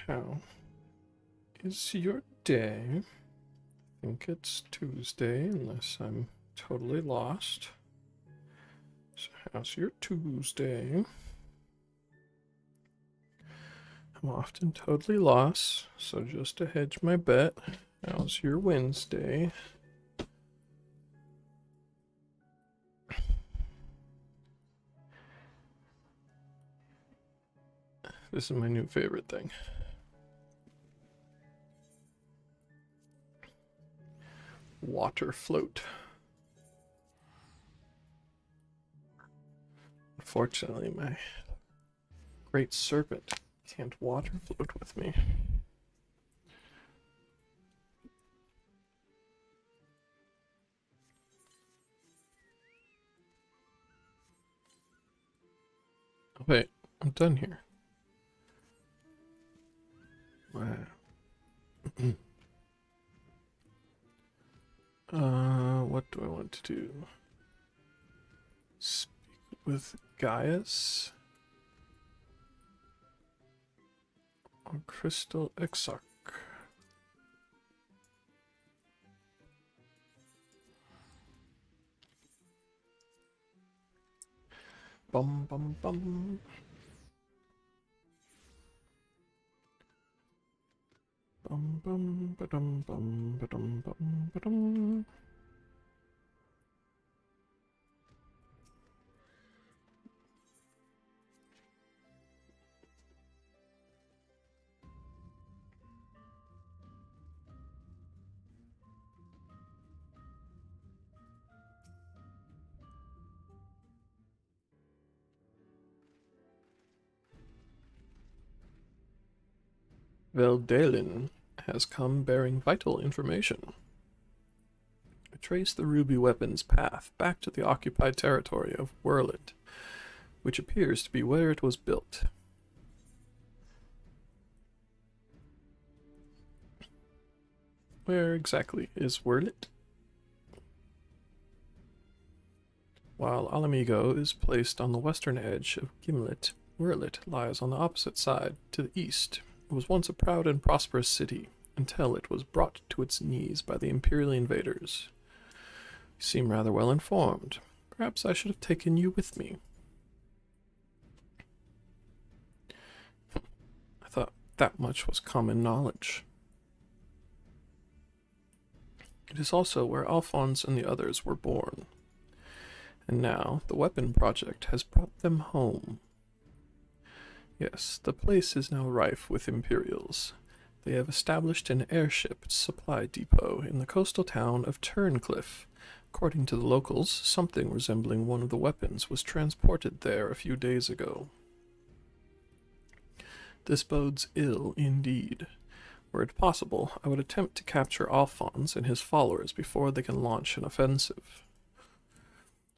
How is your day? I think it's Tuesday, unless I'm totally lost. So how's your Tuesday? I'm often totally lost, so just to hedge my bet, how's your Wednesday? This is my new favorite thing. Water float. Unfortunately, my great serpent can't water float with me. Oh, wait, I'm done here. Wow. What do I want to do? Speak with Gaius? Or Crystal Exarch? Bum bum bum. Bum bum ba-dum bum ba-dum bum ba-dum. Veldalin has come bearing vital information. Trace the ruby weapon's path back to the occupied territory of Werlet, which appears to be where it was built. Where exactly is Werlet? While Alamigo is placed on the western edge of Gimlet, Werlet lies on the opposite side, to the east. It was once a proud and prosperous city, until it was brought to its knees by the Imperial invaders. You seem rather well informed. Perhaps I should have taken you with me. I thought that much was common knowledge. It is also where Alphonse and the others were born. And now the weapon project has brought them home. Yes, the place is now rife with Imperials. They have established an airship supply depot in the coastal town of Turncliffe. According to the locals, something resembling one of the weapons was transported there a few days ago. This bodes ill indeed. Were it possible, I would attempt to capture Alphonse and his followers before they can launch an offensive.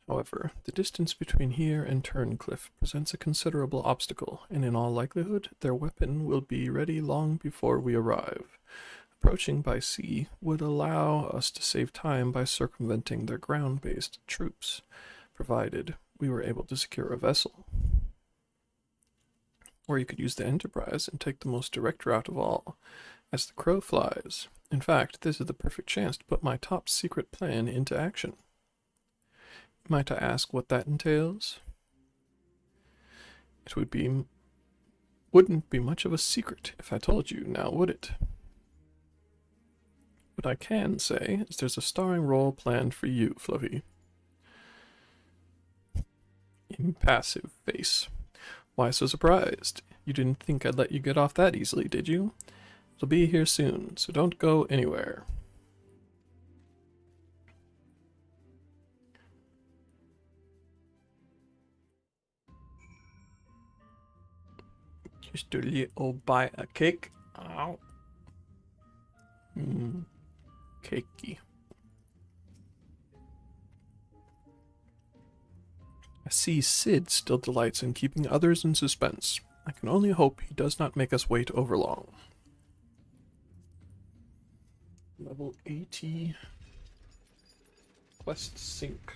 However, the distance between here and Turncliffe presents a considerable obstacle, and in all likelihood, their weapon will be ready long before we arrive. Approaching by sea would allow us to save time by circumventing their ground-based troops, provided we were able to secure a vessel. Or you could use the Enterprise and take the most direct route of all, as the crow flies. In fact, this is the perfect chance to put my top secret plan into action. Might I ask what that entails? It wouldn't be much of a secret if I told you, now would it? What I can say is there's a starring role planned for you, Fluffy. Impassive face. Why so surprised? You didn't think I'd let you get off that easily, did you? It'll be here soon, so don't go anywhere. Just a little bite of cake. Ow. Cakey. I see Sid still delights in keeping others in suspense. I can only hope he does not make us wait overlong. Level 80. Quest sync.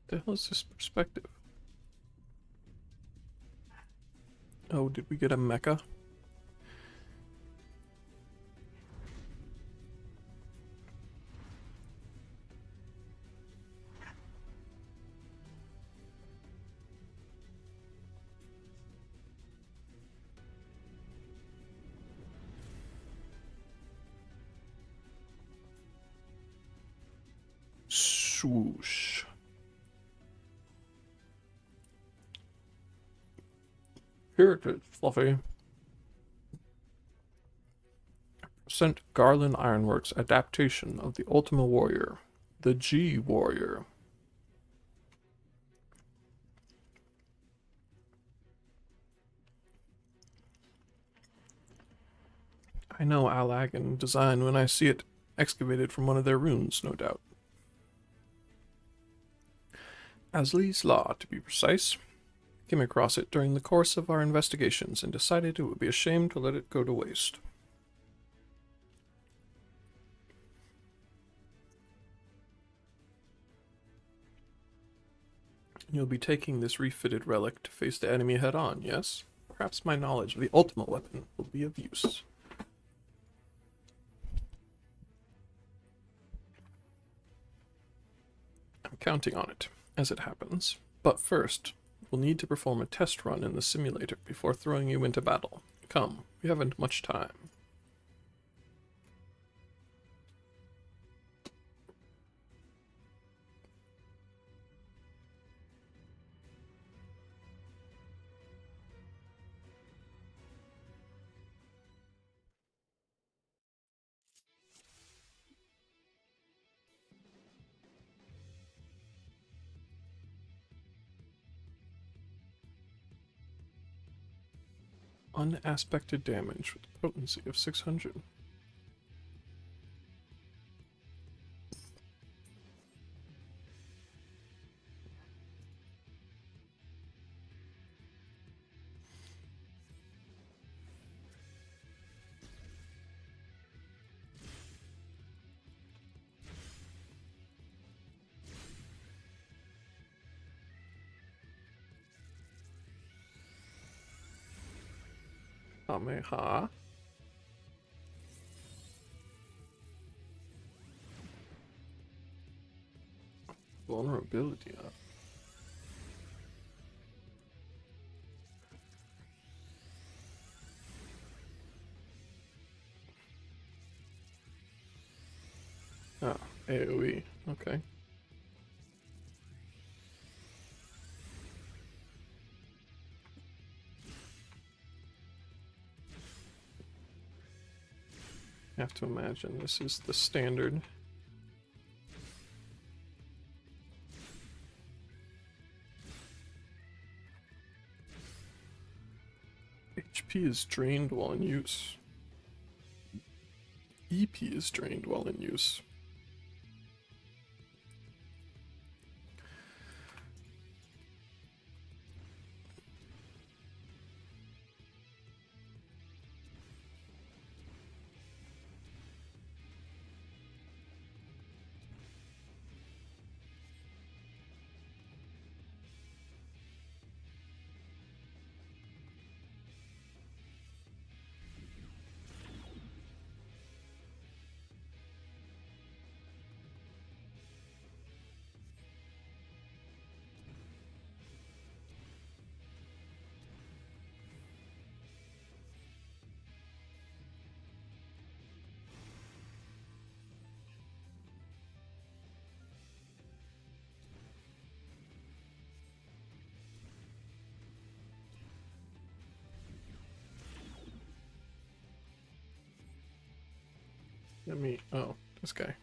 The hell is this perspective? Oh, did we get a mecha? Swoosh. Here it is, Fluffy. Sent Garland Ironworks adaptation of the Ultima Warrior, the G Warrior. I know Allagan design when I see it excavated from one of their runes, no doubt. Asli's Law, to be precise. Came across it during the course of our investigations and decided it would be a shame to let it go to waste. You'll be taking this refitted relic to face the enemy head-on, yes? Perhaps my knowledge of the ultimate weapon will be of use. I'm counting on it, as it happens. But first, we'll need to perform a test run in the simulator before throwing you into battle. Come, we haven't much time. Unaspected damage with a potency of 600. Kameha. Vulnerability up. Ah, AoE. Okay. I have to imagine this is the standard. HP is drained while in use. EP is drained while in use. Let me. Oh, this guy.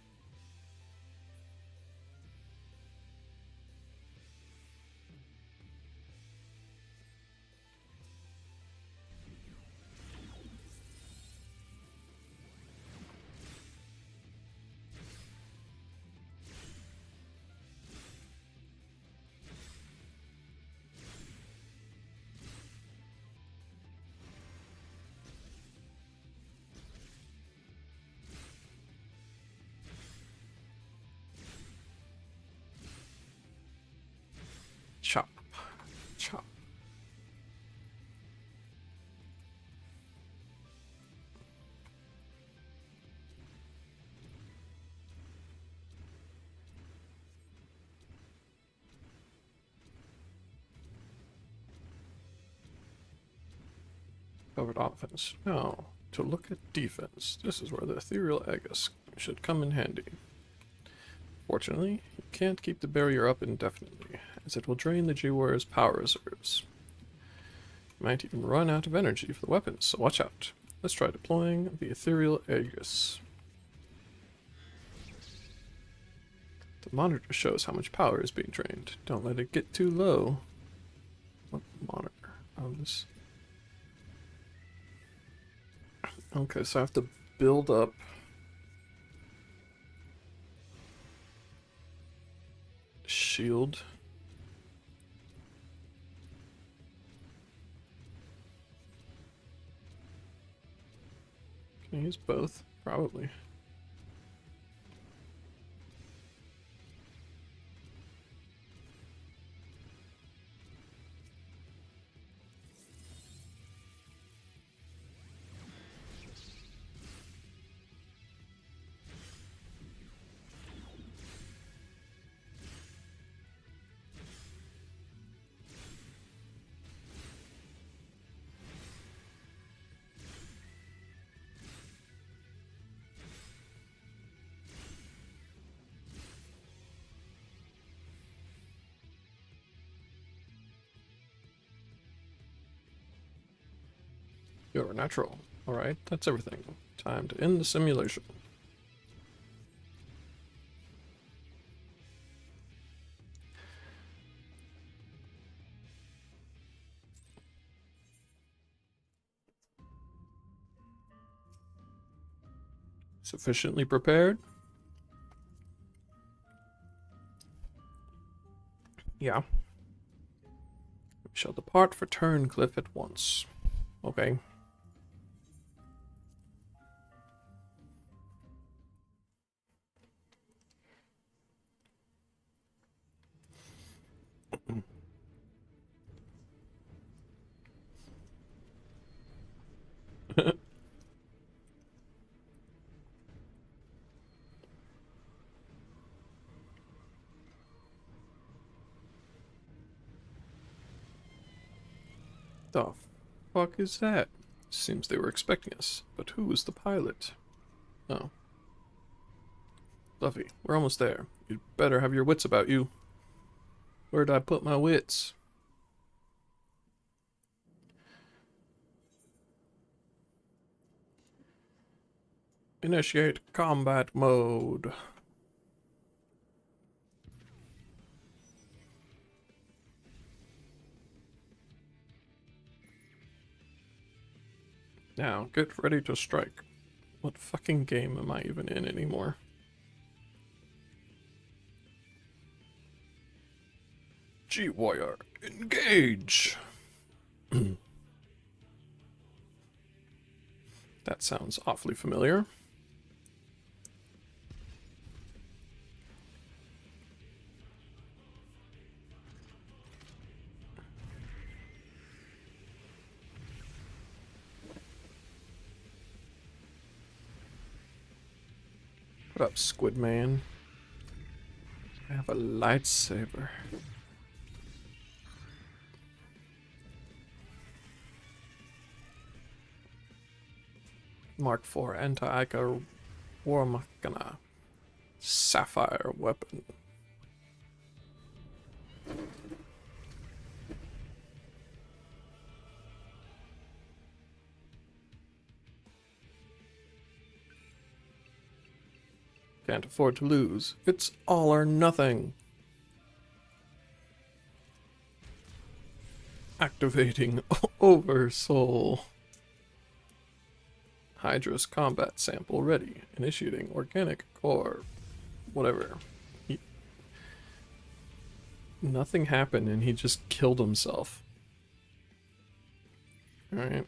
Chop. Covered offense. Now, to look at defense. This is where the ethereal Aegis should come in handy. Fortunately, you can't keep the barrier up indefinitely, as it will drain the G-Warrior's power reserves. You might even run out of energy for the weapons, so watch out. Let's try deploying the ethereal Aegis. The monitor shows how much power is being drained. Don't let it get too low. What monitor? Oh, this. Okay, so I have to build up shield. Can I use both? Probably. You're a natural. Alright, that's everything. Time to end the simulation. Sufficiently prepared? Yeah. We shall depart for Turncliffe at once. Okay. The fuck is that? Seems they were expecting us, but who was the pilot? Oh. Fluffy, we're almost there. You'd better have your wits about you. Where'd I put my wits? Initiate combat mode. Now, get ready to strike. What fucking game am I even in anymore? G-Warrior, engage! That sounds awfully familiar. What up, Squid Man? I have a lightsaber. Mark IV Anti-Ica War Machina. Sapphire weapon. Can't afford to lose. It's all or nothing. Activating Oversoul. Hydra's combat sample ready. Initiating organic core. Whatever. Nothing happened and he just killed himself. Alright.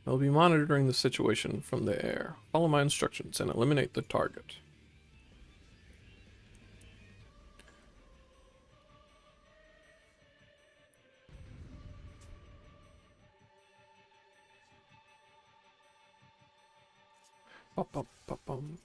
I'll be monitoring the situation from the air. Follow my instructions and eliminate the target. Bum, bum, bum, bum.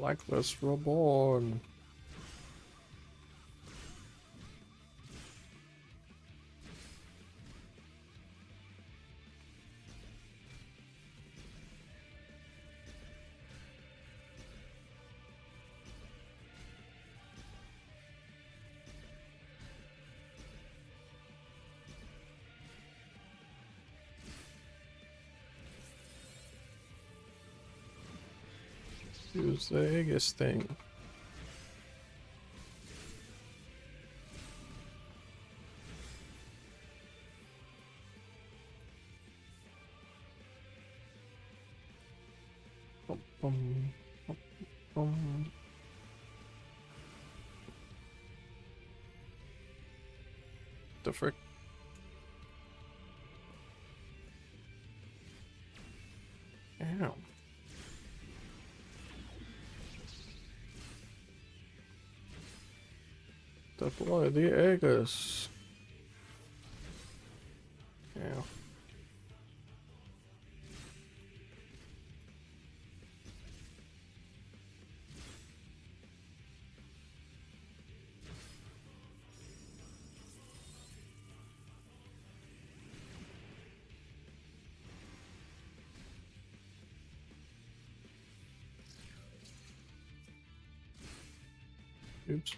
Legless reborn. Use the Aegis thing. Bum, bum, bum, bum. The frick? Ow. Deploy the Aegis. Ow. Oops.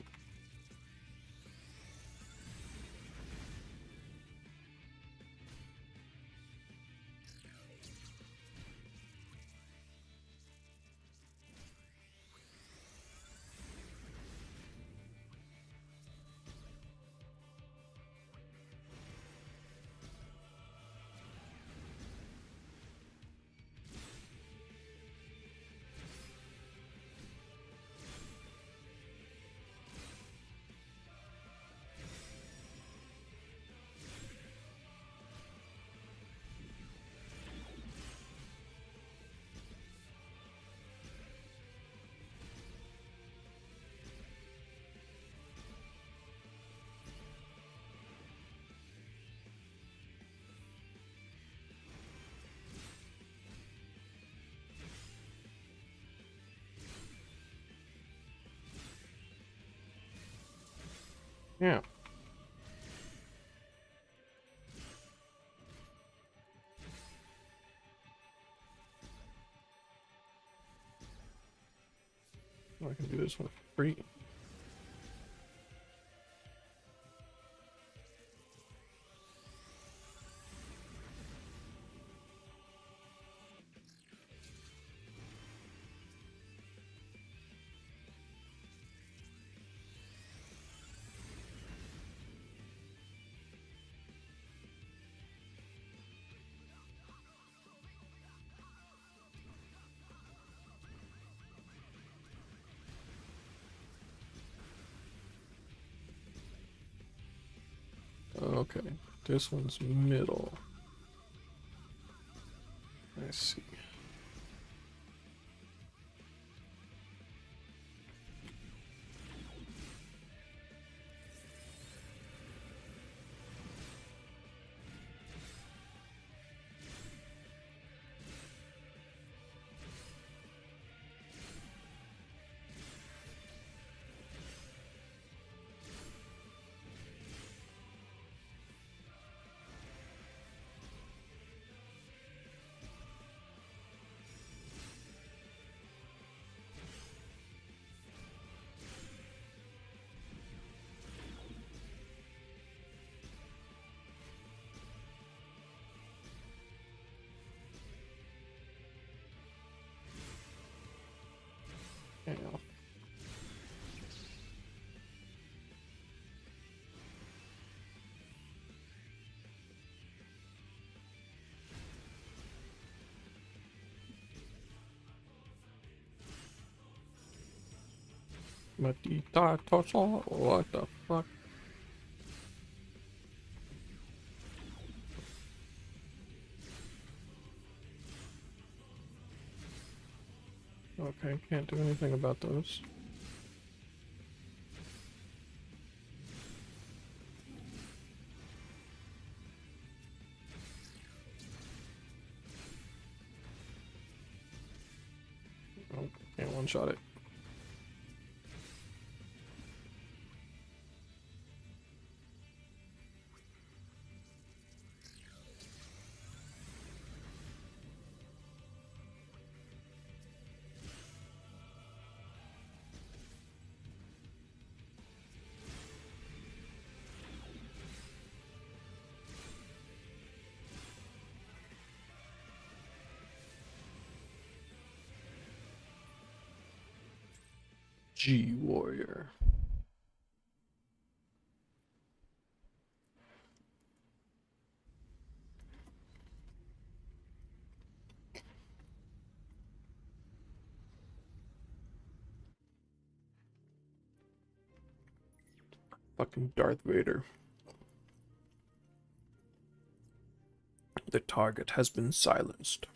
Yeah. I can do this one for free. Okay, this one's middle. I see. Matita Toso, what the fuck? Okay, can't do anything about those. Oh, can't one-shot it. G-Warrior. Fucking Darth Vader. The target has been silenced.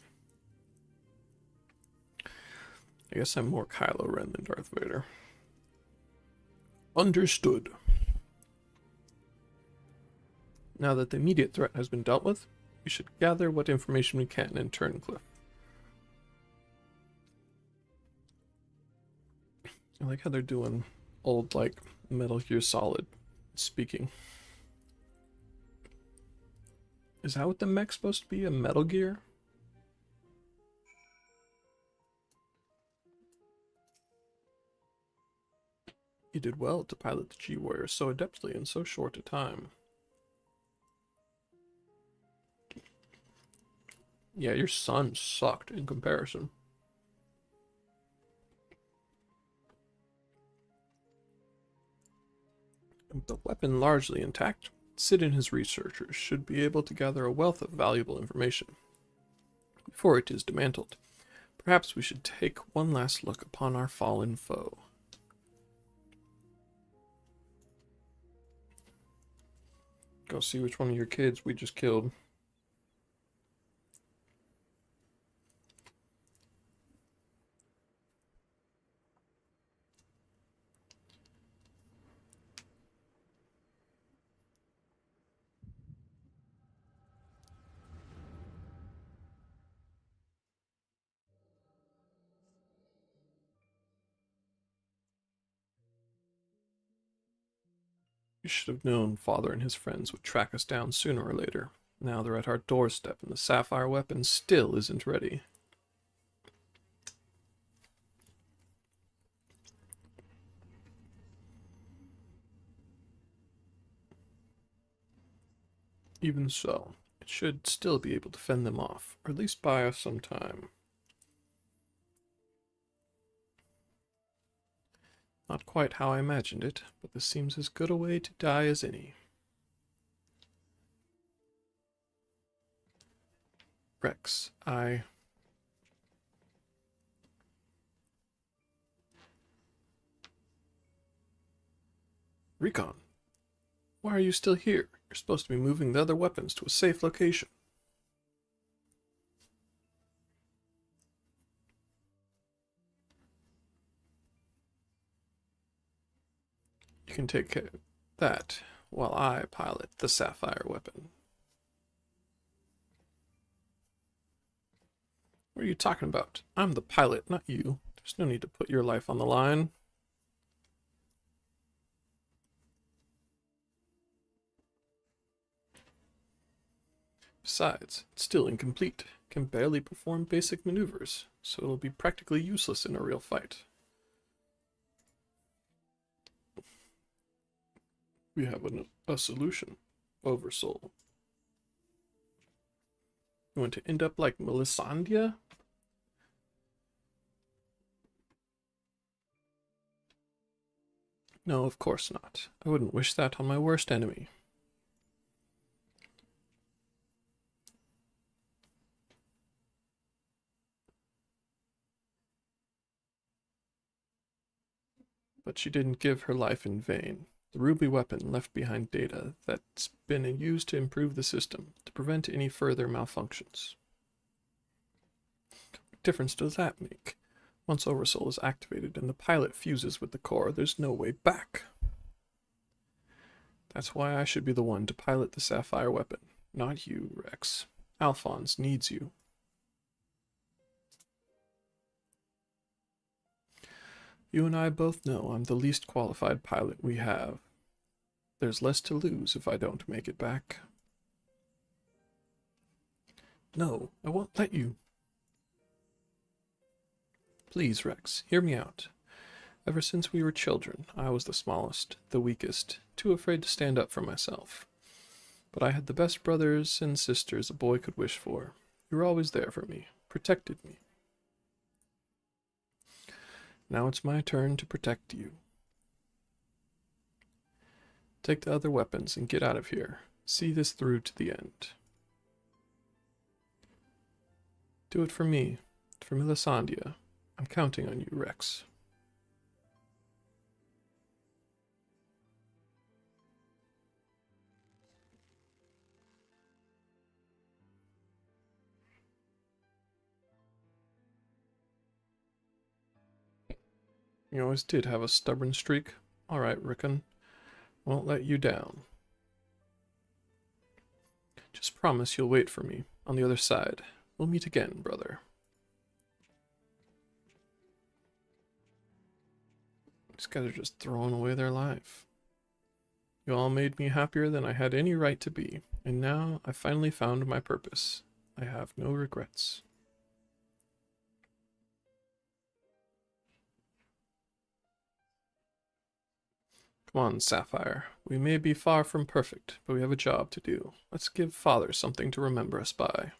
I guess I'm more Kylo Ren than Darth Vader. Understood. Now that the immediate threat has been dealt with, we should gather what information we can in Turncliffe. I like how they're doing old, like, Metal Gear Solid speaking. Is that what the mech's supposed to be? A Metal Gear? You did well to pilot the G-Warrior so adeptly in so short a time. Yeah, your son sucked in comparison. With the weapon largely intact, Sid and his researchers should be able to gather a wealth of valuable information. Before it is dismantled, perhaps we should take one last look upon our fallen foe. Go see which one of your kids we just killed. You should have known Father and his friends would track us down sooner or later. Now they're at our doorstep and the sapphire weapon still isn't ready. Even so, it should still be able to fend them off, or at least buy us some time. Not quite how I imagined it, but this seems as good a way to die as any. Rex, Recon, why are you still here? You're supposed to be moving the other weapons to a safe location. You can take care of that while I pilot the sapphire weapon. What are you talking about? I'm the pilot, not you. There's no need to put your life on the line. Besides, it's still incomplete. It can barely perform basic maneuvers, so it'll be practically useless in a real fight. We have a solution. Oversoul. You want to end up like Melisandre? No, of course not. I wouldn't wish that on my worst enemy. But But she didn't give her life in vain. The ruby weapon left behind data that's been used to improve the system, to prevent any further malfunctions. What difference does that make? Once Oversoul is activated and the pilot fuses with the core, there's no way back. That's why I should be the one to pilot the Sapphire weapon, not you, Rex. Alphonse needs you. You and I both know I'm the least qualified pilot we have. There's less to lose if I don't make it back. No, I won't let you. Please, Rex, hear me out. Ever since we were children, I was the smallest, the weakest, too afraid to stand up for myself. But I had the best brothers and sisters a boy could wish for. You were always there for me, protected me. Now it's my turn to protect you. Take the other weapons and get out of here. See this through to the end. Do it for me, for Melisandre. I'm counting on you, Rex. You always did have a stubborn streak. All right, Rickon. Won't let you down. Just promise you'll wait for me on the other side. We'll meet again, brother. These guys are just throwing away their life. You all made me happier than I had any right to be, and now I finally found my purpose. I have no regrets. Come on, Sapphire. We may be far from perfect, but we have a job to do. Let's give Father something to remember us by.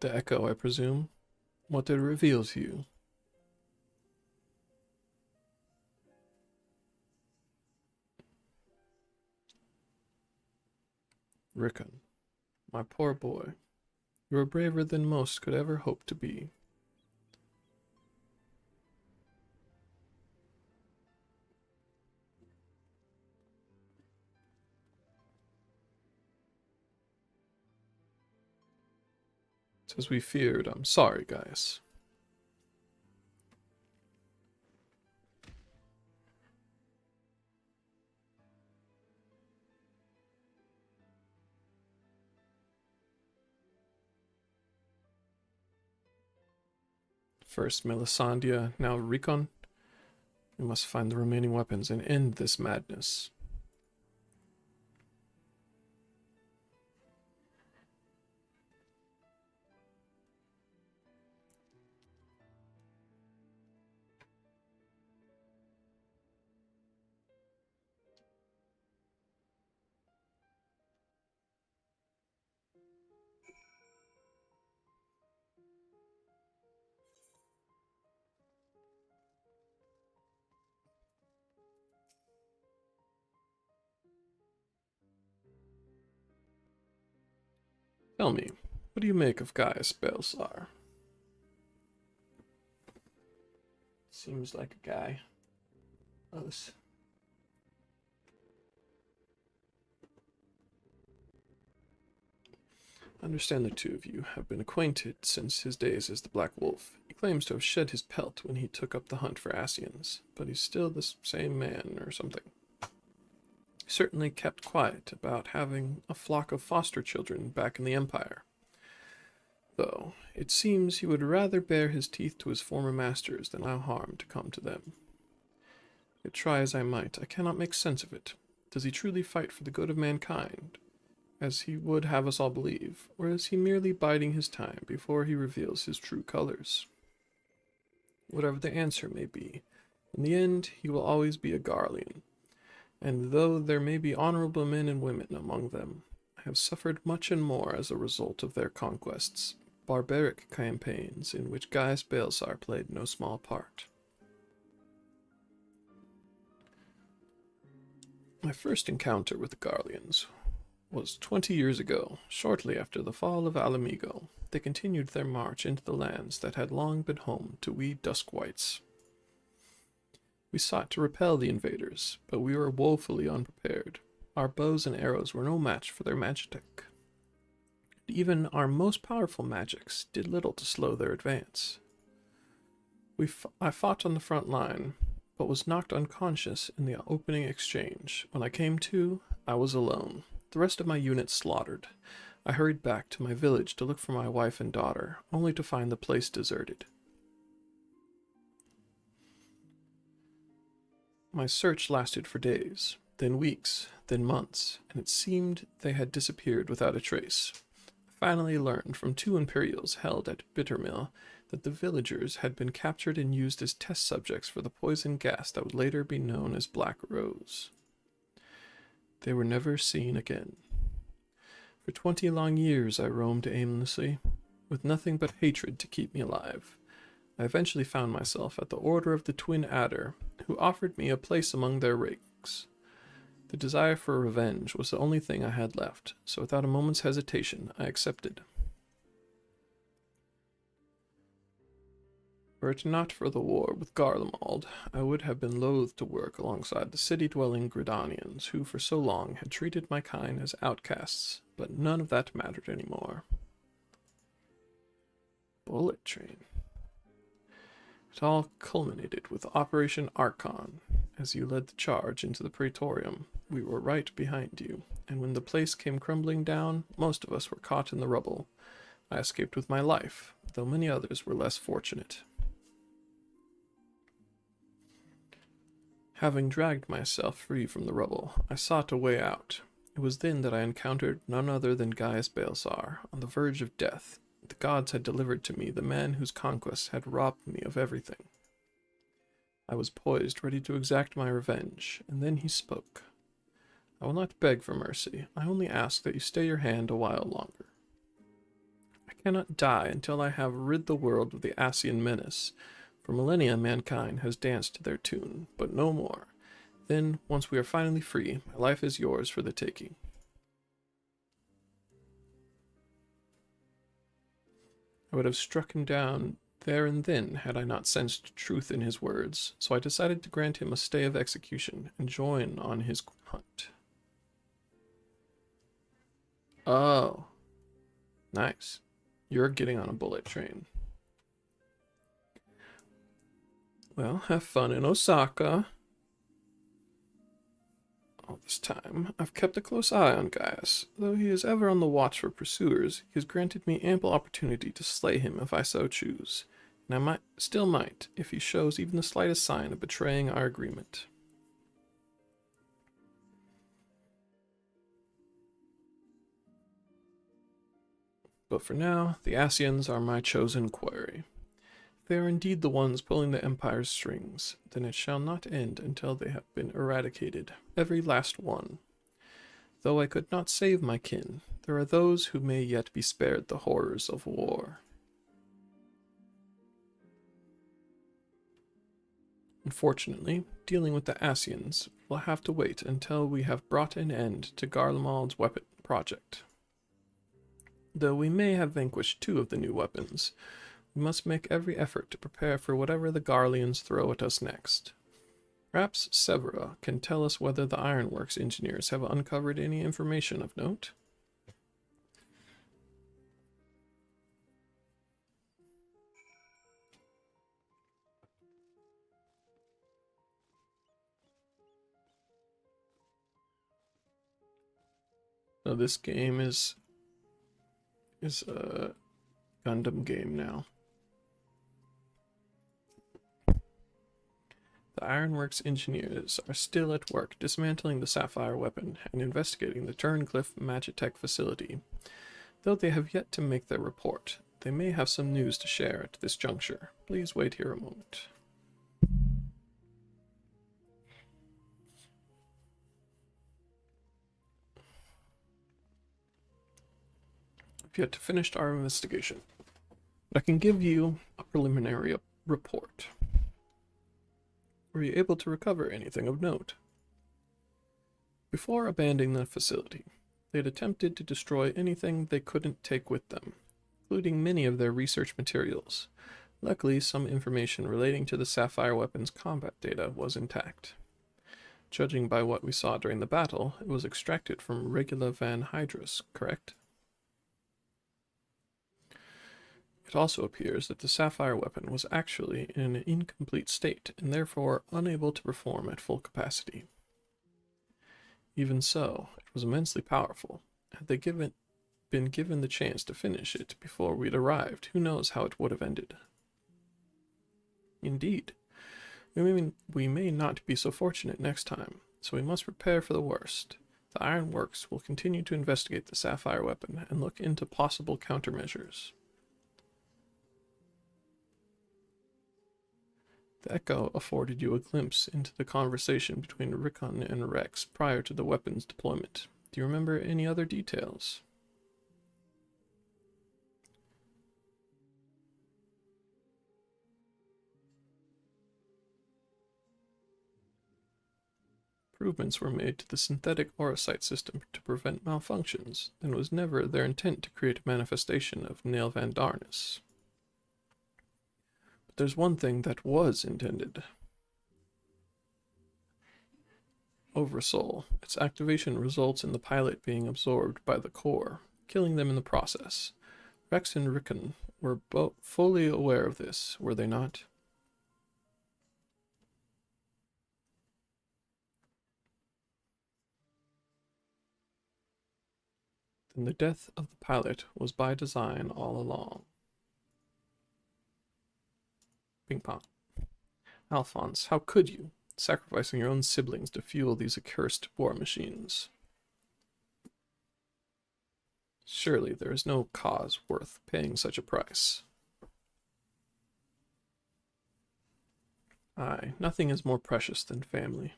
The echo, I presume. What did it reveal to you? Rickon, my poor boy, you are braver than most could ever hope to be. It's as we feared. I'm sorry, guys. First Melisandre, now Rickon. We must find the remaining weapons and end this madness. Tell me, what do you make of Gaius Balthazar? Seems like a guy. Us. I understand the two of you have been acquainted since his days as the Black Wolf. He claims to have shed his pelt when he took up the hunt for Ascians, but he's still the same man or something. He certainly kept quiet about having a flock of foster children back in the Empire. Though, it seems he would rather bare his teeth to his former masters than allow harm to come to them. Yet try as I might, I cannot make sense of it. Does he truly fight for the good of mankind, as he would have us all believe, or is he merely biding his time before he reveals his true colors? Whatever the answer may be, in the end he will always be a Garlean, and though there may be honorable men and women among them, I have suffered much and more as a result of their conquests, barbaric campaigns in which Gaius Balthazar played no small part. My first encounter with the Garleans was 20 years ago, shortly after the fall of Alamigo. They continued their march into the lands that had long been home to we dusk whites. We sought to repel the invaders, but we were woefully unprepared. Our bows and arrows were no match for their magitech. Even our most powerful magics did little to slow their advance. I fought on the front line, but was knocked unconscious in the opening exchange. When I came to, I was alone. The rest of my unit slaughtered. I hurried back to my village to look for my wife and daughter, only to find the place deserted. My search lasted for days, then weeks, then months, and it seemed they had disappeared without a trace. I finally learned from 2 Imperials held at Bittermill that the villagers had been captured and used as test subjects for the poison gas that would later be known as Black Rose. They were never seen again. For 20 long years I roamed aimlessly, with nothing but hatred to keep me alive. I eventually found myself at the Order of the Twin Adder, who offered me a place among their ranks. The desire for revenge was the only thing I had left, so without a moment's hesitation I accepted. Were it not for the war with Garlemald, I would have been loath to work alongside the city-dwelling Gridanians, who for so long had treated my kind as outcasts, but none of that mattered anymore. Bullet train. It all culminated with Operation Archon. As you led the charge into the Praetorium, we were right behind you, and when the place came crumbling down, most of us were caught in the rubble. I escaped with my life, though many others were less fortunate. Having dragged myself free from the rubble, I sought a way out. It was then that I encountered none other than Gaius Balsar, on the verge of death. The gods had delivered to me the man whose conquests had robbed me of everything. I was poised, ready to exact my revenge, and then he spoke. I will not beg for mercy. I only ask that you stay your hand a while longer. I cannot die until I have rid the world of the Asian menace. For millennia mankind has danced to their tune, but no more. Then, once we are finally free, my life is yours for the taking. I would have struck him down there and then had I not sensed truth in his words, so I decided to grant him a stay of execution and join on his hunt. Oh, nice. You're getting on a bullet train. Well, have fun in Osaka. All this time, I've kept a close eye on Gaius. Though he is ever on the watch for pursuers, he has granted me ample opportunity to slay him if I so choose, and I still might, if he shows even the slightest sign of betraying our agreement. But for now, the Asians are my chosen quarry. If they are indeed the ones pulling the Empire's strings, then it shall not end until they have been eradicated, every last one. Though I could not save my kin, there are those who may yet be spared the horrors of war. Unfortunately, dealing with the Asians will have to wait until we have brought an end to Garlemald's weapon project. Though we may have vanquished 2 of the new weapons, we must make every effort to prepare for whatever the Garleans throw at us next. Perhaps Severa can tell us whether the ironworks engineers have uncovered any information of note. Now this game is a Gundam game now. The Ironworks engineers are still at work dismantling the Sapphire weapon and investigating the Turncliffe Magitech facility. Though they have yet to make their report, they may have some news to share at this juncture. Please wait here a moment. We've yet to finish our investigation, but I can give you a preliminary report. Were you able to recover anything of note? Before abandoning the facility, they had attempted to destroy anything they couldn't take with them, including many of their research materials. Luckily, some information relating to the Sapphire weapon's combat data was intact. Judging by what we saw during the battle, it was extracted from Regula Van Hydrus, correct? It also appears that the Sapphire weapon was actually in an incomplete state and therefore unable to perform at full capacity. Even so, it was immensely powerful. Had they been given the chance to finish it before we'd arrived, who knows how it would have ended. Indeed. We may not be so fortunate next time, so we must prepare for the worst. The Iron Works will continue to investigate the Sapphire weapon and look into possible countermeasures. The echo afforded you a glimpse into the conversation between Rickon and Rex prior to the weapon's deployment. Do you remember any other details? Improvements were made to the synthetic Aurosite system to prevent malfunctions, and it was never their intent to create a manifestation of Nail Van Darnus. But there's one thing that was intended. Oversoul. Its activation results in the pilot being absorbed by the core, killing them in the process. Rex and Rickon were both fully aware of this, were they not? Then the death of the pilot was by design all along. Ping pong. Alphonse, how could you? Sacrificing your own siblings to fuel these accursed war machines. Surely there is no cause worth paying such a price. Aye, nothing is more precious than family.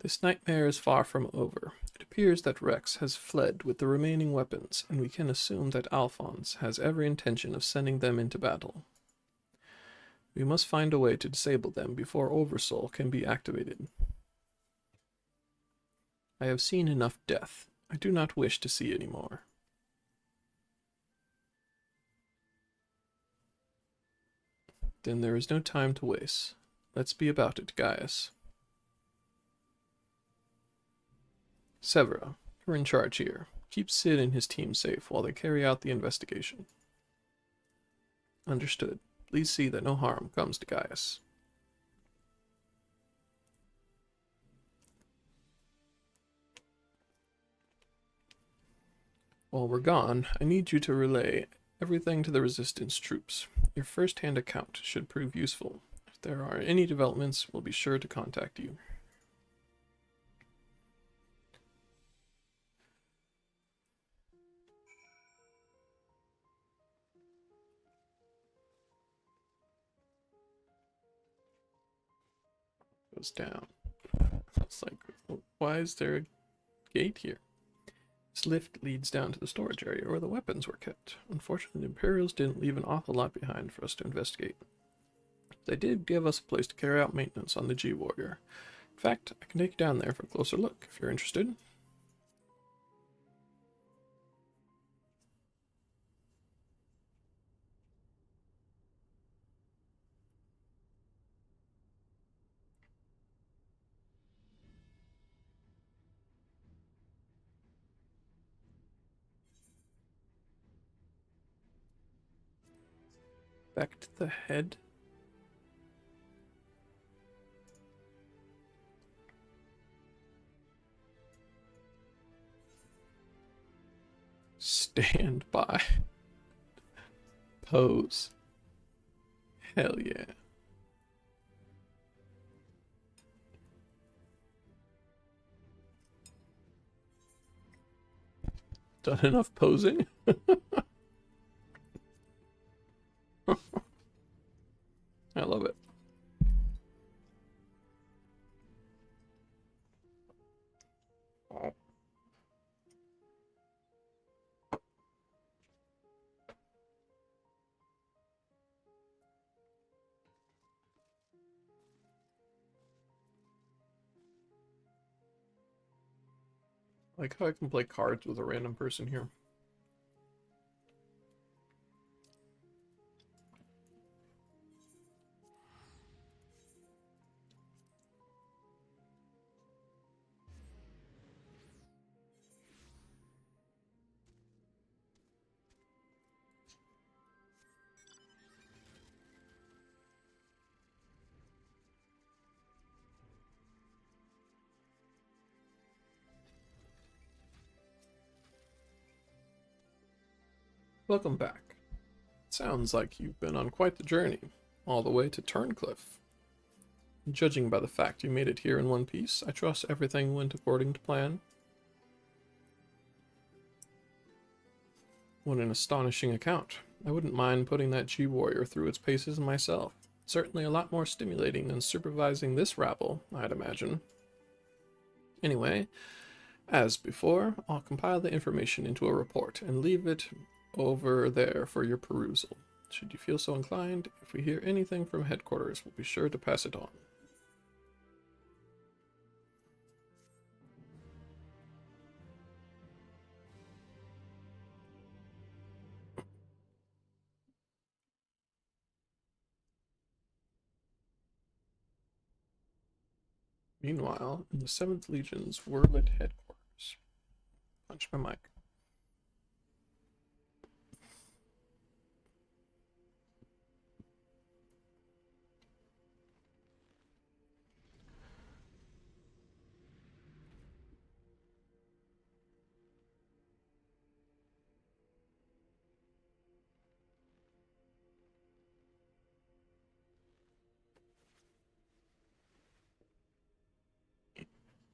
This nightmare is far from over. It appears that Rex has fled with the remaining weapons, and we can assume that Alphonse has every intention of sending them into battle. We must find a way to disable them before Oversoul can be activated. I have seen enough death. I do not wish to see any more. Then there is no time to waste. Let's be about it, Gaius. Severa, you're in charge here. Keep Sid and his team safe while they carry out the investigation. Understood. Please see that no harm comes to Gaius. While we're gone, I need you to relay everything to the Resistance troops. Your first-hand account should prove useful. If there are any developments, we'll be sure to contact you. Goes down. It's like, why is there a gate here? This lift leads down to the storage area where the weapons were kept. Unfortunately, the Imperials didn't leave an awful lot behind for us to investigate. They did give us a place to carry out maintenance on the G-Warrior. In fact, I can take you down there for a closer look if you're interested. Back to the head. Stand by. Pose. Hell yeah. Done enough posing? I love it. Like how I can play cards with a random person here. Welcome back. Sounds like you've been on quite the journey, all the way to Turncliffe. Judging by the fact you made it here in one piece, I trust everything went according to plan. What an astonishing account. I wouldn't mind putting that G-Warrior through its paces myself. Certainly a lot more stimulating than supervising this rabble, I'd imagine. Anyway, as before, I'll compile the information into a report and leave it over there for your perusal. Should you feel so inclined, if we hear anything from headquarters, we'll be sure to pass it on. Meanwhile, in the 7th Legion's Wurlit headquarters. Punch my mic.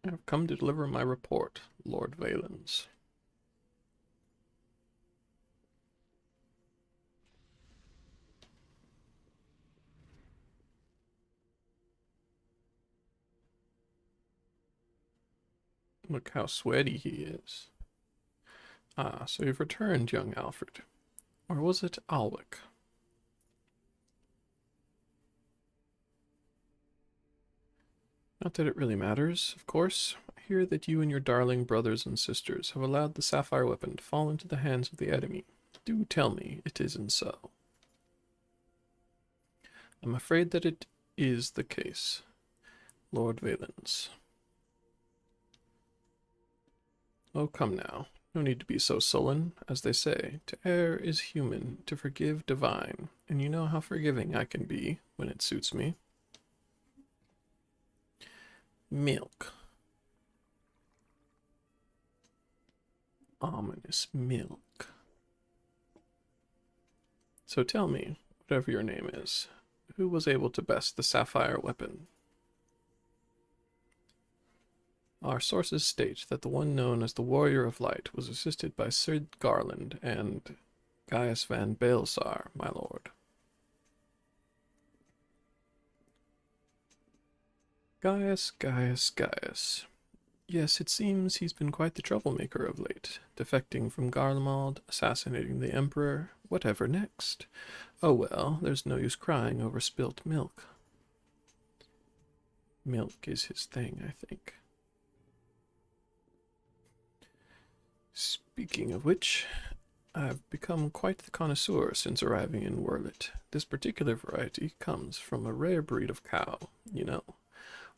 I have come to deliver my report, Lord Valens. Look how sweaty he is. Ah, so you've returned, young Alfred. Or was it Alwick? Not that it really matters, of course. I hear that you and your darling brothers and sisters have allowed the sapphire weapon to fall into the hands of the enemy. Do tell me it isn't so. I'm afraid that it is the case, Lord Valens. Oh, come now. No need to be so sullen. As they say, to err is human, to forgive divine, and you know how forgiving I can be when it suits me. Milk. Ominous milk. So tell me, whatever your name is, who was able to best the sapphire weapon? Our sources state that the one known as the Warrior of Light was assisted by Sir Garland and Gaius van Baelsar, my lord. Gaius. Yes, it seems he's been quite the troublemaker of late, defecting from Garlemald, assassinating the Emperor, whatever next. Oh well, there's no use crying over spilt milk. Milk is his thing, I think. Speaking of which, I've become quite the connoisseur since arriving in Wurlit. This particular variety comes from a rare breed of cow, you know.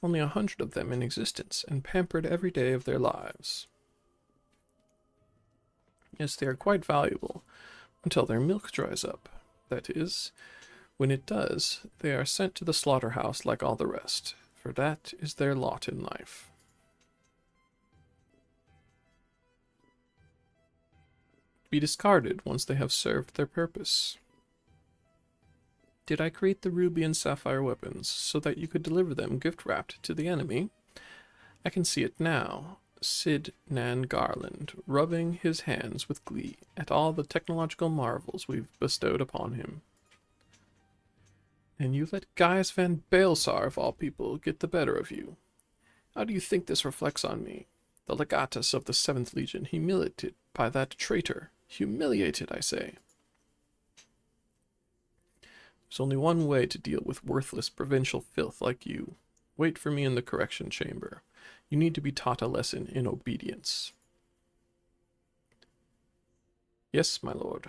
Only 100 of them in existence, and pampered every day of their lives. Yes, they are quite valuable, until their milk dries up. That is, when it does, they are sent to the slaughterhouse like all the rest, for that is their lot in life. Be discarded once they have served their purpose. Did I create the ruby and sapphire weapons so that you could deliver them gift-wrapped to the enemy? I can see it now. Sid Nan Garland, rubbing his hands with glee at all the technological marvels we've bestowed upon him. And you let Gaius van Baelsar, of all people, get the better of you. How do you think this reflects on me? The legatus of the 7th Legion, humiliated by that traitor. Humiliated, I say. There's only one way to deal with worthless provincial filth like you. Wait for me in the correction chamber. You need to be taught a lesson in obedience. Yes, my lord.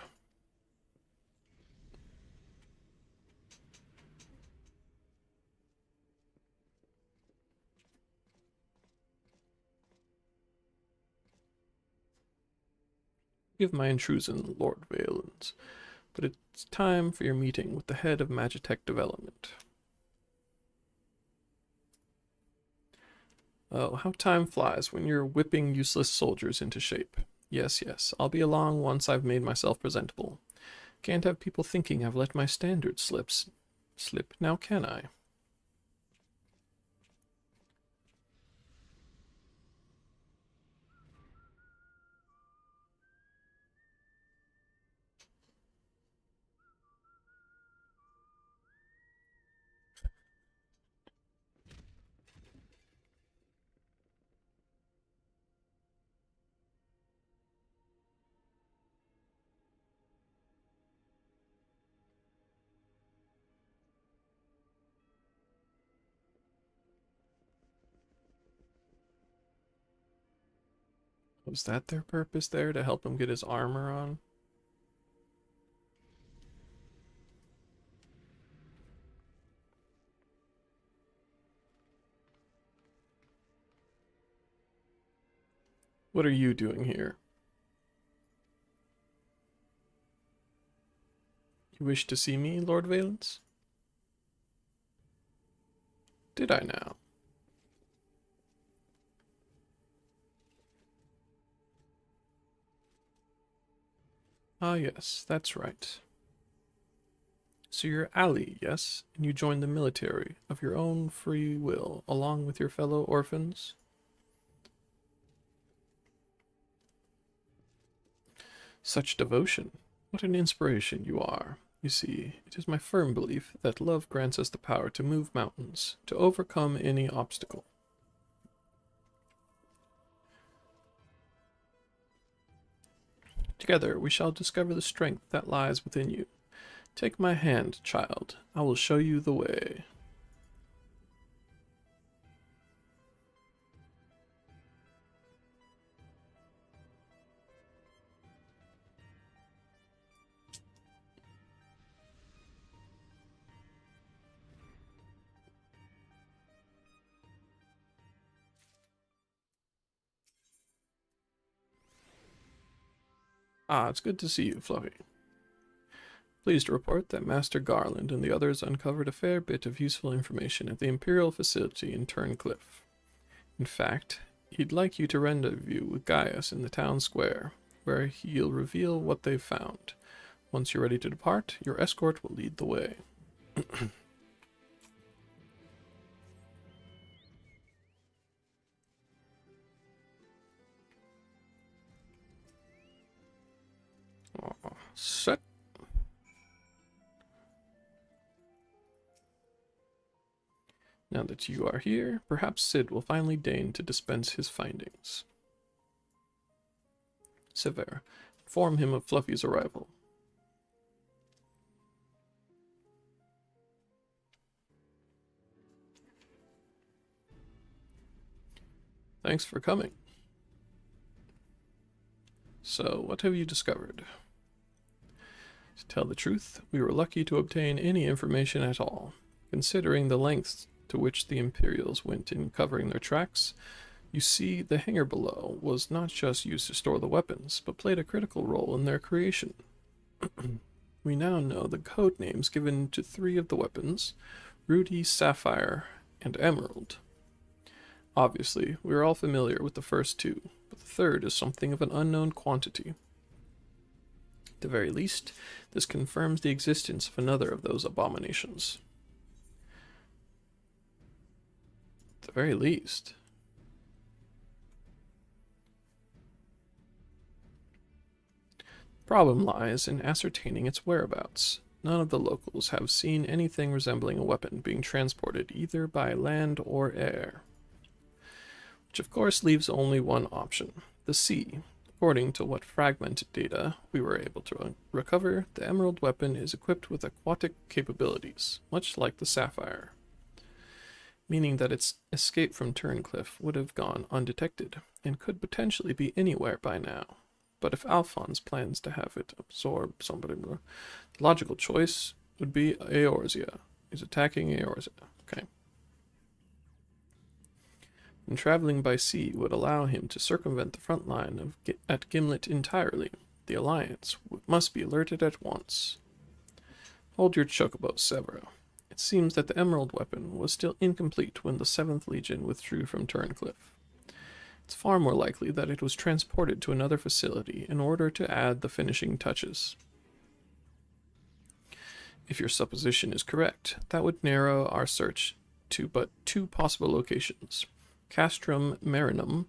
Give my intrusion, Lord Valens, but it's time for your meeting with the head of Magitech Development. Oh, how time flies when you're whipping useless soldiers into shape. Yes, yes, I'll be along once I've made myself presentable. Can't have people thinking I've let my standards slip, now can I? Was that their purpose there, to help him get his armor on? What are you doing here? You wish to see me, Lord Valens? Did I now? Ah, yes, that's right. So you're Ali, yes? And you joined the military of your own free will, along with your fellow orphans? Such devotion. What an inspiration you are. You see, it is my firm belief that love grants us the power to move mountains, to overcome any obstacle. Together we shall discover the strength that lies within you. Take my hand, child. I will show you the way. Ah, it's good to see you, Fluffy. Pleased to report that Master Garland and the others uncovered a fair bit of useful information at the Imperial facility in Turncliffe. In fact, he'd like you to rendezvous with Gaius in the town square, where he'll reveal what they've found. Once you're ready to depart, your escort will lead the way. Set. Now that you are here, perhaps Sid will finally deign to dispense his findings. Sever, inform him of Fluffy's arrival. Thanks for coming. So, what have you discovered? To tell the truth, we were lucky to obtain any information at all. Considering the lengths to which the Imperials went in covering their tracks, you see, the hangar below was not just used to store the weapons, but played a critical role in their creation. We now know the code names given to 3 of the weapons: Ruby, Sapphire, and Emerald. Obviously, we are all familiar with the first 2, but the third is something of an unknown quantity. At the very least, this confirms the existence of another of those abominations. At the very least. Problem lies in ascertaining its whereabouts. None of the locals have seen anything resembling a weapon being transported either by land or air. Which of course leaves only one option: the sea. According to what fragmented data we were able to recover, the Emerald weapon is equipped with aquatic capabilities, much like the Sapphire, meaning that its escape from Turncliffe would have gone undetected, and could potentially be anywhere by now. but if Alphonse plans to have it absorb somebody, the logical choice would be Eorzea. He's attacking Eorzea. Okay. And traveling by sea would allow him to circumvent the front line at Gimlet entirely. The Alliance must be alerted at once. Hold your chocobo, Severo. It seems that the Emerald weapon was still incomplete when the 7th Legion withdrew from Turncliffe. It's far more likely that it was transported to another facility in order to add the finishing touches. If your supposition is correct, that would narrow our search to but 2 possible locations: Castrum Marinum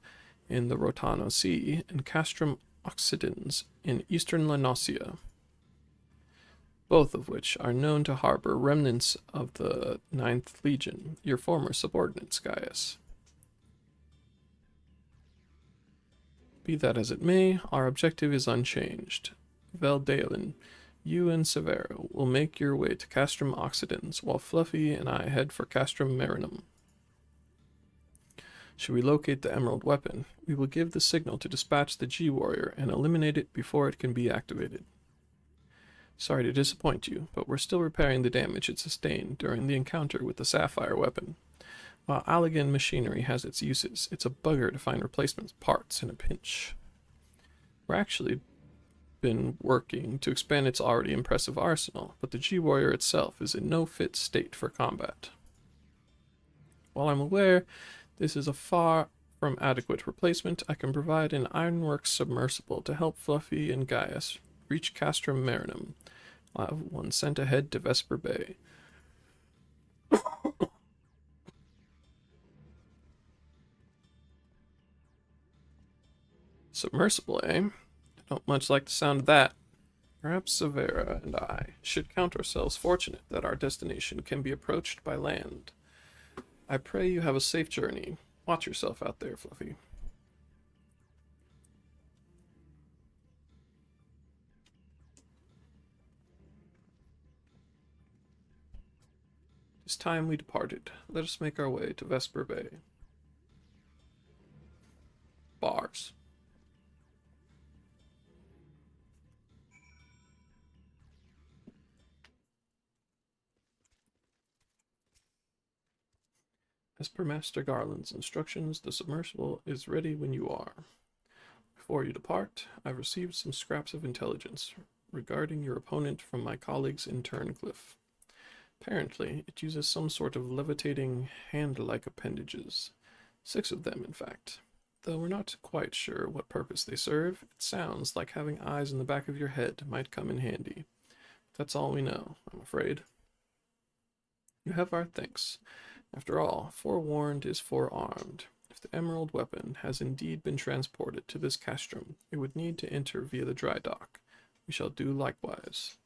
in the Rotano Sea and Castrum Occidens in eastern Lanosia, both of which are known to harbor remnants of the 9th Legion, your former subordinates, Gaius. Be that as it may, our objective is unchanged. Veldaelin, you and Severo will make your way to Castrum Occidens, while Fluffy and I head for Castrum Marinum. Should we locate the Emerald weapon, we will give the signal to dispatch the G-Warrior and eliminate it before it can be activated. Sorry to disappoint you, but we're still repairing the damage it sustained during the encounter with the Sapphire weapon. While Allegan machinery has its uses, it's a bugger to find replacement parts in a pinch. We're actually been working to expand its already impressive arsenal, but the G-Warrior itself is in no fit state for combat. While I'm aware this is a far from adequate replacement, I can provide an Ironworks submersible to help Fluffy and Gaius reach Castrum Marinum. I'll have one sent ahead to Vesper Bay. Submersible, eh? I don't much like the sound of that. Perhaps Severa and I should count ourselves fortunate that our destination can be approached by land. I pray you have a safe journey. Watch yourself out there, Fluffy. It's time we departed. Let us make our way to Vesper Bay. Bars. As per Master Garland's instructions, the submersible is ready when you are. Before you depart, I've received some scraps of intelligence regarding your opponent from my colleagues in Turncliffe. Apparently, it uses some sort of levitating hand-like appendages. 6 of them, in fact. Though we're not quite sure what purpose they serve, it sounds like having eyes in the back of your head might come in handy. That's all we know, I'm afraid. You have our thanks. After all, forewarned is forearmed. If the emerald weapon has indeed been transported to this castrum, it would need to enter via the dry dock. We shall do likewise.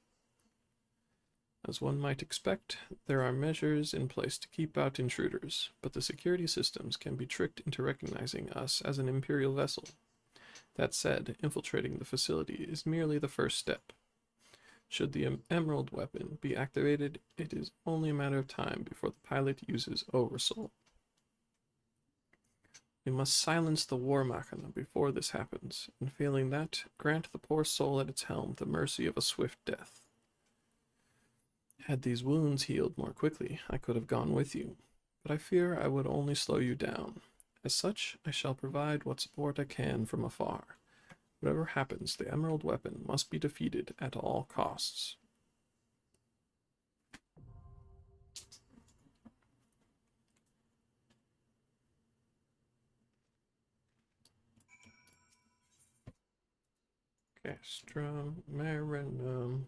As one might expect, there are measures in place to keep out intruders, but the security systems can be tricked into recognizing us as an Imperial vessel. That said, infiltrating the facility is merely the first step. Should the emerald weapon be activated, it is only a matter of time before the pilot uses Oversoul. We must silence the War Machina before this happens, and failing that, grant the poor soul at its helm the mercy of a swift death. Had these wounds healed more quickly, I could have gone with you, but I fear I would only slow you down. As such, I shall provide what support I can from afar. Whatever happens, the emerald weapon must be defeated at all costs. Castrum Marinum.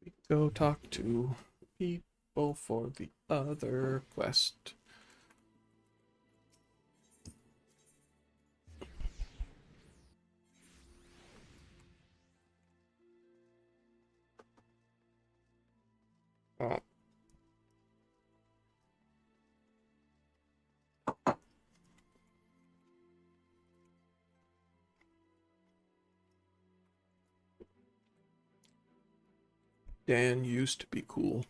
We go talk to people for the other quest. Dan used to be cool.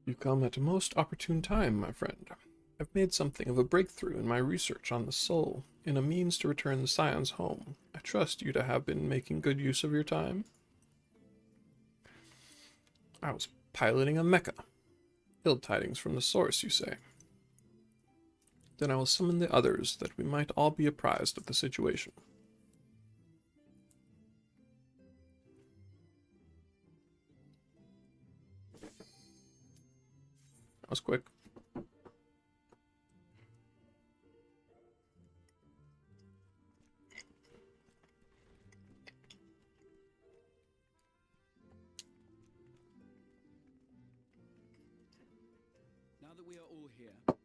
You come at a most opportune time, my friend. I've made something of a breakthrough in my research on the soul, in a means to return the scions home. I trust you to have been making good use of your time. I was piloting a mecha. Ill tidings from the source, you say. Then I will summon the others, that we might all be apprised of the situation. That was quick. Now that we are all here,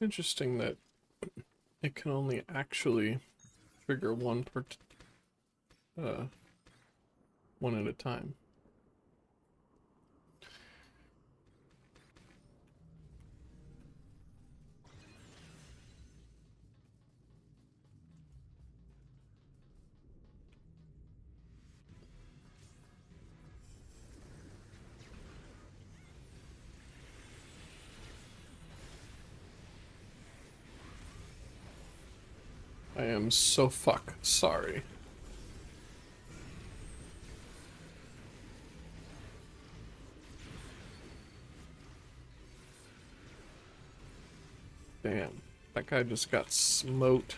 Interesting that it can only actually trigger one one at a time. I am so sorry. Damn, that guy just got smote.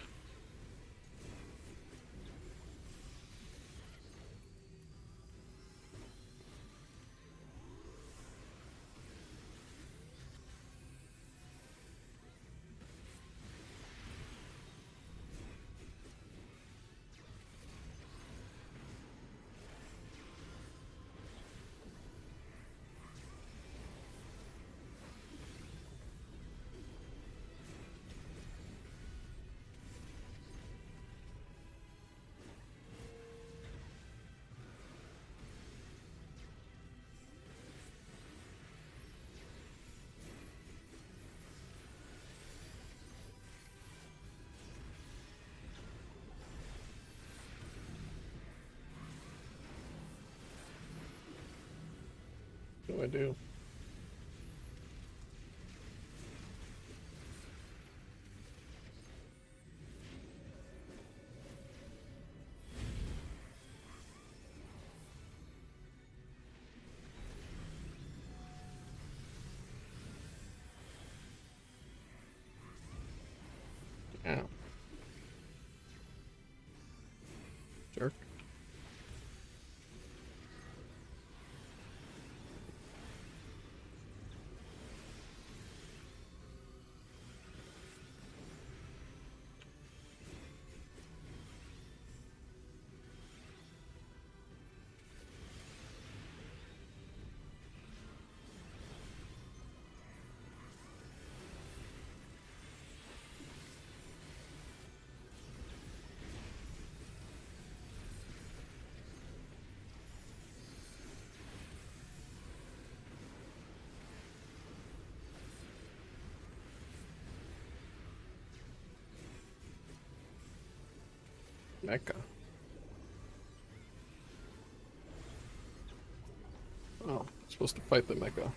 What do I do? Yeah. Jerk. Mecha. supposed to fight the mecha.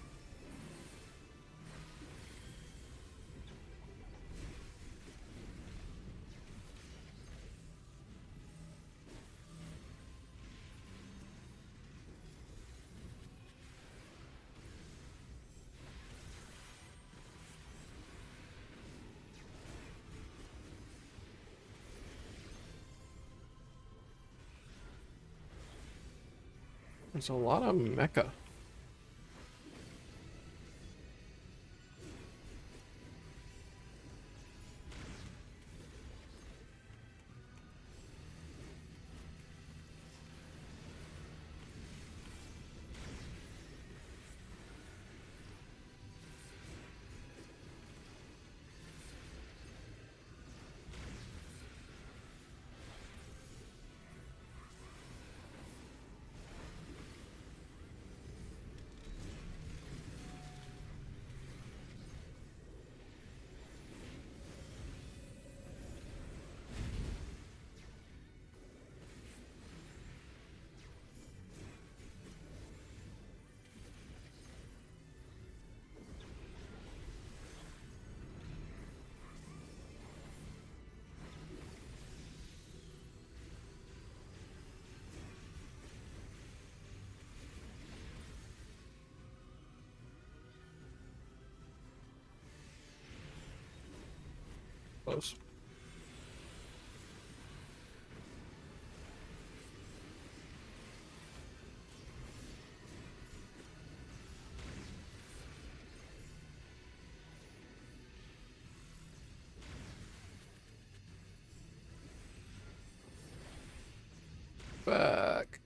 There's a lot of mecha. Close. Back.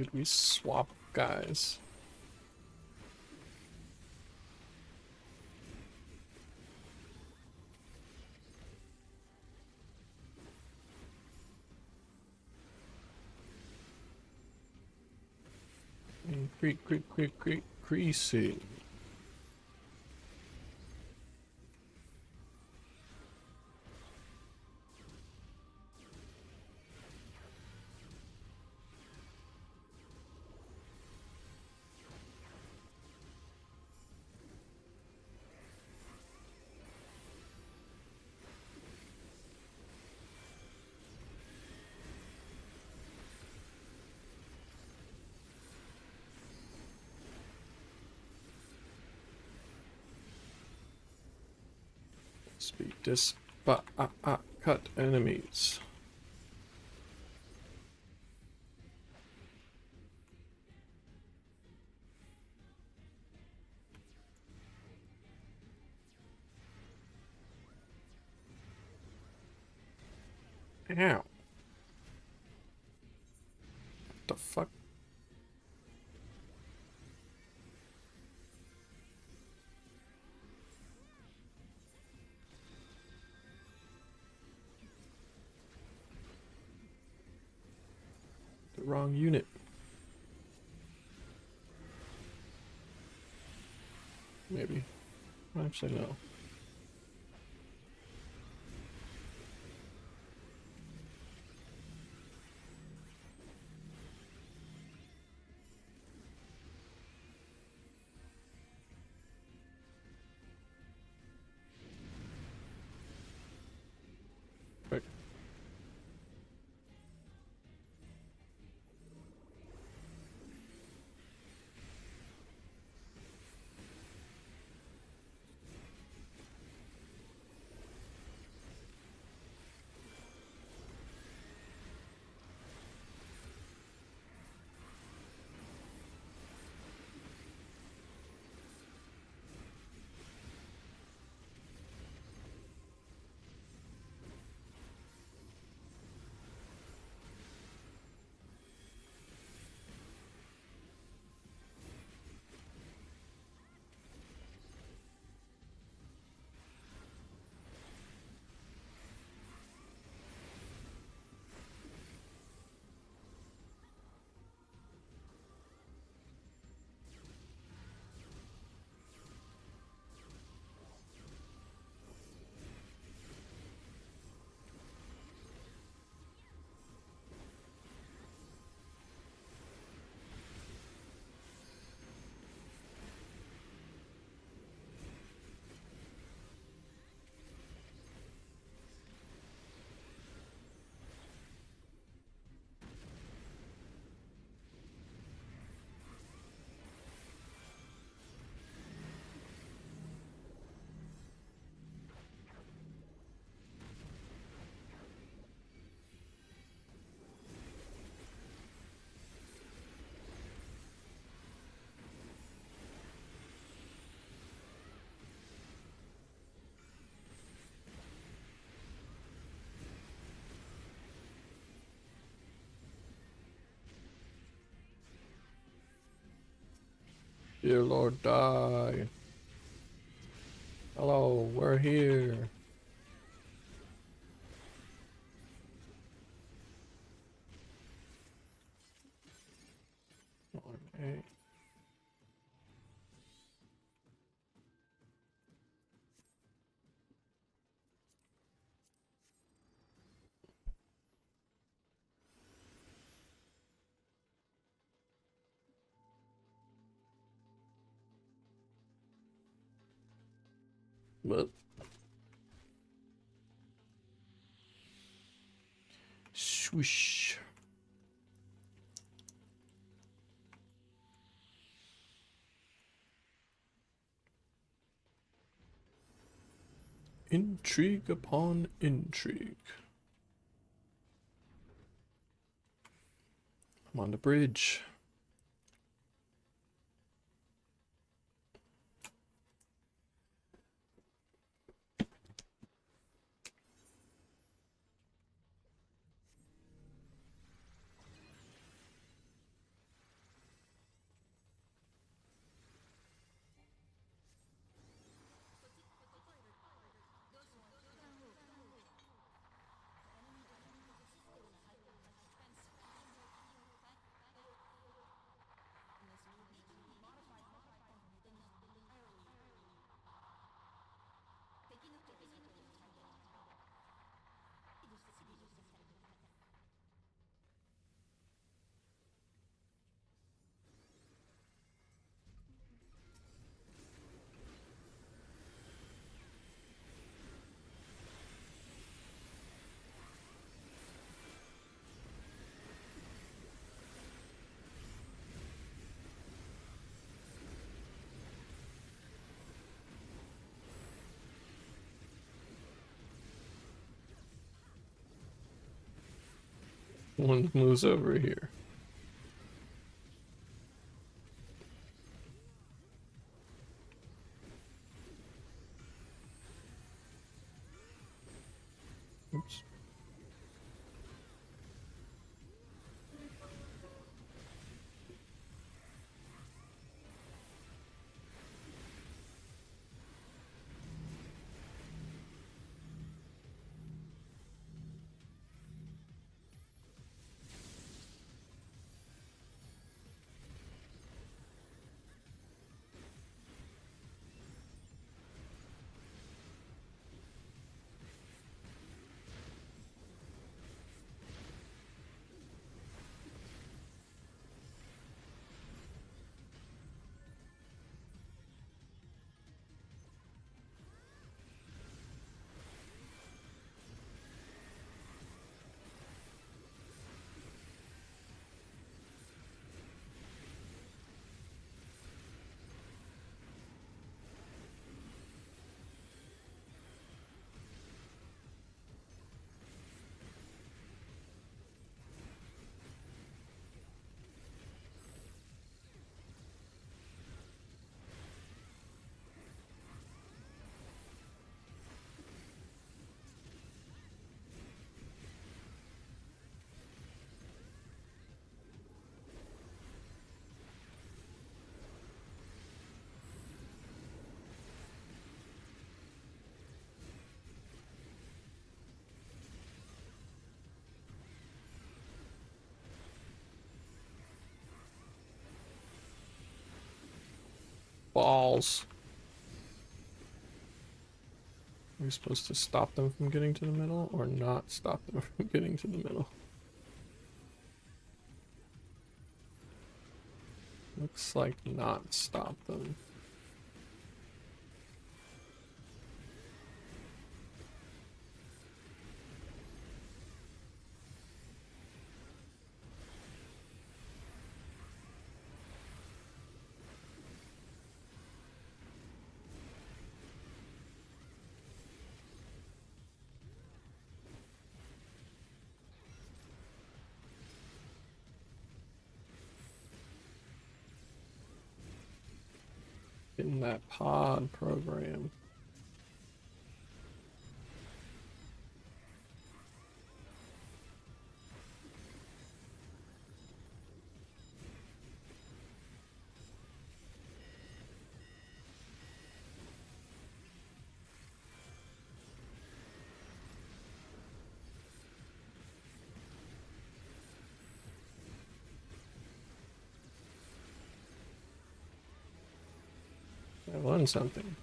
Did we swap guys? Creasing. Speed cut enemies. Ow. What the fuck? The wrong unit. Maybe. Actually, no. Quick. Dear Lord, die. Hello, we're here. Okay. But swoosh. Intrigue upon intrigue. I'm on the bridge. One moves over here. Oops. Balls. Are we supposed to stop them from getting to the middle or not stop them from getting to the middle? Looks like not stop them. In that pod program. I learned something.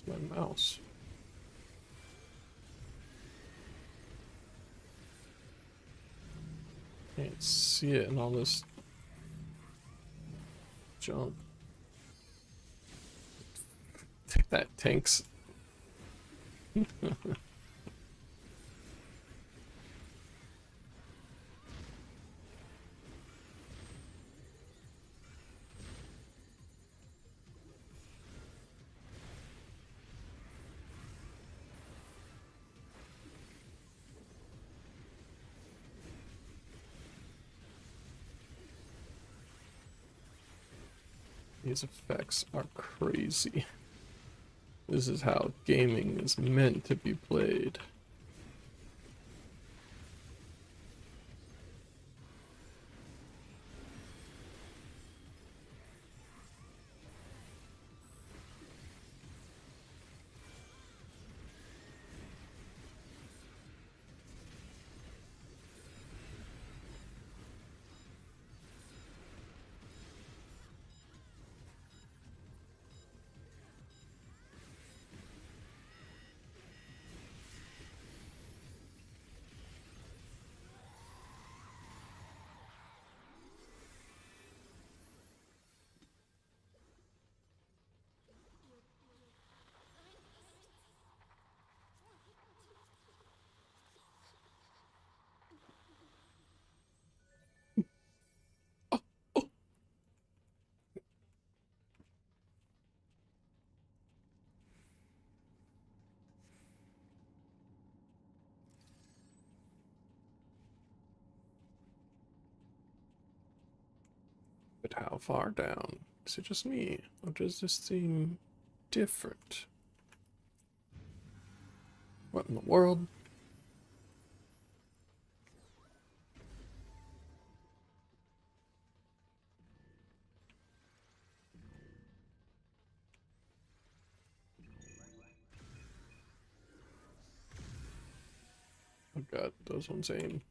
It's my mouse. Can't see it in all this junk. Take that, tanks. These effects are crazy. This is how gaming is meant to be played. But how far down? Is it just me? Or does this seem different? What in the world? Oh god, those ones aim.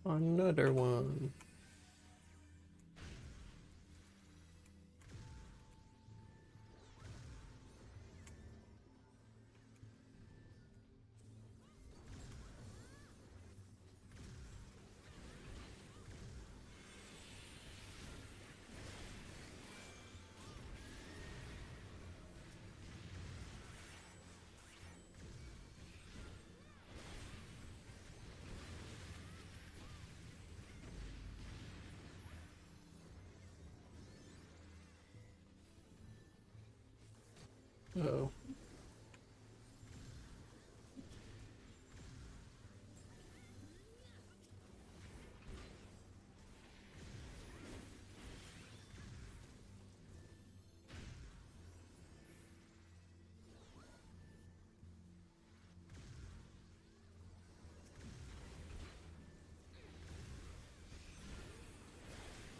Another one. Uh-oh.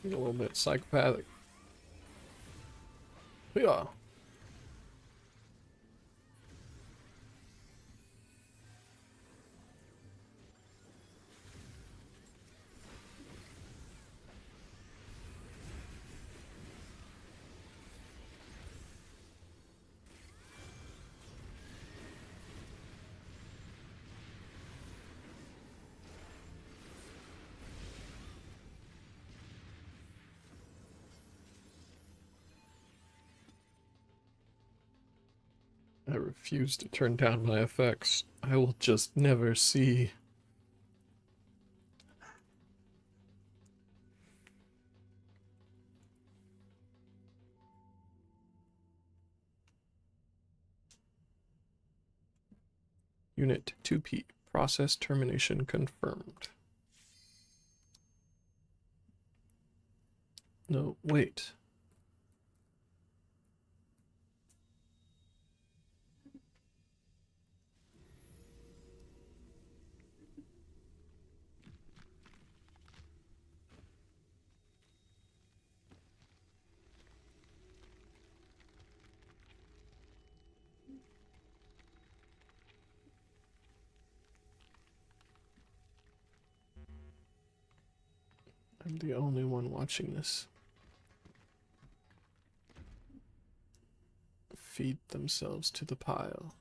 He's a little bit psychopathic. Yeah. I refuse to turn down my effects. I will just never see. Unit 2P. Process termination confirmed. No, wait. I'm the only one watching this. Feed themselves to the pile.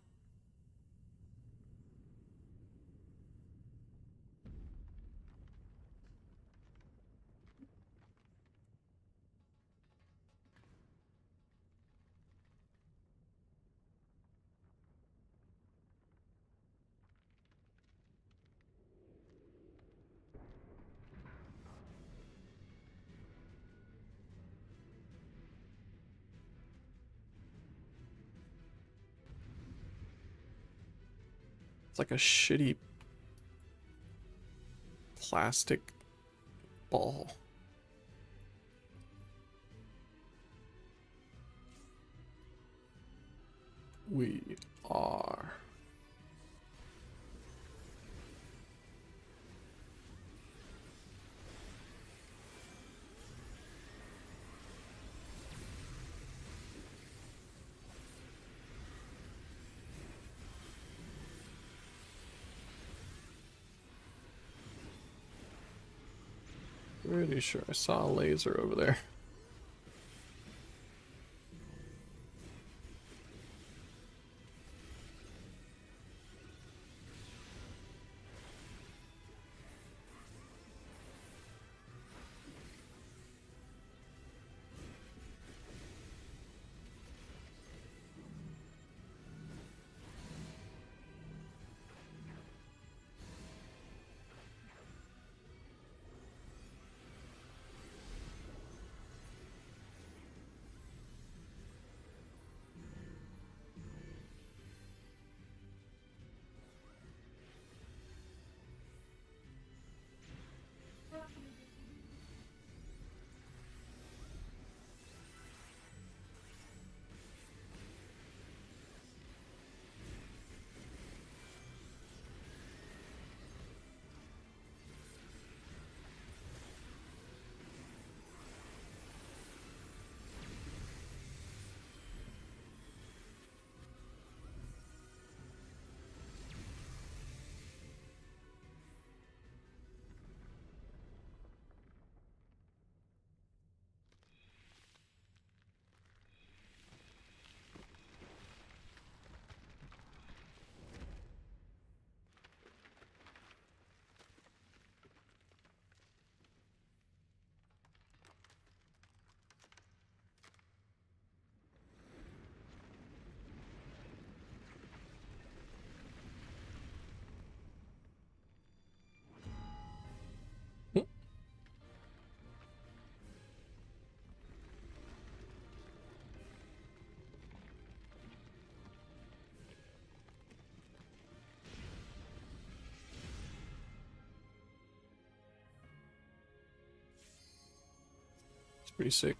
It's like a shitty plastic ball. We are. Pretty sure I saw a laser over there. It's pretty sick.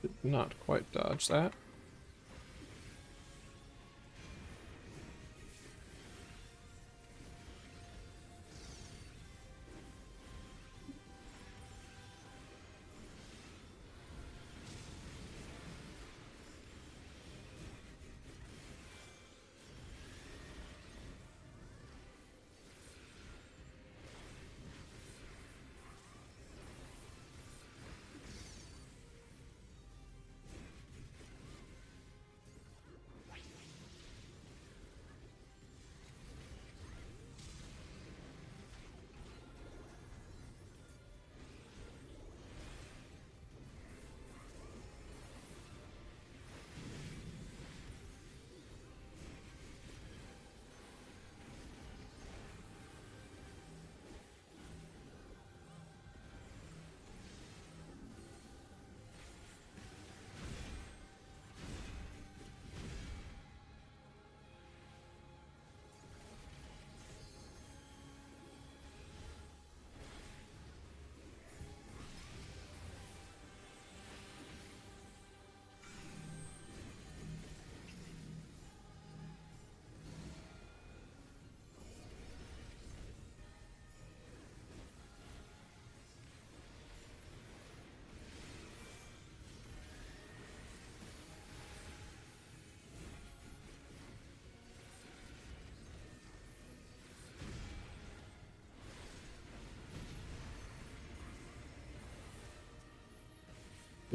Did not quite dodge that.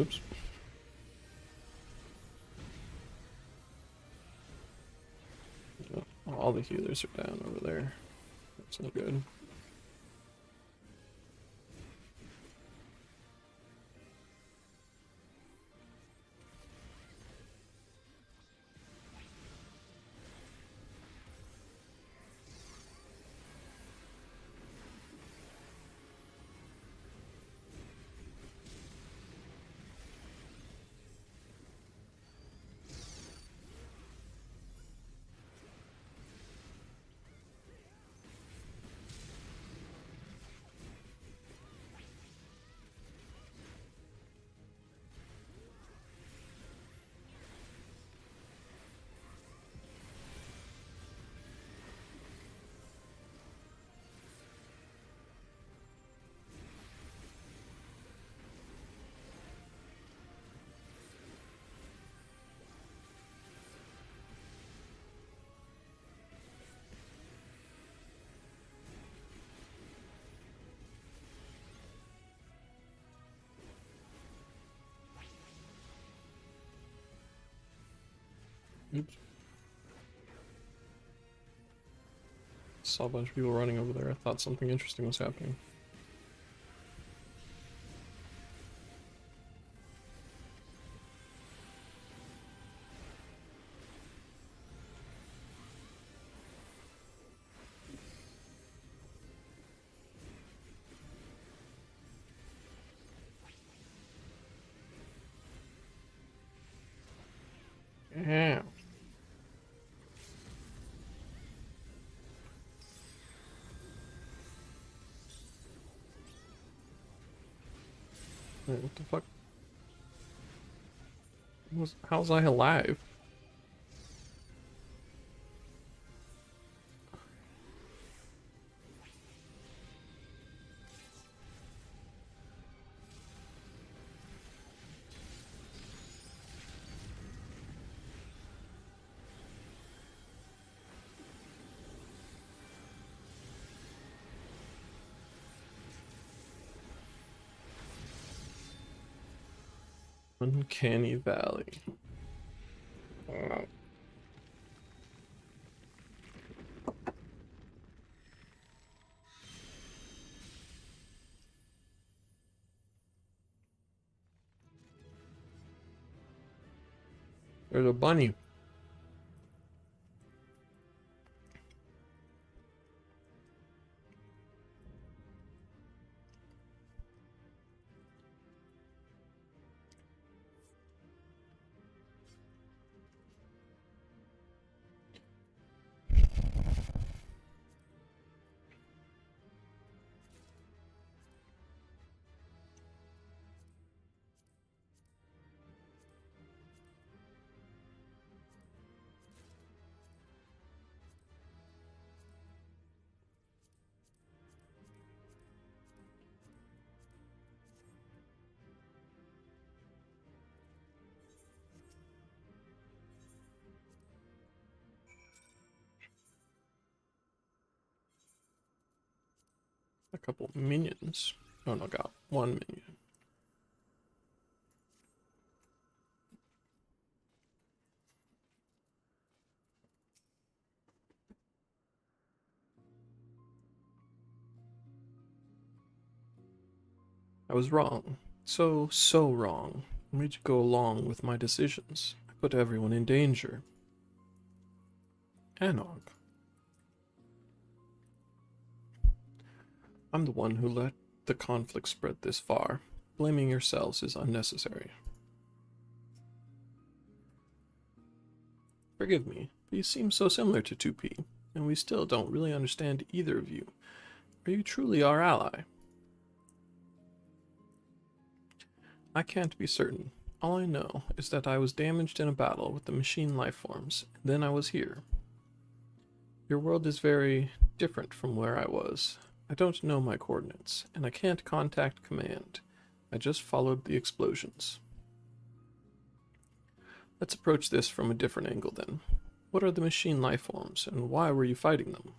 Oops. Oh, all the healers are down over there. That's no good. Oops. Saw a bunch of people running over there. I thought something interesting was happening. Yeah. Wait, what the fuck? How's I alive? Uncanny Valley. There's a bunny. A couple minions. Oh no, got one minion. I was wrong. So wrong. I made you go along with my decisions. I put everyone in danger. Anog. I'm the one who let the conflict spread this far. Blaming yourselves is unnecessary. Forgive me, but you seem so similar to 2P, and we still don't really understand either of you. Are you truly our ally? I can't be certain. All I know is that I was damaged in a battle with the machine lifeforms, and then I was here. Your world is very different from where I was. I don't know my coordinates, and I can't contact command. I just followed the explosions. Let's approach this from a different angle then. What are the machine lifeforms, and why were you fighting them?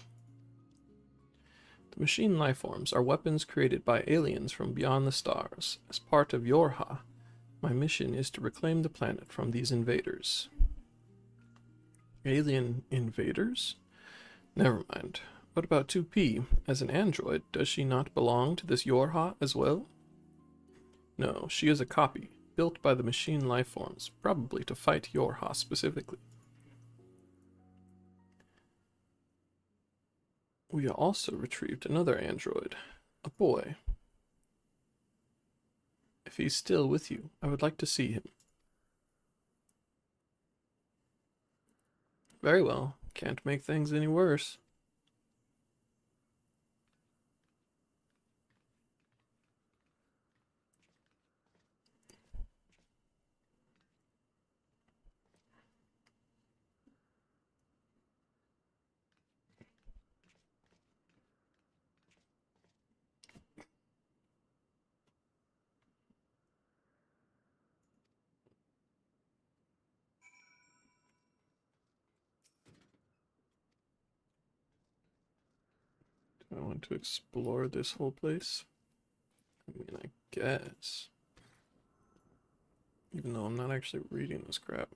The machine lifeforms are weapons created by aliens from beyond the stars. As part of Yorha, my mission is to reclaim the planet from these invaders. Alien invaders? Never mind. What about 2P? As an android, does she not belong to this Yorha as well? No, she is a copy, built by the machine lifeforms, probably to fight Yorha specifically. We also retrieved another android, a boy. If he's still with you, I would like to see him. Very well, can't make things any worse. Do I want to explore this whole place? I mean, I guess. Even though I'm not actually reading this crap.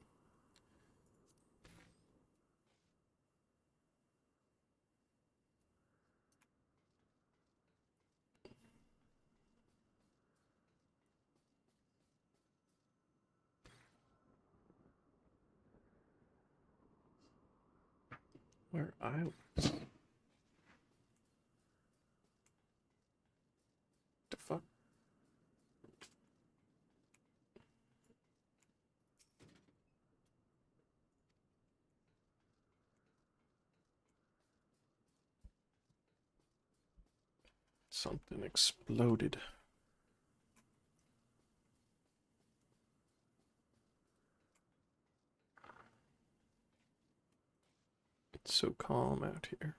Where I was. The fuck? Something exploded. It's so calm out here.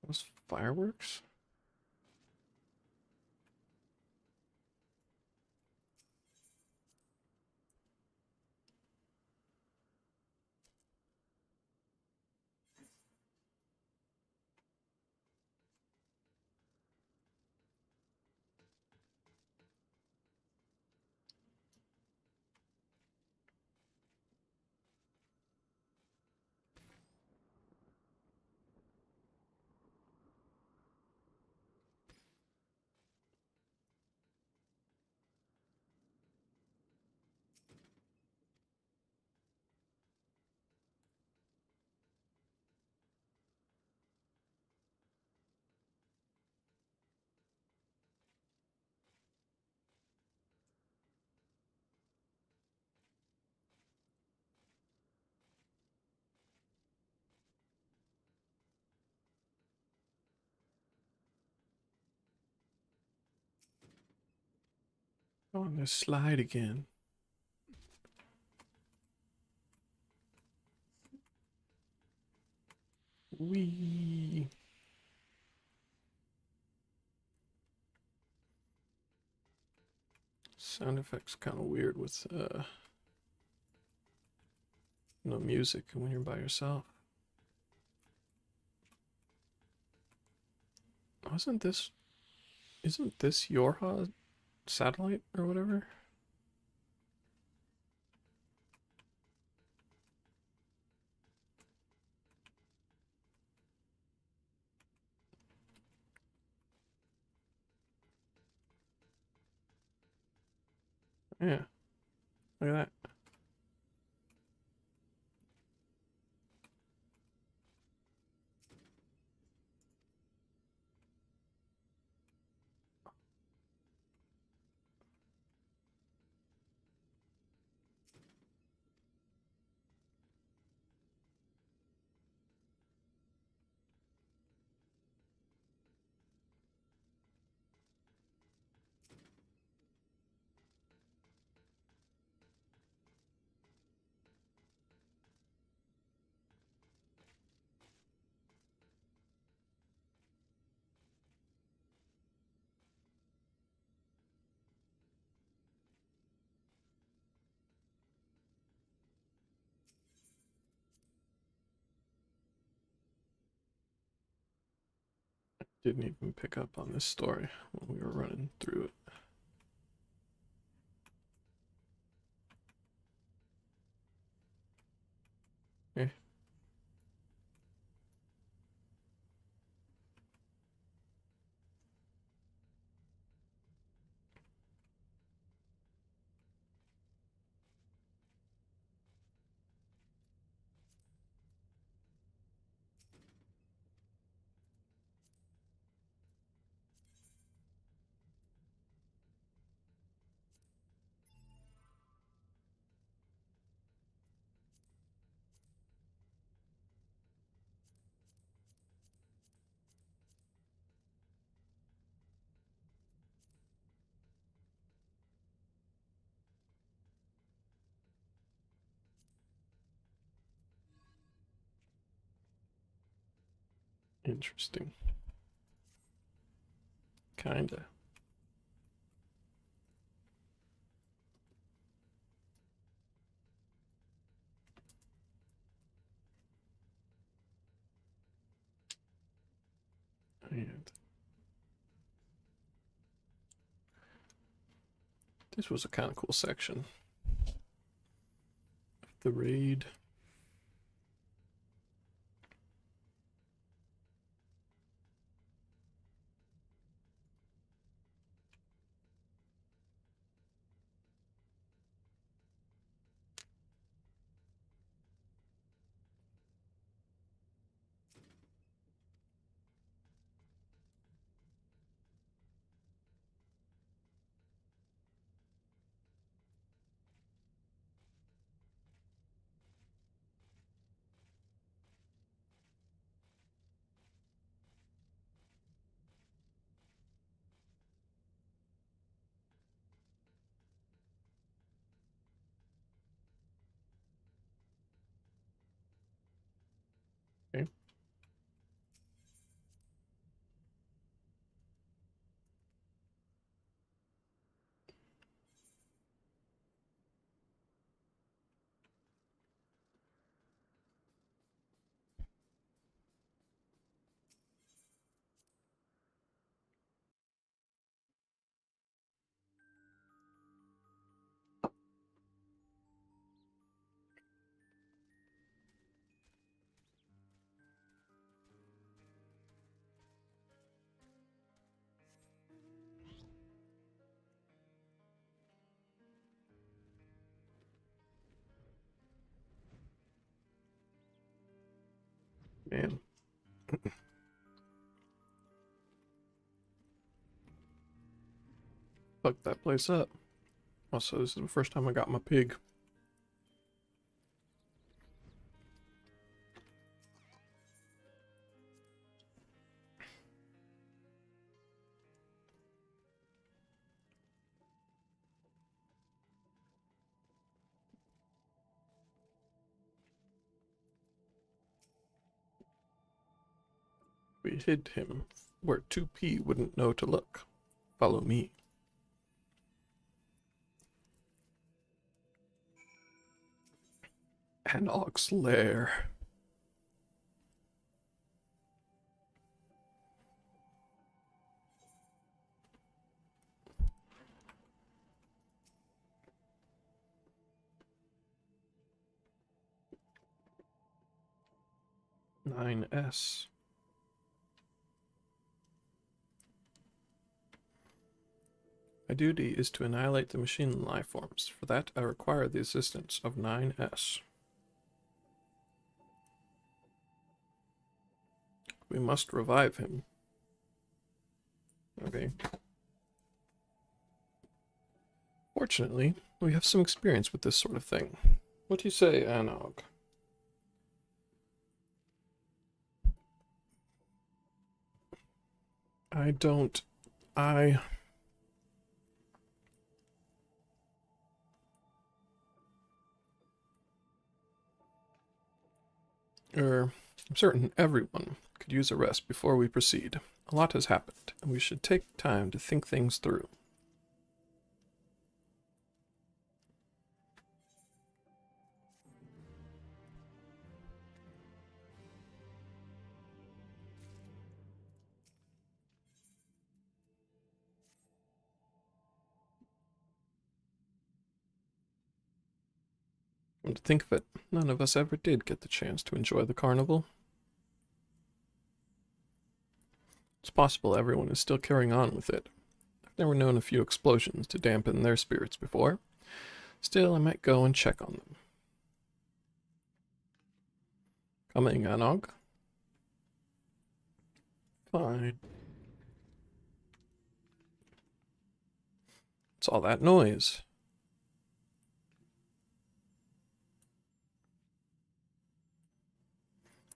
Those fireworks? On this slide again. Wee. Sound effects kind of weird with no music when you're by yourself. Isn't this your satellite or whatever? Yeah, look at that. Didn't even pick up on this story when we were running through it. Eh. Interesting. Kinda. And this was a kind of cool section. The raid. Okay. Man. Fuck that place up. Also, this is the first time I got my pig. We hid him where 2P wouldn't know to look. Follow me. Anog's lair. Nine S. My duty is to annihilate the machine life forms. For that, I require the assistance of 9S. We must revive him. Okay. Fortunately, we have some experience with this sort of thing. What do you say, Anog? I I'm certain everyone could use a rest before we proceed. A lot has happened, and we should take time to think things through. And to think of it, none of us ever did get the chance to enjoy the carnival. It's possible everyone is still carrying on with it. I've never known a few explosions to dampen their spirits before. Still, I might go and check on them. Coming, Anog? Fine. What's all that noise?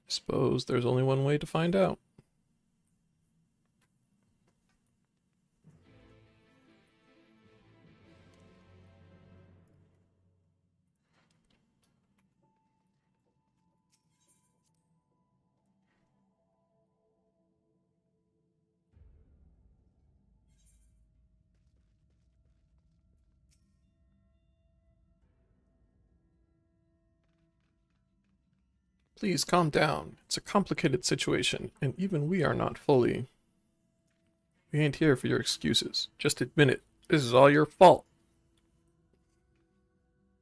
I suppose there's only one way to find out. Please calm down. It's a complicated situation, and even we are not fully... We ain't here for your excuses. Just admit it. This is all your fault.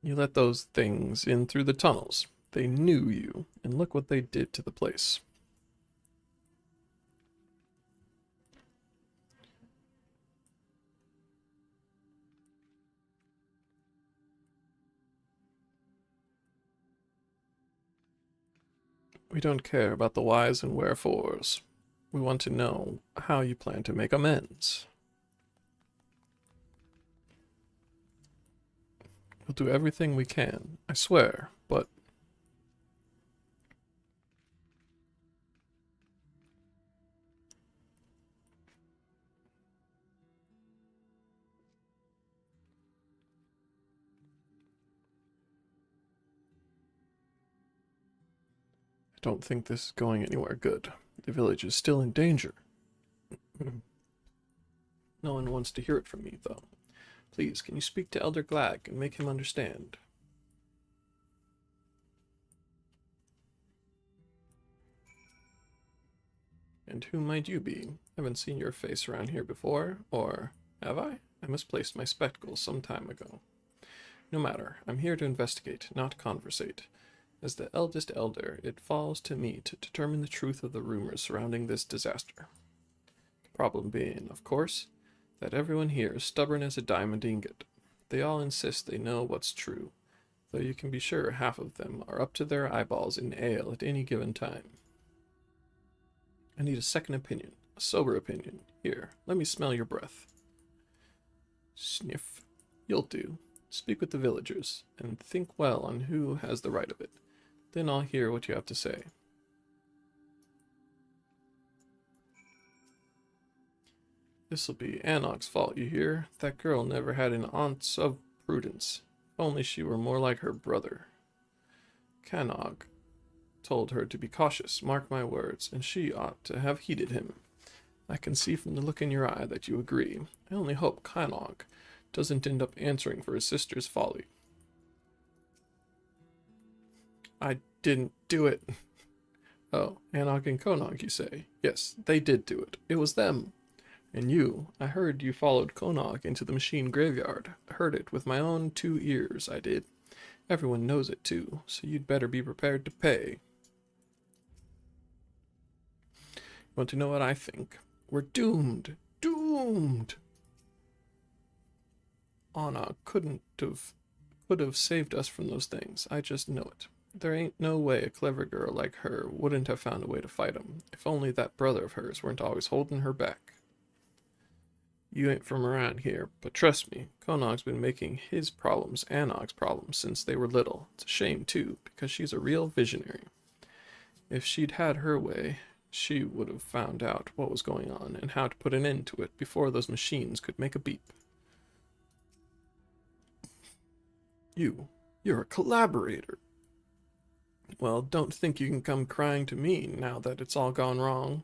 You let those things in through the tunnels. They knew you, and look what they did to the place. We don't care about the whys and wherefores. We want to know how you plan to make amends. We'll do everything we can, I swear, but... I don't think this is going anywhere good. The village is still in danger. No one wants to hear it from me, though. Please, can you speak to Elder Glag and make him understand? And who might you be? Haven't seen your face around here before, or have I? I misplaced my spectacles some time ago. No matter, I'm here to investigate, not conversate. As the eldest elder, it falls to me to determine the truth of the rumors surrounding this disaster. The problem being, of course, that everyone here is stubborn as a diamond ingot. They all insist they know what's true, though you can be sure half of them are up to their eyeballs in ale at any given time. I need a second opinion, a sober opinion. Here, let me smell your breath. Sniff. You'll do. Speak with the villagers, and think well on who has the right of it. Then I'll hear what you have to say. This'll be Anog's fault, you hear? That girl never had an ounce of prudence. If only she were more like her brother. Canog told her to be cautious, mark my words, and she ought to have heeded him. I can see from the look in your eye that you agree. I only hope Kynog doesn't end up answering for his sister's folly. I didn't do it. Oh, Anog and Konog, you say? Yes, they did do it. It was them. And you, I heard you followed Konog into the machine graveyard. I heard it with my own 2 ears, I did. Everyone knows it too, so you'd better be prepared to pay. You want to know what I think? We're doomed. Doomed! Anna could have saved us from those things. I just know it. There ain't no way a clever girl like her wouldn't have found a way to fight 'em, if only that brother of hers weren't always holding her back. You ain't from around here, but trust me, Konog's been making his problems Anog's problems since they were little. It's a shame, too, because she's a real visionary. If she'd had her way, she would have found out what was going on and how to put an end to it before those machines could make a beep. You're a collaborator. Well, don't think you can come crying to me now that it's all gone wrong.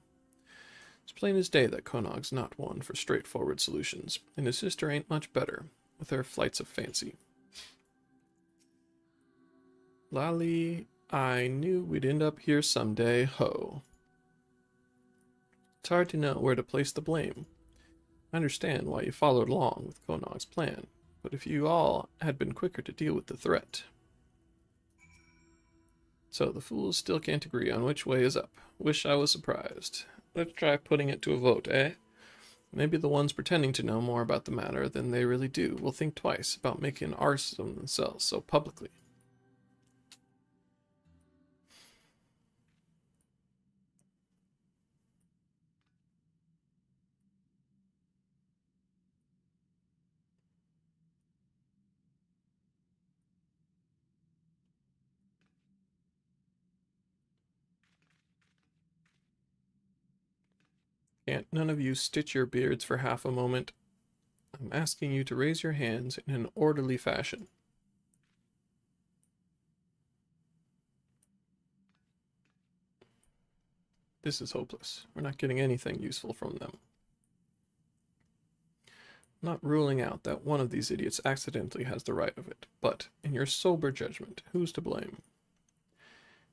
It's plain as day that Konog's not one for straightforward solutions, and his sister ain't much better, with her flights of fancy. Lally, I knew we'd end up here someday, ho. It's hard to know where to place the blame. I understand why you followed along with Konog's plan, but if you all had been quicker to deal with the threat. So the fools still can't agree on which way is up. Wish I was surprised. Let's try putting it to a vote, eh? Maybe the ones pretending to know more about the matter than they really do will think twice about making an arse of themselves so publicly. Can't none of you stitch your beards for half a moment? I'm asking you to raise your hands in an orderly fashion. This is hopeless. We're not getting anything useful from them. I'm not ruling out that one of these idiots accidentally has the right of it, but, in your sober judgment, who's to blame?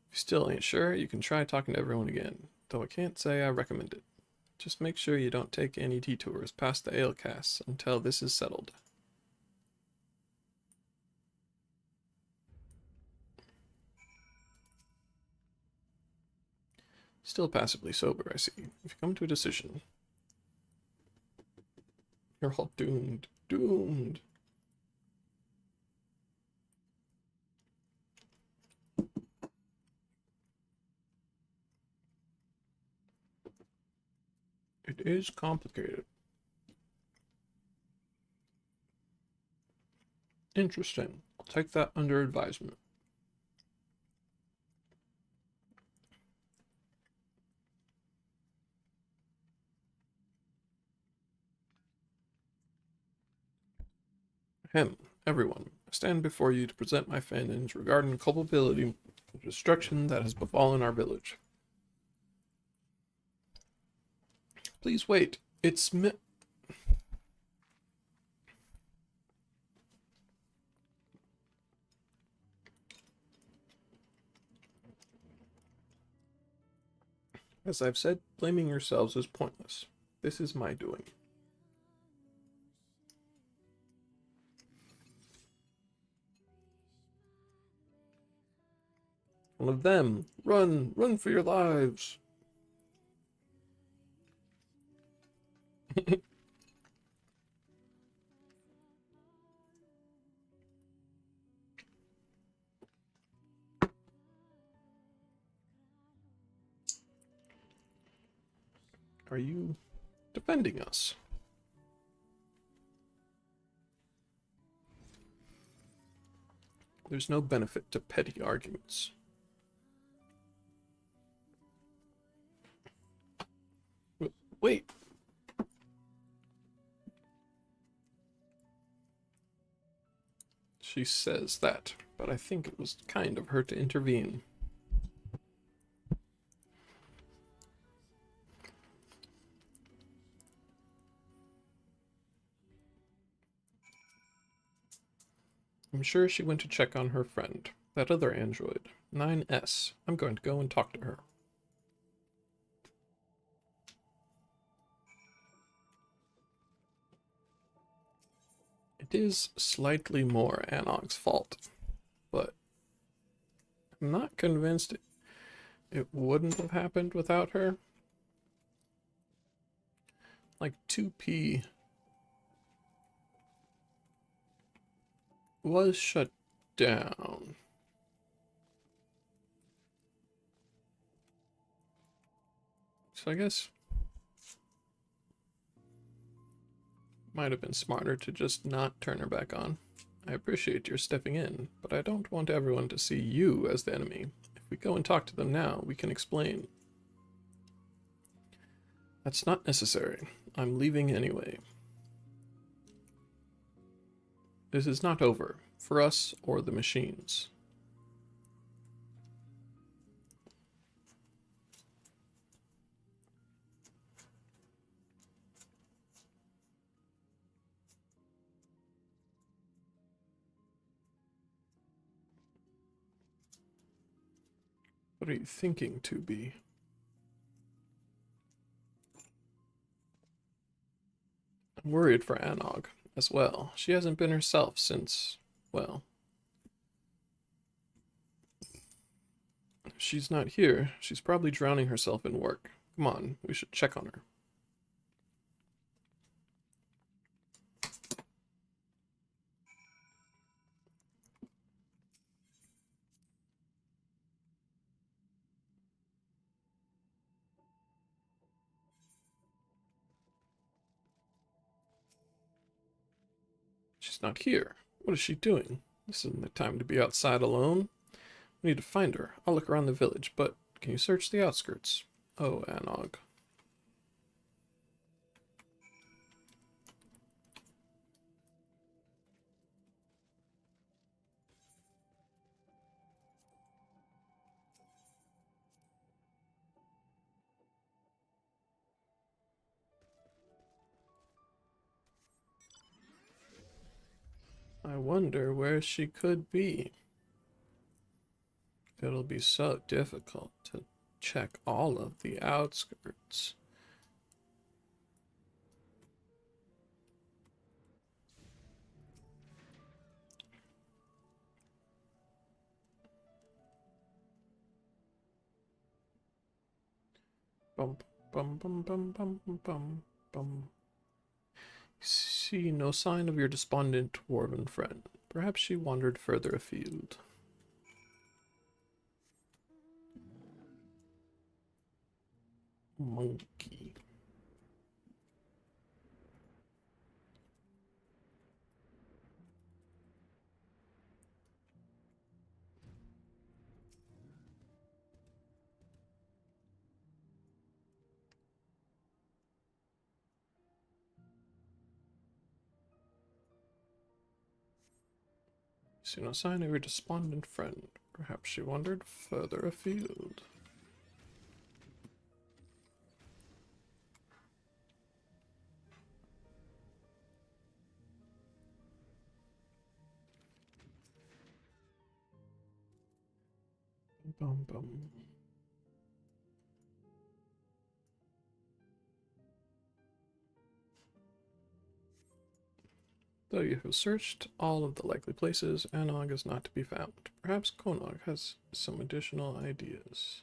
If you still ain't sure, you can try talking to everyone again, though I can't say I recommend it. Just make sure you don't take any detours past the ale casks until this is settled. Still passively sober, I see. If you come to a decision, you're all doomed. Doomed. It is complicated. Interesting. I'll take that under advisement. Ahem, everyone, I stand before you to present my findings regarding culpability and destruction that has befallen our village. Please wait. It's As I've said, blaming yourselves is pointless. This is my doing. One of them. Run! Run for your lives! Are you defending us? There's no benefit to petty arguments. Wait. She says that, but I think it was kind of her to intervene. I'm sure she went to check on her friend, that other android, 9S. I'm going to go and talk to her. It is slightly more Anog's fault, but I'm not convinced it wouldn't have happened without her. Like 2P was shut down. So I guess might have been smarter to just not turn her back on. I appreciate your stepping in, but I don't want everyone to see you as the enemy. If we go and talk to them now, we can explain. That's not necessary. I'm leaving anyway. This is not over, for us or the machines. What are you thinking, 2B? I'm worried for Anog as well. She hasn't been herself since, well, if she's not here. She's probably drowning herself in work. Come on, we should check on her. She's not here. What is she doing? This isn't the time to be outside alone. We need to find her. I'll look around the village, but can you search the outskirts? Oh, Anog. I wonder where she could be. It'll be so difficult to check all of the outskirts. Bum bum bum bum bum bum bum. See no sign of your despondent dwarven friend. Perhaps she wandered further afield. Monkey. See no sign of your despondent friend. Perhaps she wandered further afield. Bum bum. Though you have searched all of the likely places, Anog is not to be found. Perhaps Konog has some additional ideas.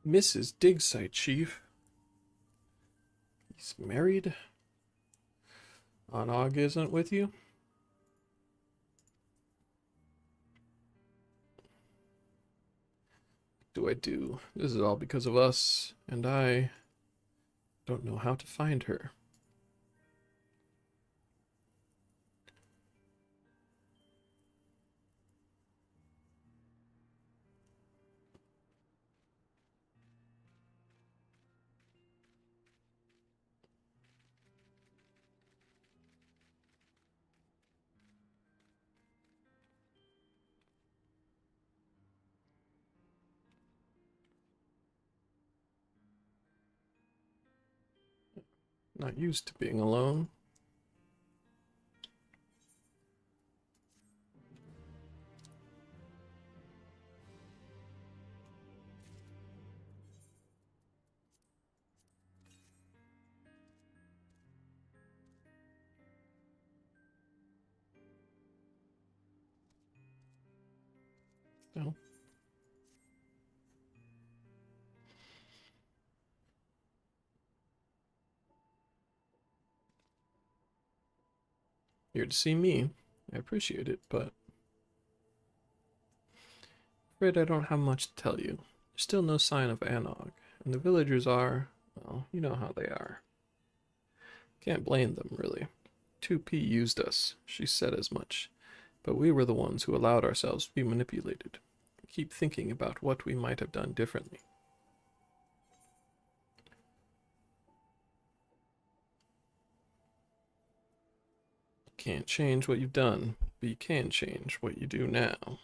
Mrs. Digsite, Chief. He's married? Anog isn't with you? What do I do? This is all because of us, and I don't know how to find her. Not used to being alone. No. Here to see me. I appreciate it, but afraid I don't have much to tell you. There's still no sign of Anog, and the villagers are, well, you know how they are. Can't blame them, really. 2P used us, she said as much, but we were the ones who allowed ourselves to be manipulated. I keep thinking about what we might have done differently. Can't change what you've done, but you can change what you do now.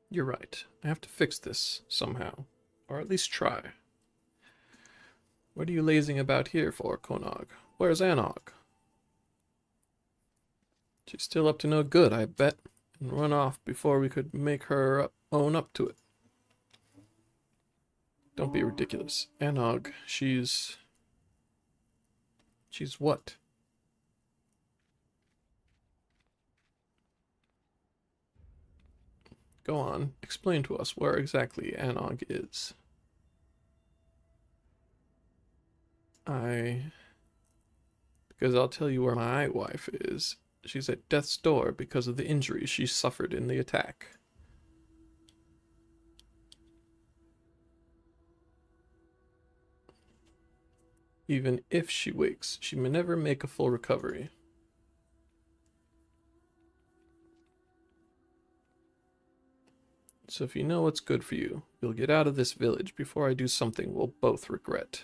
You're right. I have to fix this somehow, or at least try. What are you lazing about here for, Konog? Where's Anog? She's still up to no good, I bet, and run off before we could make her own up to it. Don't be ridiculous. Anog, she's what? Go on, explain to us where exactly Anog is. Because I'll tell you where my wife is. She's at death's door because of the injuries she suffered in the attack. Even if she wakes, she may never make a full recovery. So if you know what's good for you, you'll get out of this village before I do something we'll both regret.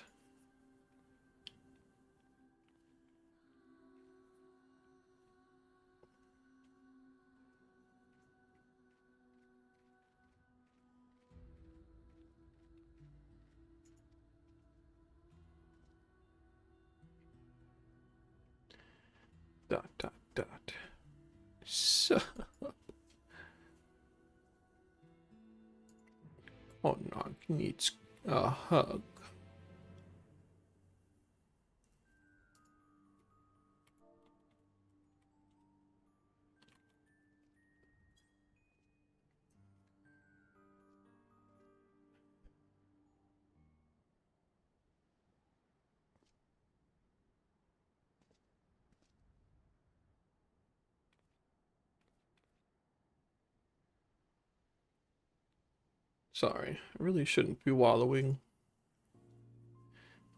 Dot, dot, dot. So... Konog needs a hug. Sorry, I really shouldn't be wallowing.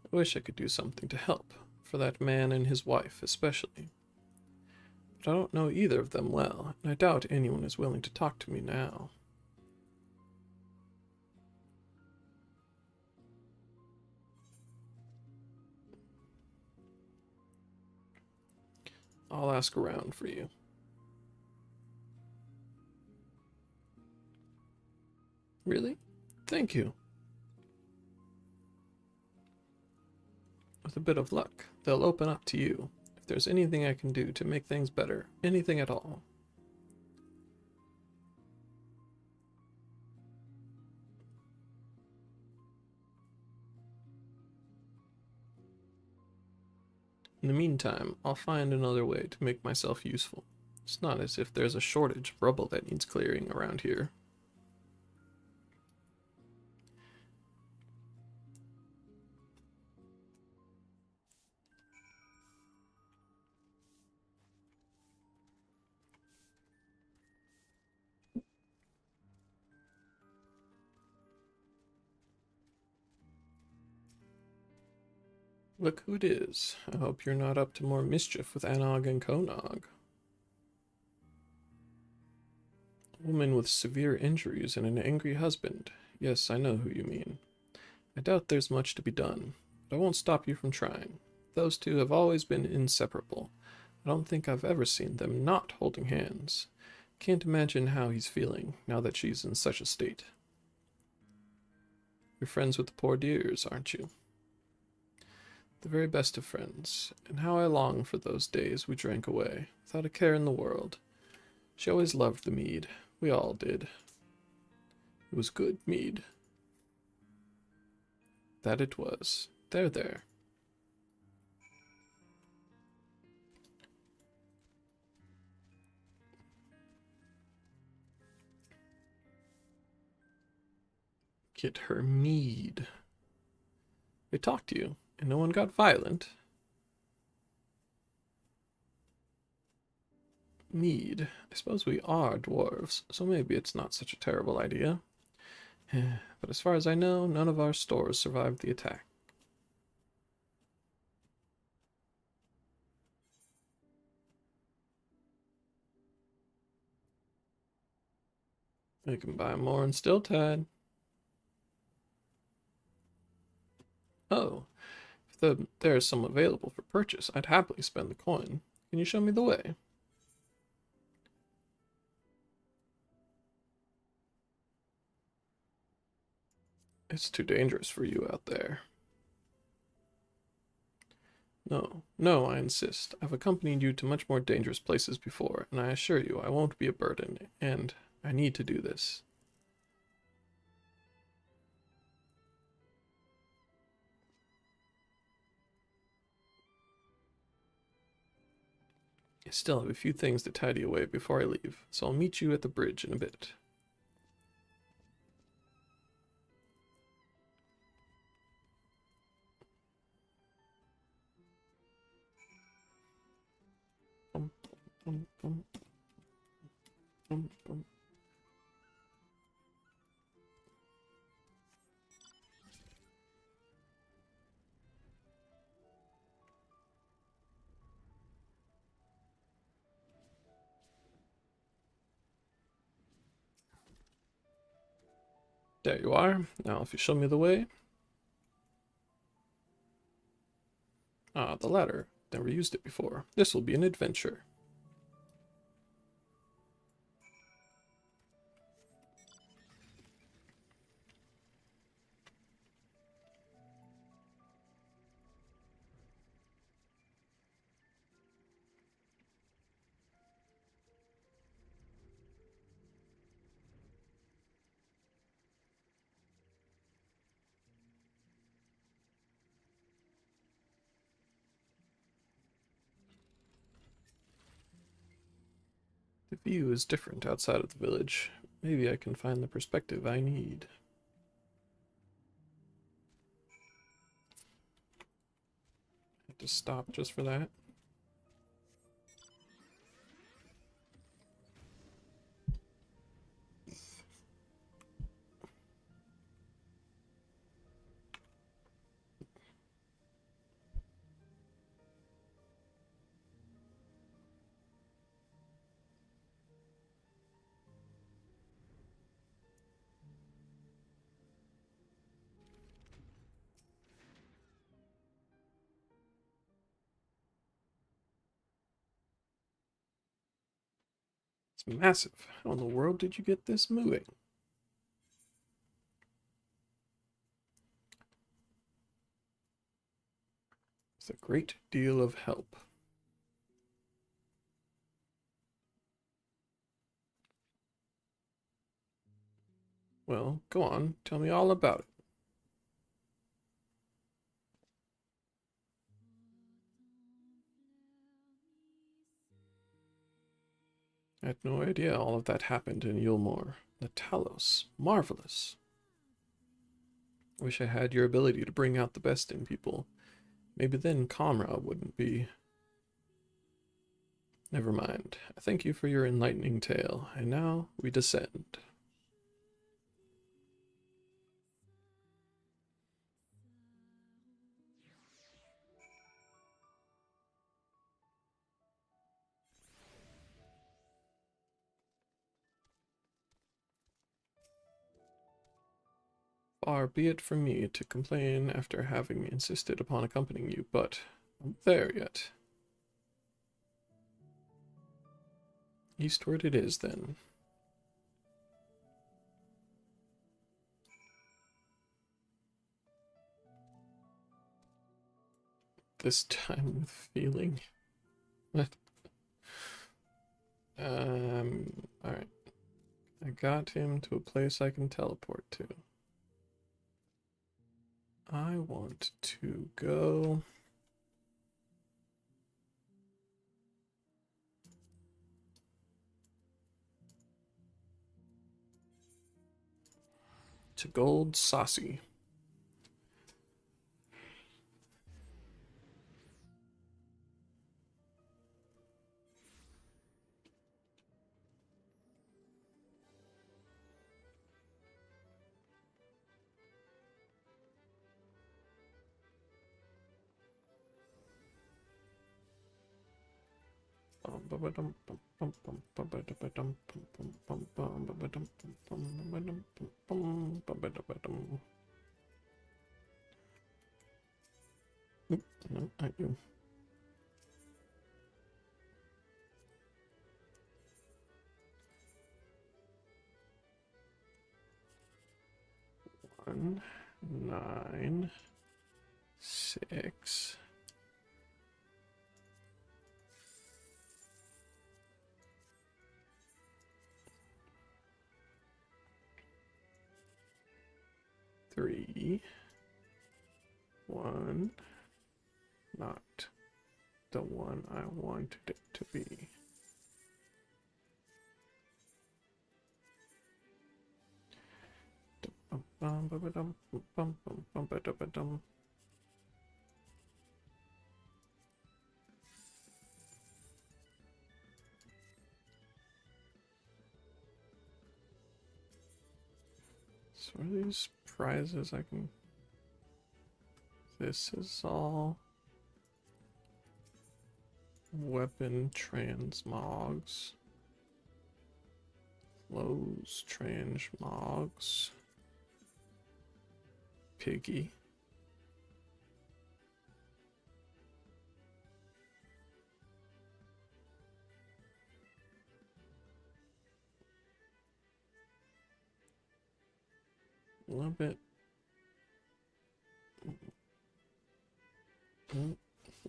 I wish I could do something to help, for that man and his wife especially. But I don't know either of them well, and I doubt anyone is willing to talk to me now. I'll ask around for you. Really? Thank you. With a bit of luck, they'll open up to you. If there's anything I can do to make things better, anything at all. In the meantime, I'll find another way to make myself useful. It's not as if there's a shortage of rubble that needs clearing around here. Look who it is. I hope you're not up to more mischief with Anog and Konog. A woman with severe injuries and an angry husband. Yes, I know who you mean. I doubt there's much to be done, but I won't stop you from trying. Those two have always been inseparable. I don't think I've ever seen them not holding hands. Can't imagine how he's feeling now that she's in such a state. You're friends with the poor dears, aren't you? The very best of friends, and how I long for those days we drank away, without a care in the world. She always loved the mead. We all did. It was good mead. That it was. There, there. Get her mead. They talked to you, and no one got violent. Mead. I suppose we are dwarves, so maybe it's not such a terrible idea. But as far as I know, none of our stores survived the attack. I can buy more in Stilltide. Oh, if there is some available for purchase, I'd happily spend the coin. Can you show me the way? It's too dangerous for you out there. No, no, I insist. I've accompanied you to much more dangerous places before, and I assure you I won't be a burden, and I need to do this. I still have a few things to tidy away before I leave, so I'll meet you at the bridge in a bit. Bum, bum, bum, bum, bum. There you are. Now, if you show me the way. Ah, the ladder. Never used it before. This will be an adventure. The view is different outside of the village. Maybe I can find the perspective I need. I have to stop just for that. It's massive. How in the world did you get this moving? It's a great deal of help. Well, go on. Tell me all about it. I had no idea all of that happened in Yulmore. The Talos. Marvelous. I wish I had your ability to bring out the best in people. Maybe then Comra wouldn't be. Never mind. I thank you for your enlightening tale, and now we descend. Far be it from me to complain after having insisted upon accompanying you, but I'm there yet. Eastward it is, then. this time with feeling. Alright. I got him to a place I can teleport to. I want to go to Gold Saucy. Oop, no, not you. One, 9, 6. Three, 1, not the one I wanted it to be. So are these prizes I can... This is all weapon transmogs. Clothes transmogs. Piggy. A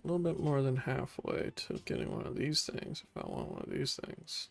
little bit more than halfway to getting one of these things if I want one of these things.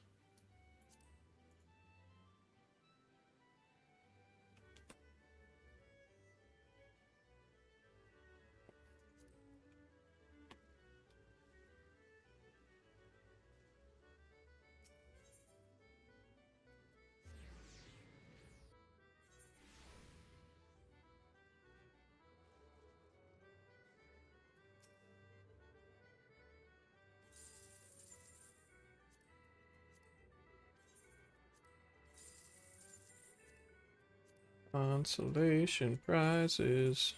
Consolation prizes.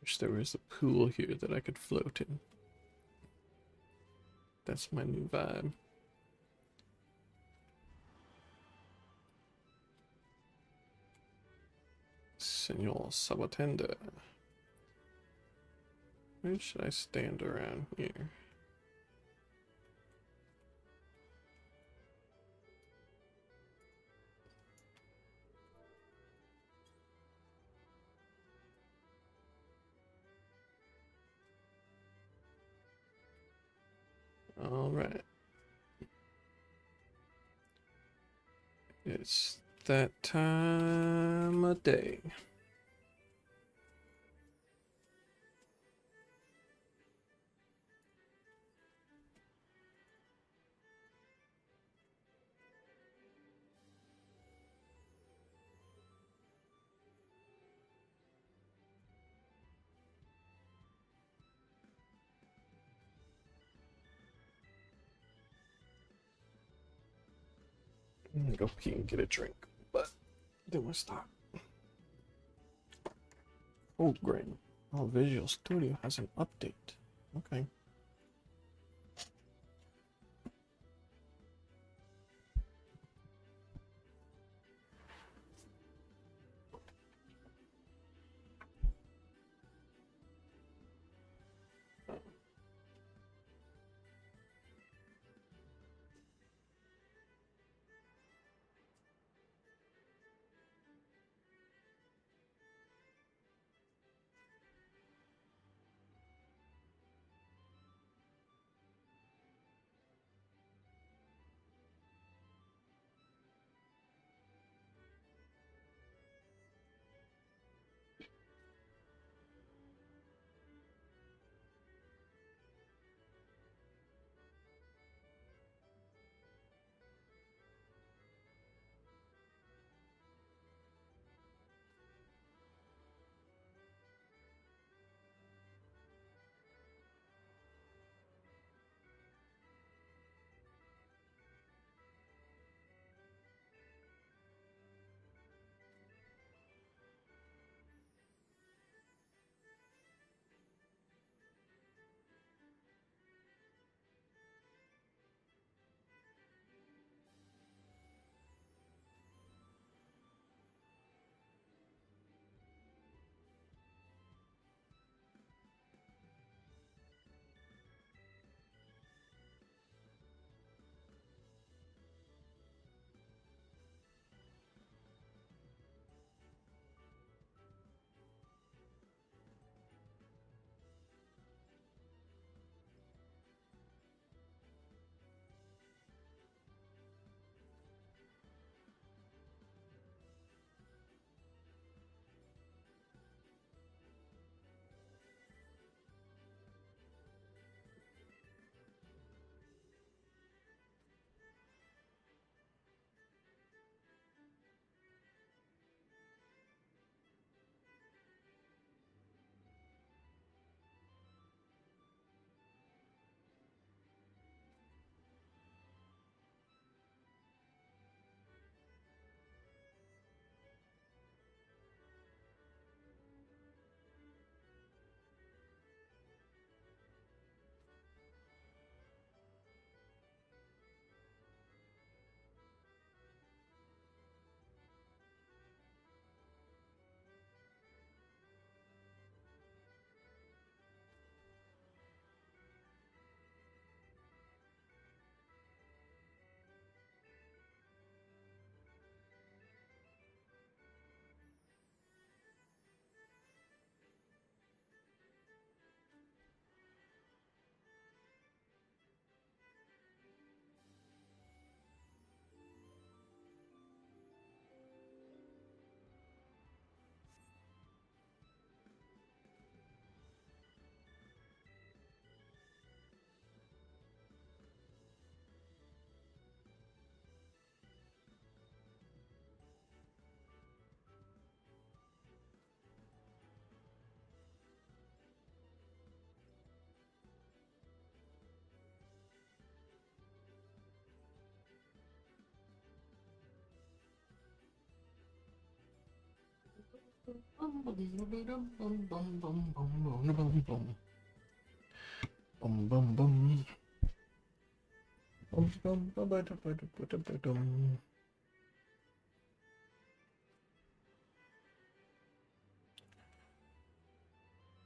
Wish there was a pool here that I could float in. That's my new vibe. Senor Sabatenda. Where should I stand around here? All right. It's that time of day. I'm gonna go pee and get a drink, but then we'll stop. Oh, great. Oh, Visual Studio has an update. Okay. Bum bum bum.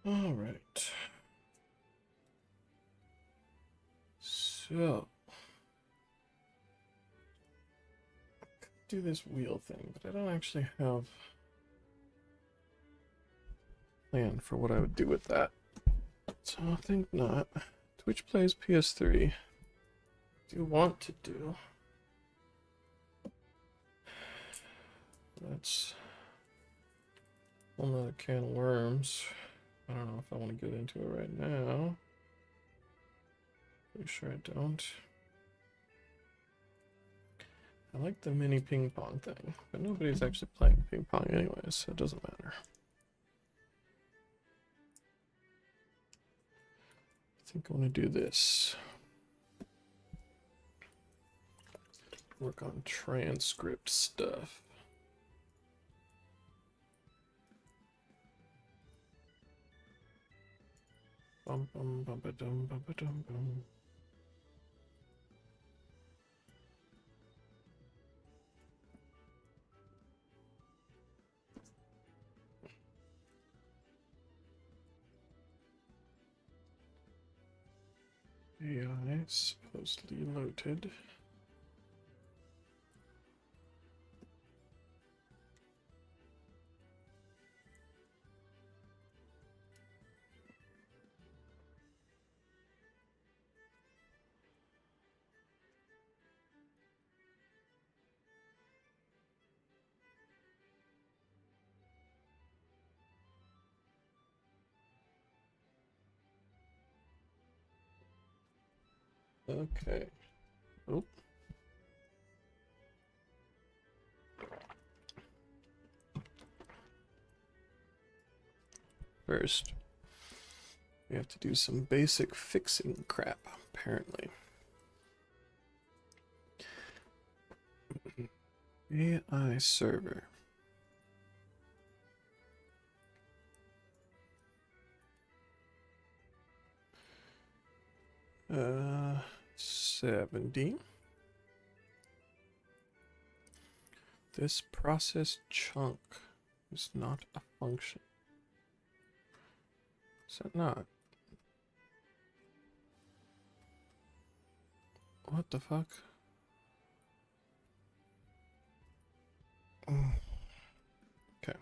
All right. So do this wheel thing, but I don't actually have a plan for what I would do with that. So I think not. Twitch plays PS3. Do you want to do? That's another can of worms. I don't know if I want to get into it right now. Pretty sure I don't. I like the mini ping pong thing, but nobody's actually playing ping pong anyways, so it doesn't matter. I think I want to do this. work on transcript stuff. Bum bum bum ba dum bum ba dum bum. AI supposedly loaded. Okay. Oh. First, we have to do some basic fixing crap, apparently. AI server. Uh, 70. This process chunk is not a function. Is that not? What the fuck? Okay.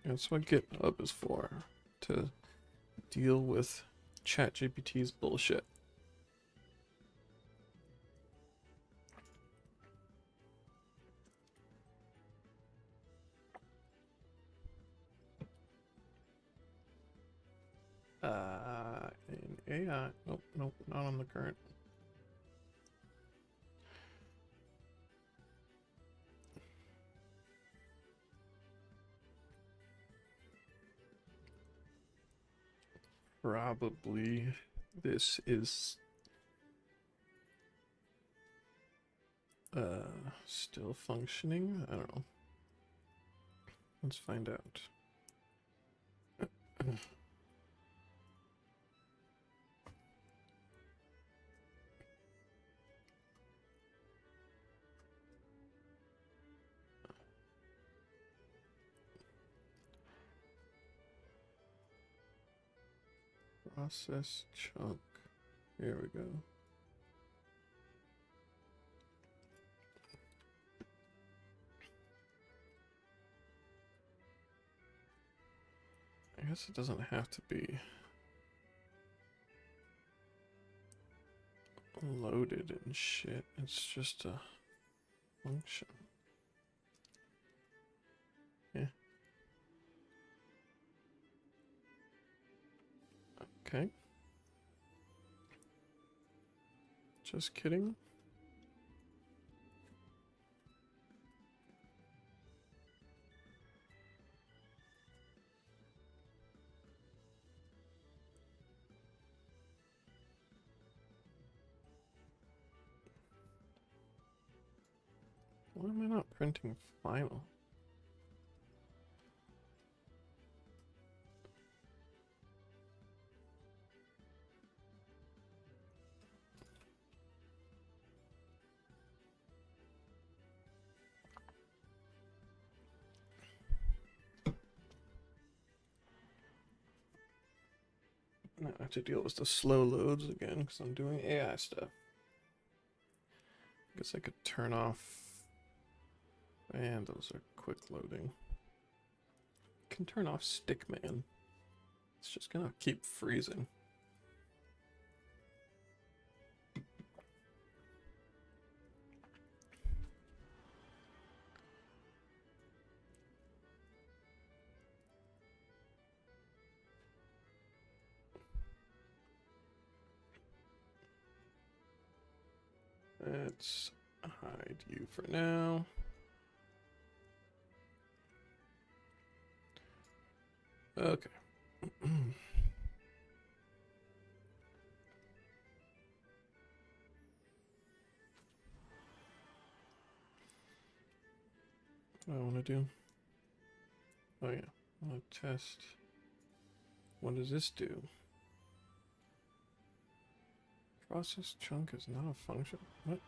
That's what GitHub is for. To deal with ChatGPT's bullshit. In AI. Nope, nope, not on the current. Probably this is still functioning. I don't know. Let's find out. Process chunk. Here we go. I guess it doesn't have to be loaded and shit. It's just a function. Yeah. Okay. Just kidding. Why am I not printing final? Now I have to deal with the slow loads again because I'm doing AI stuff. Guess I could turn off. And those are quick loading. Can turn off Stickman. It's just gonna keep freezing. Let's hide you for now. Okay. what do I want to do? Oh yeah, I want to test. What does this do? Process chunk is not a function. What?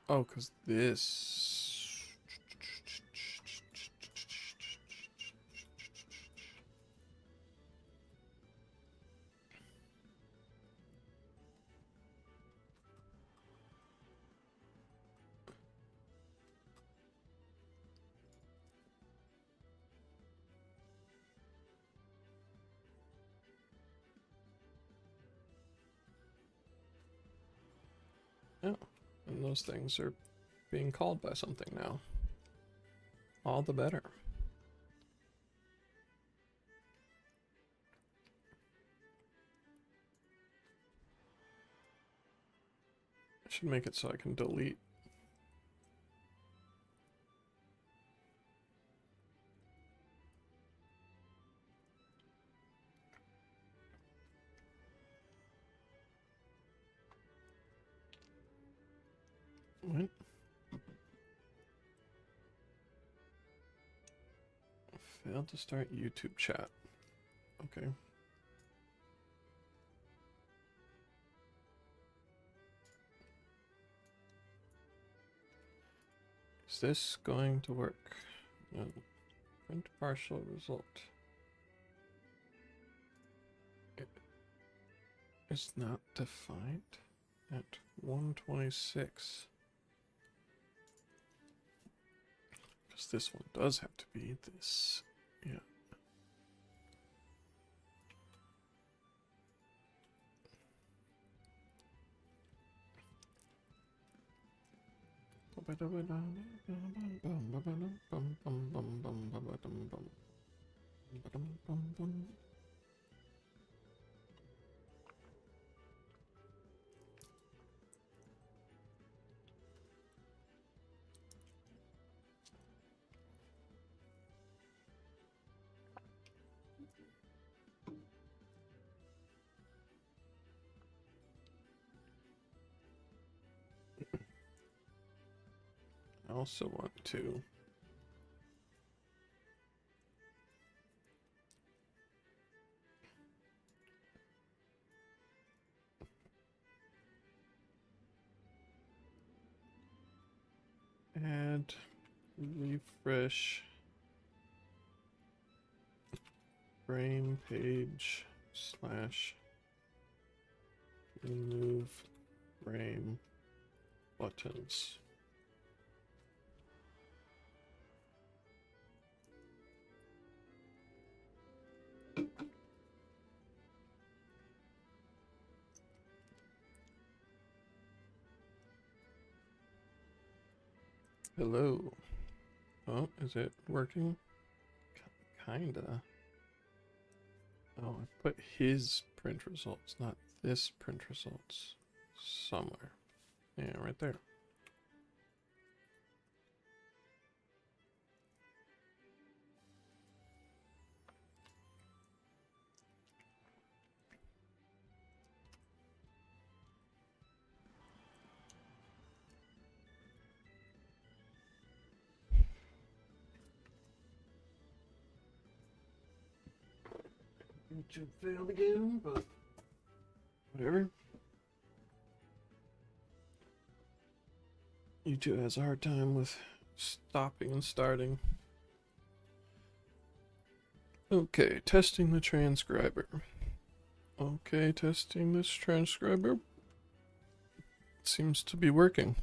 Oh, because this. Oh, and those things are being called by something now. All the better. I should make it so I can delete. What? Failed to start YouTube chat. Okay. Is this going to work? No. Print partial result. It's not defined at 126. Because this one does have to be this. Yeah. I also want to add refresh frame page slash remove frame buttons. Hello. Oh, is it working? Kinda. Oh, I put his print results, not this print results. Somewhere. Yeah, right there. YouTube failed again, but whatever. YouTube has a hard time with stopping and starting. Okay, testing the transcriber. Okay, testing this transcriber. Seems to be working.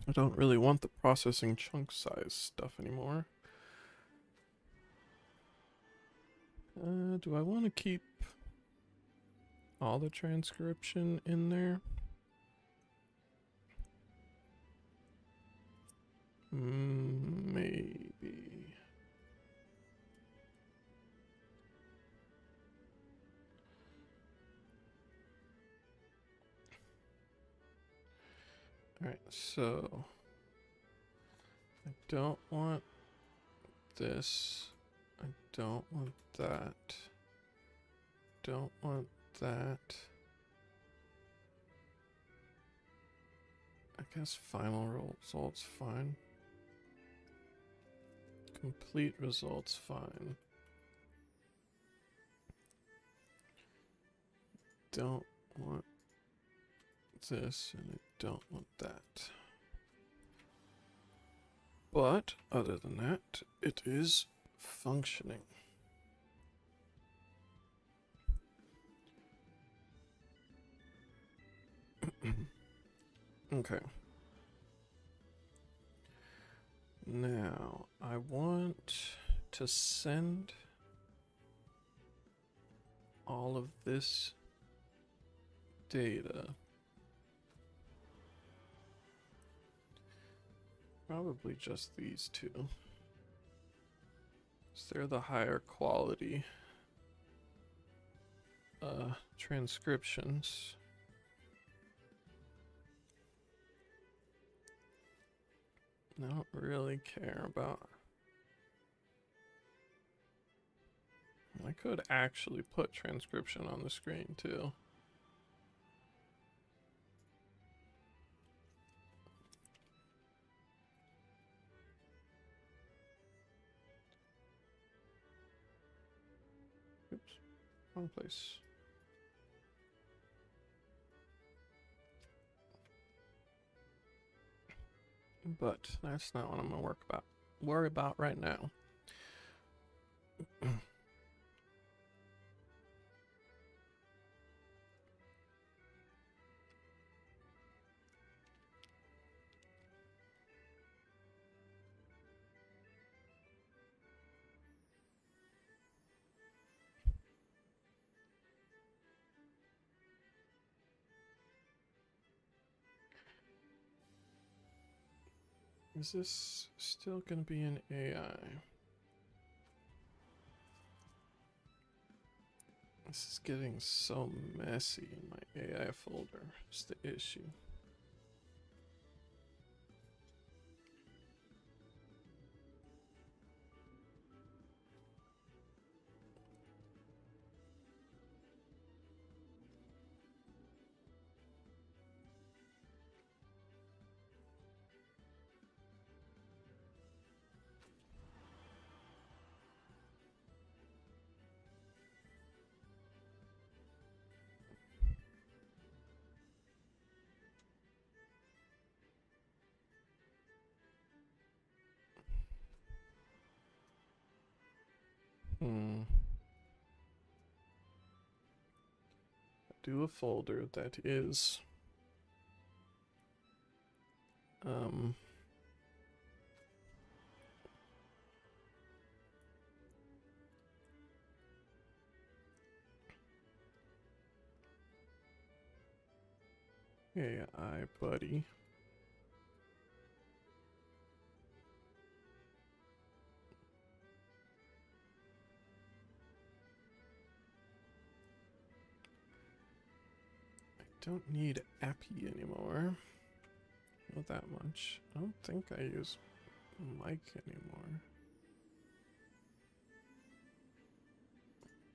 I don't really want the processing chunk size stuff anymore. Do I want to keep all the transcription in there? Maybe. Alright, so I don't want this. I don't want that. Don't want that. I guess final results fine. Complete results fine. Don't want this and I don't want that. But other than that, it is functioning. Okay. Now, I want to send all of this data. Probably just these two. 'Cause they're the higher quality transcriptions. I don't really care about. I could actually put transcription on the screen too. Oops, wrong place. But that's not what I'm gonna worry about right now. Is this still gonna be an AI? This is getting so messy in my AI folder. It's the issue. Do a folder that is AI buddy. I don't need appy anymore. Not that much. I don't think I use mic anymore.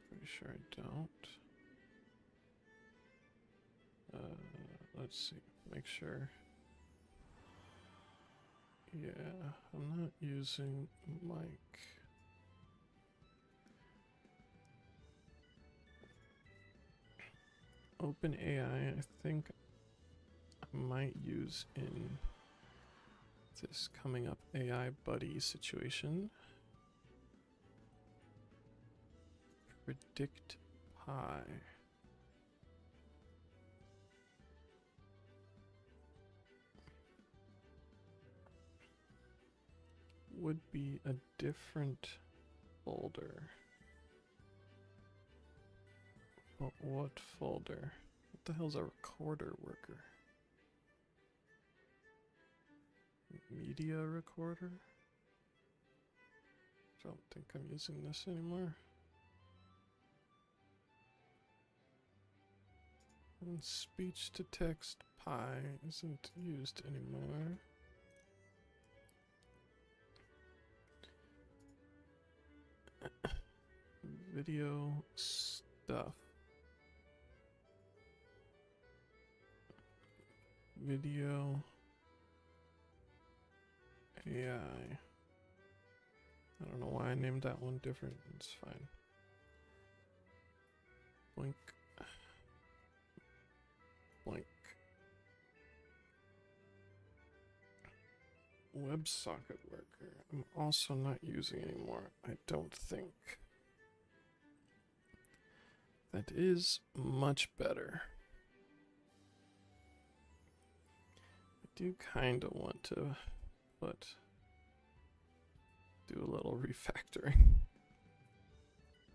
Pretty sure I don't. Let's see. Make sure. Yeah, I'm not using mic. OpenAI, I think I might use in this coming up AI buddy situation. Predict pi. Would be a different folder. But what folder? What the hell's a recorder worker? Media recorder? Don't think I'm using this anymore. And speech to text pi isn't used anymore. Video stuff. Video AI. I don't know why I named that one different. It's fine. Blink. Blink. WebSocket worker. I'm also not using anymore, I don't think. That is much better. I do kind of want to do a little refactoring.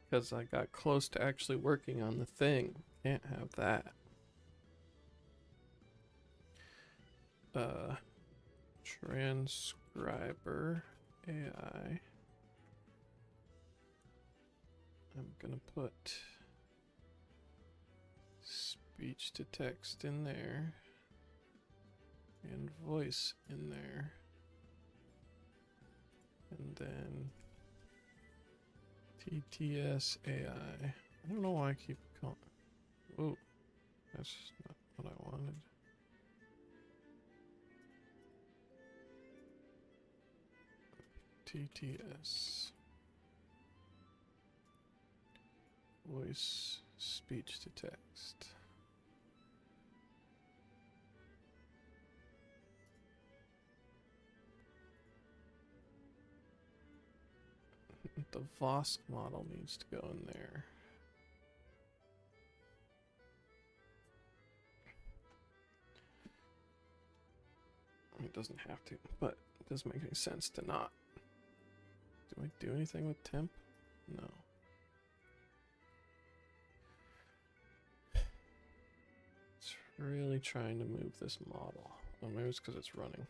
Because I got close to actually working on the thing. Can't have that. Transcriber AI. I'm gonna put speech to text in there and voice in there, and then TTS AI. I don't know why I keep calling. Whoa, that's not what I wanted. TTS. Voice, speech to text. The Vosk model needs to go in there. It doesn't have to, but it doesn't make any sense to not. Do I do anything with temp? No. It's really trying to move this model. Oh, maybe it's because it's running.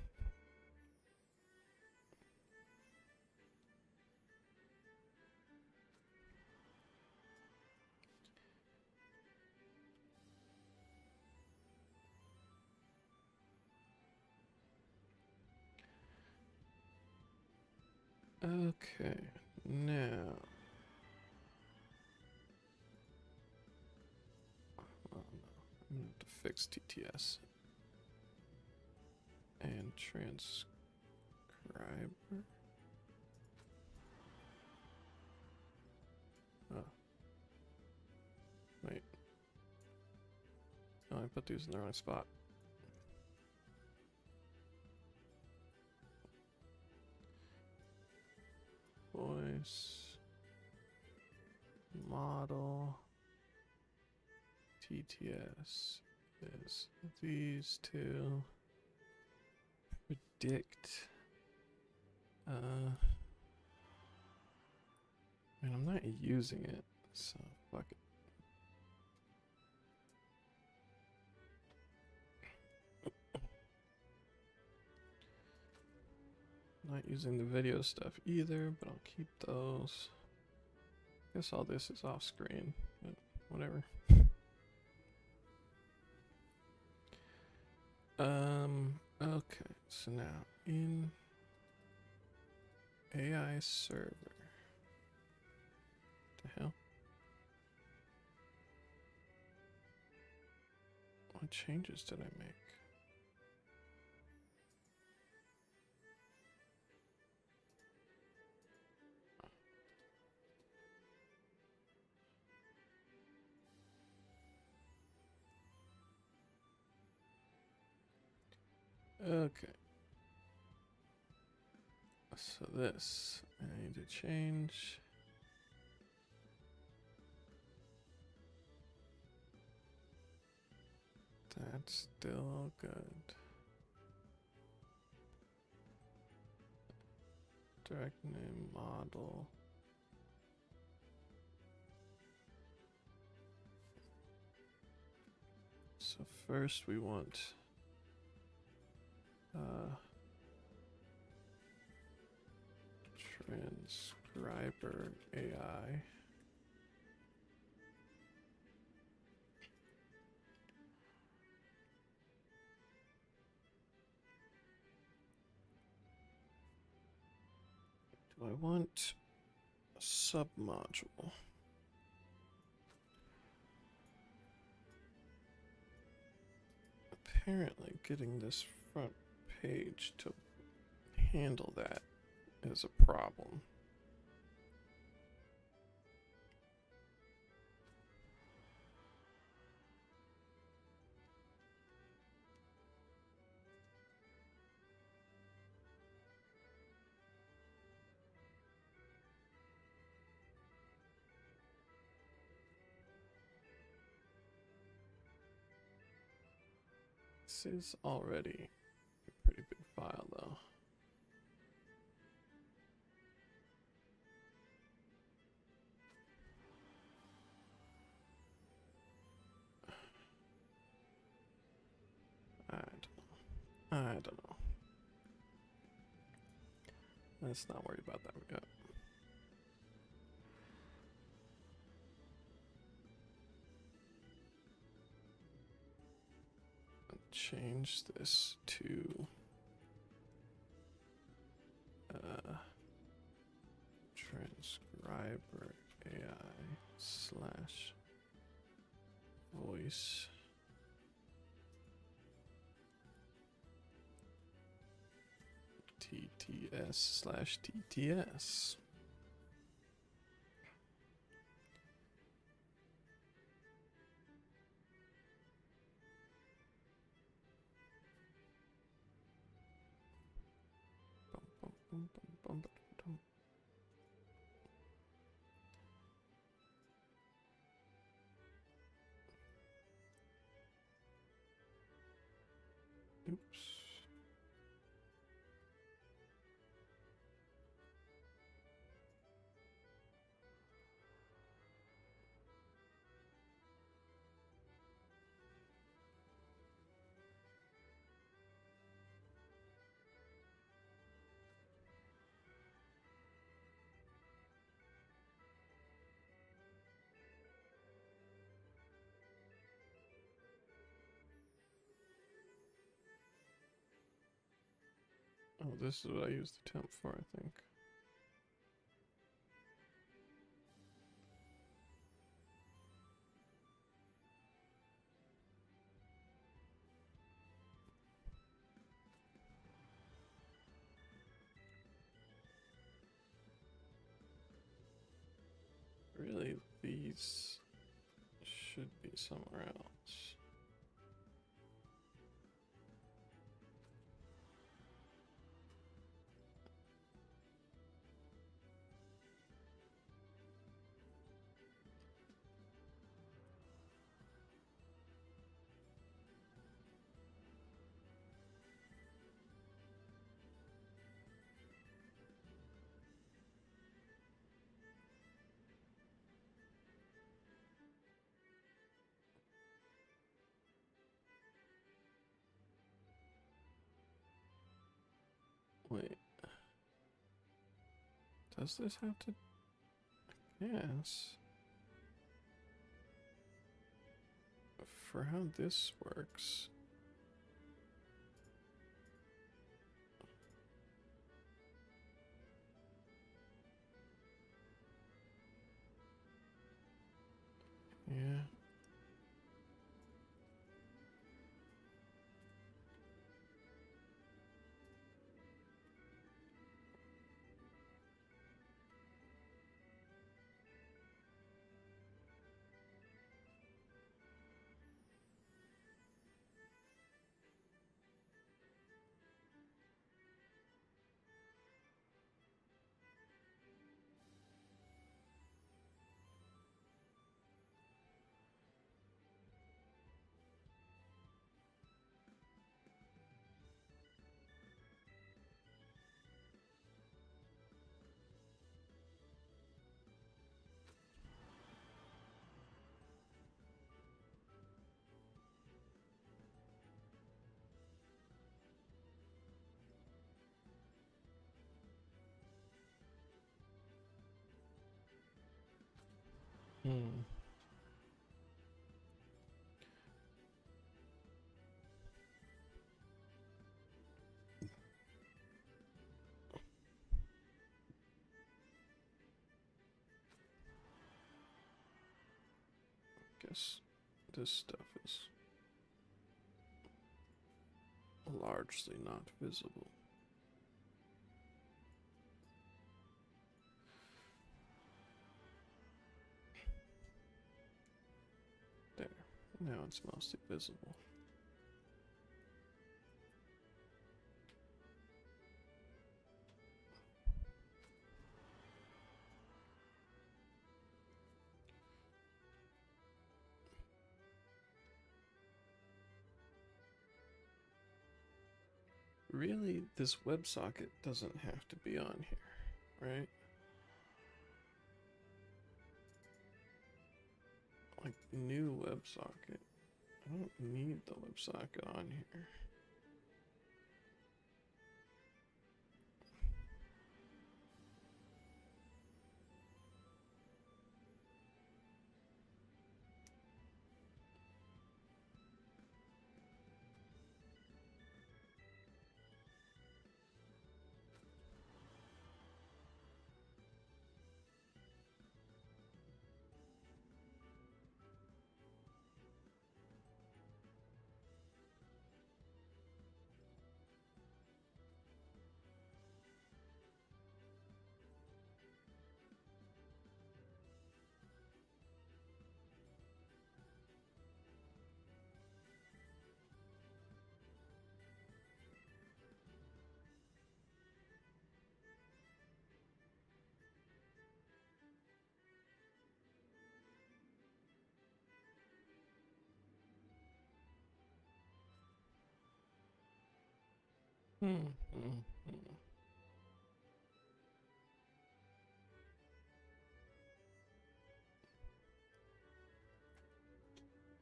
Okay, now. Oh no, I'm gonna have to fix TTS. And transcriber. Oh. Wait. Oh, I put these in the wrong spot. Voice. Model. TTS is these two. Predict. And I'm not using it, so fuck it. Not using the video stuff either, but I'll keep those. Guess all this is off screen, but whatever. Okay, so now in AI server. What the hell? What changes did I make? Okay. So this, I need to change. That's still good. Direct name model. So first we want transcriber AI. Do I want a submodule? Apparently getting this front page to handle that is a problem. This is already a pretty big file, though. I don't know. Let's not worry about that yet. Change this to transcriber AI slash voice TTS slash TTS. Oops. Oh, this is what I used the temp for, I think. Really, these should be somewhere else. Wait. Does this have to? Yes. For how this works. Yeah. Hmm. Guess this stuff is largely not visible. Now it's mostly visible. Really, this WebSocket doesn't have to be on here, right? Like, new WebSocket. I don't need the WebSocket on here.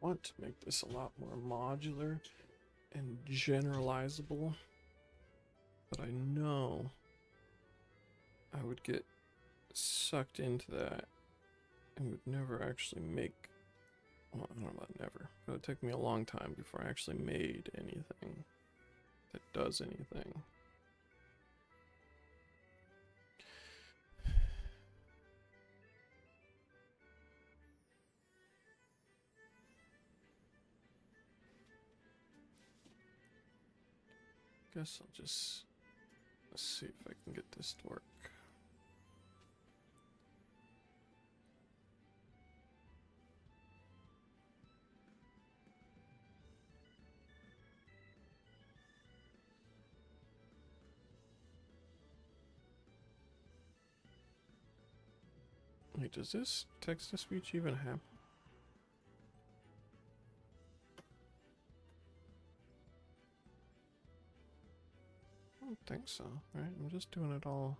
Want to make this a lot more modular and generalizable, but I know I would get sucked into that and would never actually make, well, I don't know about never, but it would take me a long time before I actually made anything that does anything. Guess I'll just, let's see if I can get this to work. Wait, does this text-to-speech even happen? I don't think so, right? I'm just doing it all.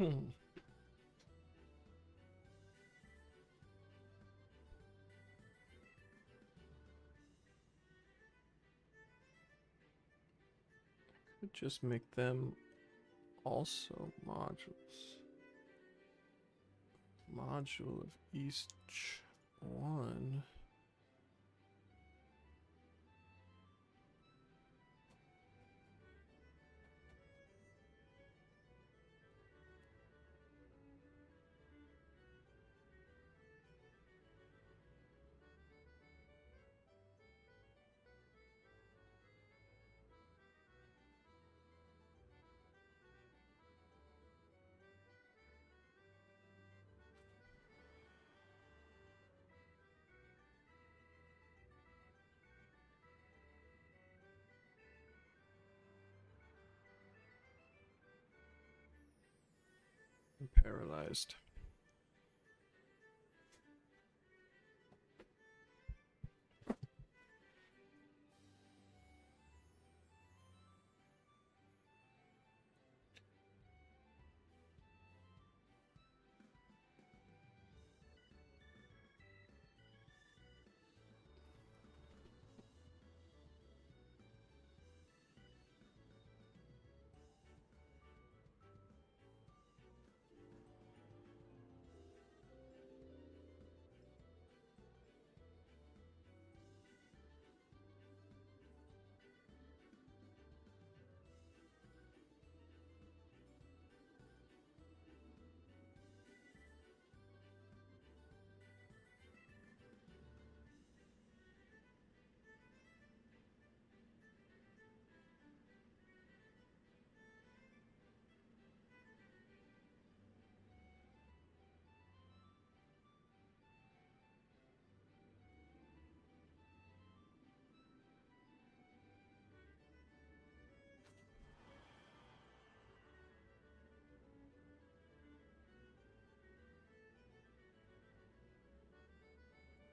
Hmm. Could just make them also modules. Module of each one. I'm paralyzed.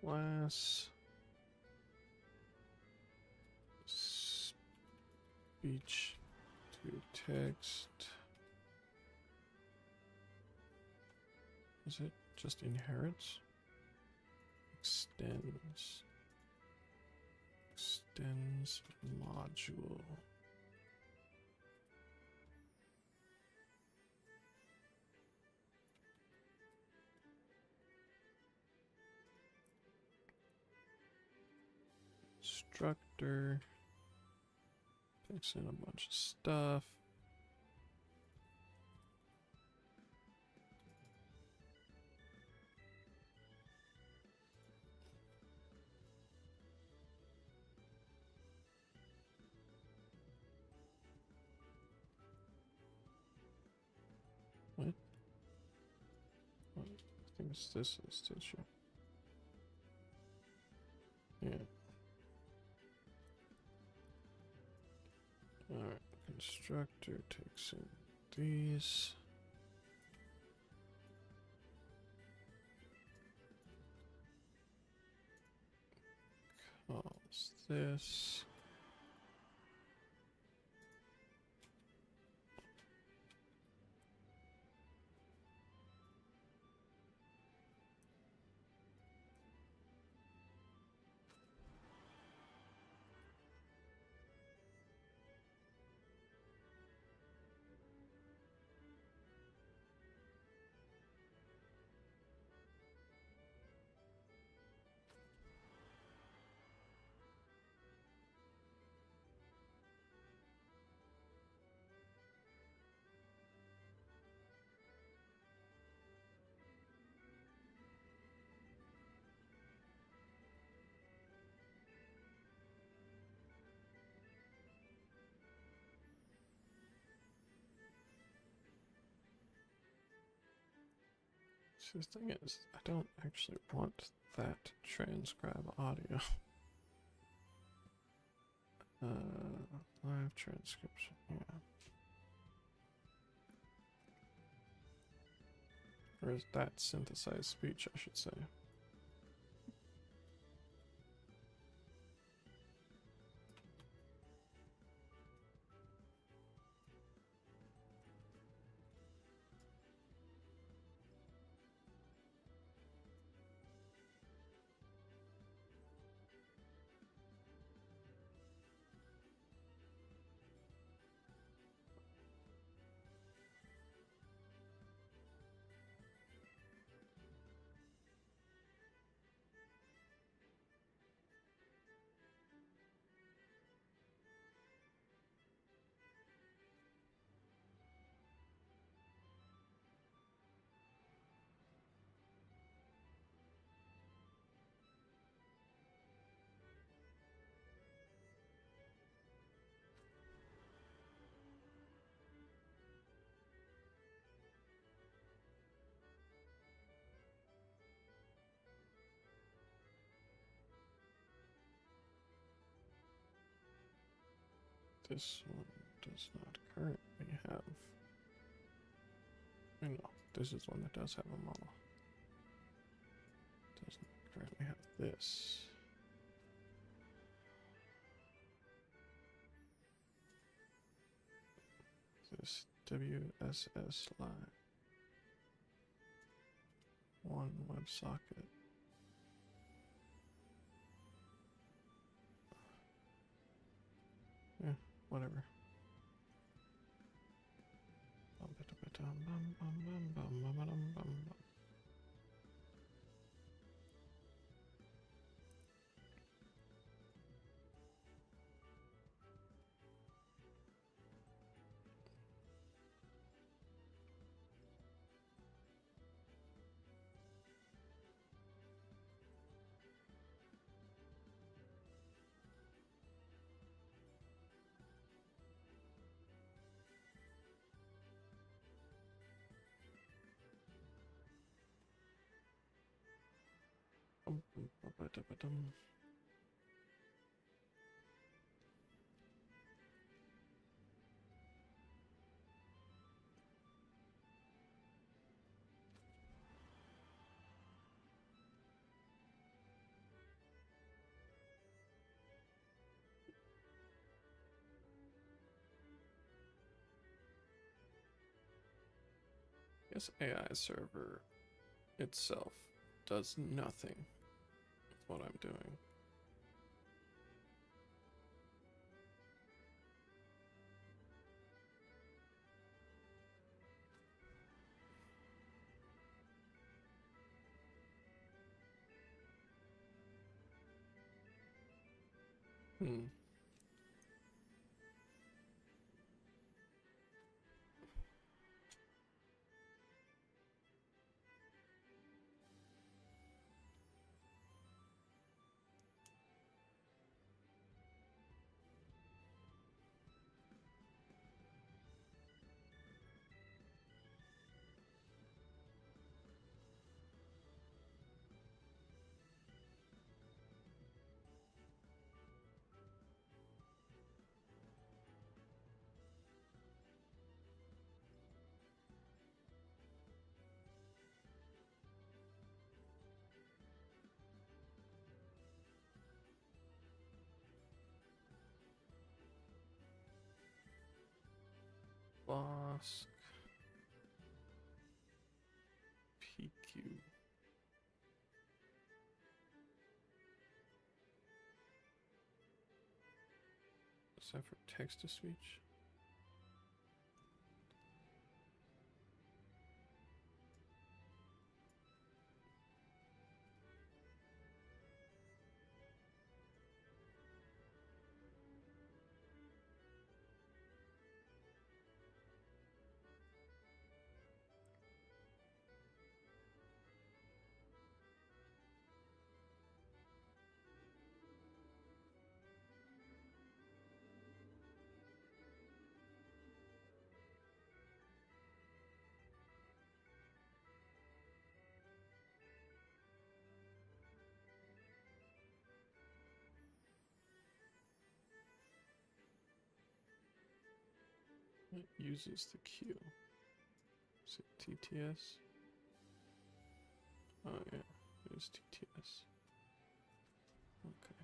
Class. Speech to text. Is it just inherits? Extends. Extends module. Instructor. Takes in a bunch of stuff. What? I think it's this issue. Yeah. Alright, constructor takes in these. Calls this. See, the thing is, I don't actually want that to transcribe audio. Live transcription, yeah. Or is that synthesized speech, I should say. This one does not currently have. I know, this is one that does have a model. Does not currently have this. This WSS line. One WebSocket. Yeah, whatever. This AI server itself does nothing with what I'm doing. Hmm. Bosk PQ. Is that for text to speech? It uses the Q. Is it TTS? Oh yeah, it is TTS. Okay.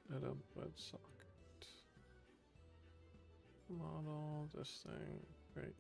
Set up WebSocket. Model this thing. Great.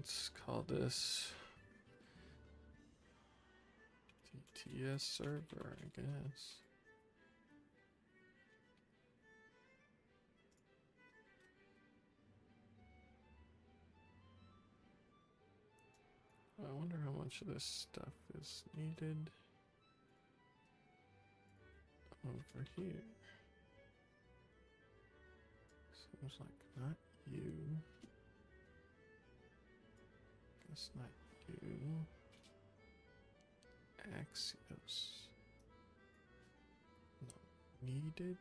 Let's call this TTS server, I guess. I wonder how much of this stuff is needed over here. Seems like not you. Guess not you. Axios. Not needed.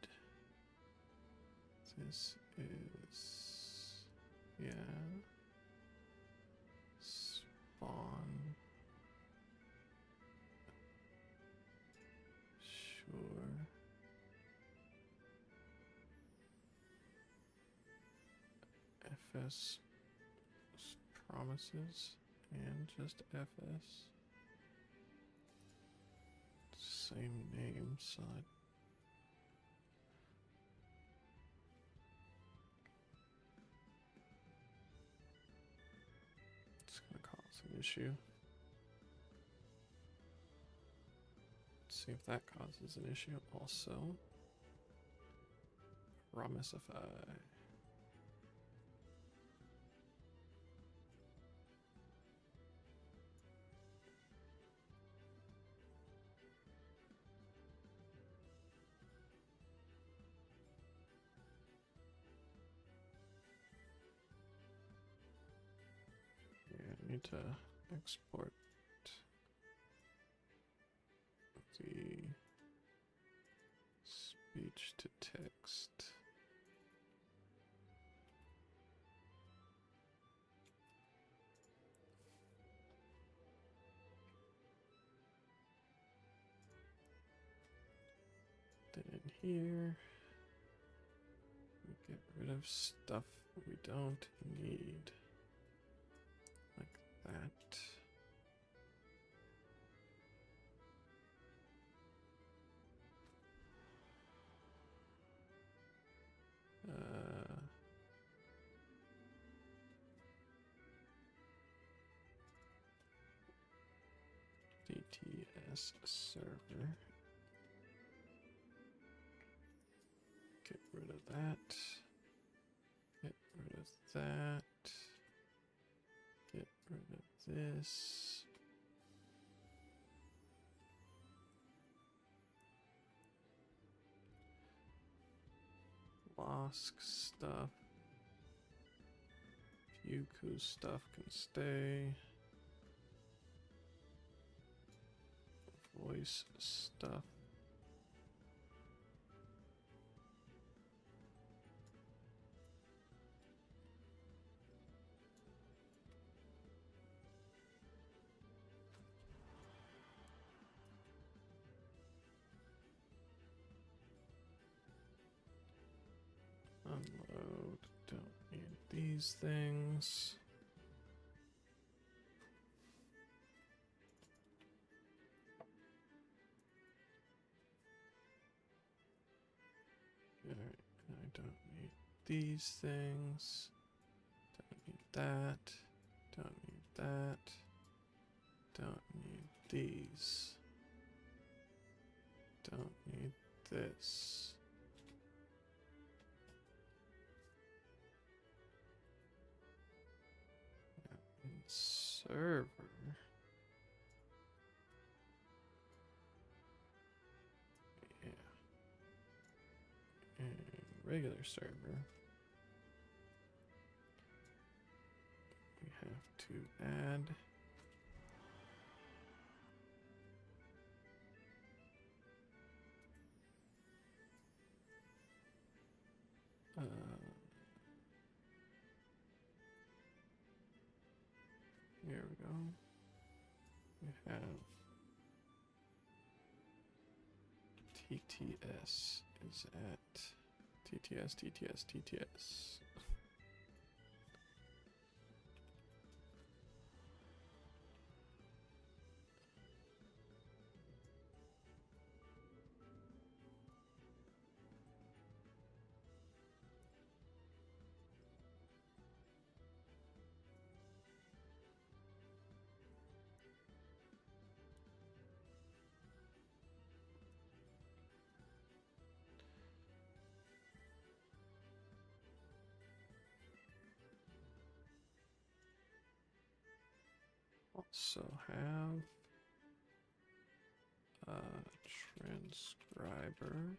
This is, yeah. Spawn. Sure. FS promises and just FS. Same name, so it's gonna cause an issue. Let's see if that causes an issue. Also, Promisify. Yeah, I need to export the speech to text. Then in here, we get rid of stuff we don't need. Like that. DTS server. Get rid of that. Get rid of that. Get rid of this. Losk stuff. Yuku stuff can stay. Voice stuff. Unload. Don't need these things. Alright, I don't need these things. Don't need that. Don't need that. Don't need these. Don't need this. Now in server. Yeah. And regular server. We have to add here we go. We have TTS is at TTS. So have a transcriber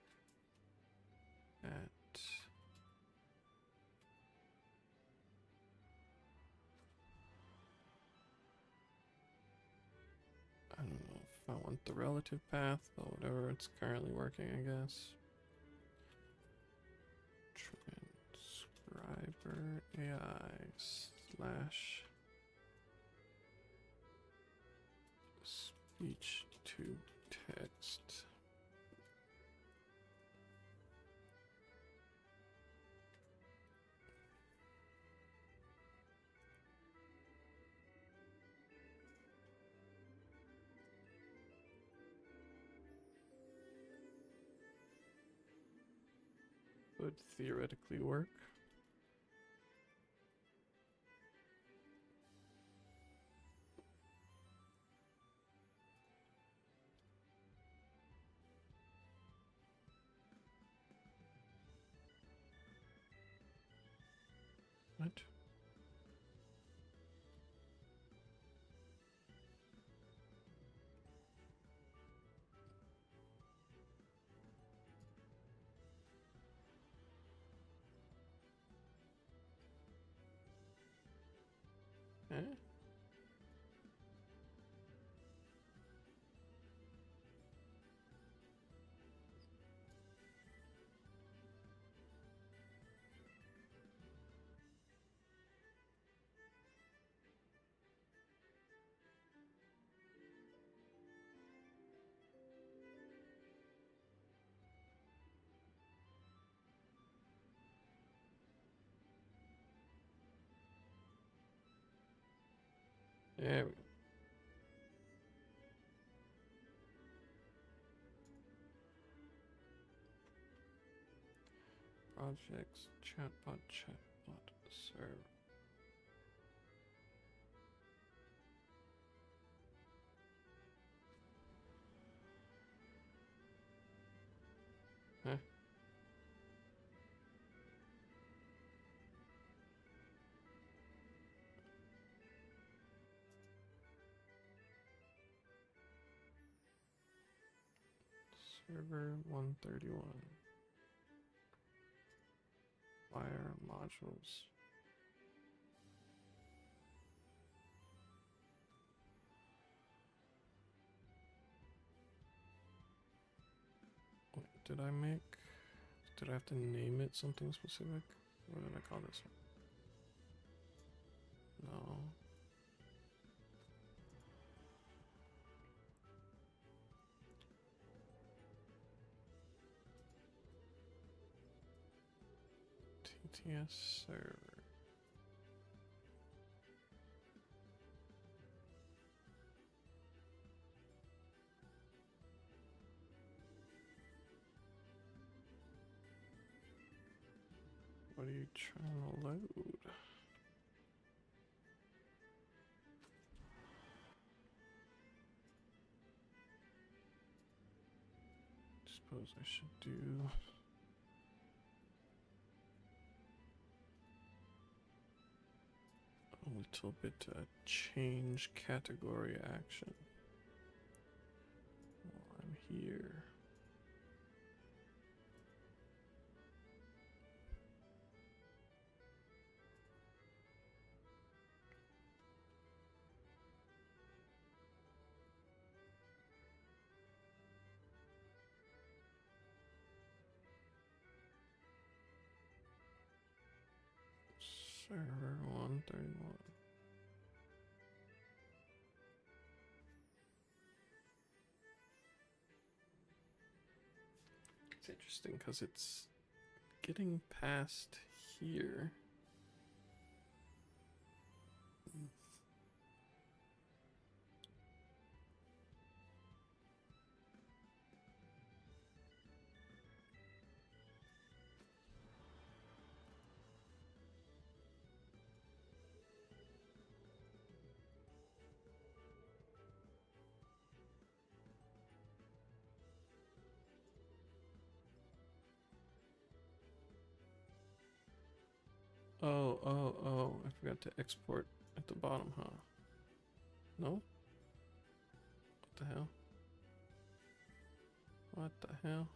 at I don't know if I want the relative path, but whatever, it's currently working, I guess. Transcriber AI slash speech to text. Would theoretically work. What? Eh? There we go. Projects, chatbot, server. Huh? Server 131. Wire modules. What did I make? Did I have to name it something specific? What did I call this one? No. TTS server. What are you trying to load? Suppose I should do a little bit change category action while I'm here. Server 131. It's interesting because it's getting past here. Oh, I forgot to export at the bottom, huh? No? What the hell? What the hell?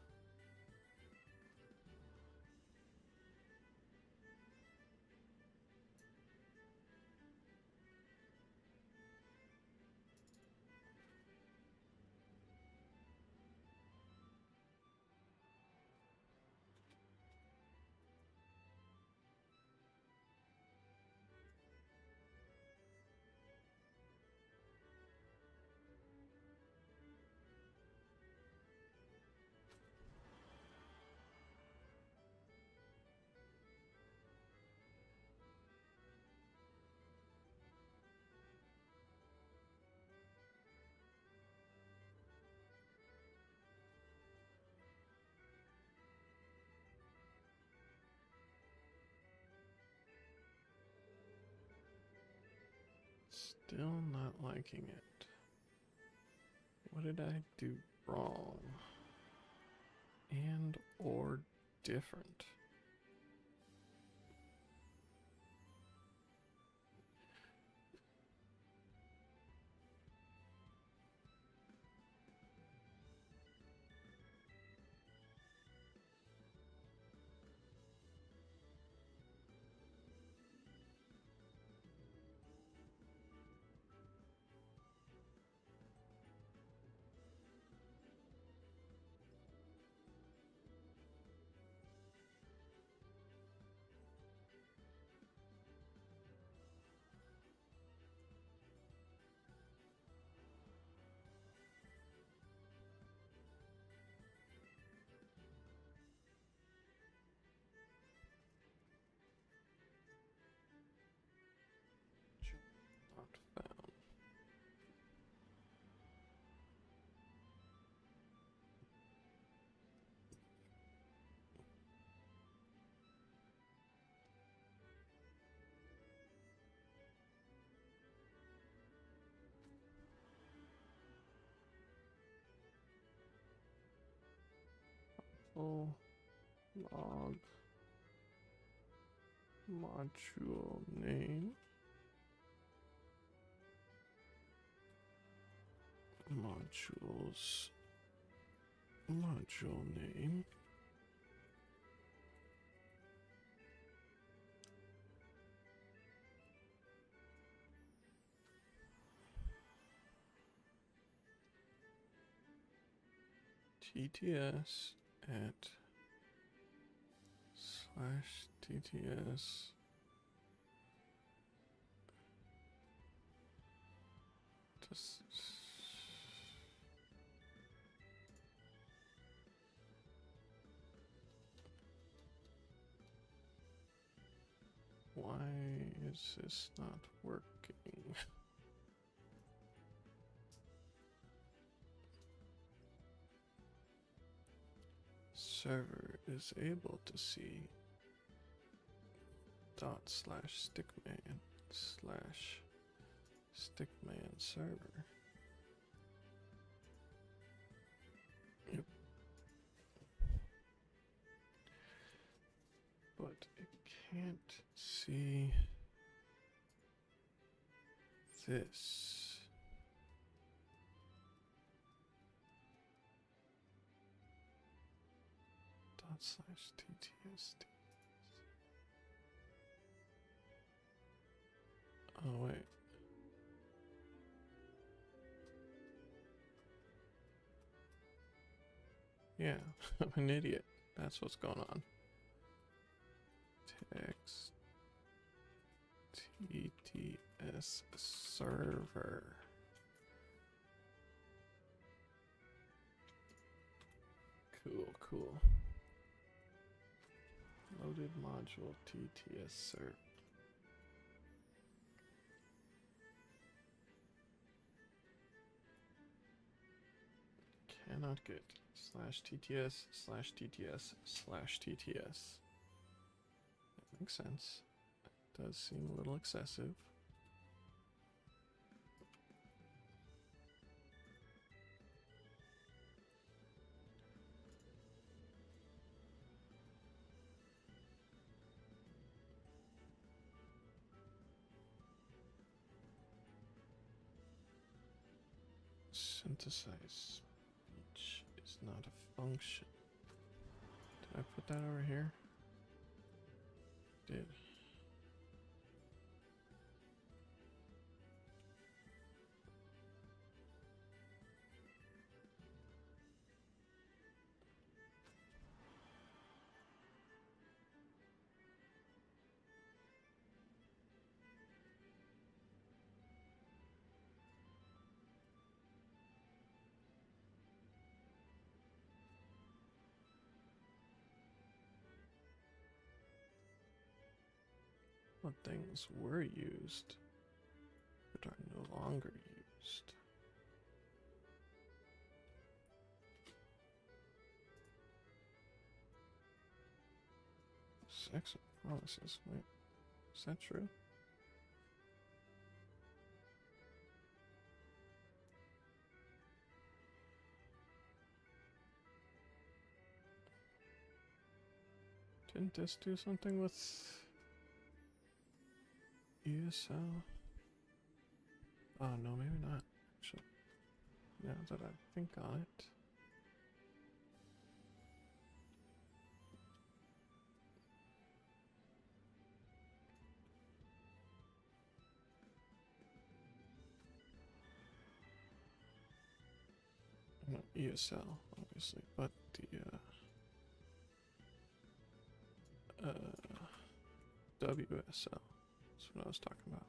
Still not liking it. What did I do wrong? And or different? Not found. Oh, log module name. Modules. Module name. TTS at slash TTS just why is this not working? Server is able to see dot slash stickman slash stickman server. Yep. But it can't see this. Dot slash TTS. Oh, wait. Yeah, I'm an idiot. That's what's going on. Text TTS server. Cool, cool. Loaded module TTS server. Cannot get slash TTS slash TTS slash TTS. That makes sense. It does seem a little excessive. Synthesize speech is not a function. Did I put that over here? Did. What things were used but are no longer used? Sex and promises. Wait, is that true? Didn't this do something with ESL? Oh, no, maybe not, actually. Now that I think on it. No, ESL, obviously, but the, WSL. That's what I was talking about.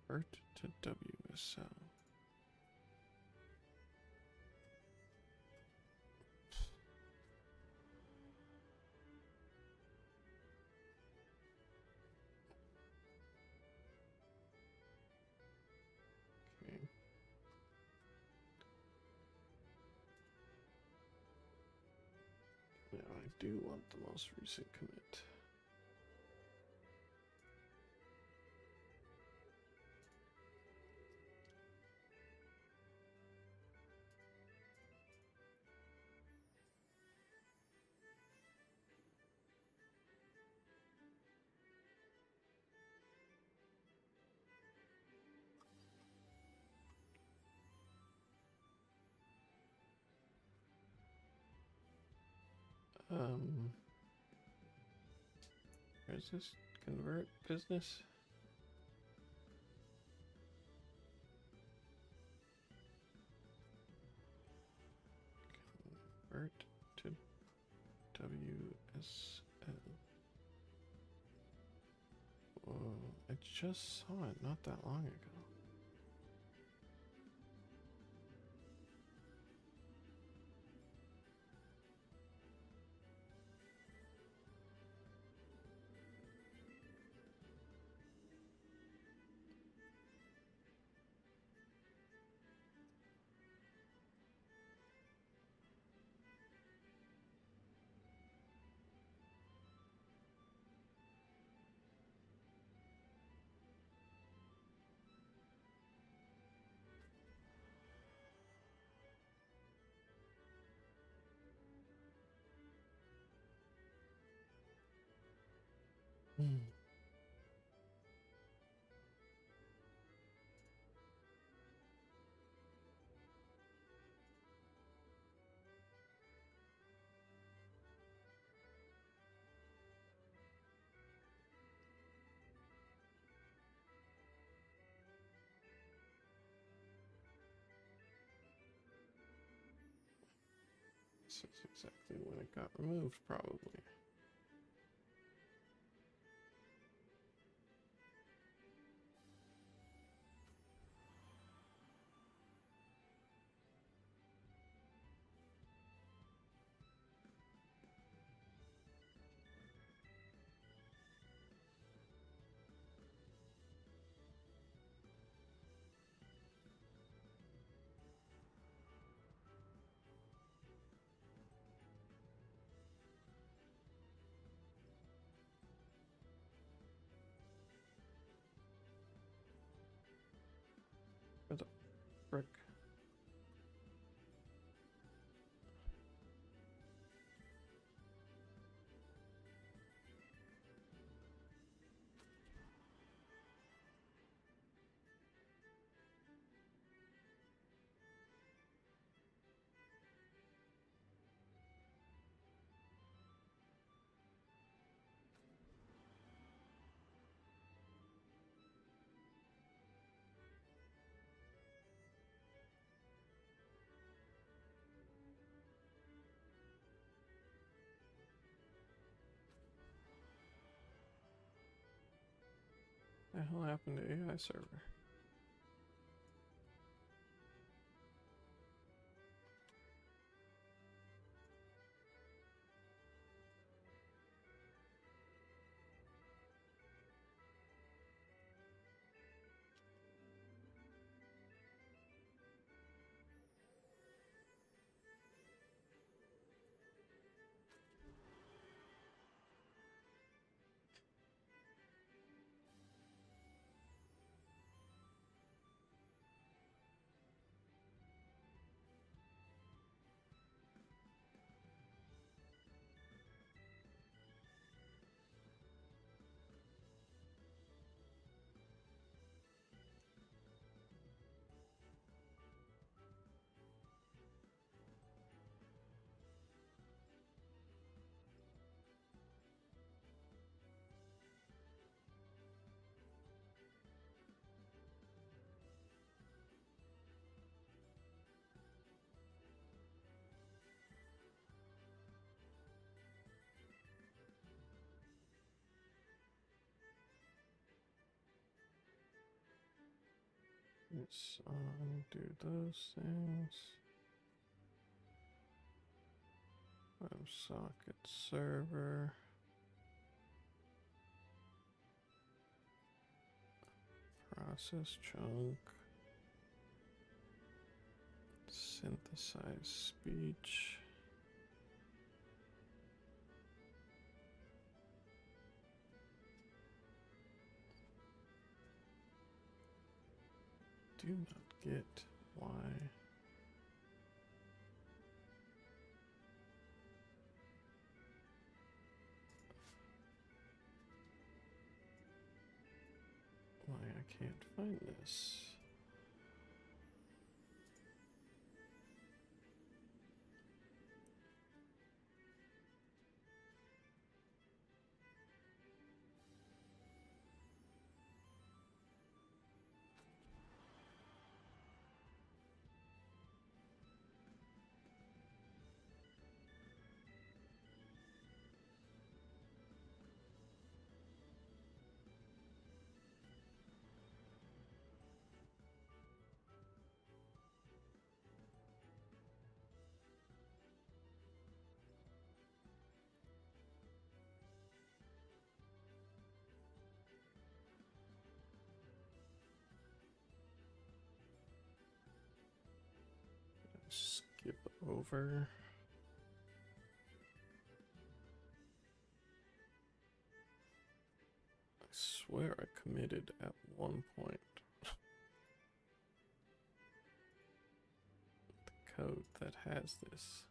Convert to WSL. Okay. Now I do want the most recent commit. Where's this convert business? Convert to WSL. Whoa, I just saw it not that long ago. Hmm. This is exactly when it got removed, probably. frick? The hell happened to AI server? Let's do those things. WebSocket server. Process chunk. Synthesize speech. Do not get why. Why I can't find this. Skip over. I swear I committed at one point the code that has this.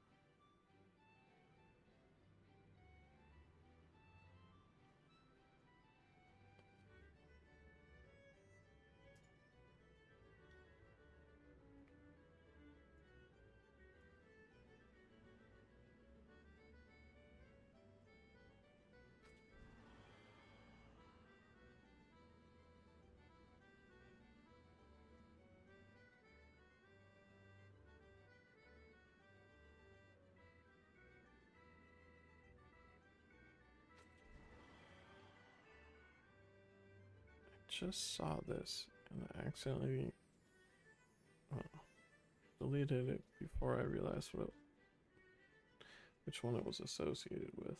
Just saw this and I accidentally deleted it before I realized which one it was associated with.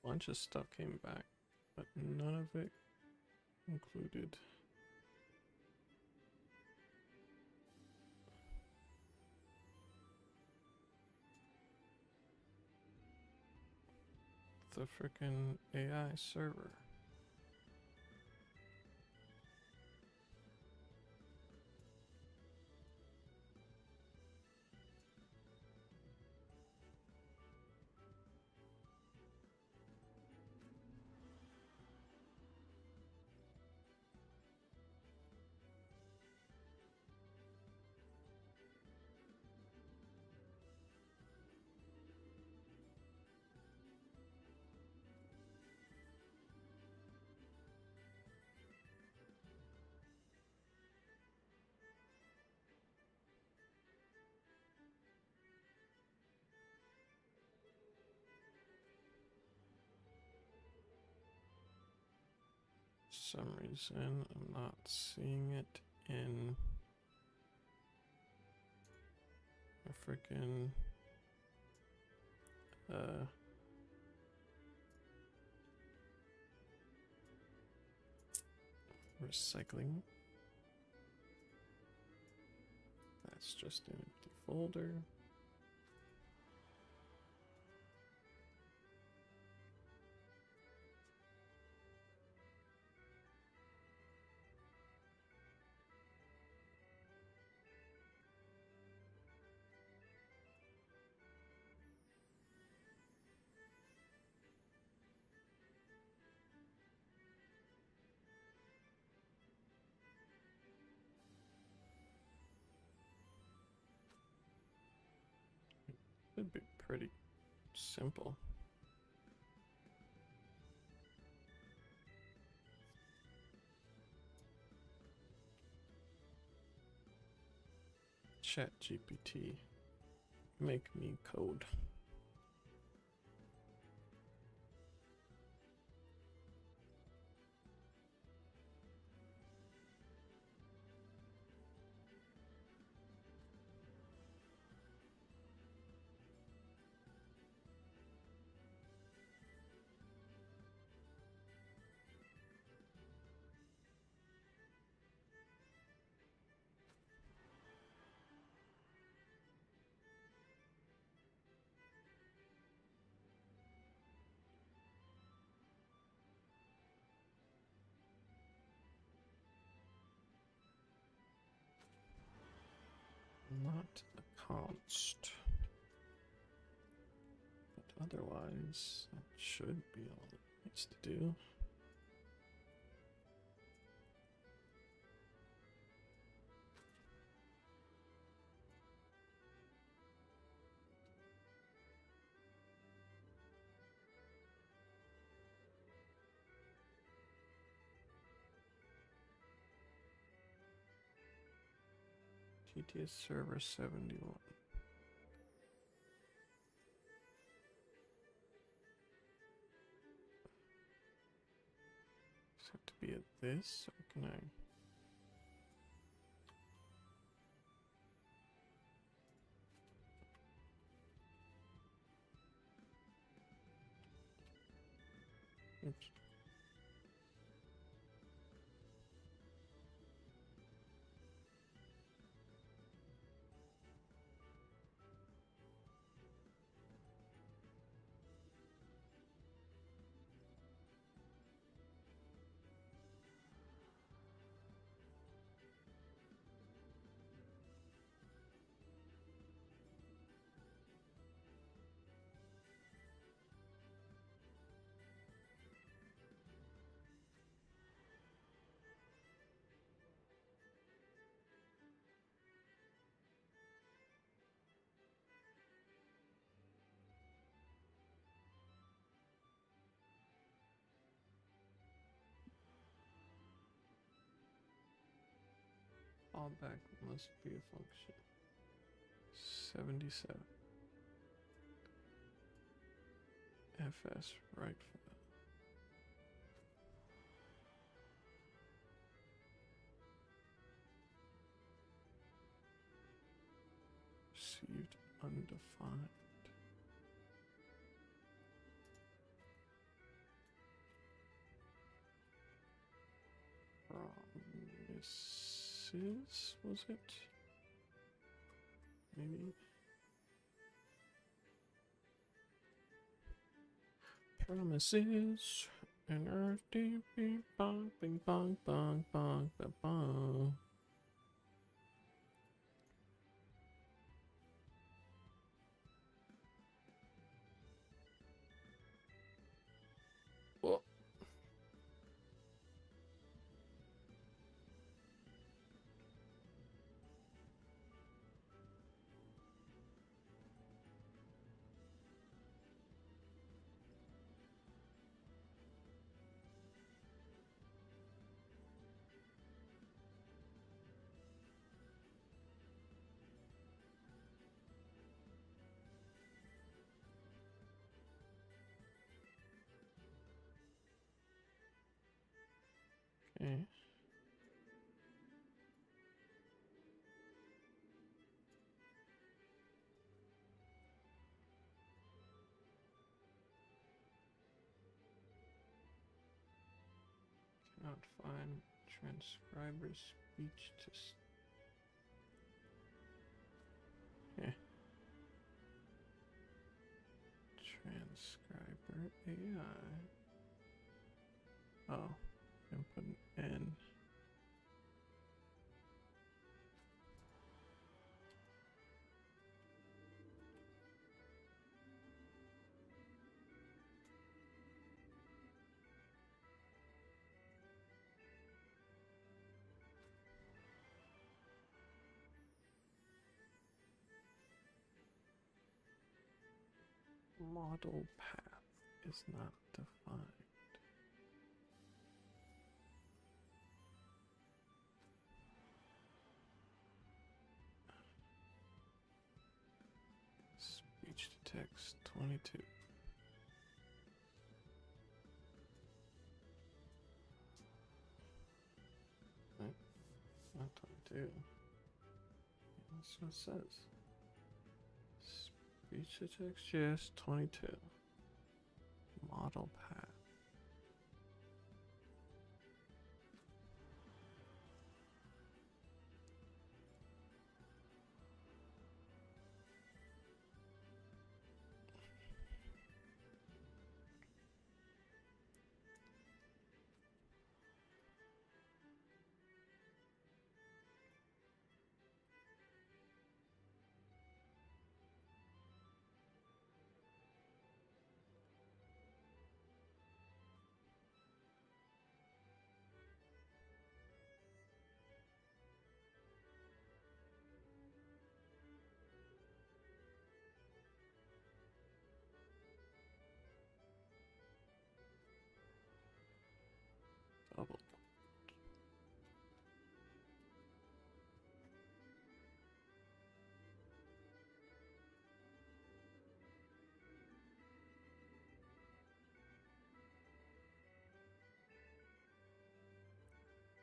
bunch of stuff came back, but none of it included the frickin' AI server. For some reason, I'm not seeing it in a freaking recycling. That's just an empty folder. It'd be pretty simple. Chat GPT, make me code. Not a const. But otherwise, that should be all it needs to do. GTS server 71. Does it have to be at this, or can I? Oops. Fallback must be a function. 77. FS right file. Received undefined. promises, was it? Maybe. Promises and earth deep, bing bong, bing bong, bong, bong, bong, bong. Oh. Okay. Cannot find transcriber's speech to. Yeah. Transcriber AI. Oh, input an N. Model path is not defined. Speech to text 22. Right, not 22. That's what it says. Speech to text, yes, 22. Model path. Double.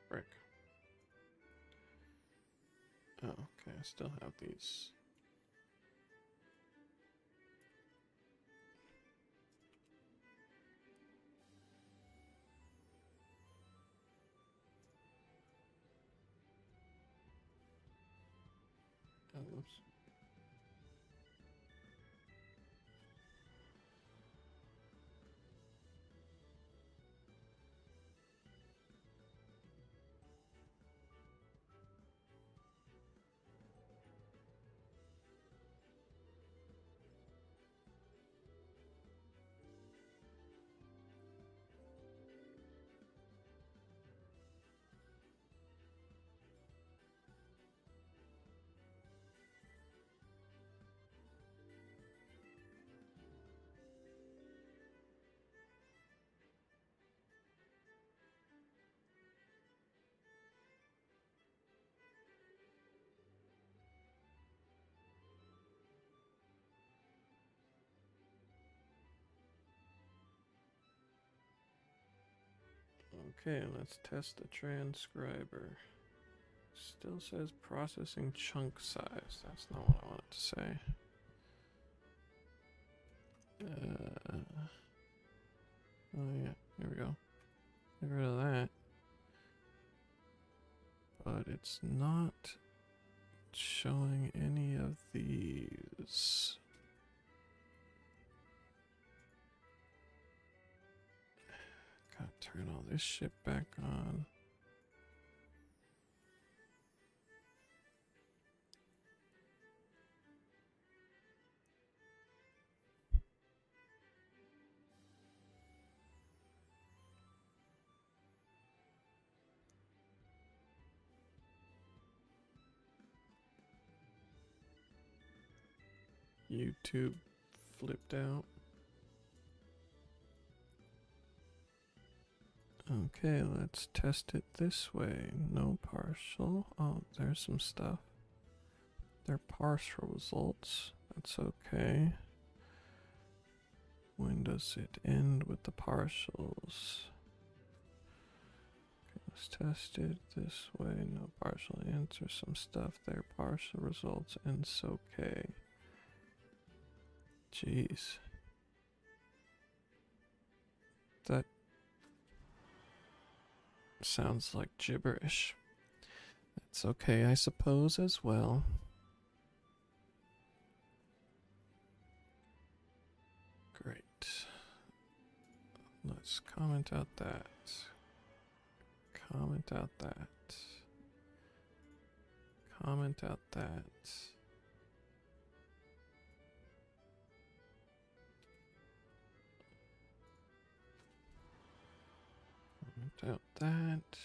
Frick. Oh, okay, I still have these. Oh, oops. Okay, let's test the transcriber. Still says processing chunk size. That's not what I wanted to say. Oh yeah, here we go. Get rid of that. but it's not showing any of these. Gotta turn all this shit back on. YouTube flipped out. Okay, let's test it this way. No partial. Oh, there's some stuff. They're partial results. That's okay. When does it end with the partials? Okay, let's test it this way. No partial answer. Some stuff there. Partial results. Ends okay. Jeez. That sounds like gibberish. That's okay, I suppose, as well. Great. Let's comment out that. Comment out that. Comment out that. Comment out that.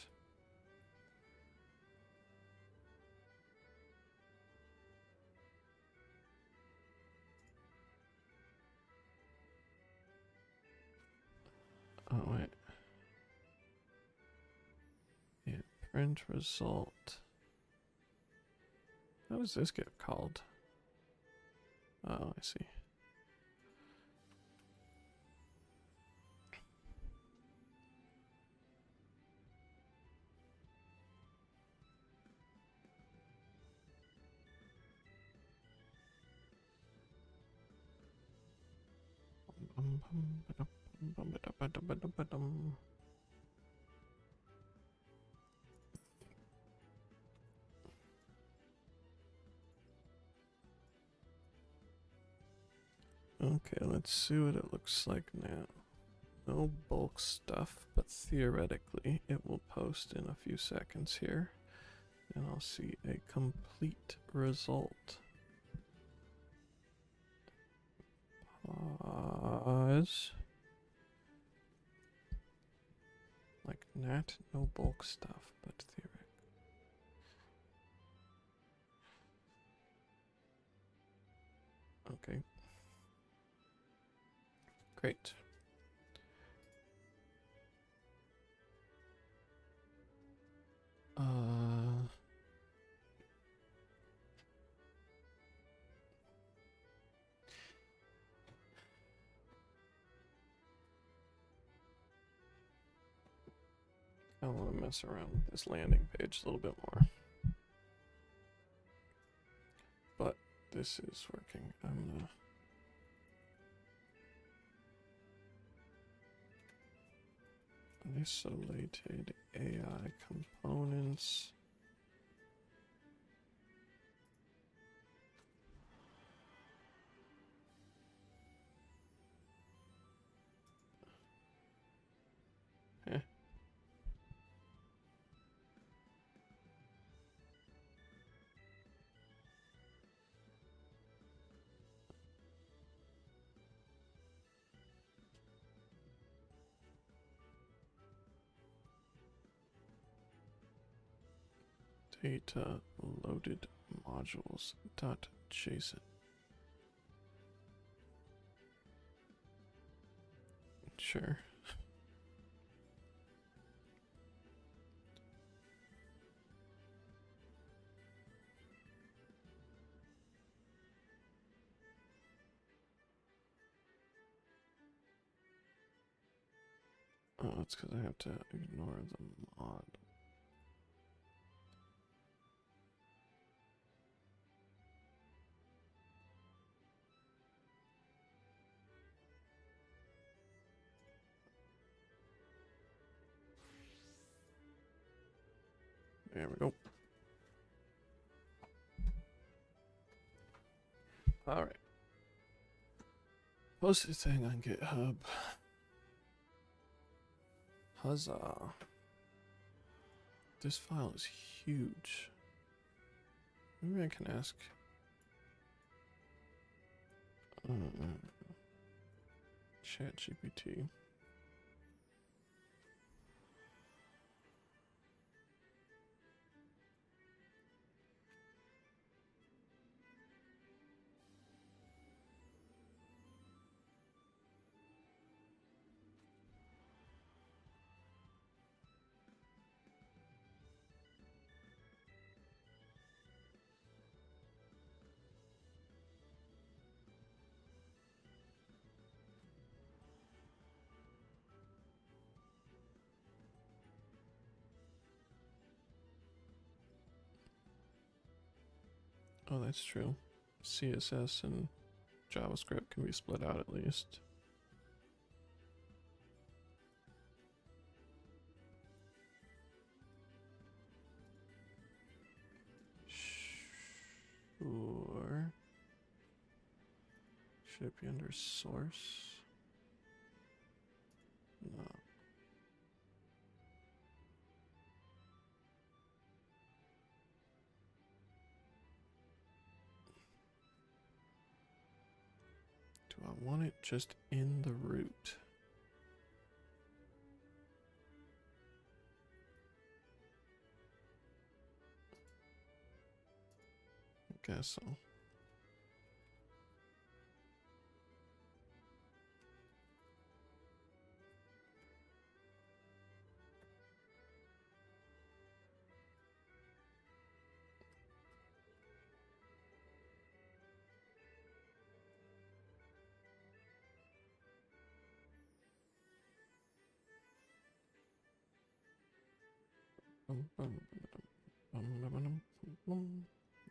Oh, wait. Yeah, print result. How does this get called? Oh, I see. Okay, let's see what it looks like now. No bulk stuff, but theoretically it will post in a few seconds here. And I'll see a complete result. Pause. Like Nat, no bulk stuff, but theoretically. Okay. Great. I want to mess around with this landing page a little bit more. But this is working. I'm gonna isolated AI components. Eh. Data loaded modules.json. Sure. Oh, it's because I have to ignore the mod. There we go. Alright. Post the thing on GitHub. Huzzah. This file is huge. Maybe I can ask. ChatGPT. Oh, that's true. CSS and JavaScript can be split out at least. Sure. Should it be under source? No. Do I want it just in the root? I guess so.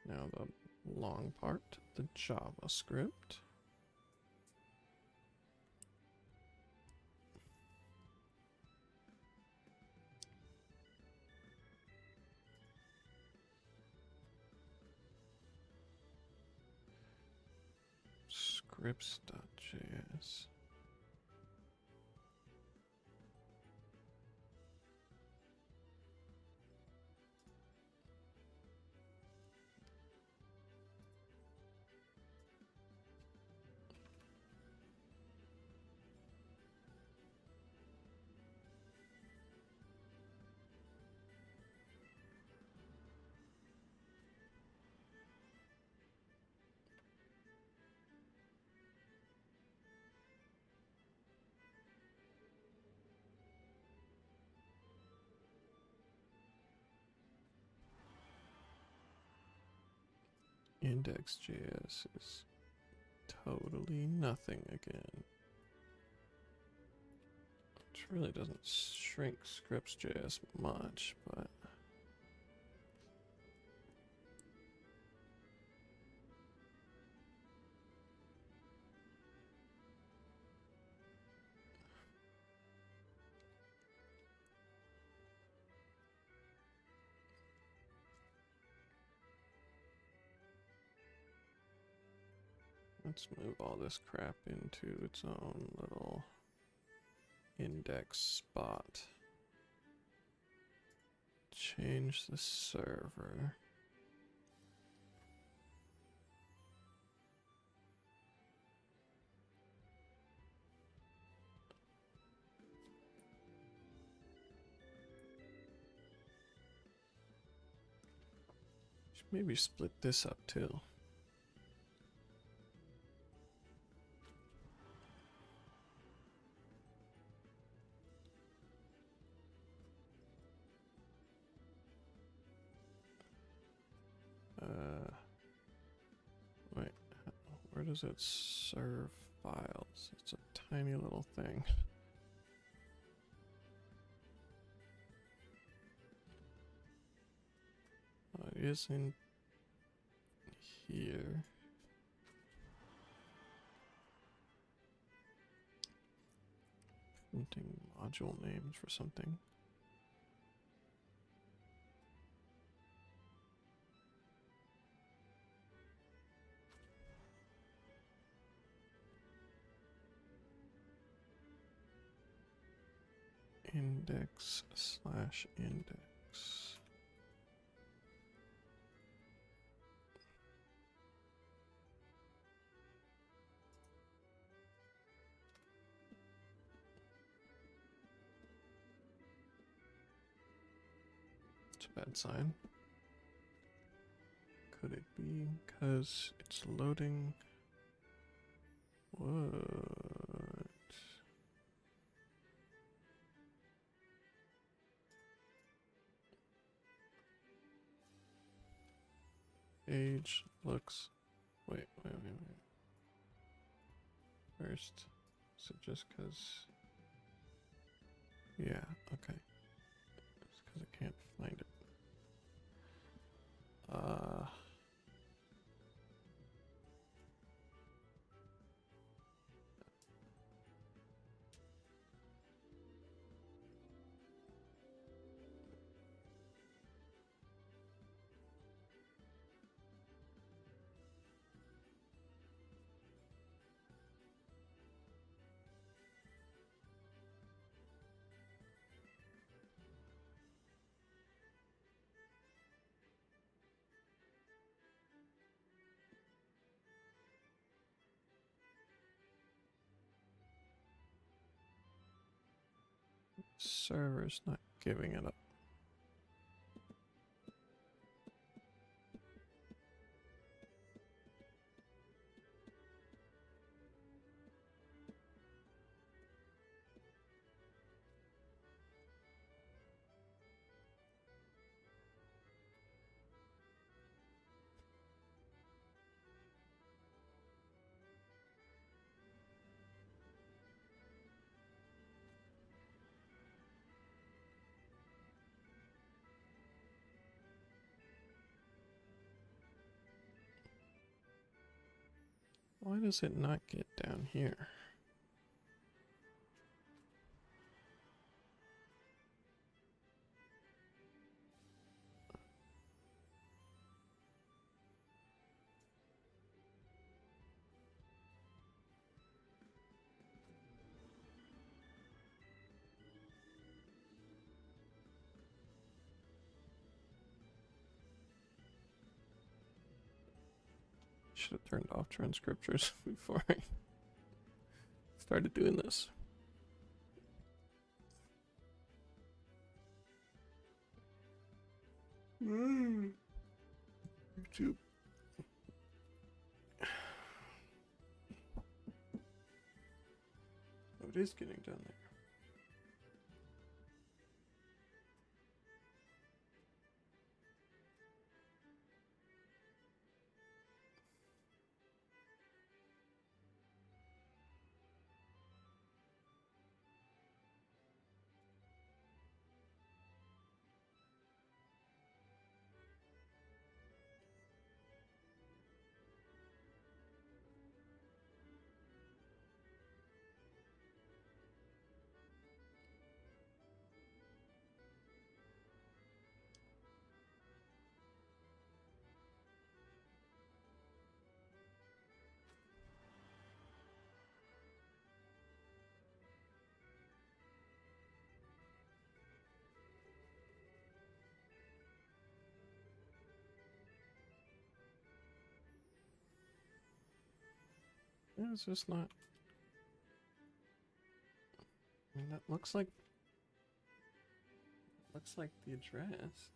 Now the long part, the JavaScript. Scripts.js. Index.js is totally nothing again. Which really doesn't shrink scripts.js much, but let's move all this crap into its own little index spot. Change the server. Should maybe split this up too. Wait, where does it serve files? It's a tiny little thing. It is in here. Printing module names for something. index slash index. It's a bad sign. Could it be because it's loading? What? Page looks. Wait. First, is it just because? Yeah, okay. It's because I can't find it. Server's not giving it up. Why does it not get down here? Should have turned off transcriptors before I started doing this. YouTube. Oh, it is getting down there. Yeah, it's just not. I mean, that looks like the address.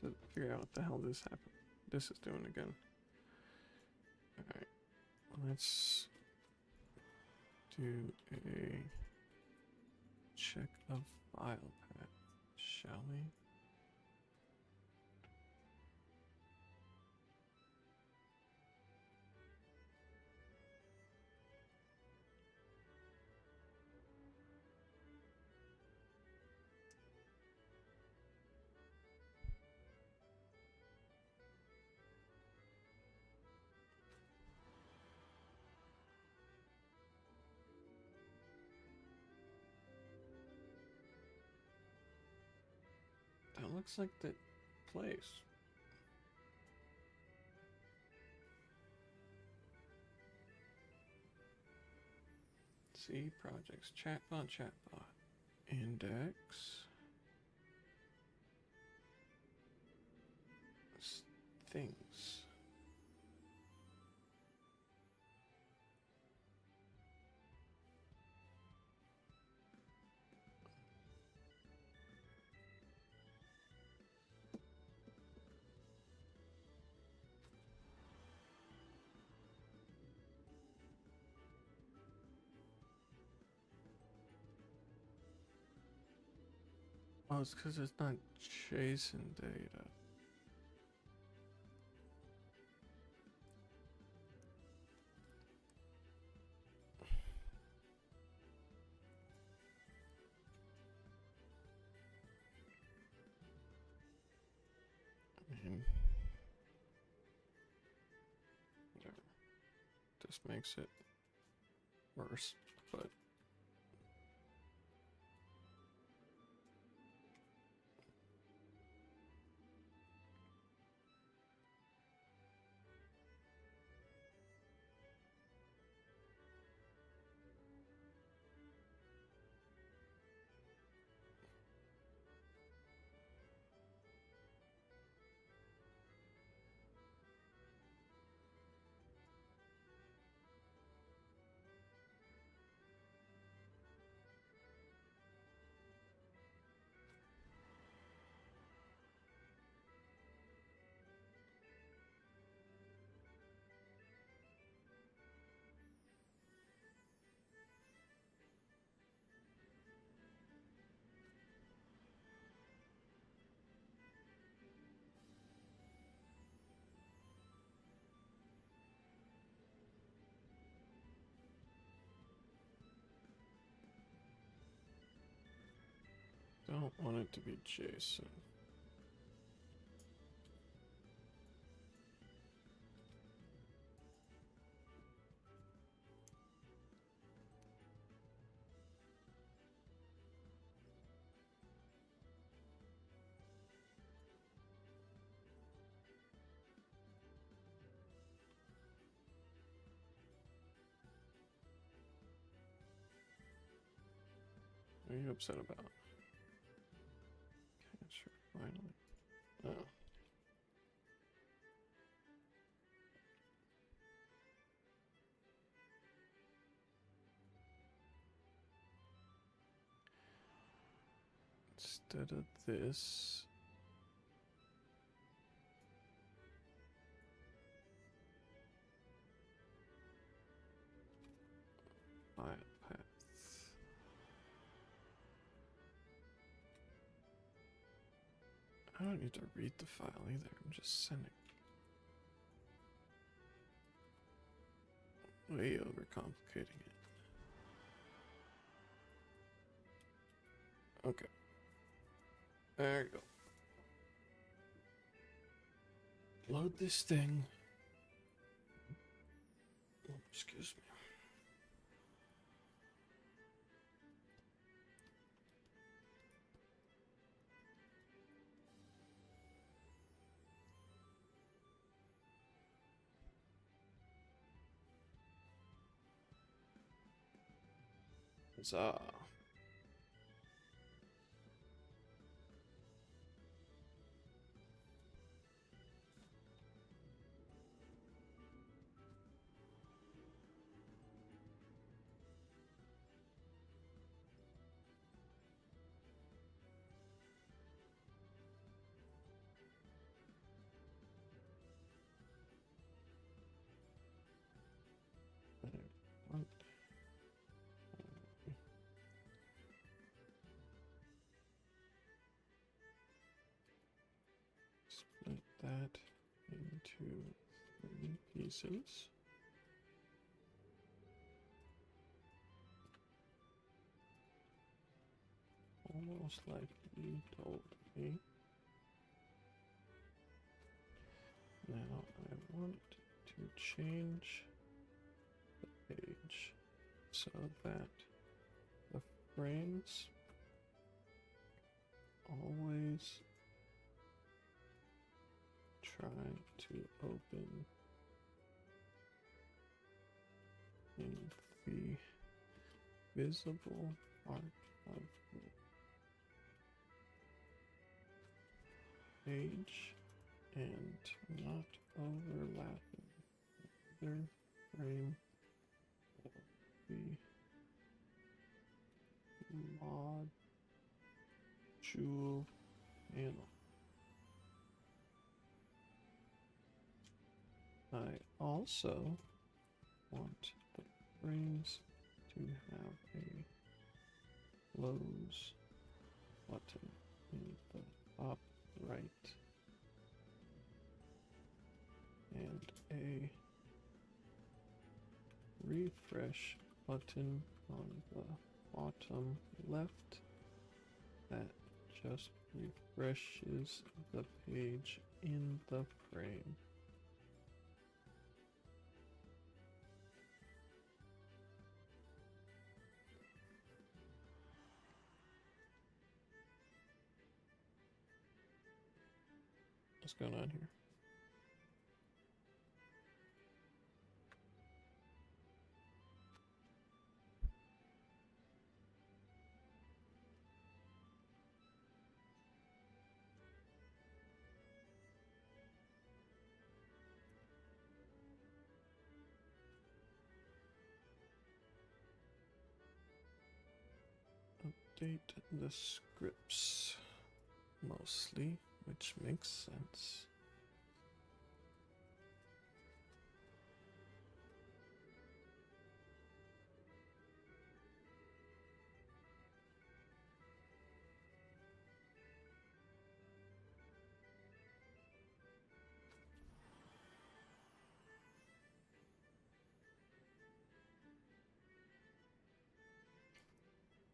To figure out what the hell this is doing again. Alright, let's do a check of file path, shall we? looks like the place. See projects, chatbot, index, things. Oh, it's because it's not JSON data. I mean, whatever. Just makes it worse, but don't want it to be JSON. What are you upset about? Okay, sure, finally. Oh. Instead of this, file path. I don't need to read the file either, I'm just sending. Way overcomplicating it. Okay. There you go. Load this thing. Oh, excuse me. Huzzah. What? Split that into 3 pieces. Almost like you told me. Now I want to change the page so that the frames always try to open in the visible part of the page and not overlapping either frame or the module panel. I also want the frames to have a close button in the top right and a refresh button on the bottom left that just refreshes the page in the frame. What's going on here? Update the scripts mostly, which makes sense.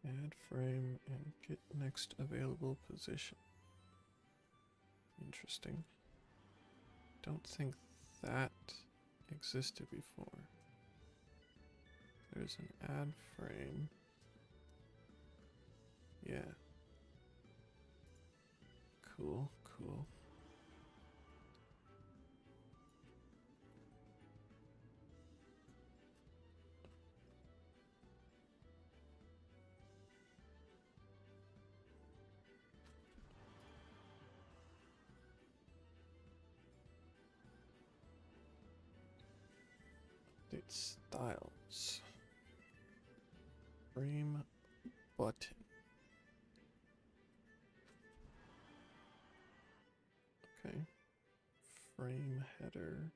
Add frame and get next available position. Interesting. Don't think that existed before. There's an add frame. Yeah. Cool, cool. Update styles. Frame button. Okay. Frame header.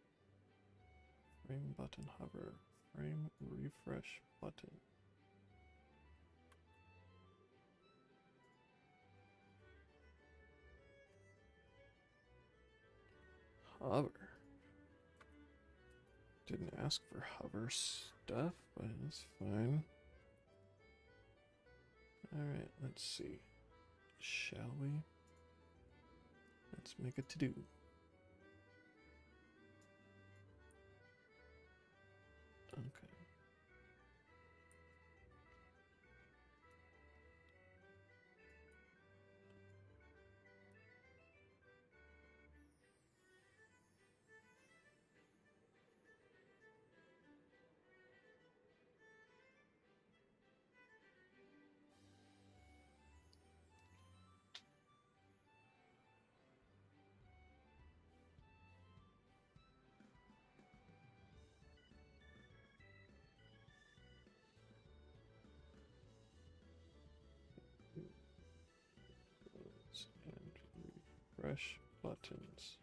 Frame button hover. Frame refresh button. Hover. Didn't ask for hover stuff, but it's fine. Alright, let's see. Shall we? Let's make a to-do. Okay. And refresh buttons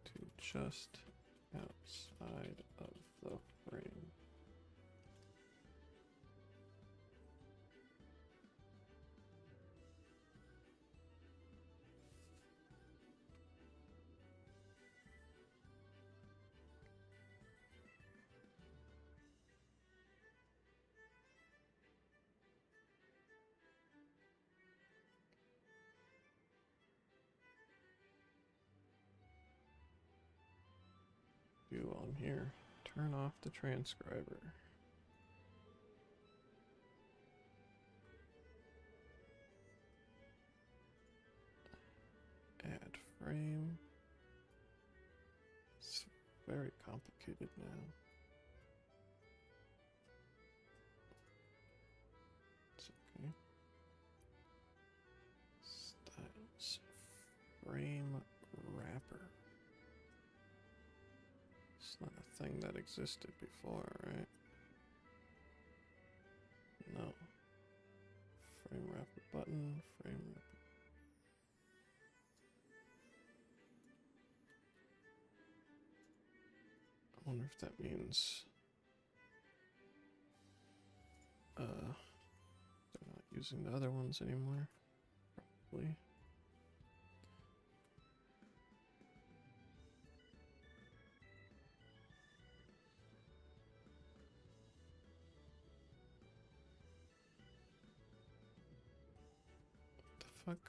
to just outside of the frame. Do on here. Turn off the transcriber. Add frame. It's very complicated now. It's okay. Styles. Frame wrapper. It's not a thing that existed before, right? No. Frame wrapper button, frame wrapper. I wonder if that means they're not using the other ones anymore. Probably. What the fuck?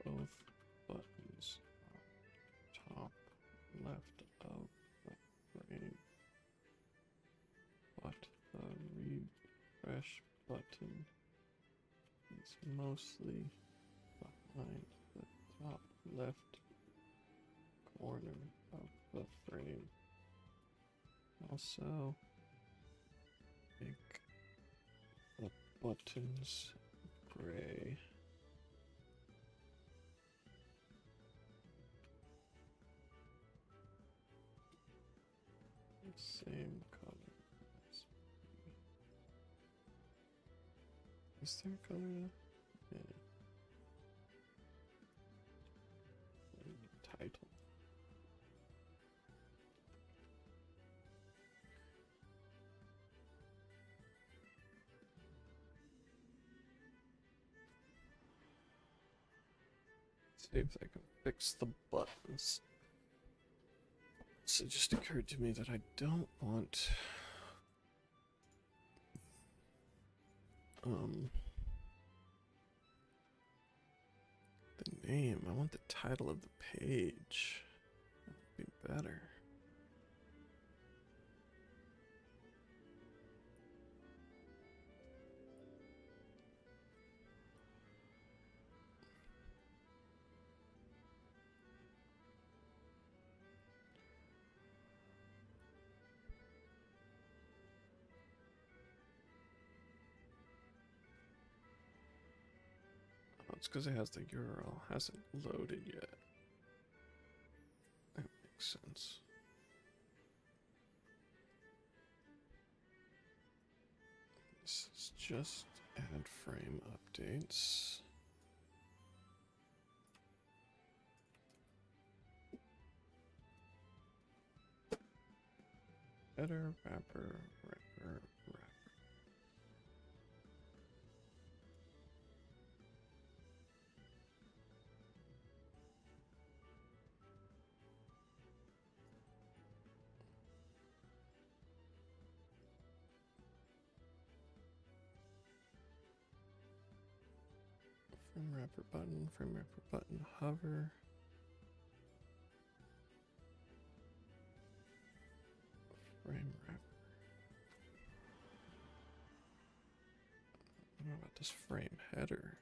Both buttons are top left of the frame, but the refresh button is mostly behind the top left corner of the frame. Also, make the buttons gray. Same color as me. Is there a color now? Yeah. And the title. See if I can fix the buttons. So it just occurred to me that I don't want the name. I want the title of the page. That would be better. Oh, it's because it has the URL. Hasn't loaded yet. That makes sense. This is just add frame updates. Header, wrapper, wrapper, wrapper. Frame wrapper button, hover. Frame wrapper. I don't know about this frame header.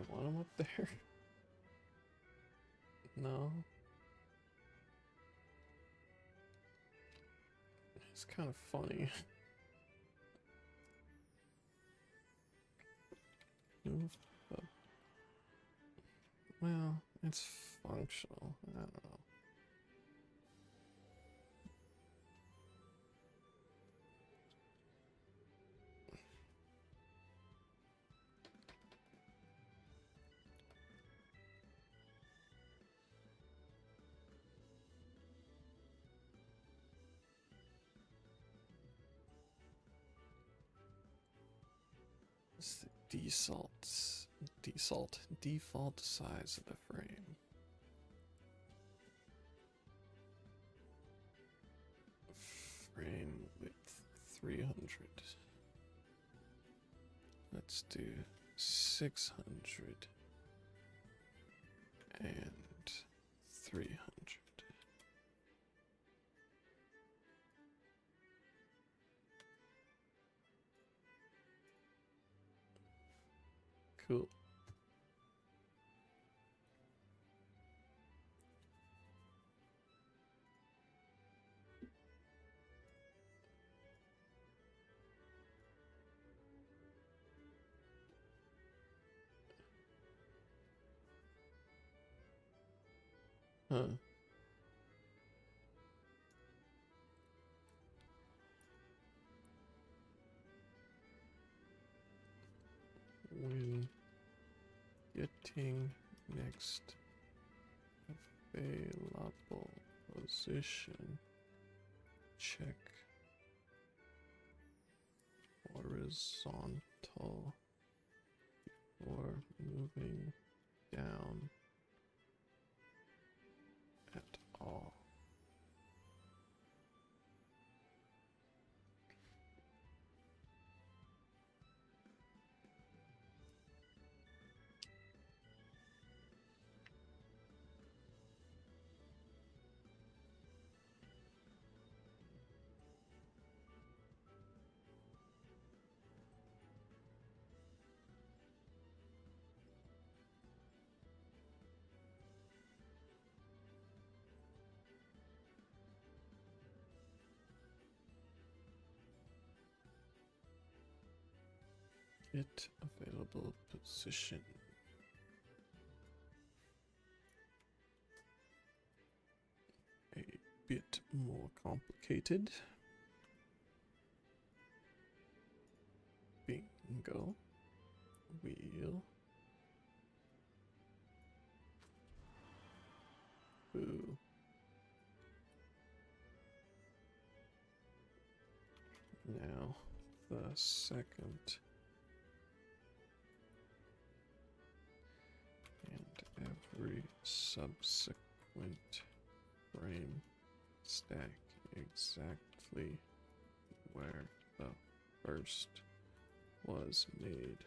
want him up there? No. It's kind of funny. Move up. Well, it's functional. I don't know. It's the default size of the frame. Frame width 300. Let's do 600 and 300. Cool. Huh. When getting next available position, check horizontal before moving down at all. Get available position. A bit more complicated. Bingo. Wheel. Boo. Now, the second and every subsequent frame stack exactly where the first was made.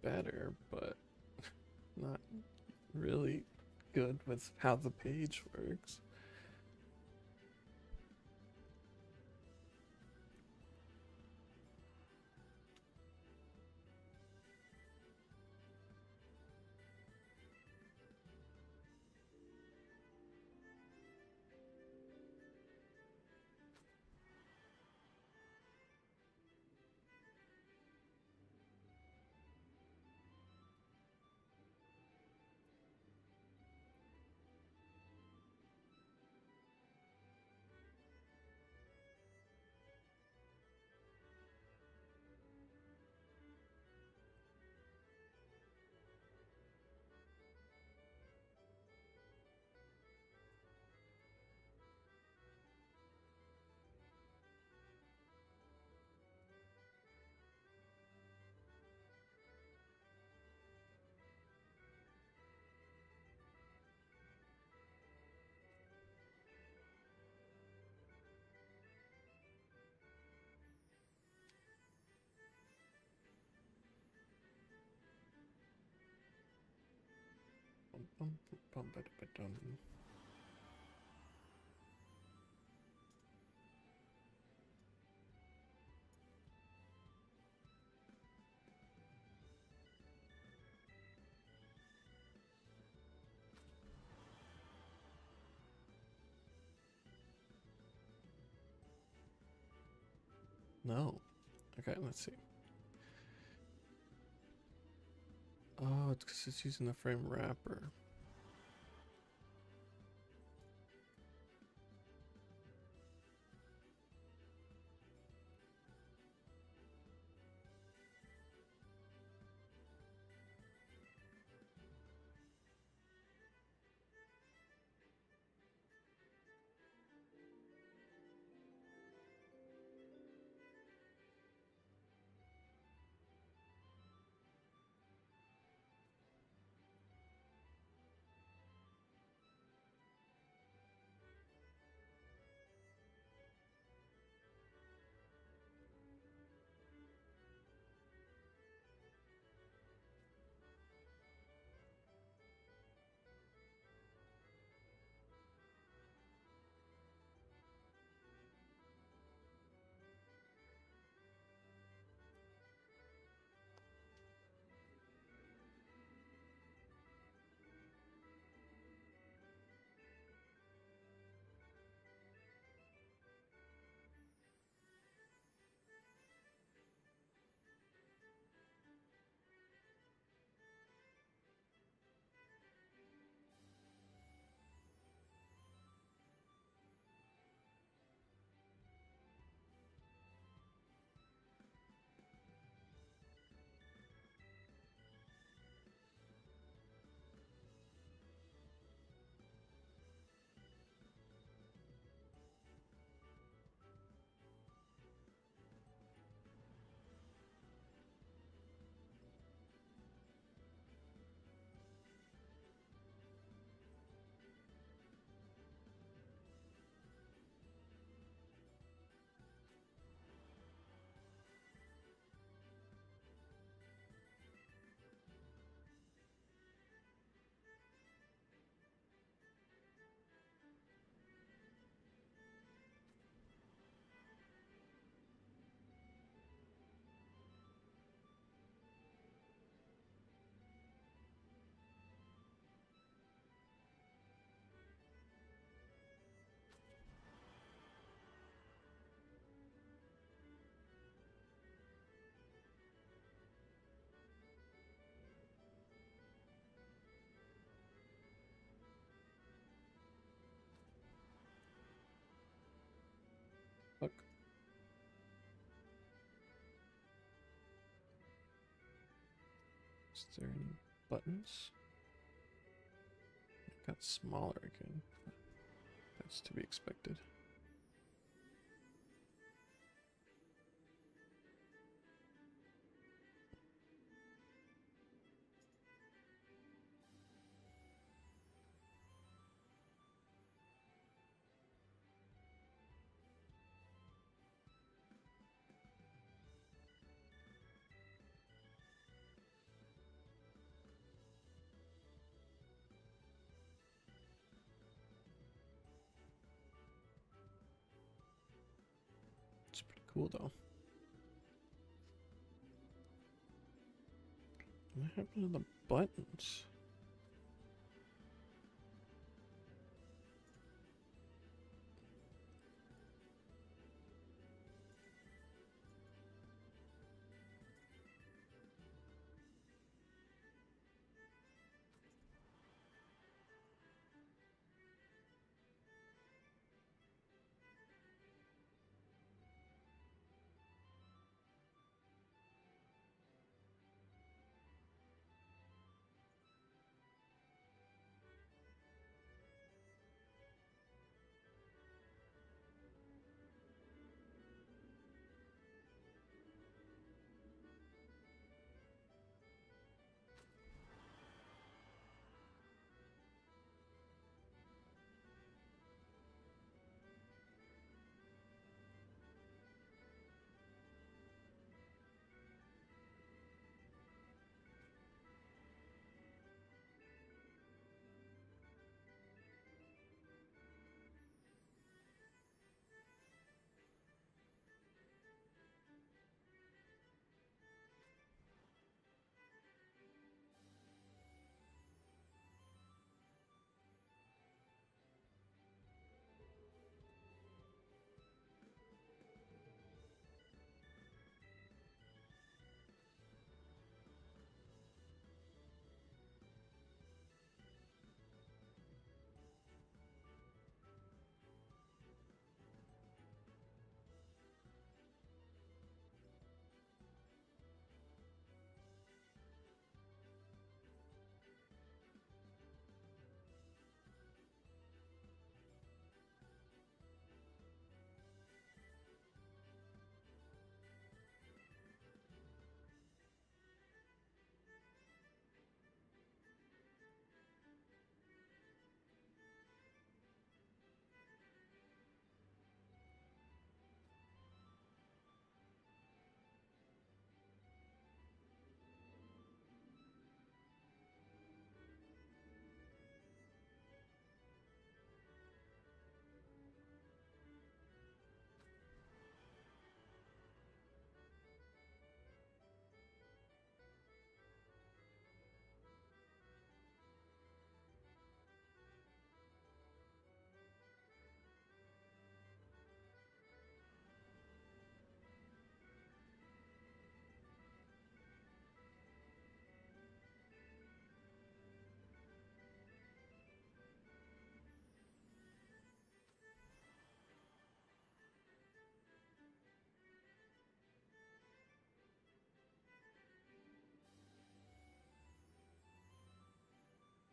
better, but not really good with how the page works. Bum, bum, bum, ba-da-ba-dum. No. Okay, let's see. Oh, it's because it's using the frame wrapper. Look. Is there any buttons? It got smaller again. That's to be expected. cool though. What happened to the buttons?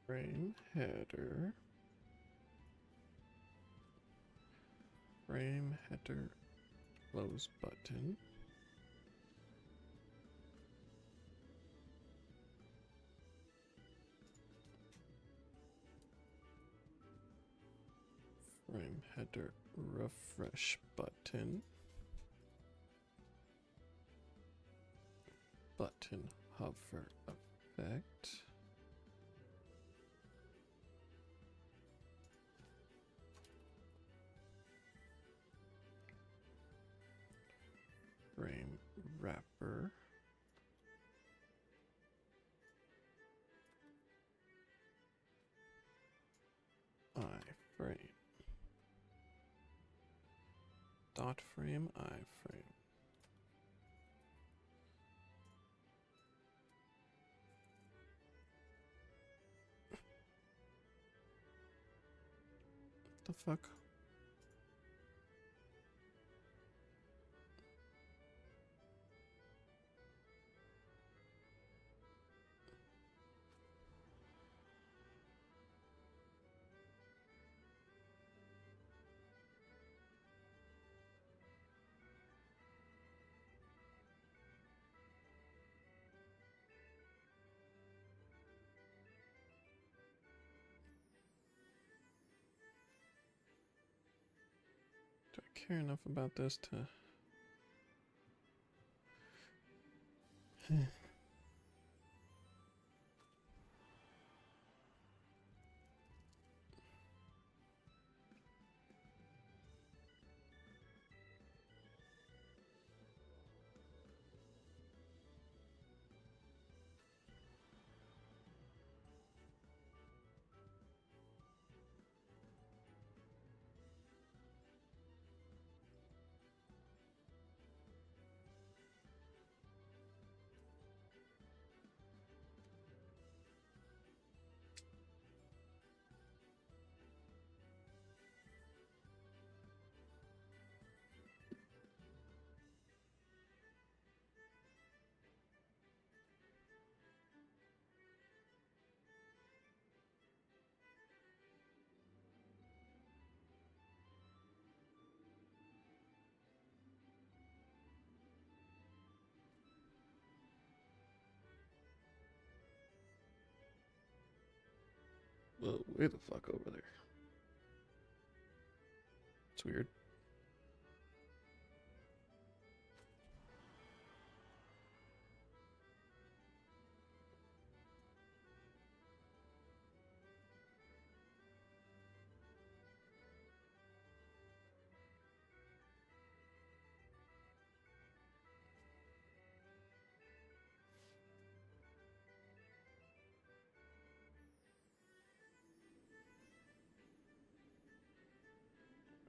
Frame header. Frame header close button. Frame header refresh button. Button hover effect. Frame wrapper. Iframe. Dot frame, iframe. The fuck? Do I care enough about this to... Whoa, way the fuck over there. It's weird.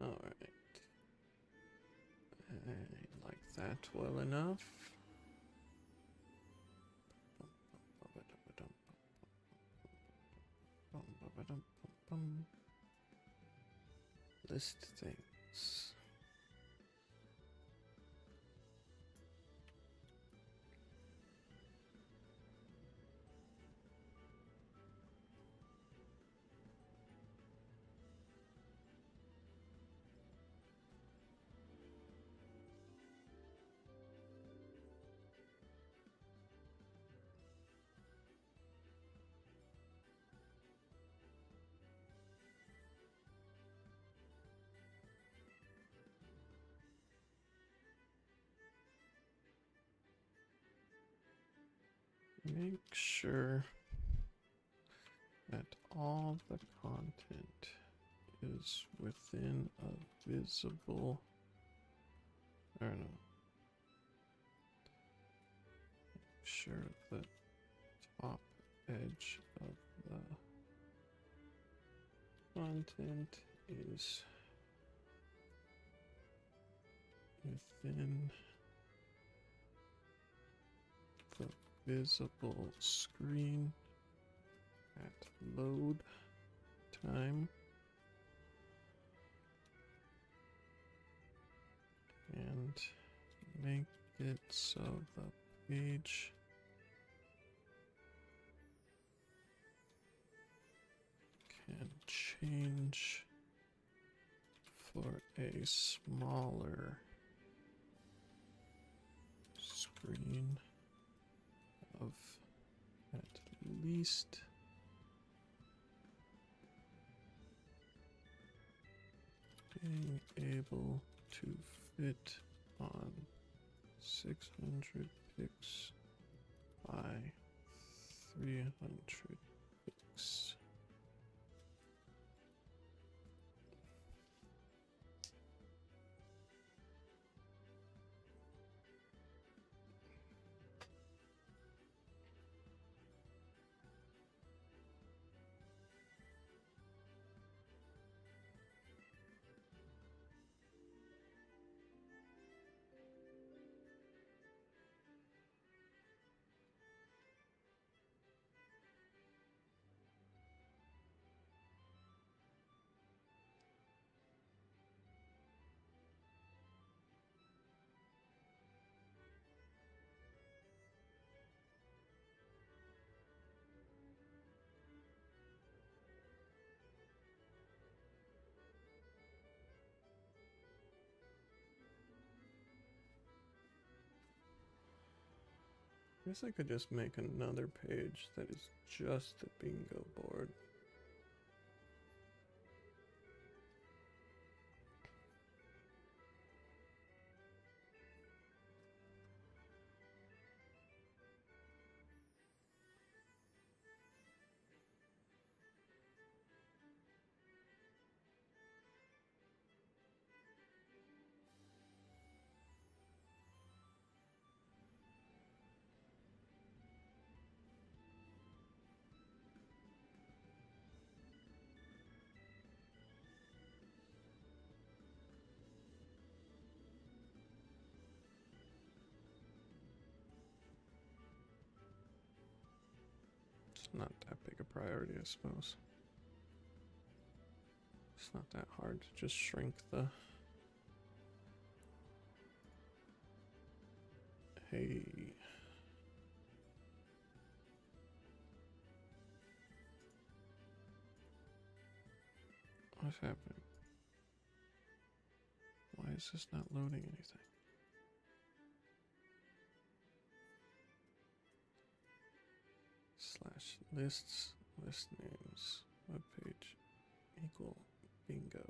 Alright. I like that well enough. List things. Make sure that all the content is within a visible, I don't know, make sure the top edge of the content is within the visible screen at load time, and make it so the page can change for a smaller screen of at least being able to fit on 600 pics by 300 pics. I guess I could just make another page that is just the bingo board. It's not that big a priority, I suppose. It's not that hard to just shrink the... Hey. What's happening? Why is this not loading anything? Slash lists, list names. Web page equal bingo.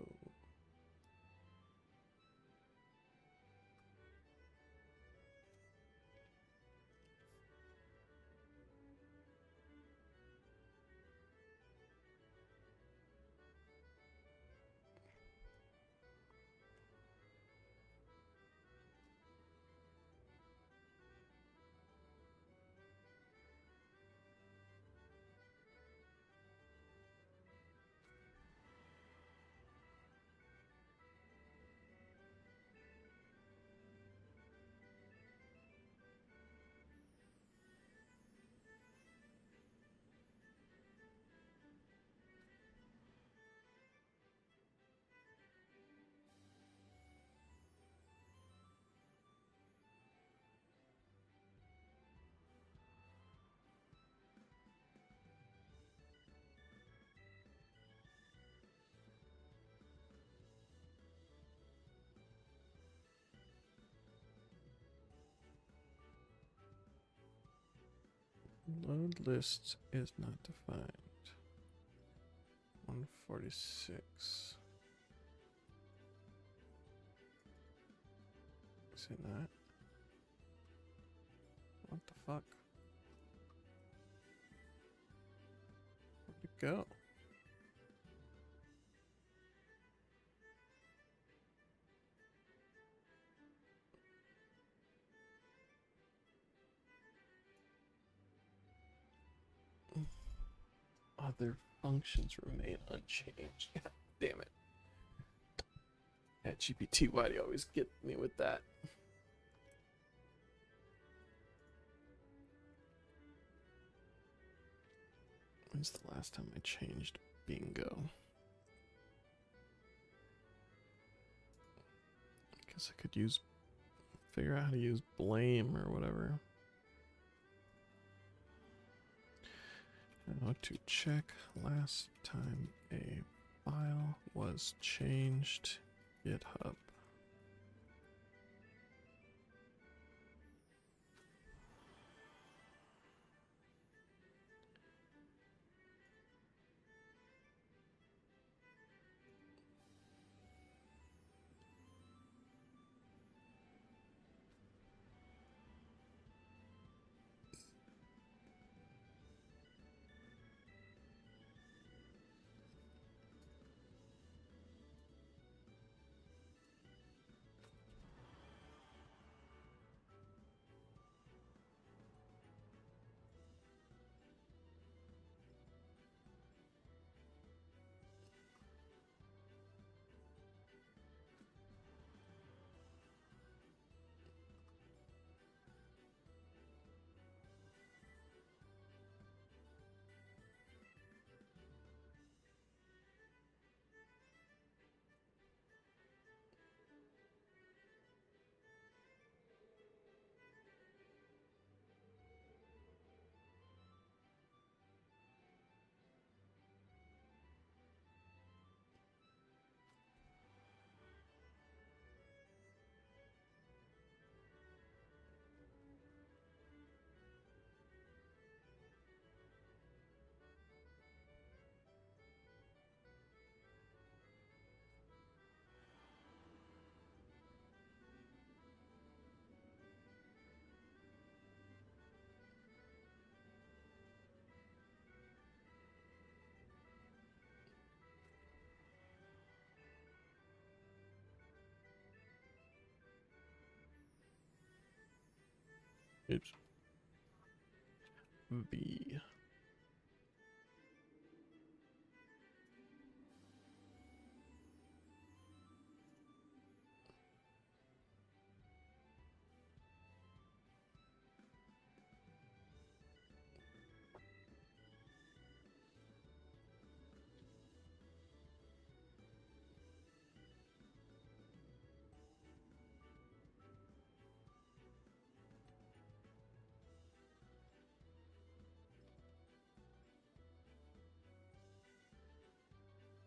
Load list is not defined. 146. Is it not? What the fuck? Where'd it go? Other functions remain unchanged. God damn it. That GPT, why do you always get me with that? When's the last time I changed bingo? I guess I could figure out how to use blame or whatever. How to check last time a file was changed. GitHub. Oops. V.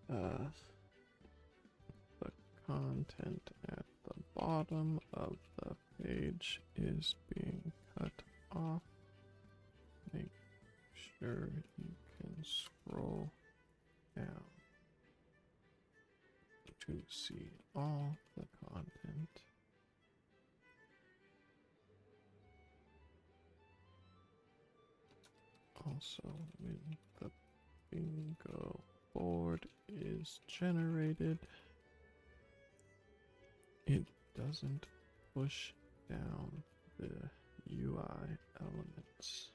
The content at the bottom of the page is being cut off. Make sure you can scroll to see all the content. Also, when the bingo board is generated, it doesn't push down the UI elements.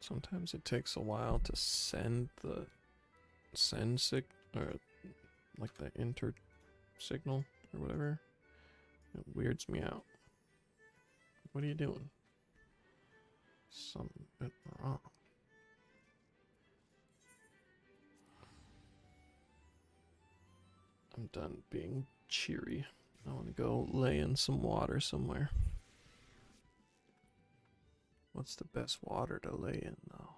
Sometimes it takes a while to send the or like the enter signal or whatever. It weirds me out. What are you doing? Something went wrong. I'm done being cheery. I want to go lay in some water somewhere. What's the best water to lay in, though?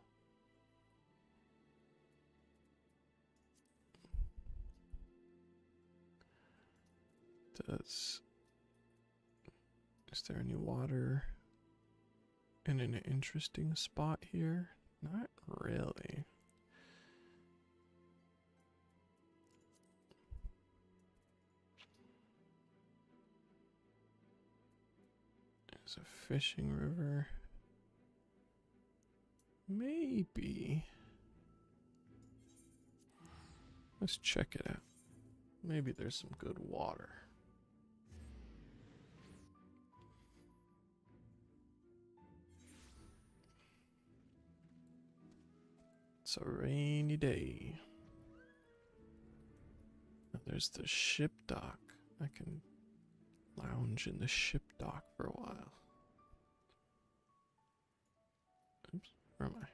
Is there any water in an interesting spot here? Not really. There's a fishing river. Maybe. Let's check it out. Maybe there's some good water. It's a rainy day. There's the ship dock. I can lounge in the ship dock for a while. Oops, where am I?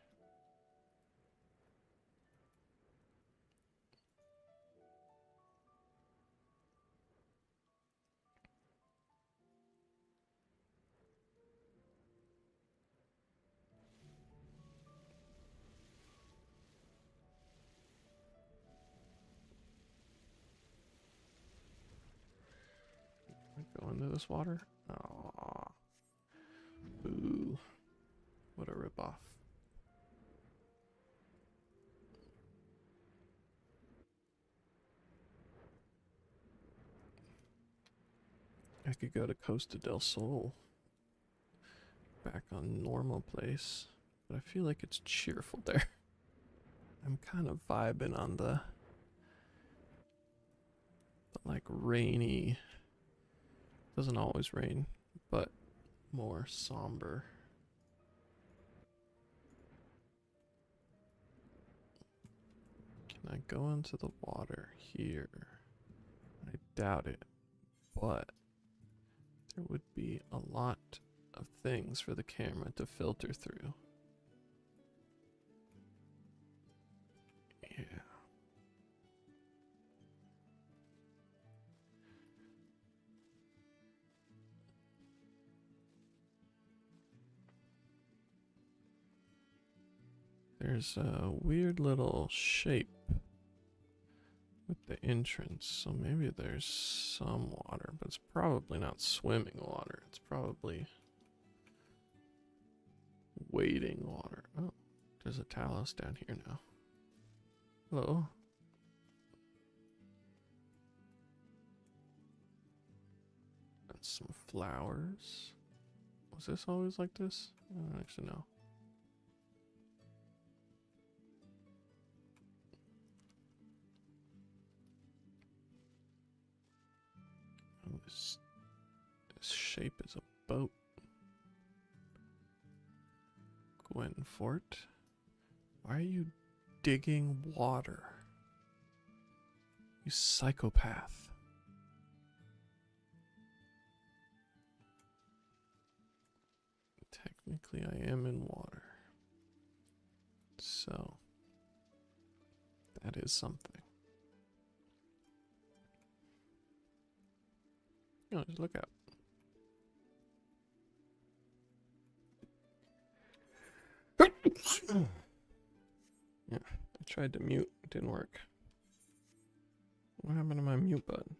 Go into this water? Aww. Boo. What a ripoff. I could go to Costa del Sol. Back on normal place. But I feel like it's cheerful there. I'm kind of vibing on the like rainy. Doesn't always rain, but more somber. Can I go into the water here? I doubt it, but there would be a lot of things for the camera to filter through. Yeah. There's a weird little shape with the entrance, so maybe there's some water, but it's probably not swimming water. It's probably wading water. Oh, there's a Talos down here now. Hello. And some flowers. Was this always like this? I don't actually know. Oh, this shape is a boat. Gwen Fort. Why are you digging water? You psychopath. Technically, I am in water. So, that is something. No, just look out. Yeah, I tried to mute, it didn't work. What happened to my mute button?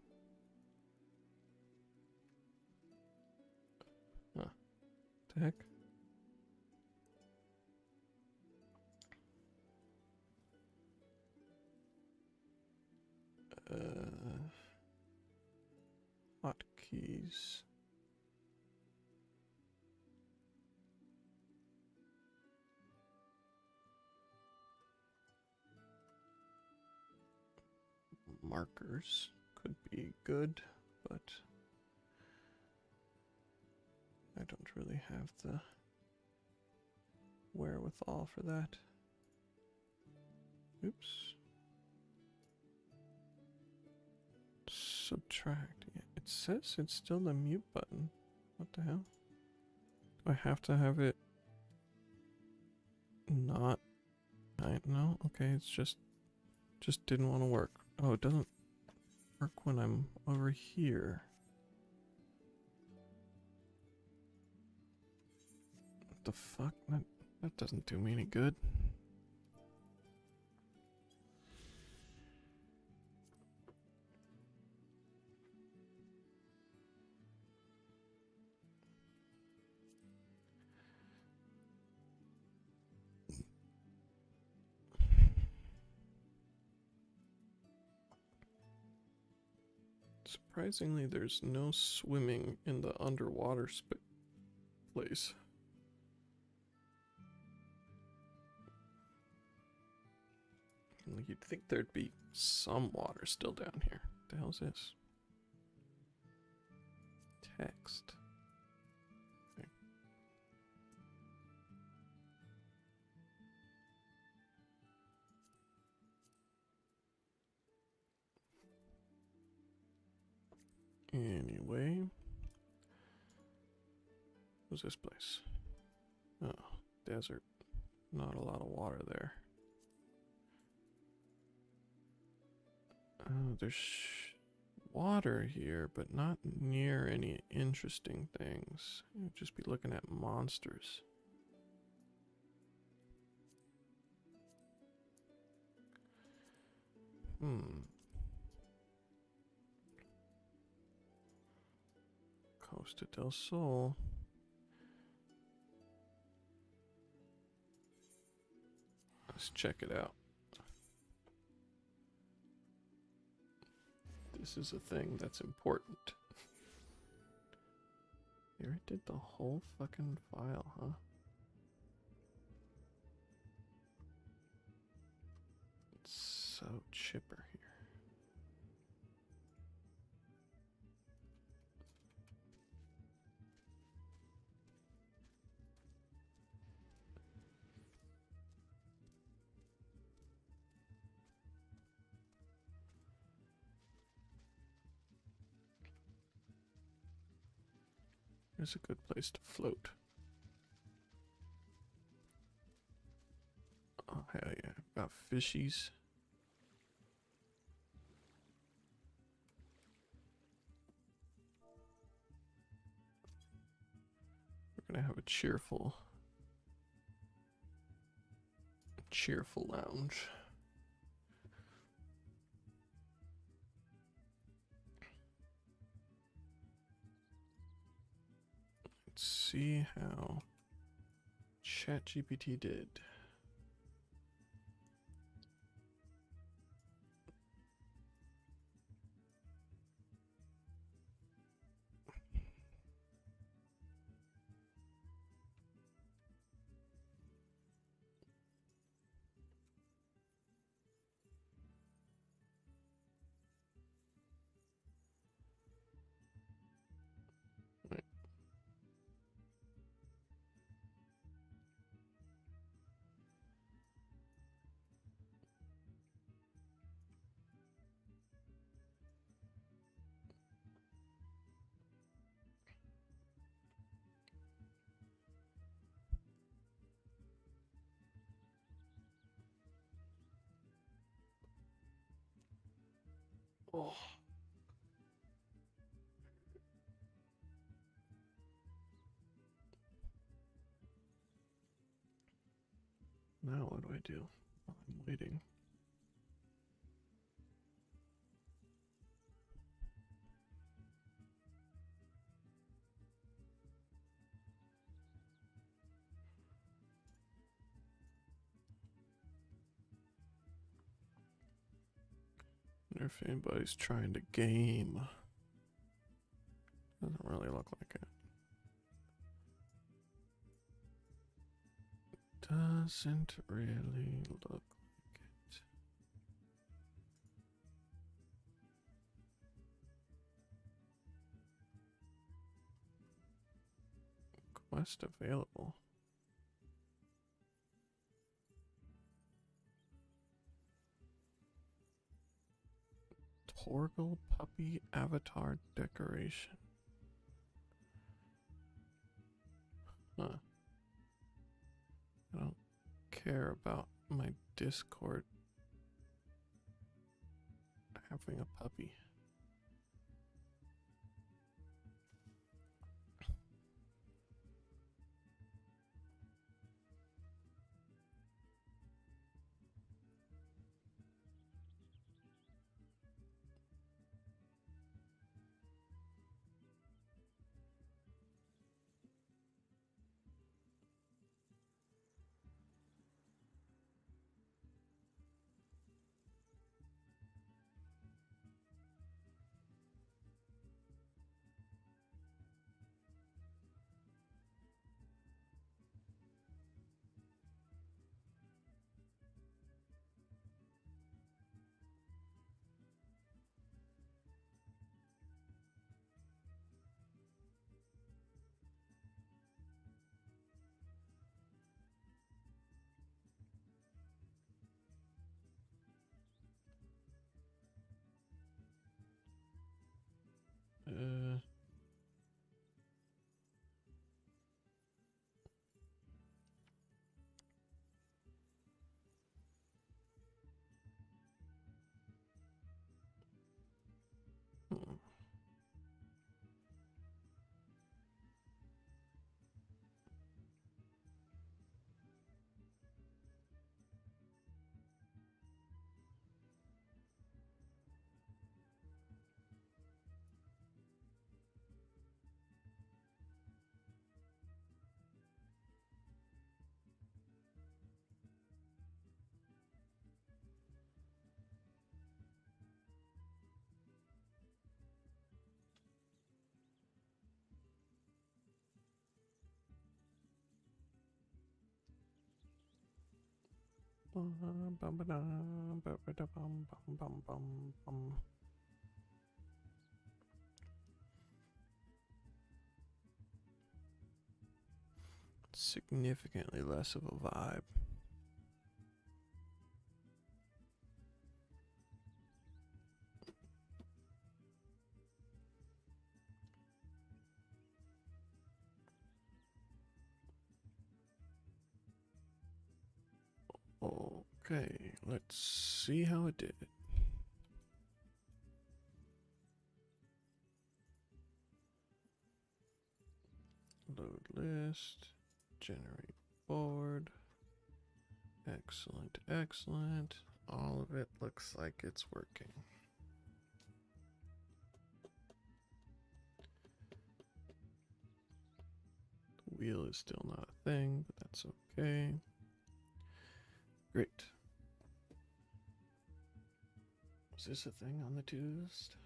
the heck? Hotkeys. Markers could be good, but I don't really have the wherewithal for that. Oops. Subtract. Yeah, it says it's still the mute button. What the hell? Do I have to have it not? No, okay, it's just didn't want to work. Oh, it doesn't work when I'm over here. What the fuck? That doesn't do me any good. Surprisingly, there's no swimming in the underwater place. You'd think there'd be some water still down here. What the hell's this? Text. Okay. Anyway. What's this place? Oh, desert. Not a lot of water there. There's water here, but not near any interesting things. You'd just be looking at monsters. Costa del Sol. Let's check it out. This is a thing that's important. You already did the whole fucking file, huh? It's so chipper here. Here's a good place to float. Oh, hell yeah. Got fishies. We're gonna have a cheerful lounge. Let's see how ChatGPT did. Oh. Now what do I do? I'm waiting. wonder if anybody's trying to game. Doesn't really look like it. Doesn't really look like it. Quest available. Torgal puppy avatar decoration. Huh. I don't care about my Discord having a puppy. Uh, hmm. Significantly less of a vibe. Okay, let's see how it did. Load list, generate board. Excellent, excellent. All of it looks like it's working. The wheel is still not a thing, but that's okay. Great. Is this a thing on the to-do list?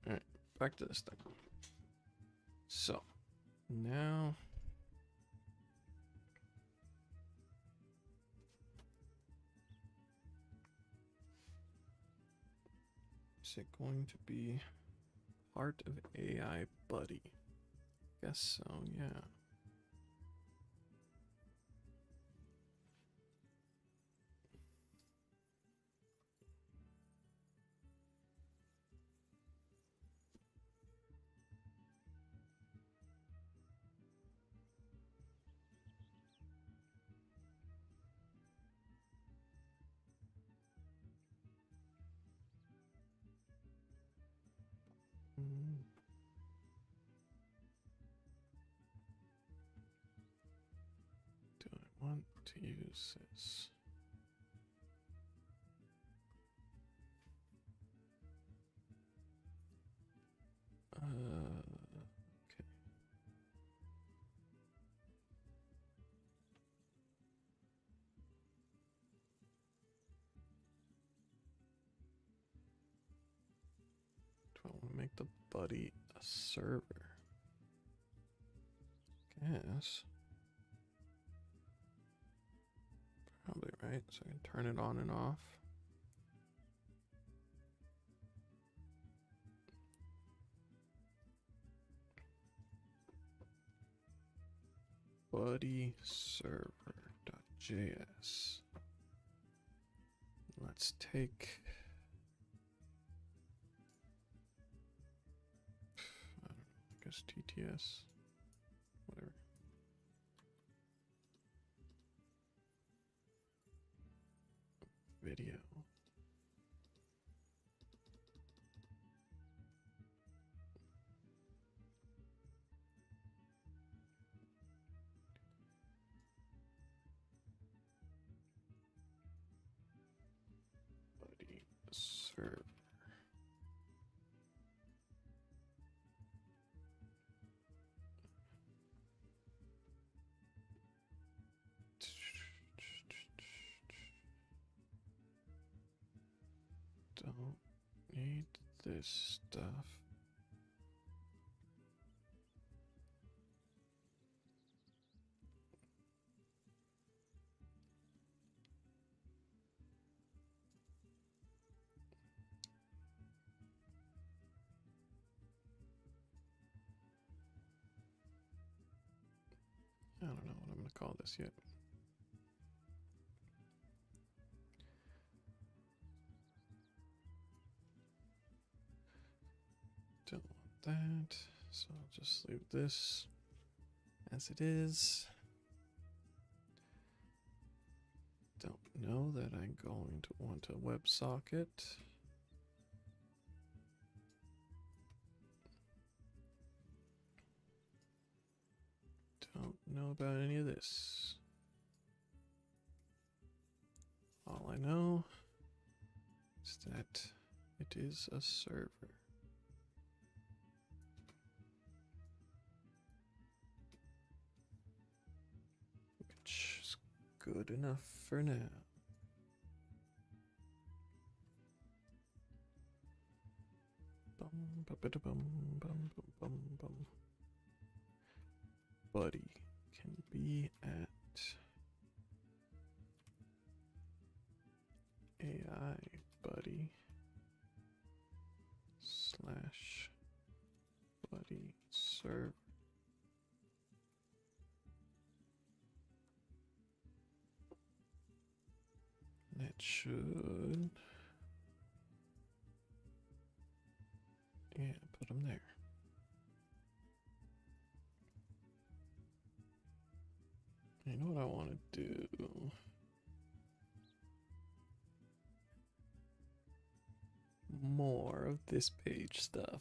Alright, back to this thing. So, now is it going to be part of AI Buddy? Guess so, yeah. want to use this. Okay. Do I want to make the buddy a server? Guess. Probably right, so I can turn it on and off. Buddy server.js. Let's take, I don't know, I guess TTS, whatever. Video. Buddy server. Don't need this stuff. I don't know what I'm going to call this yet. Don't want that, so I'll just leave this as it is. Don't know that I'm going to want a WebSocket. Don't know about any of this. All I know is that it is a server. Which is good enough for now. Bum, ba, ba, da, bum, bum, bum, bum, bum. Buddy can be at AI buddy / buddy server. That should, yeah, put them there. You know what I want to do? More of this page stuff.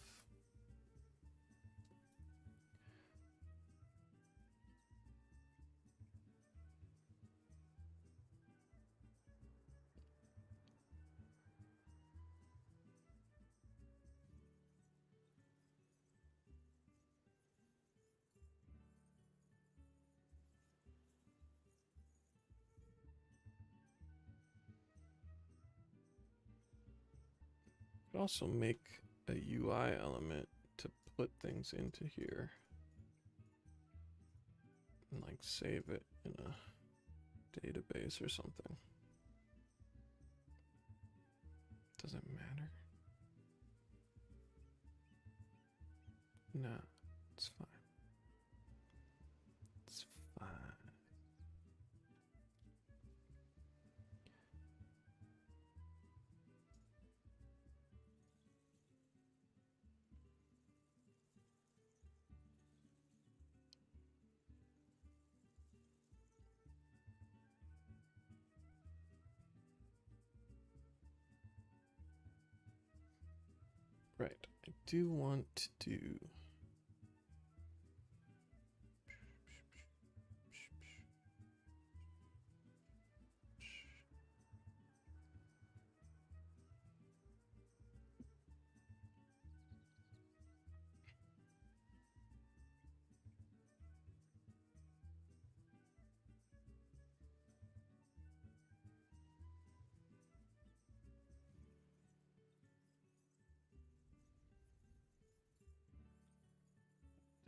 Could also make a UI element to put things into here and like save it in a database or something. Does it matter? Nah, it's fine. It's fine. Right, I do want to do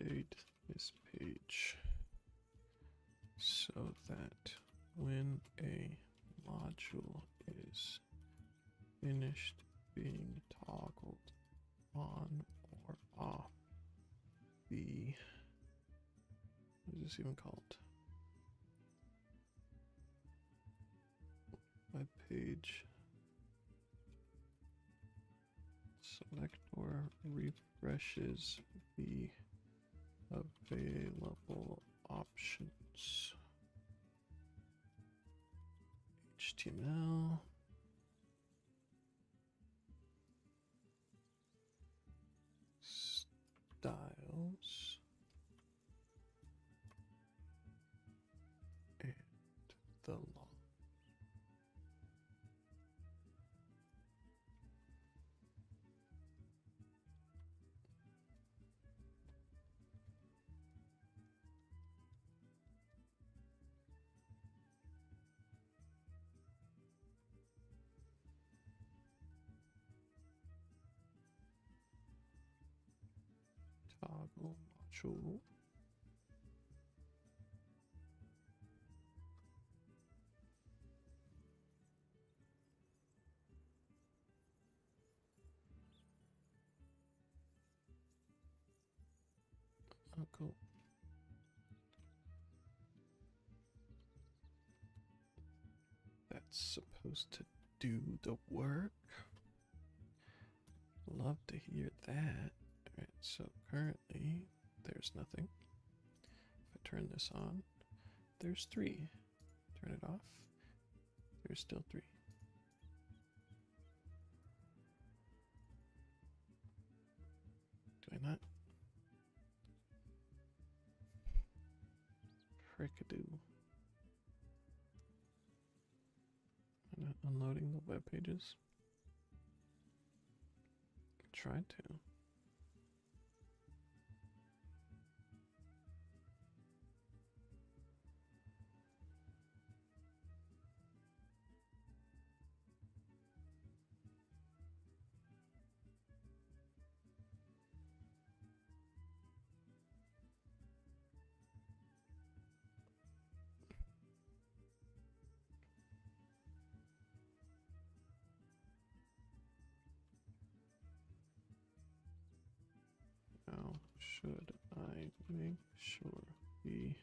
update this page so that when a module is finished being toggled on or off, the, what is this even called? Web page selector refreshes the available options. HTML. Styles. And the law. Toggle module. Oh, cool. That's supposed to do the work. Love to hear that. Alright, so currently there's nothing. If I turn this on, there's 3. Turn it off, there's still 3. Do I not? Frickadoo. I'm not unloading the web pages. I tried to. Now, should I make sure the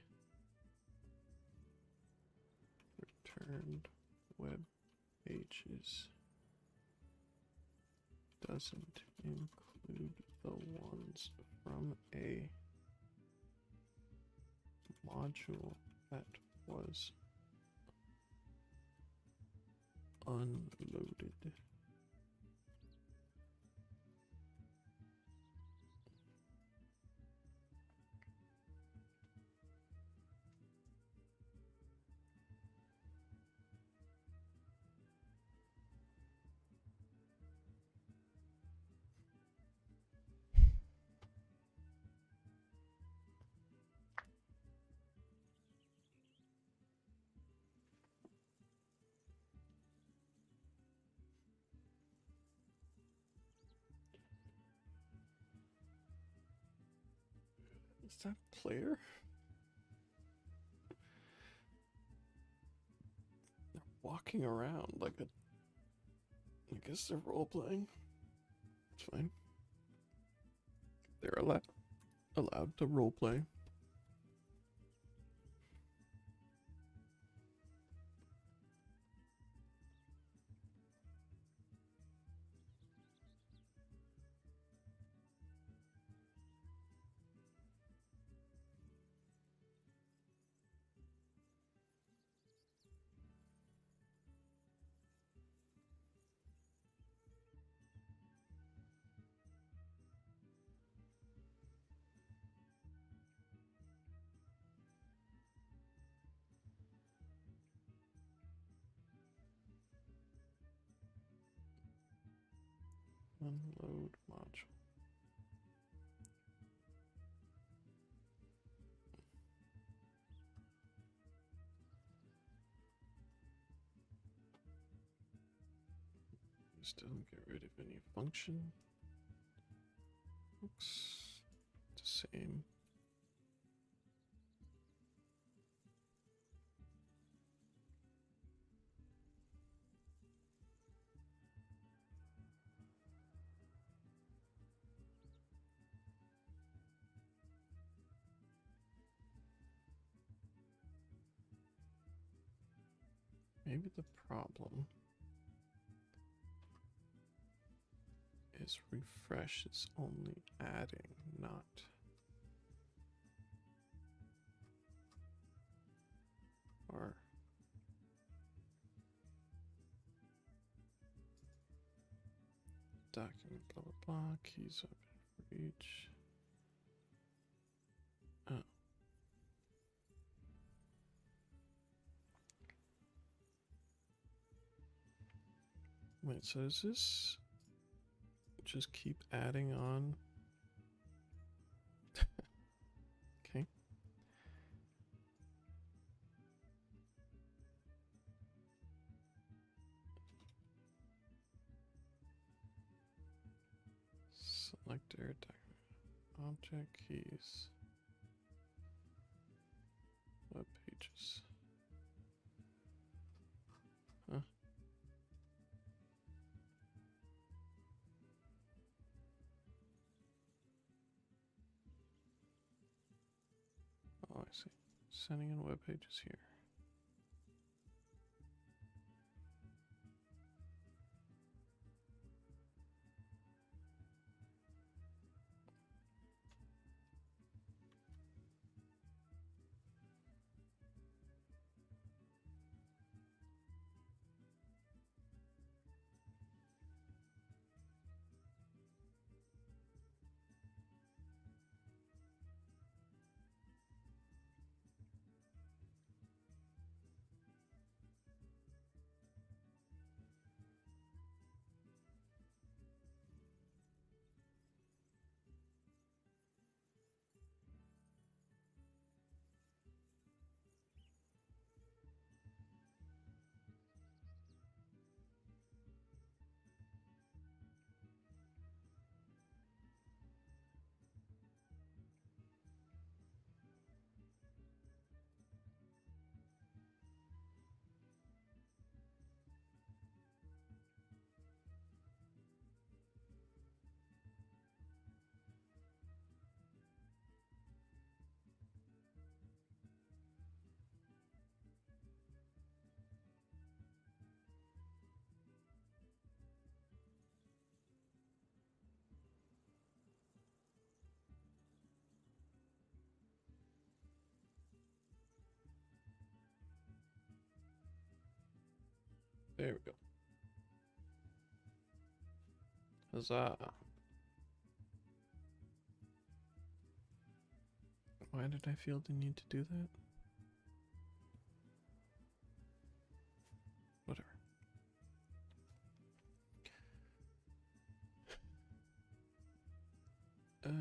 returned web pages doesn't include the ones from a module that was unloaded? Is that player? They're walking around like a... I guess they're role-playing. It's fine. They're allowed to role-play. Unload module. This doesn't get rid of any function. Looks the same. maybe the problem is refresh is only adding, not or document blah blah blah, keys up for each. Oh. Wait, so does this just keep adding on? Okay. Select area document, object keys, web pages. Huh? Oh, I see. Sending in web pages here. There we go. Huzzah. Why did I feel the need to do that? Whatever. Okay.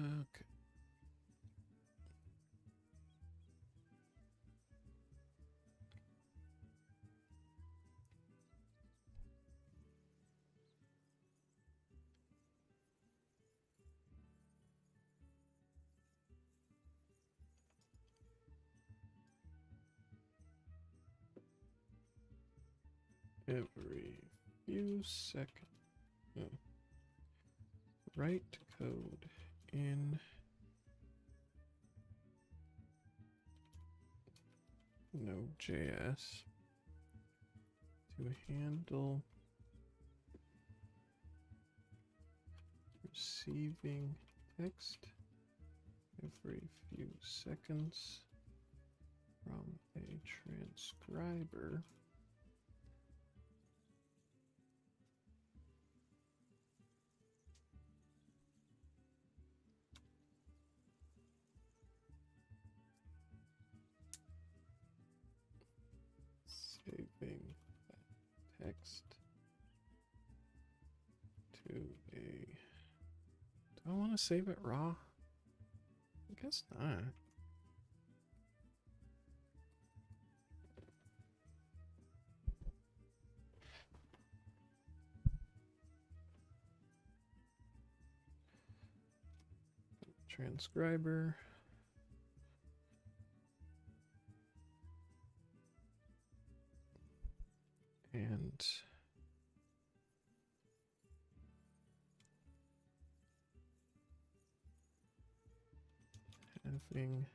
Every few seconds. Write code in Node.js to handle receiving text every few seconds from a transcriber saving that text to a... Do I want to save it raw? I guess not. Transcriber. And having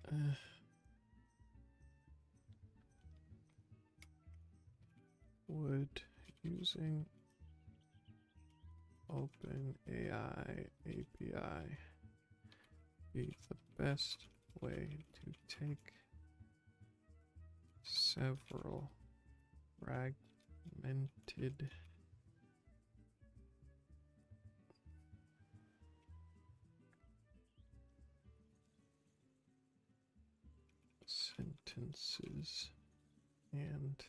an using OpenAI API be the best way to take several fragmented sentences and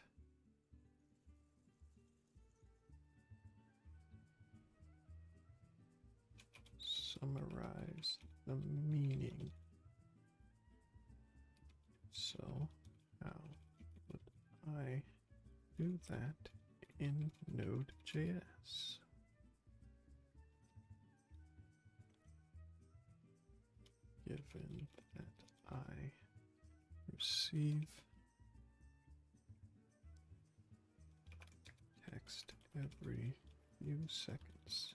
summarize the meaning. So, how would I do that in Node.js? Given that I receive text every few seconds.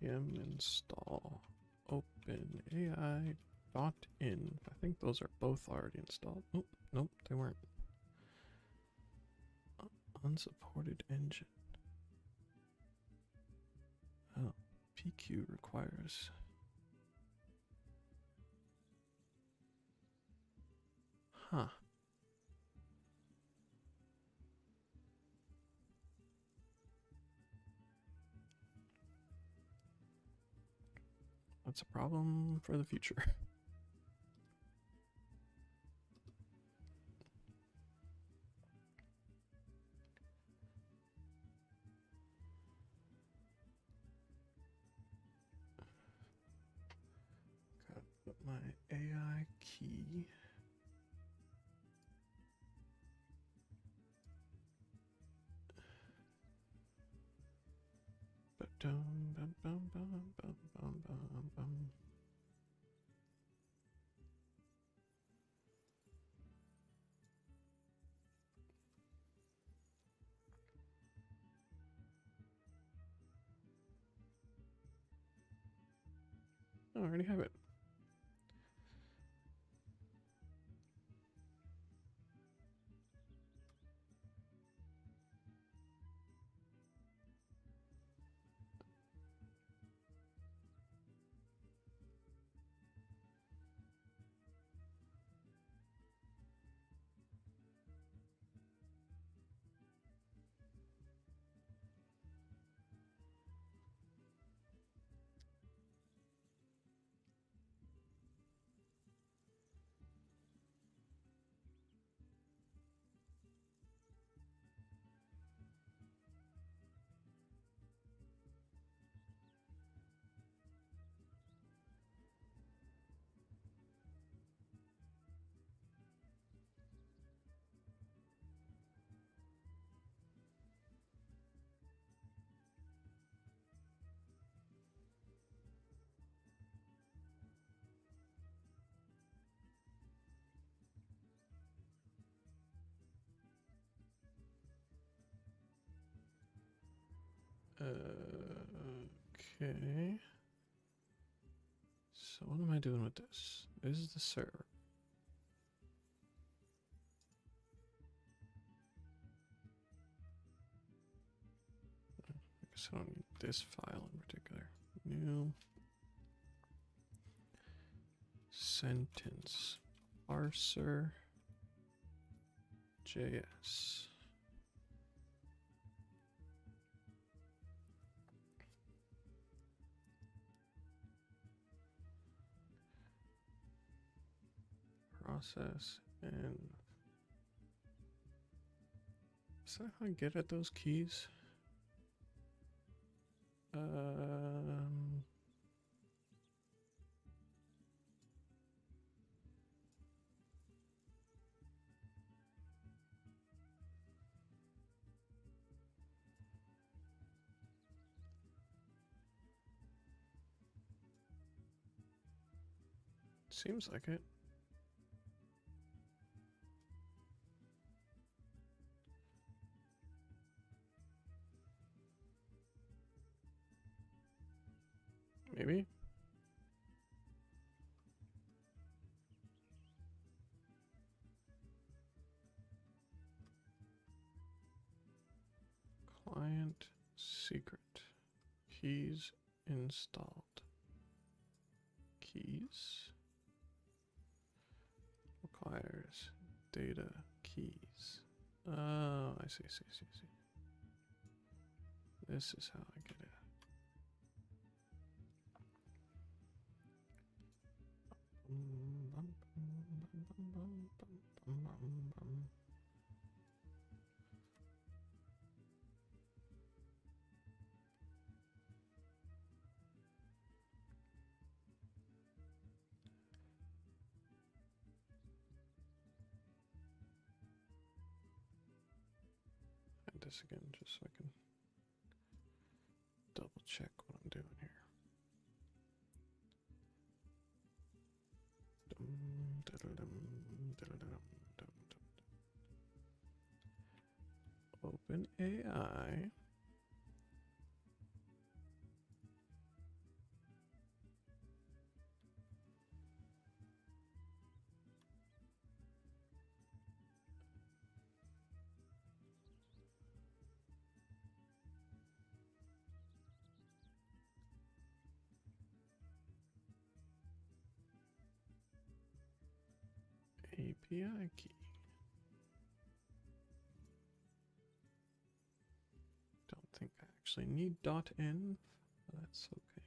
npm install openai.in. I think those are both already installed. Oh, nope, they weren't. Unsupported engine. Oh, PQ requires. Huh. That's a problem for the future. Gotta put my AI key. Ba-dum, bum, bum, bum, bum, bum, bum, bum. Oh, I already have it. Okay. So what am I doing with this? This is the server. I guess I don't need this file in particular. New sentence parser JS. Process and is that how I get at those keys? Seems like it. Maybe. Client secret. Keys installed. Keys requires data keys. Oh, I see. This is how I get it. And this again, just so I can double check what I'm doing here. Open AI. API key. Don't think I actually need .env, but that's okay.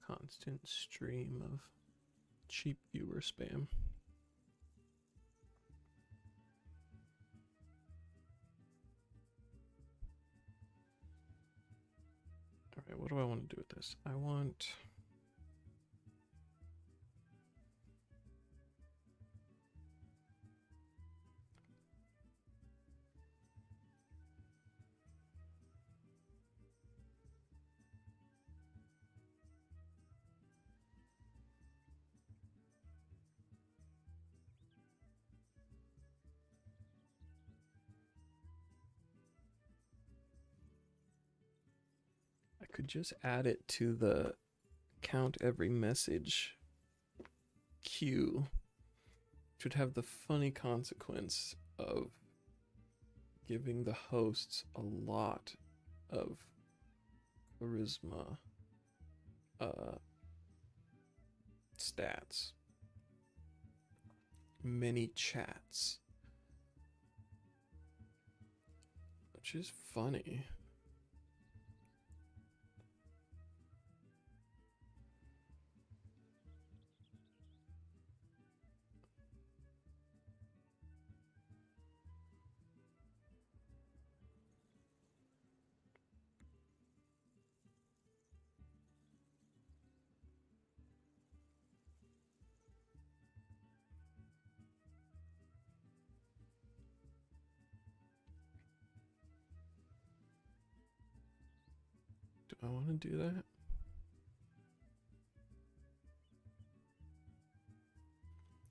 Constant stream of cheap viewer spam. All right, what do I want to do with this? I want I could just add it to the count every message queue, which would have the funny consequence of giving the hosts a lot of charisma stats, many chats, which is funny. I want to do that?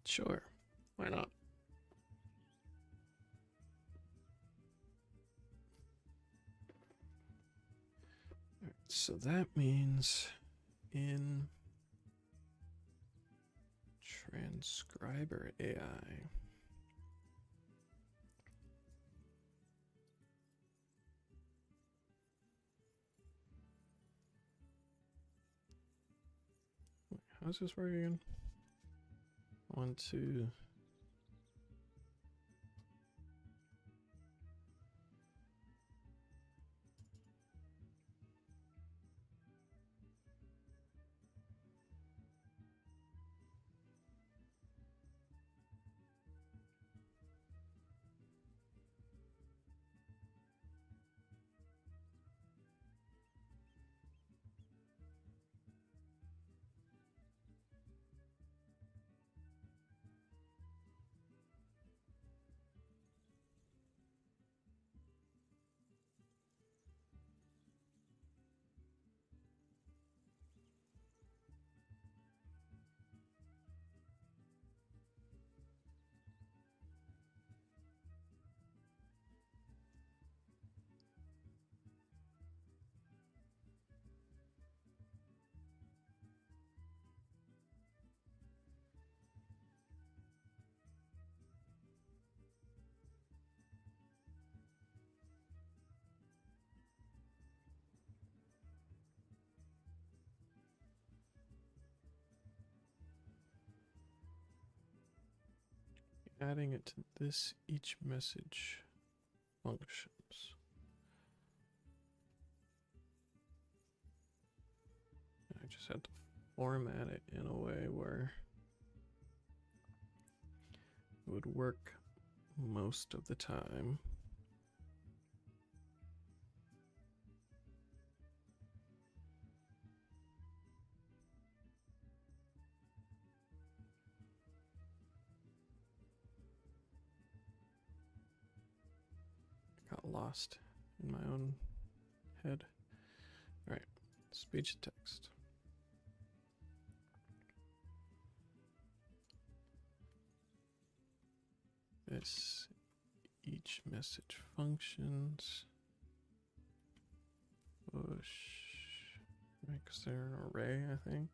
Sure, why not? Alright, so that means in transcriber AI, how does this work again? I want to adding it to this each message functions. I just had to format it in a way where it would work most of the time. Got lost in my own head. All right, speech to text. This each message functions. Push makes there an array, I think.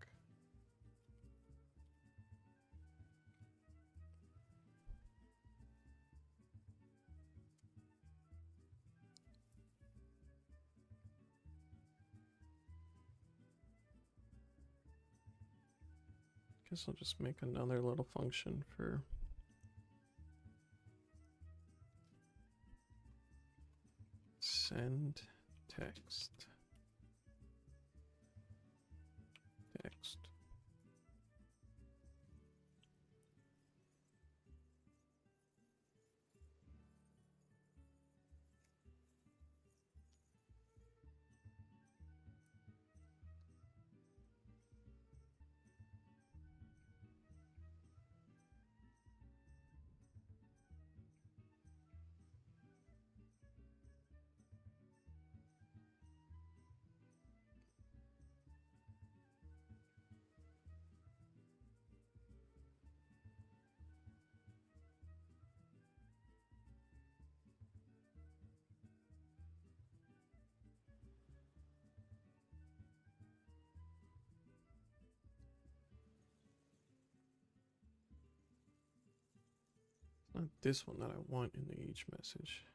Guess I'll just make another little function for send text. Text. Not this one that I want in the each message.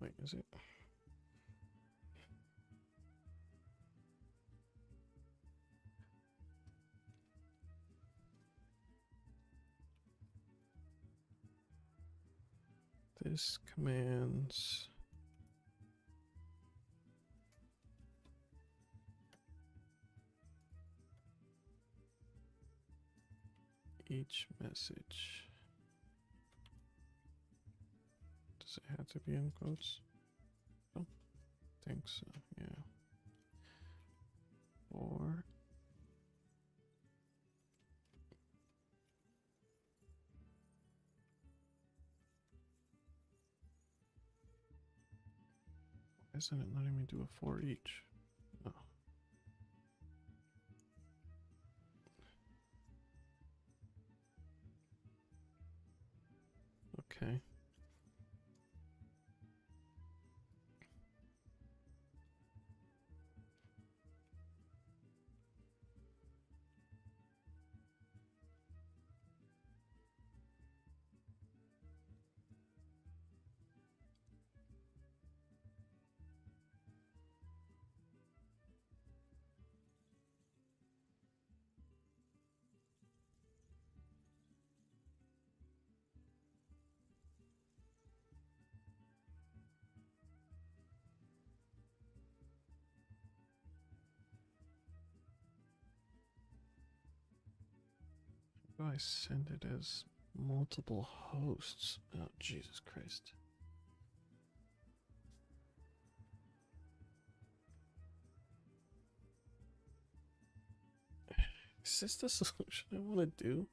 Wait, is it? This commands each message. Does it have to be in quotes? I don't think so, yeah. Or why isn't it letting me do a for each? Oh. Okay. How do I send it as multiple hosts? Oh, Jesus Christ. Is this the solution I want to do?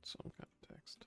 Some kind of text.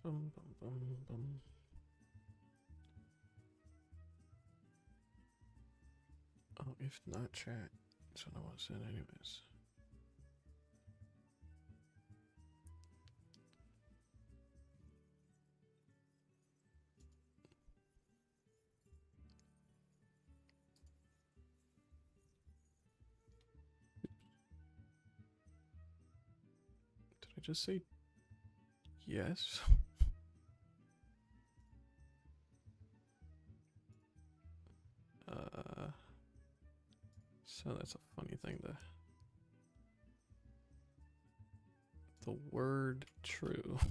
Bum, bum, bum, bum. Oh, if not chat, that's what I want to send anyways. Did I just say yes? So that's a funny thing to... The word true. I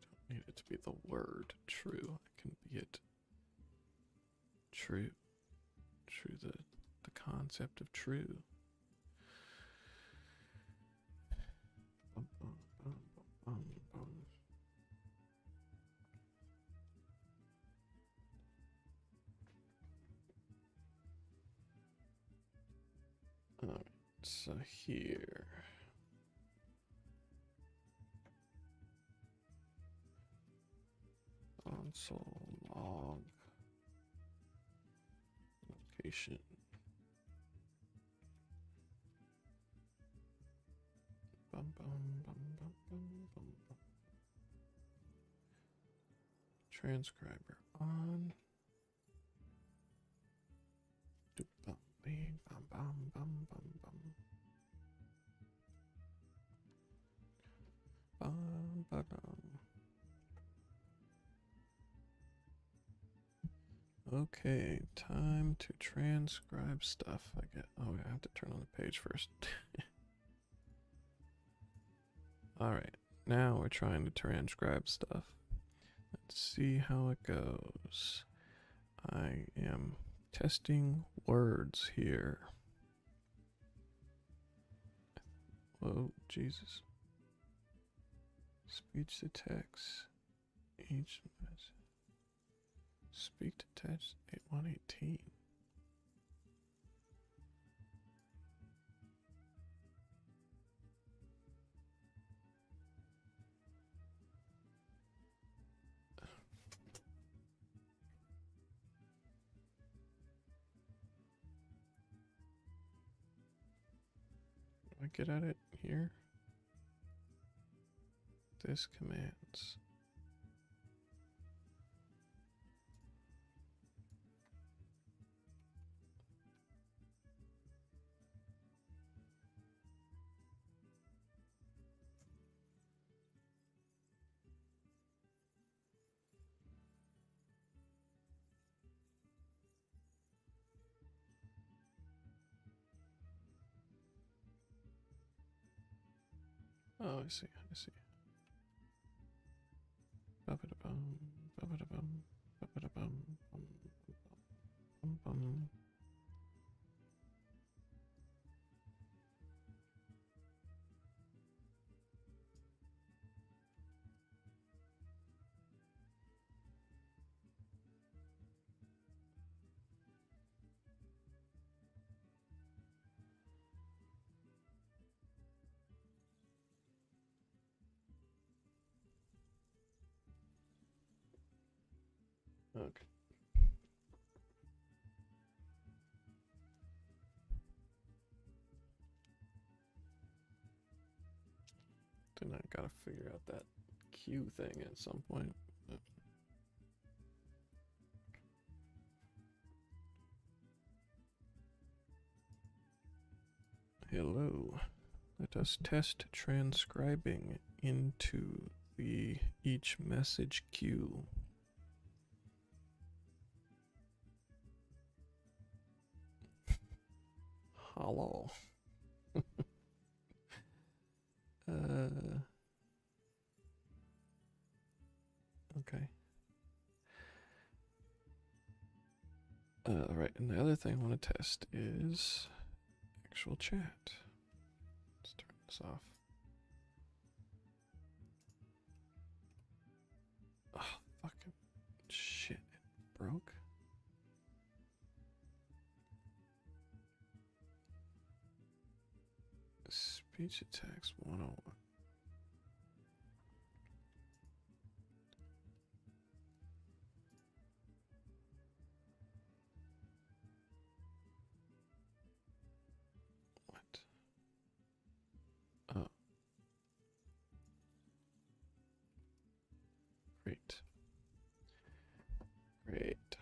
don't need it to be the word true. I can be it true. True, the concept of true. Bum, bum, bum, bum, bum. Alright, so here. Console log location. Bum, bum, bum, bum, bum, bum, bum. Transcriber on. Doop, bum, bing, bum, bum, bum, bum, bum. Bum, ba-dum. Okay, time to transcribe stuff. Oh, I have to turn on the page first. Alright, now we're trying to transcribe stuff. Let's see how it goes. I am testing words here. Whoa, Jesus. Speech to text. Each message. Speak to text 8118. I get at it here? This commands. Oh, I see, I see. Ba-ba-da-bum, ba-ba-da-bum, ba-ba-da-bum, bum, bum, bum. Okay. Then I gotta figure out that Q thing at some point. Hello. Let us test transcribing into the each message queue. Hello. Okay. Right, and the other thing I want to test is actual chat. Let's turn this off. Oh, fucking shit, it broke. Speech attacks 101. What? Oh. Great. Great.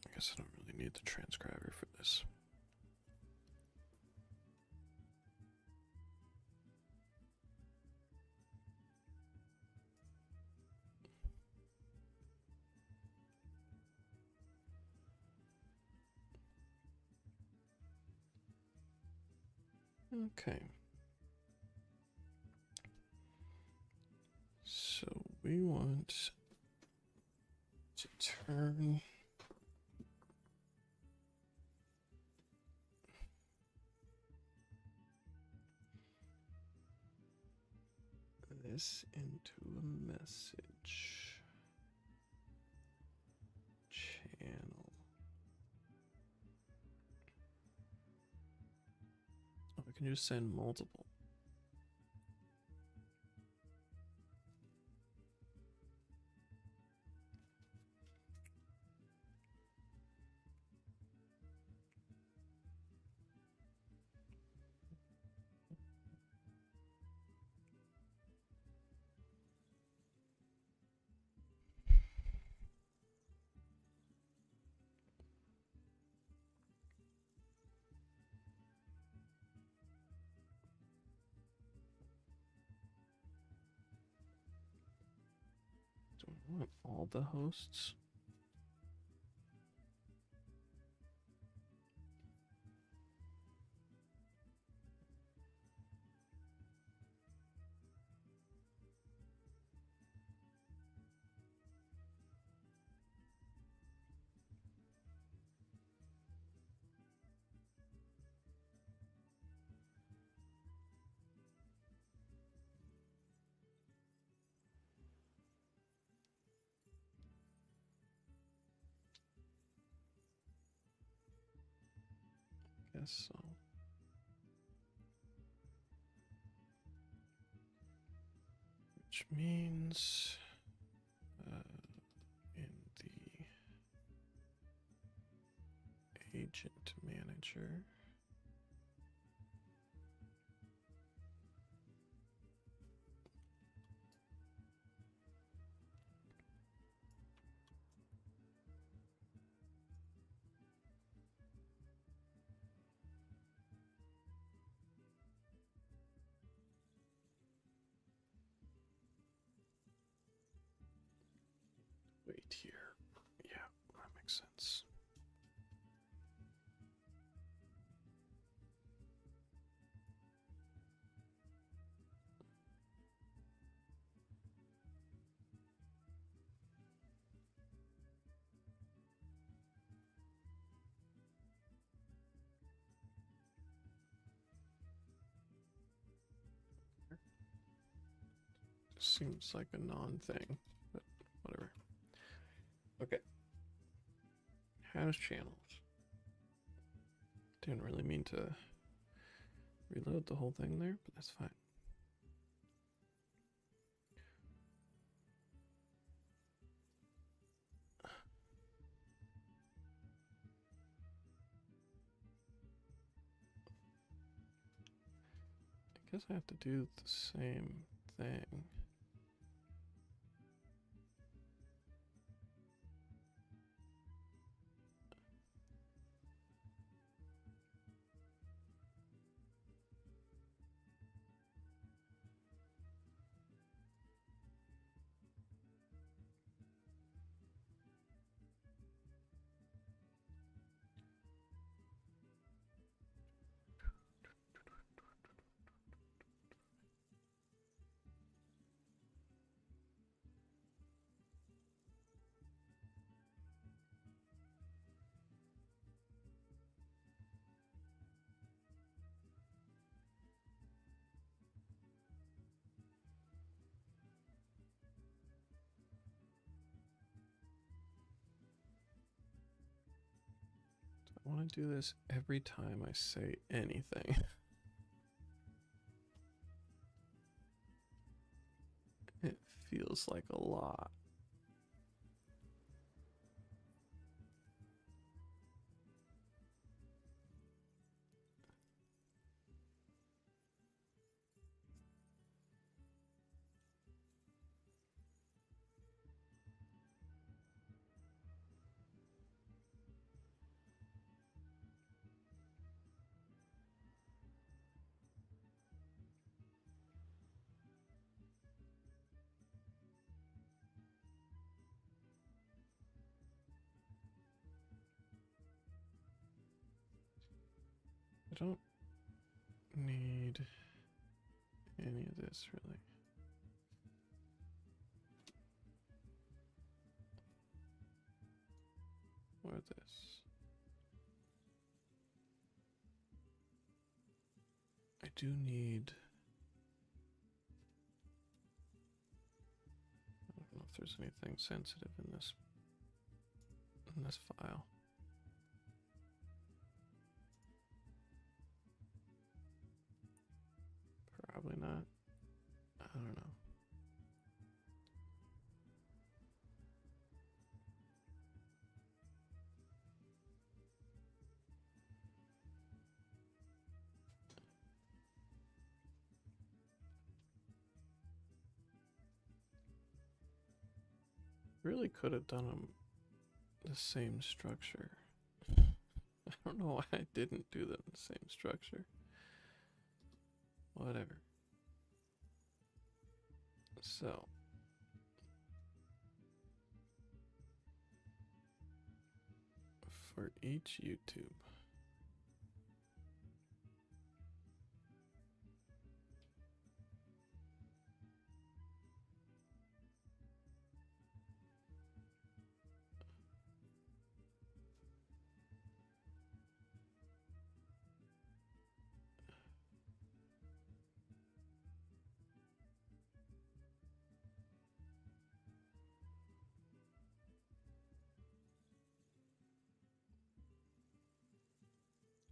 I guess I don't really need the transcriber for this. Okay. So we want to turn this into a message channel. Oh, we can just send multiple. Do we want all the hosts? Guess so. Which means in the manager. Wait here. Yeah, that makes sense. Seems like a non-thing, but whatever. Okay. House channels. Didn't really mean to reload the whole thing there, but that's fine. I guess I have to do the same thing. I want to do this every time I say anything. It feels like a lot. I don't need any of this really. Or this. I do need. I don't know if there's anything sensitive in this file. Probably not. I don't know. Really could have done them the same structure. I don't know why I didn't do them the same structure. Whatever. So. For each YouTube.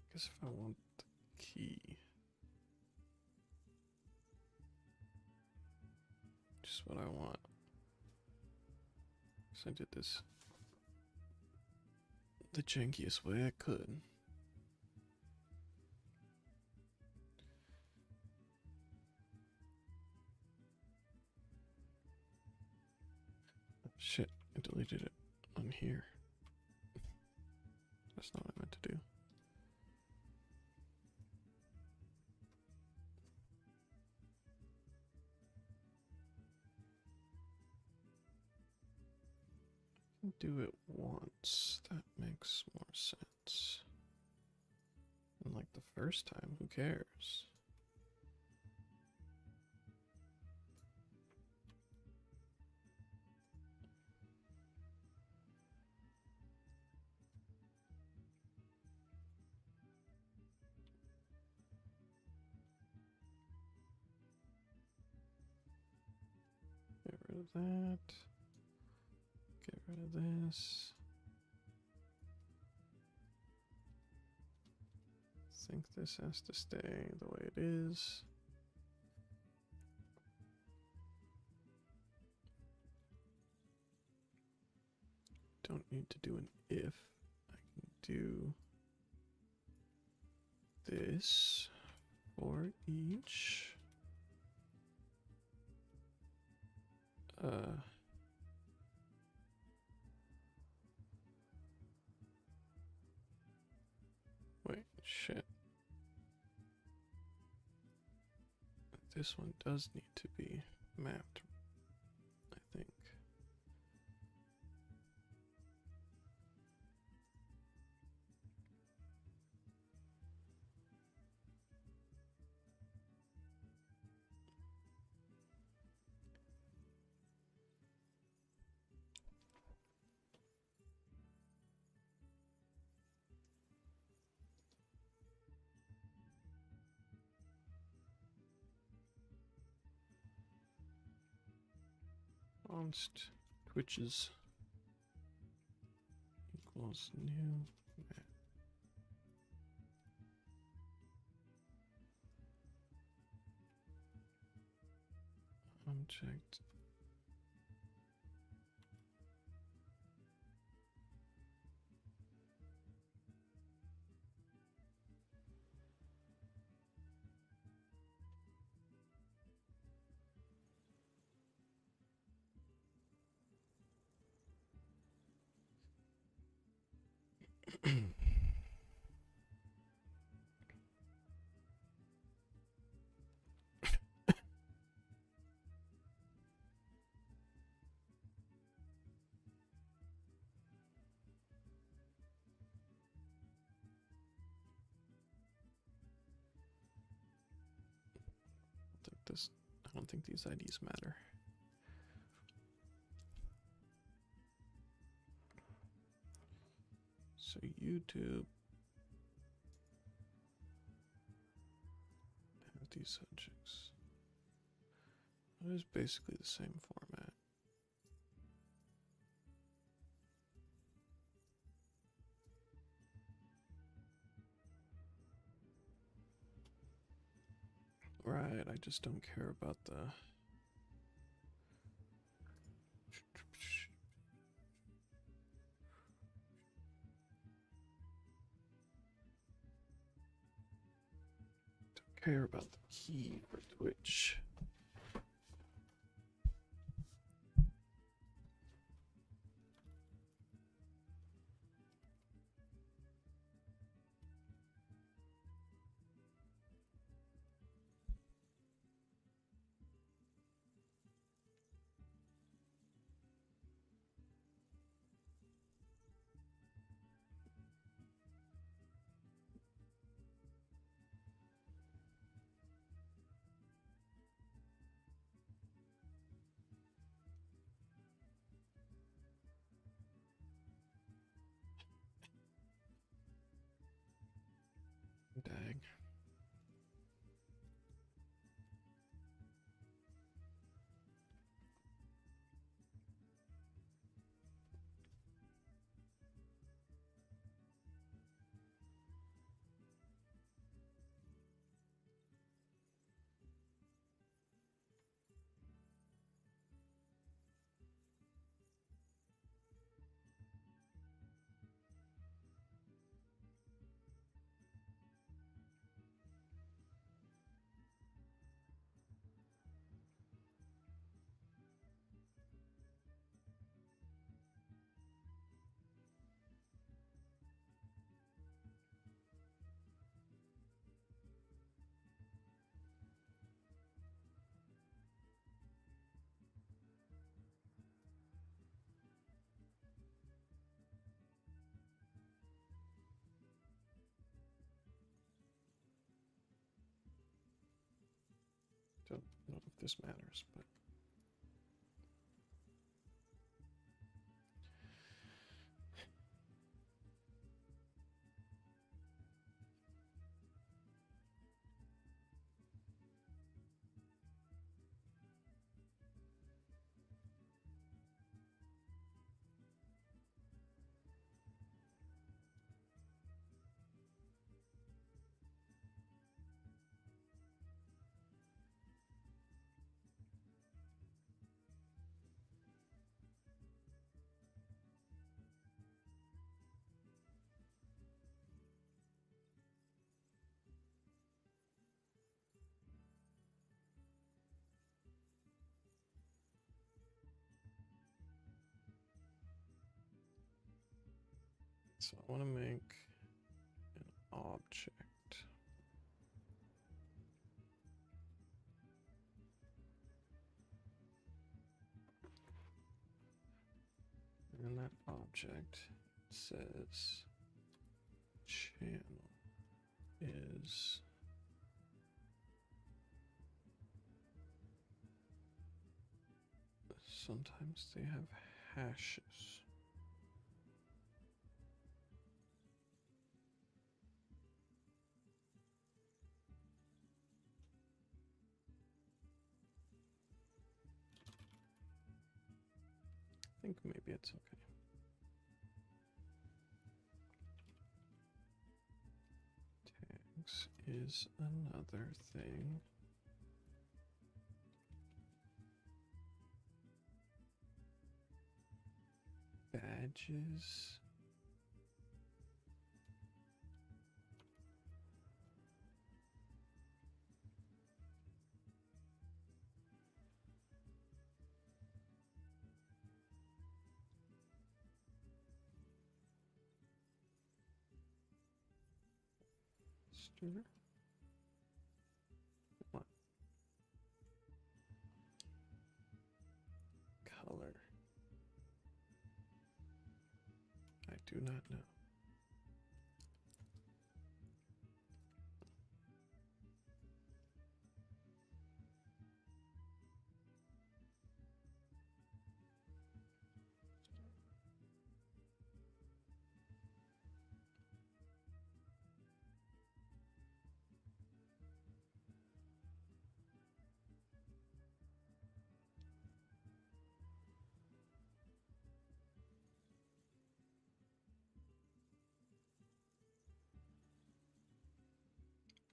I guess if I want the key, just what I want. So I did this the jankiest way I could. Shit, I deleted it on here. That's not what I meant to do. Do it once. That makes more sense. And like the first time, who cares? Get rid of that. Get rid of this. I think this has to stay the way it is. Don't need to do an if. I can do this for each. Wait, shit. This one does need to be mapped, I think. Const twitches equals new map. Object I don't think these IDs matter. So YouTube have these subjects. It is basically the same format. Right, I just don't care about the care about the key for Twitch. Dang. don't know if this matters, but so I want to make an object. And that object says channel is sometimes they have hashes. I think maybe it's okay. Tags is another thing. Badges. Stir. What? Color. I do not know.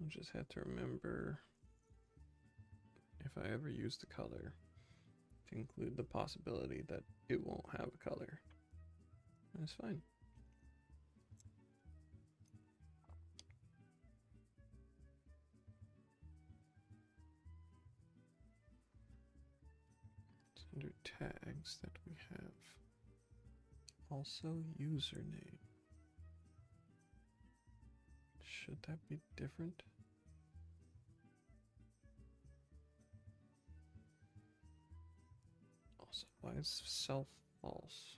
I'll just have to remember if I ever use the color to include the possibility that it won't have a color. That's fine. It's under tags that we have also username. Should that be different? Also, why is self false?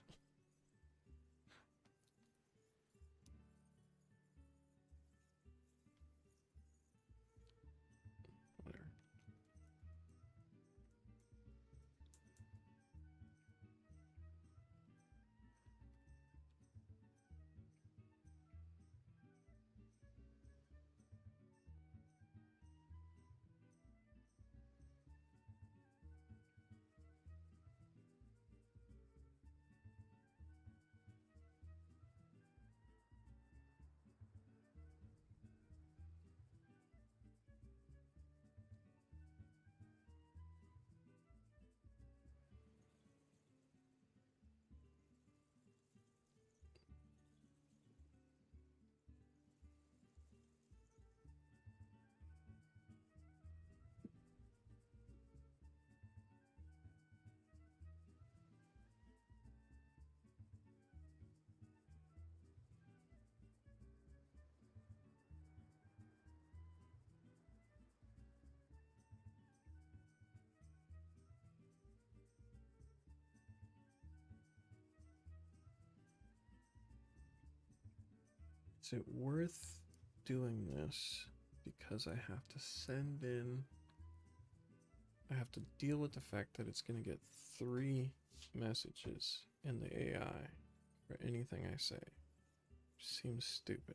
Whatever. Is it worth doing this because I have to send in I have to deal with the fact that it's going to get 3 messages in the AI for anything I say. Seems stupid.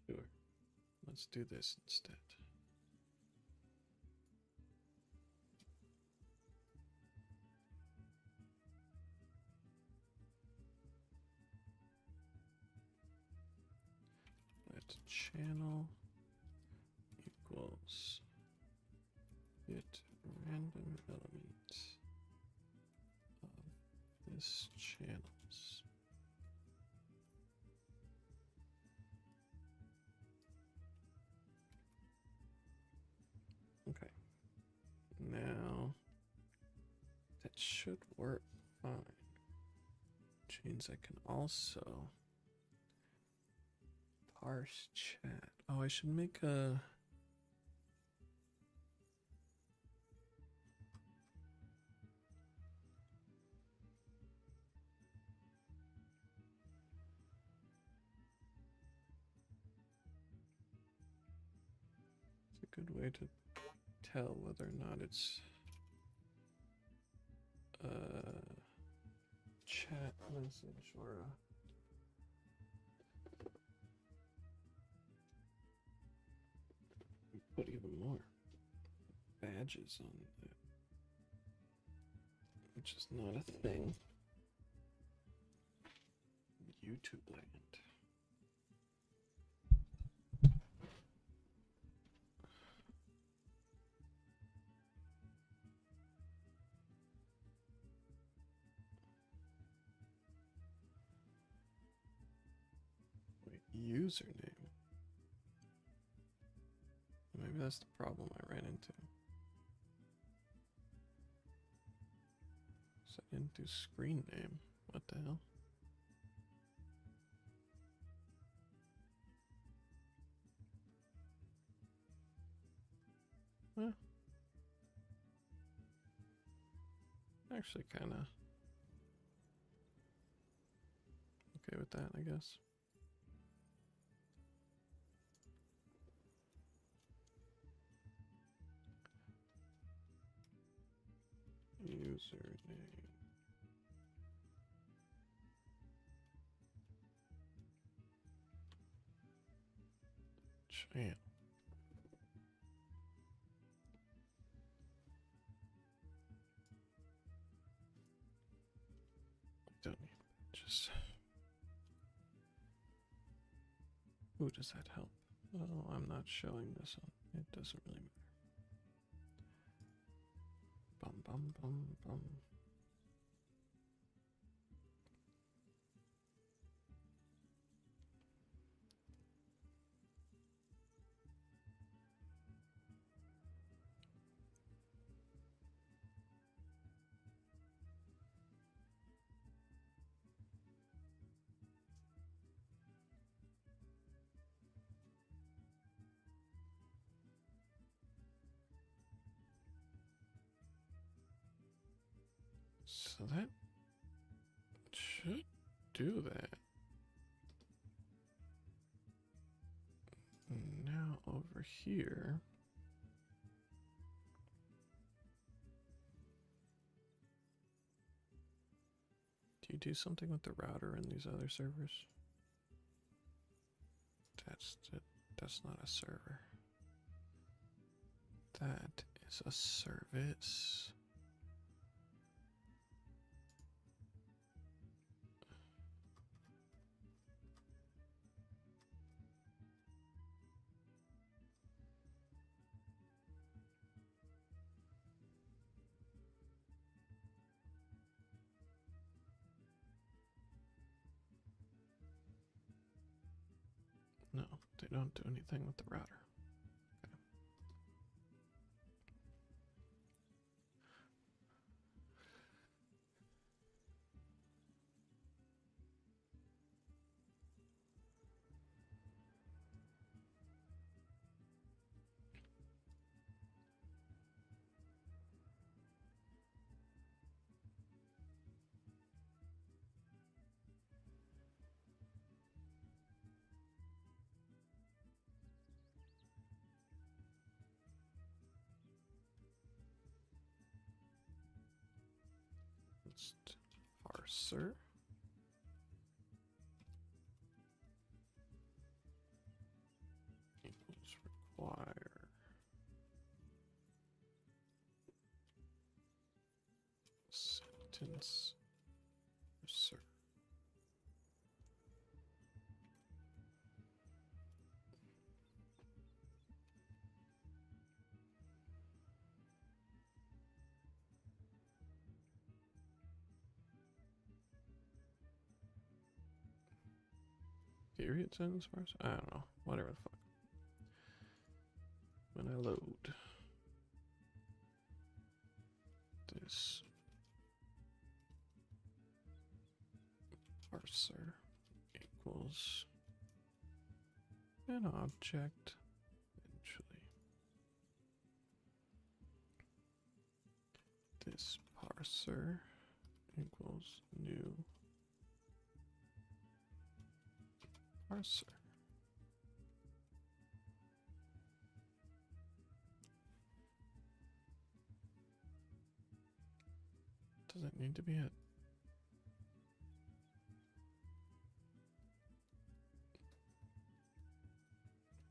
Sure. Let's do this instead. Let channel equals bit random element of this channels. Okay. Now that should work fine. Which means I can also parse chat. Oh, I should make a it's a good way to tell whether or not it's a chat message or a put even more badges on that, which is not a thing in YouTube land. Wait, username. Maybe that's the problem I ran into. So I didn't do screen name. What the hell? Well, actually kind of okay with that, I guess. Username. Channel. Don't need just. Ooh, does that help? Oh, I'm not showing this on. It doesn't really matter. Bum bum bum bum. So that should do that. Now over here. Do you do something with the router in these other servers? That's not a server. That is a service. No, they don't do anything with the router. Okay. Let's parser. Equals require sentence parser. Period sentence parser? I don't know. Whatever the fuck. When I load this parser equals an object eventually. This parser equals new parser. Does it need to be it?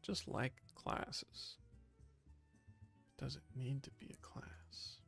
Just like classes. Does it need to be a class?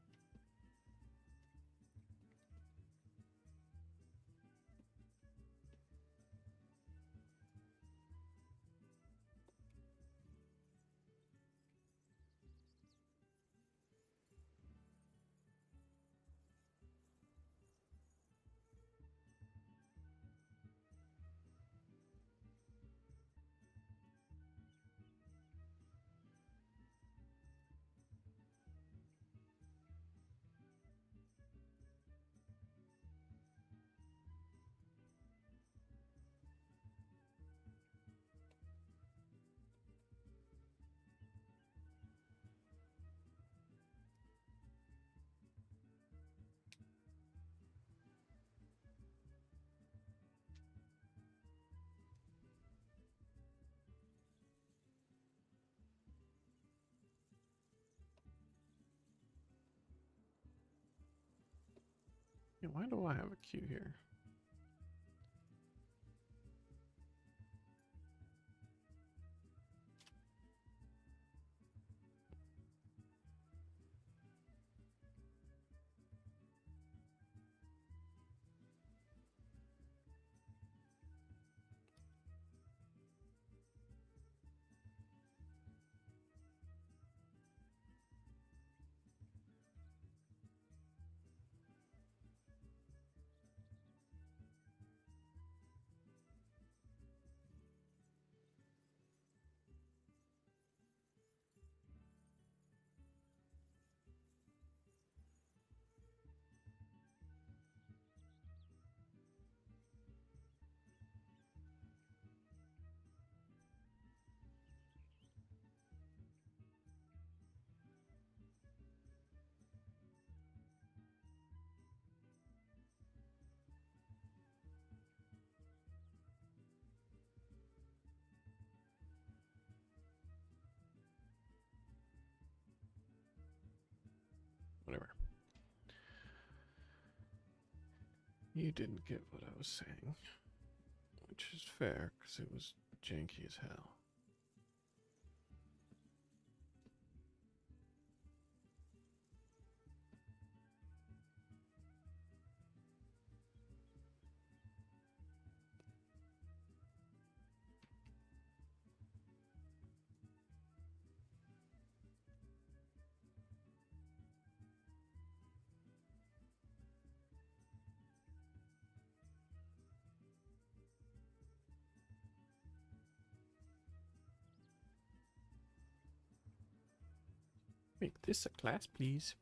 Yeah, why do I have a queue here? Whatever. You didn't get what I was saying, which is fair because it was janky as hell. Make this a class, please.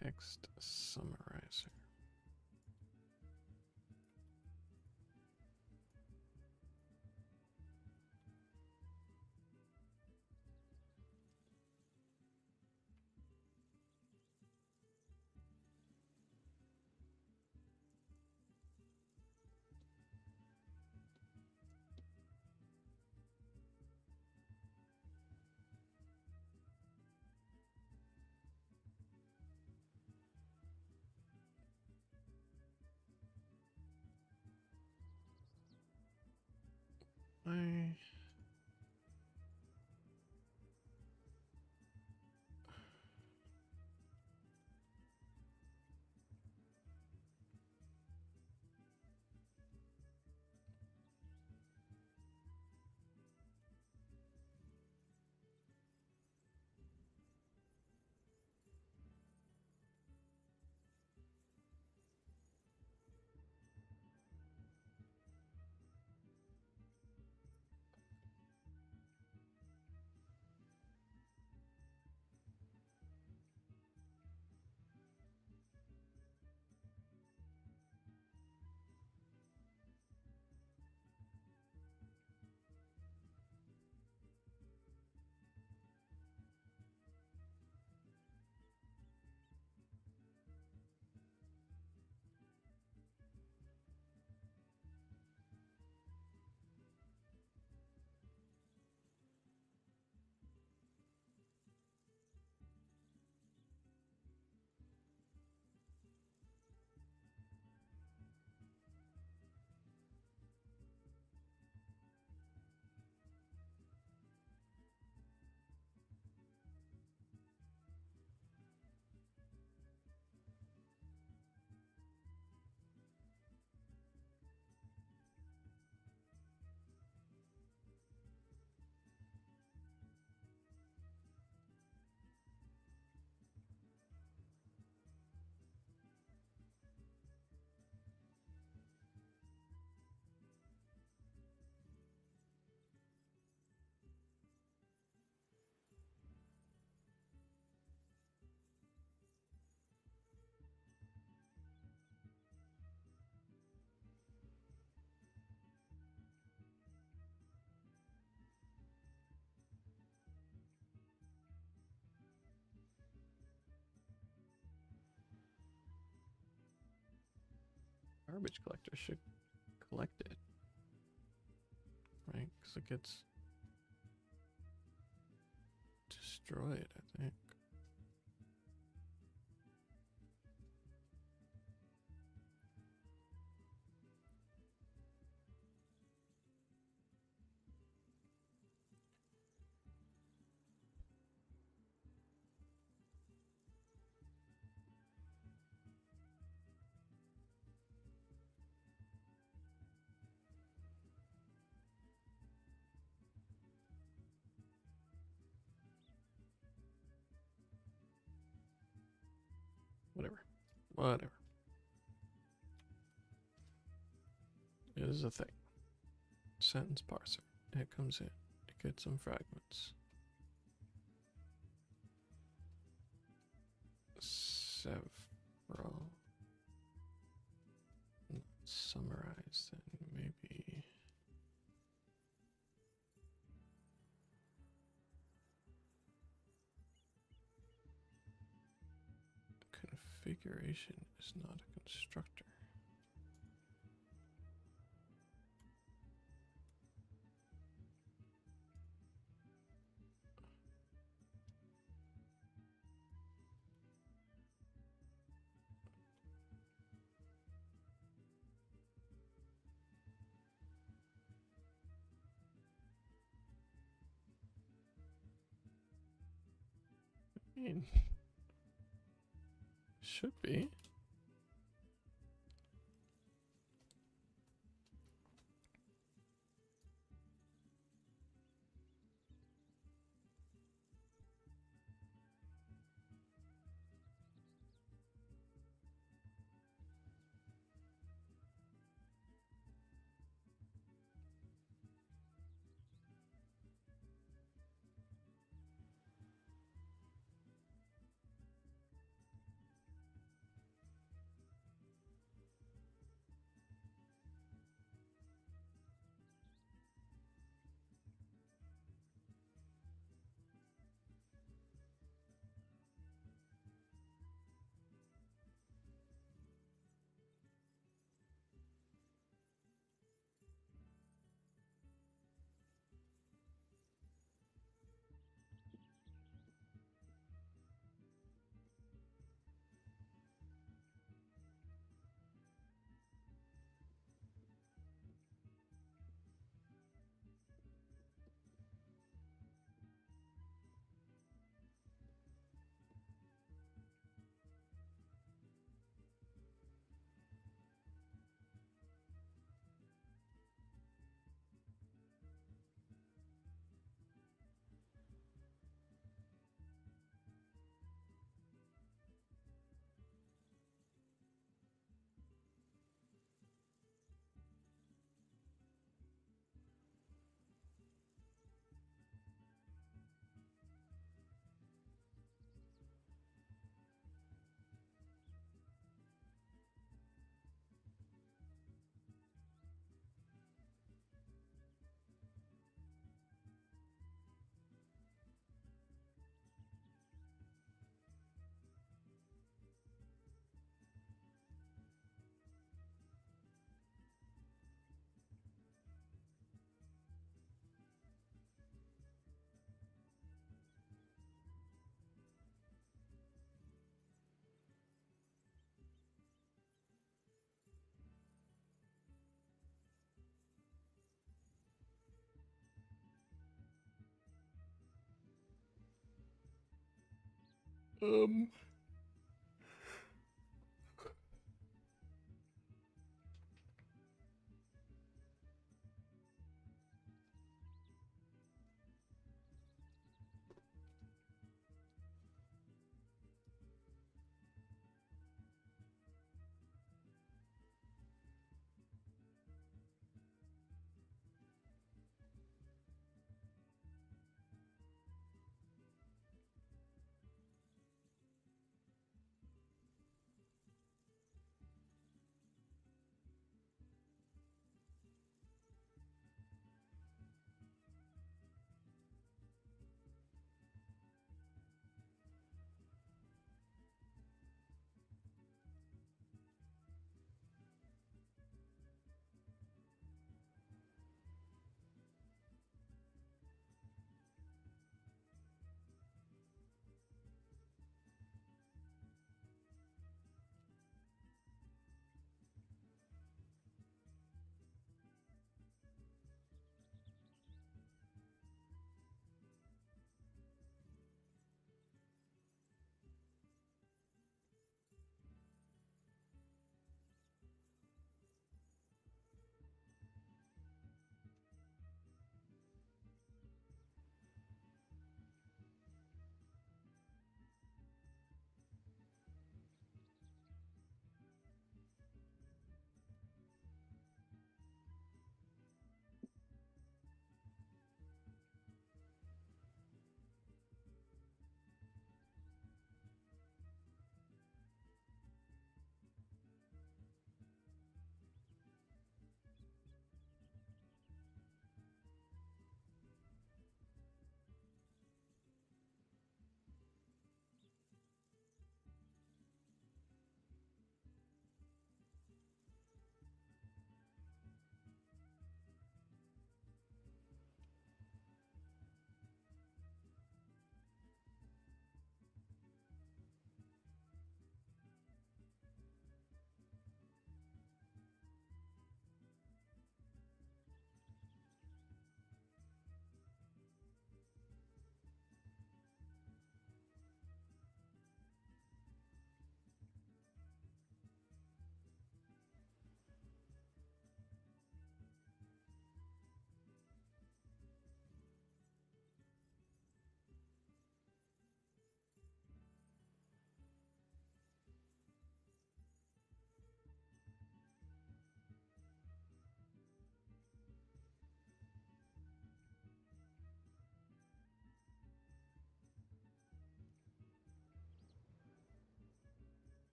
Text summarizer. I garbage collector should collect it, right? Because it gets destroyed, I think. Whatever. Whatever. It is a thing. Sentence parser. It comes in. It gets some fragments. Several. Not summarize then, maybe. Configuration is not a constructor. I mean, should be. Um,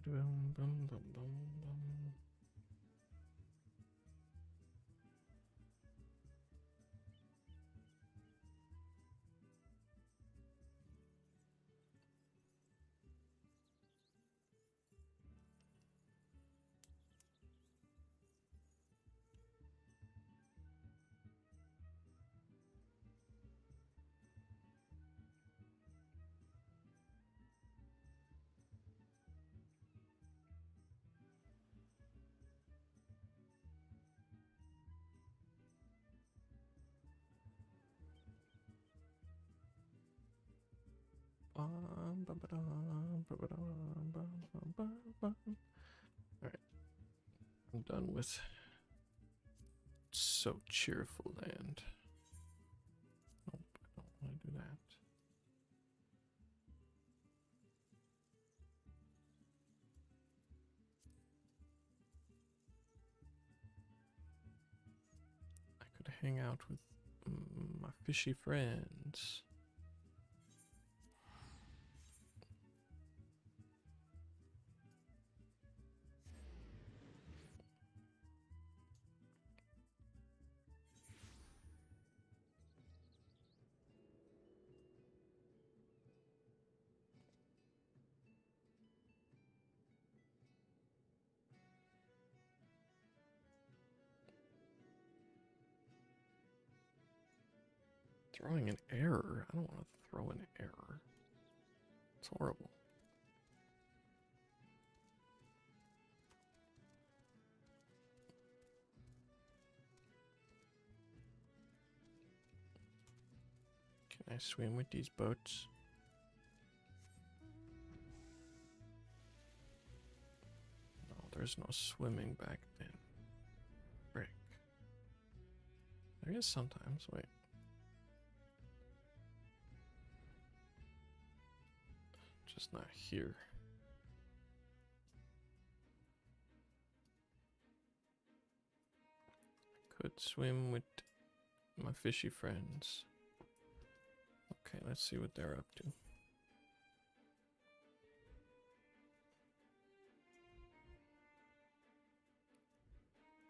Bum, bum, bum, bum, bum. Bum, bum, ba-dum, ba-ba-dum, bum, bum, bum, bum. All right, I'm done with So Cheerful Land. Nope, I don't want to do that. I could hang out with my fishy friends. Throwing an error? I don't want to throw an error. It's horrible. Can I swim with these boats? No, there's no swimming back then. Frick. There is sometimes, wait. Just not here. Could swim with my fishy friends. Okay, let's see what they're up to.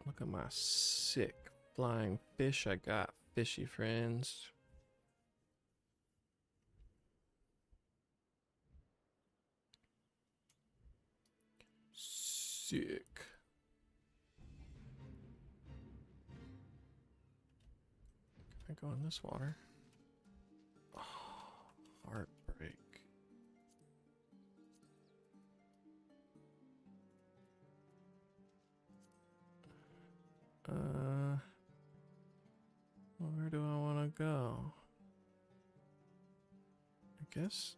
Look at my sick flying fish I got, fishy friends. Sick. Can I go in this water? Oh, heartbreak. Where do I want to go? I guess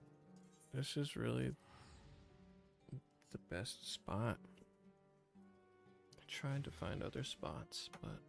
this is really the best spot. I tried to find other spots, but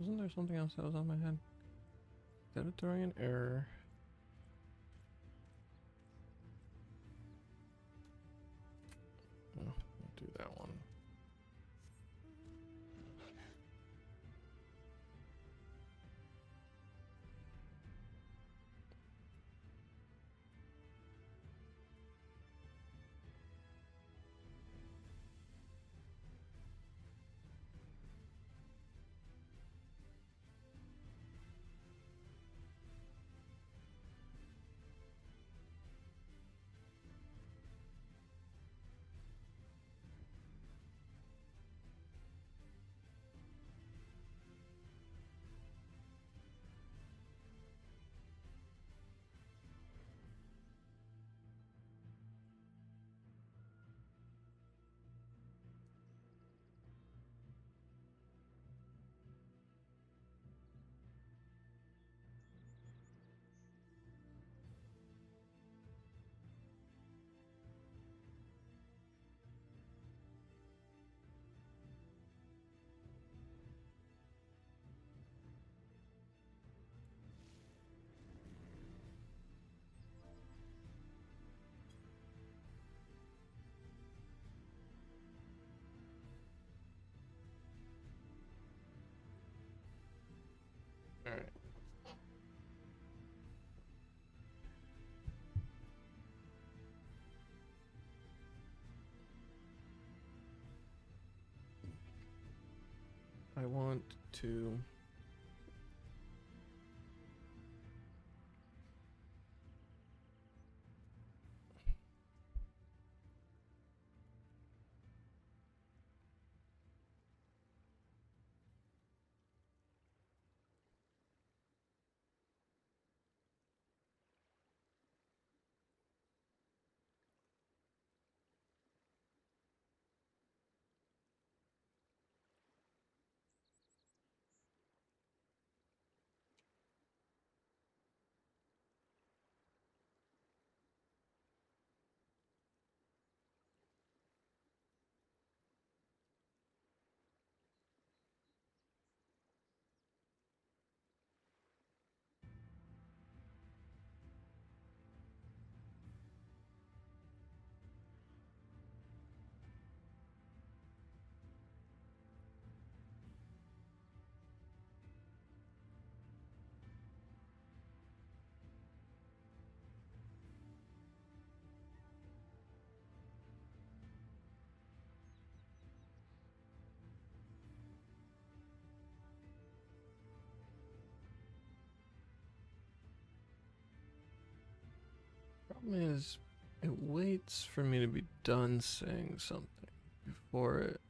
isn't there something else that was on my head? Instead of throwing an error. Oh, I'll do that one. want to problem is, it waits for me to be done saying something before it.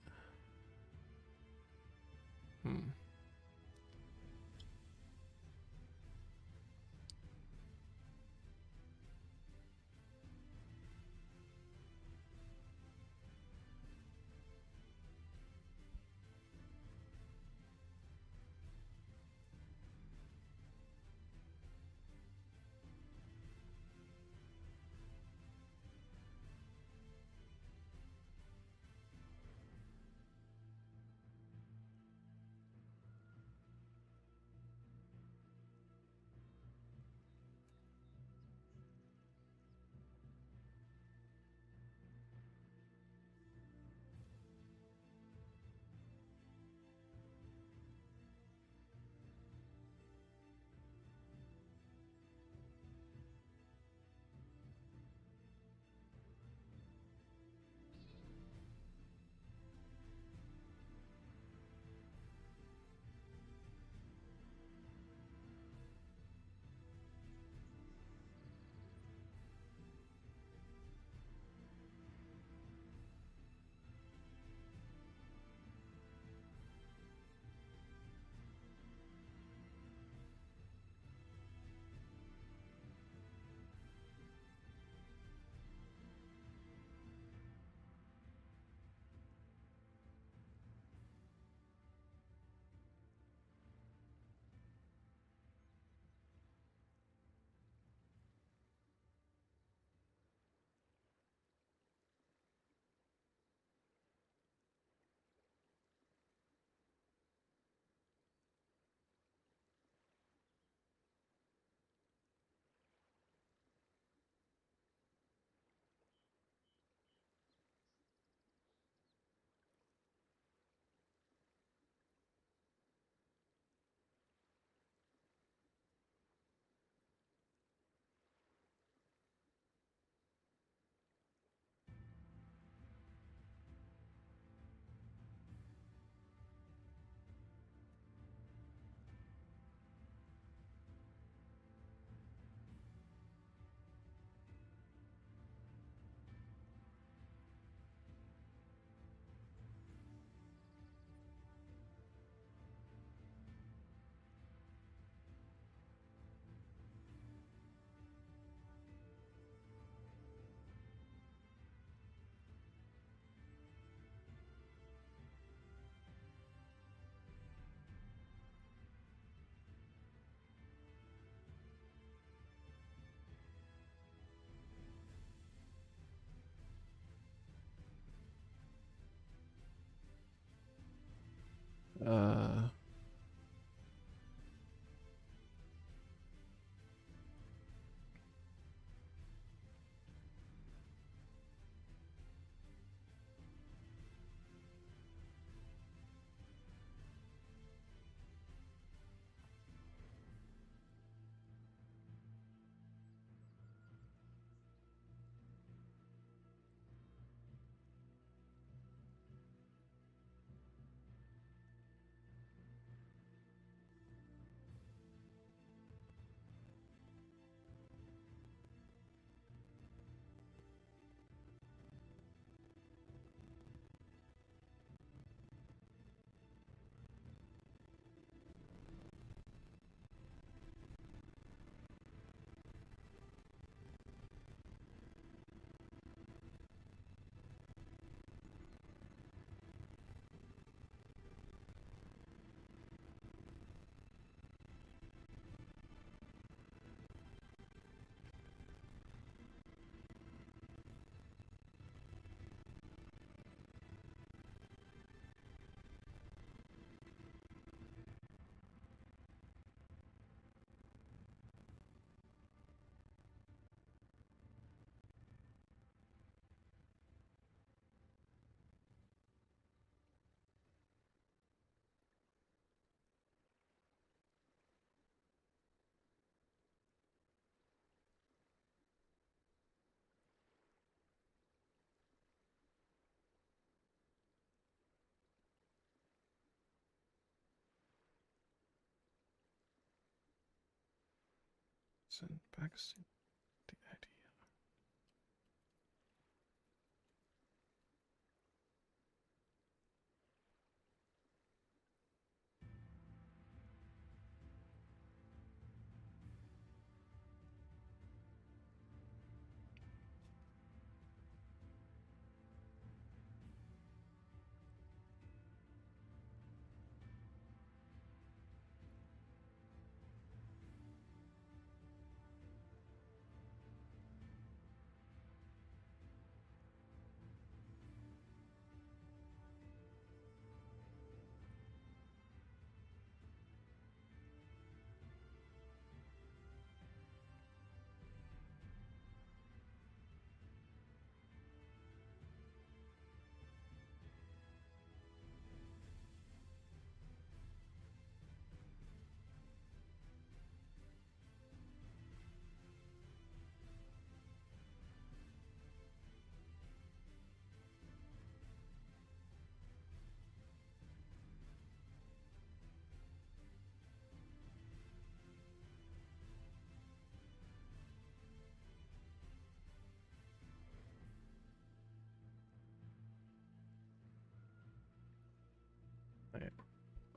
Send back the idea.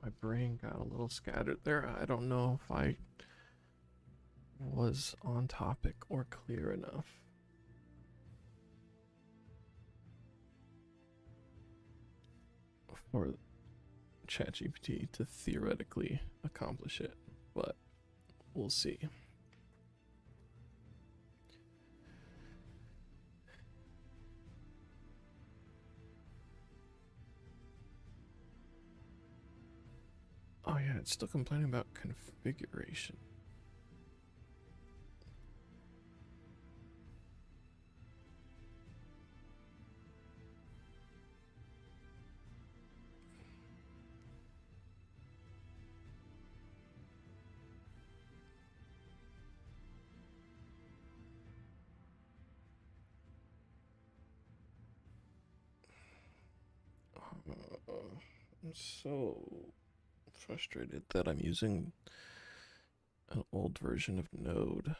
My brain got a little scattered there. I don't know if I was on topic or clear enough. For ChatGPT to theoretically accomplish it, but we'll see. Oh yeah, it's still complaining about configuration. I'm so frustrated that I'm using an old version of Node.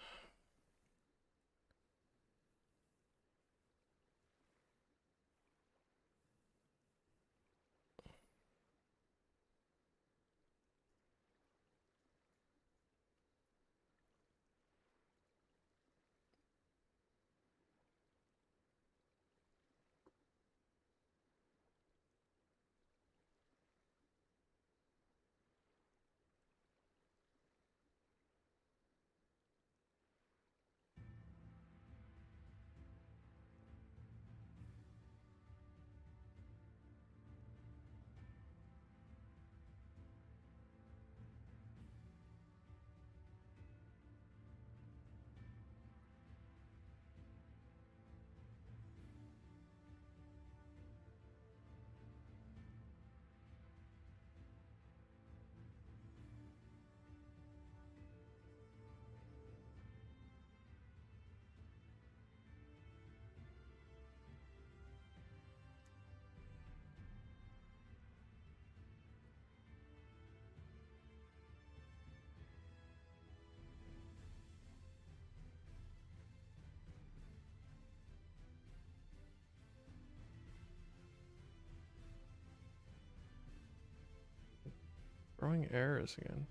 Throwing errors again.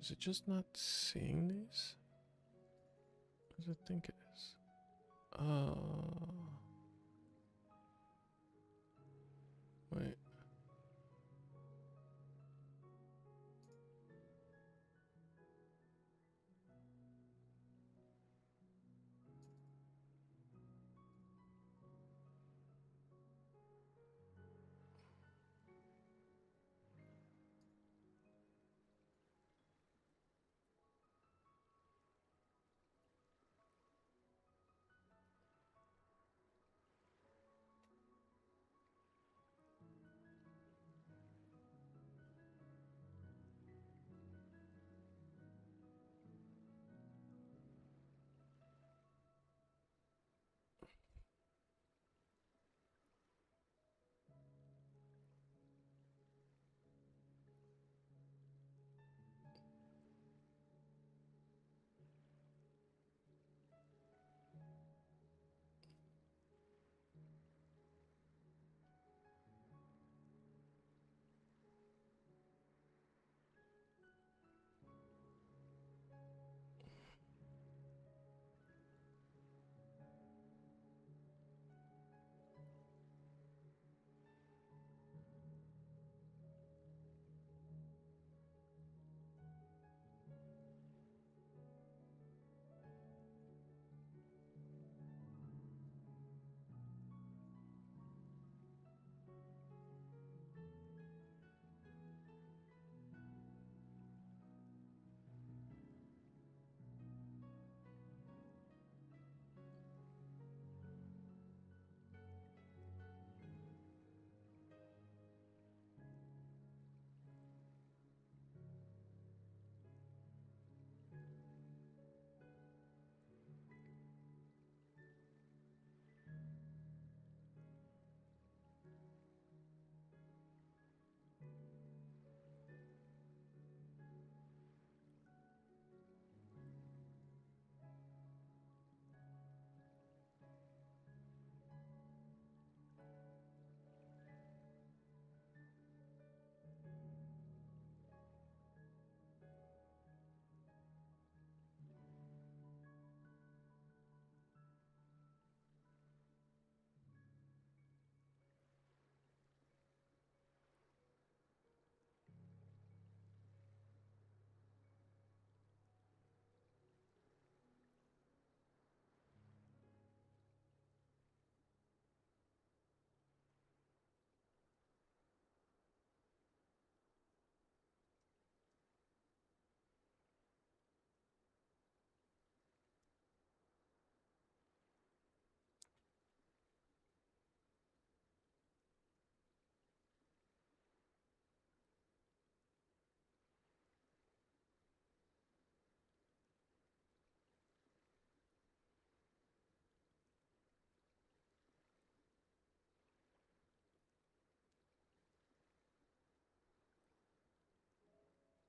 Is it just not seeing these? What does it think it is? Wait.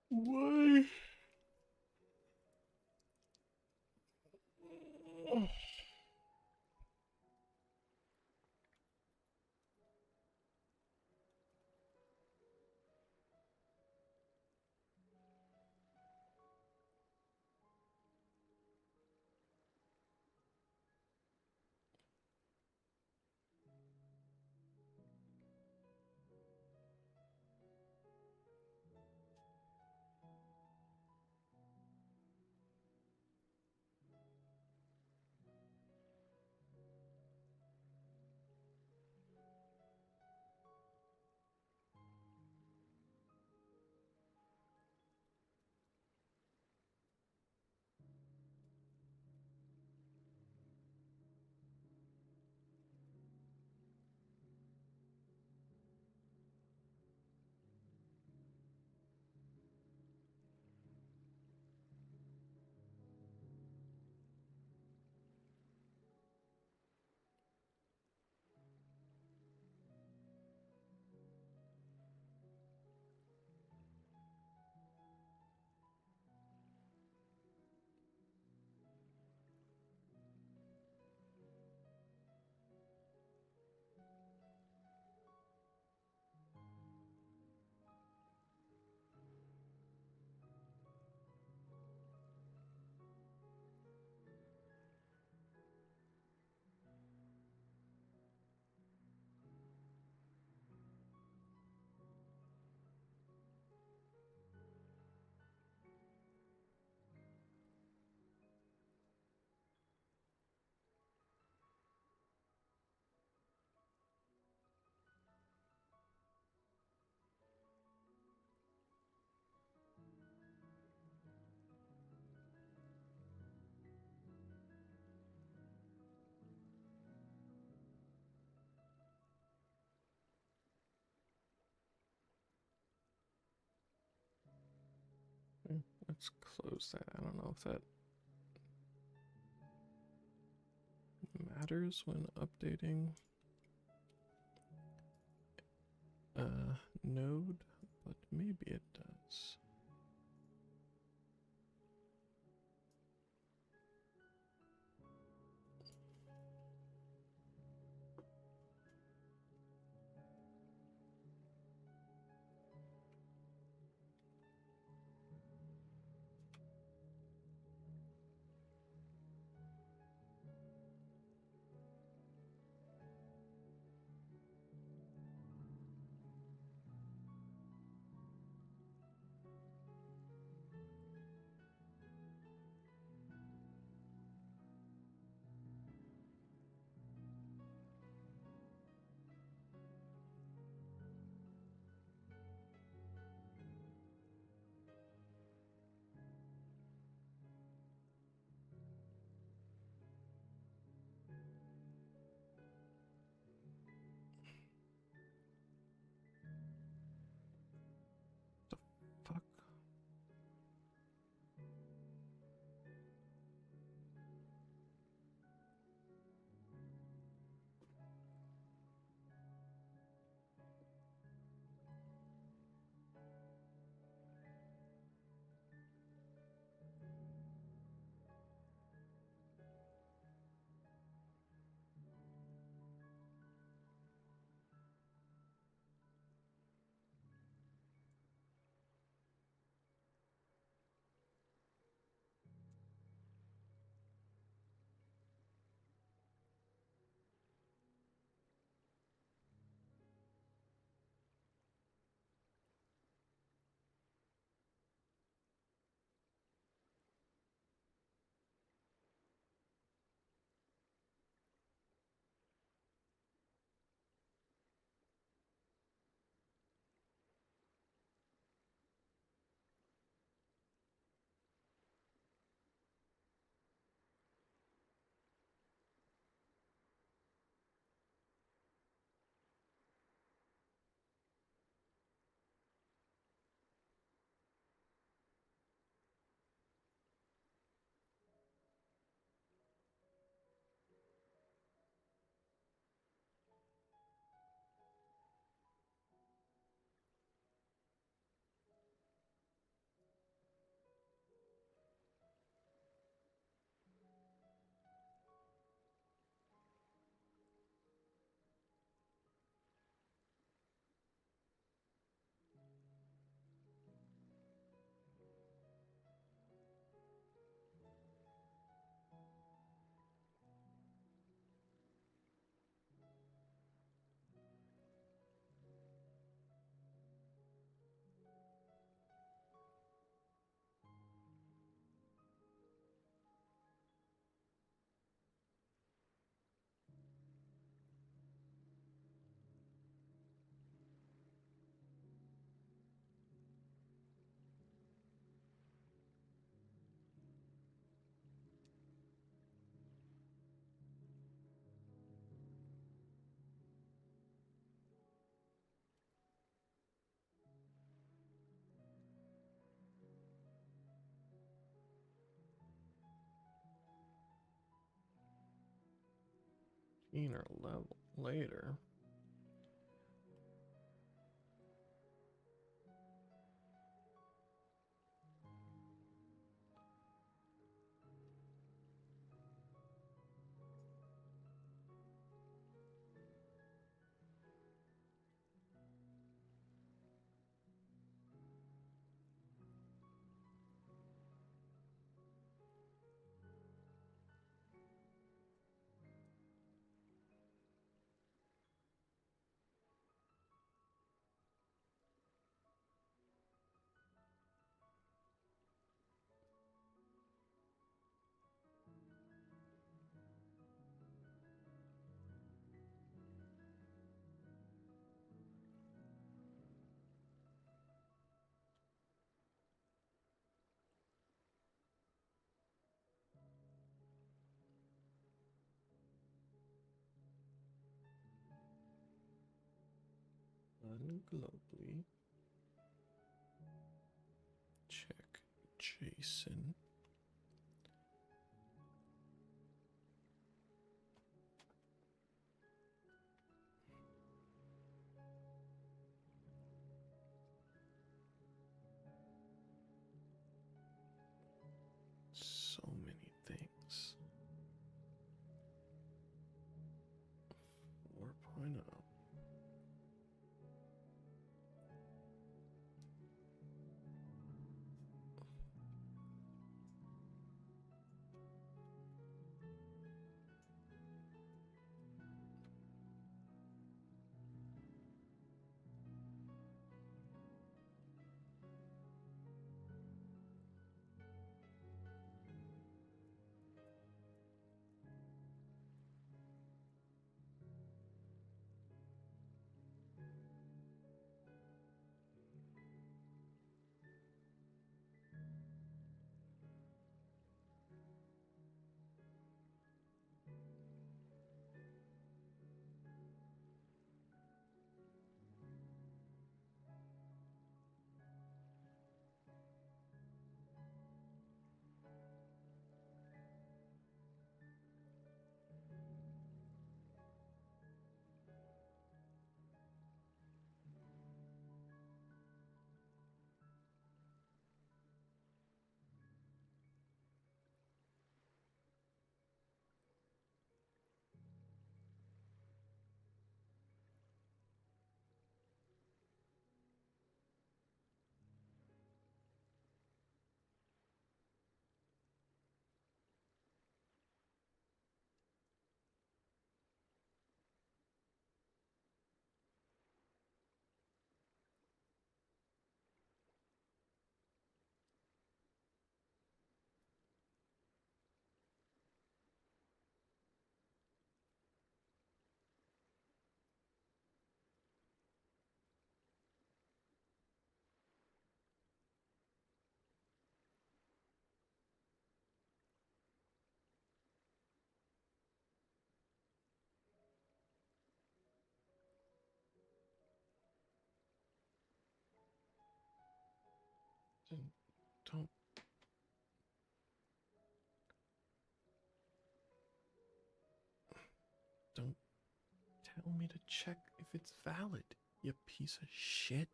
Why? Let's close that. I don't know if that matters when updating node, but maybe it does. The fuck? Inner level later. Globally check Jason. So many things. 4.0. Don't don't tell me to check if it's valid, you piece of shit.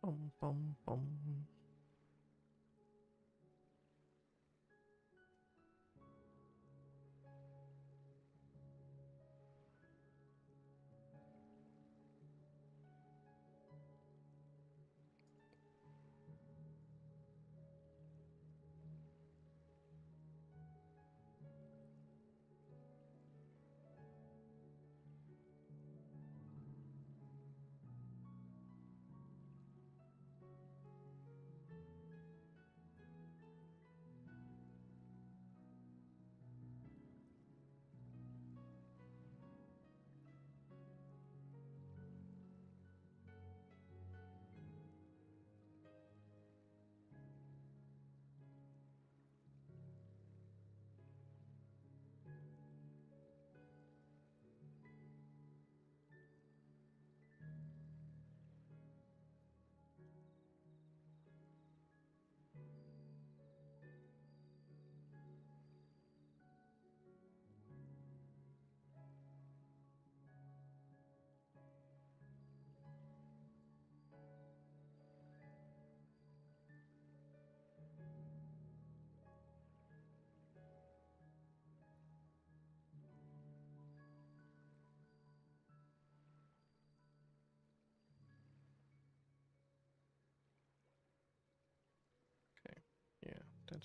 Bum bum bum.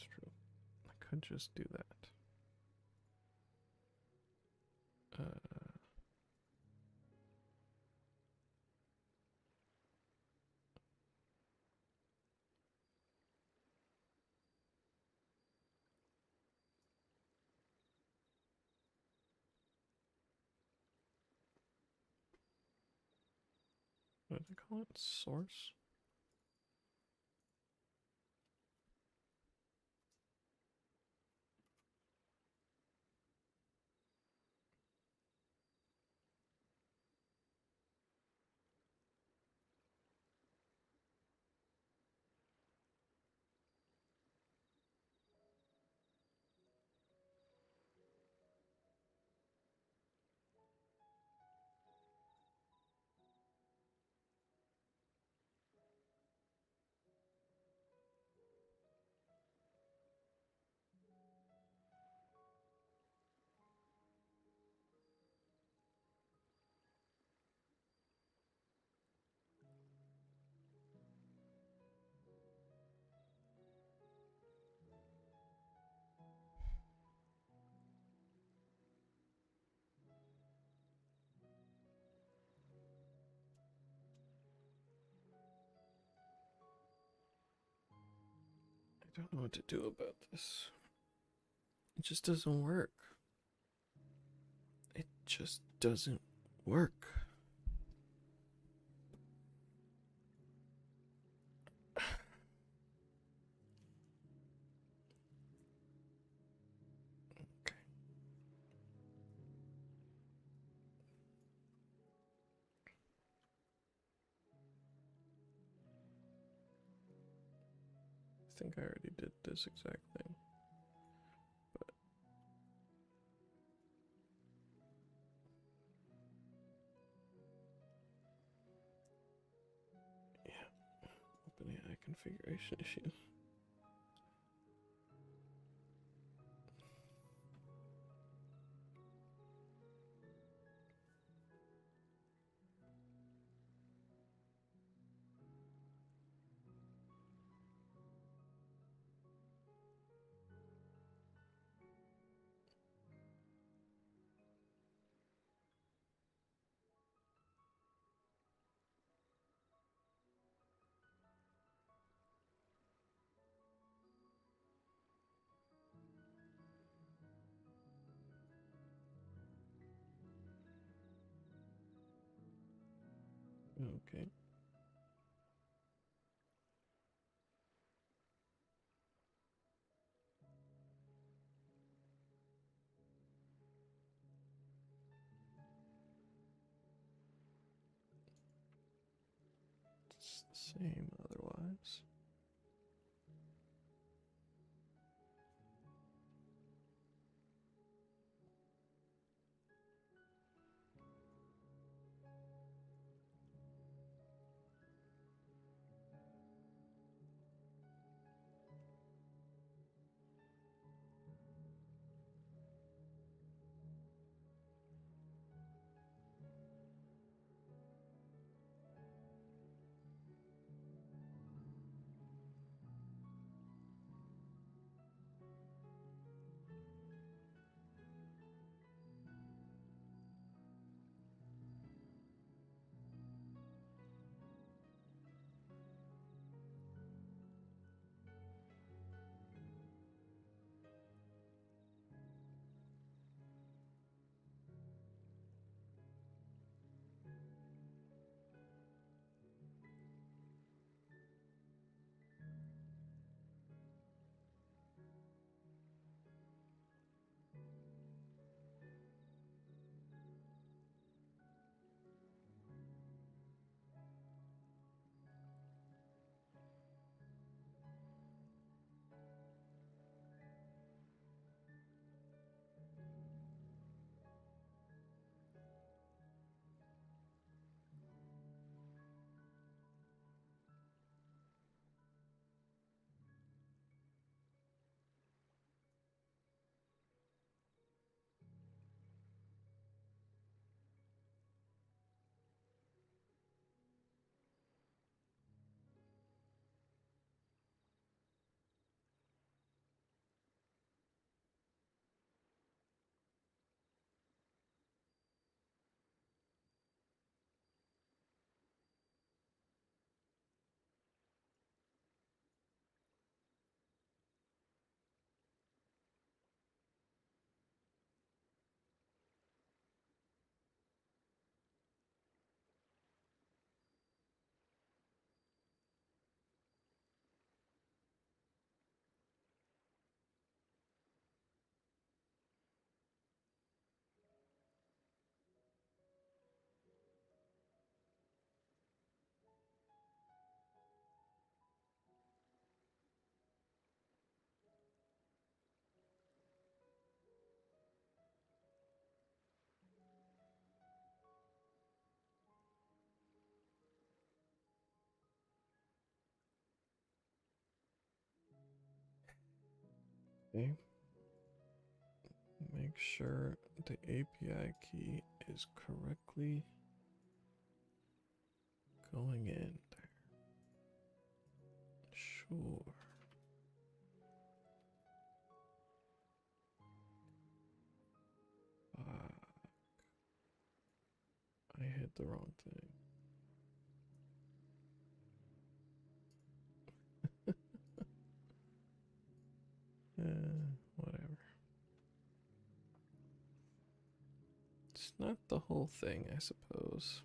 That's true. I could just do that. What do they call it? Source? I don't know what to do about this. It just doesn't work. It just doesn't work. Okay. I think I already did this exact thing. But yeah, OpenAI configuration issue. Okay. It's the same otherwise. Okay. Make sure the API key is correctly going in there. Sure. I hit the wrong thing. Whatever. It's not the whole thing, I suppose.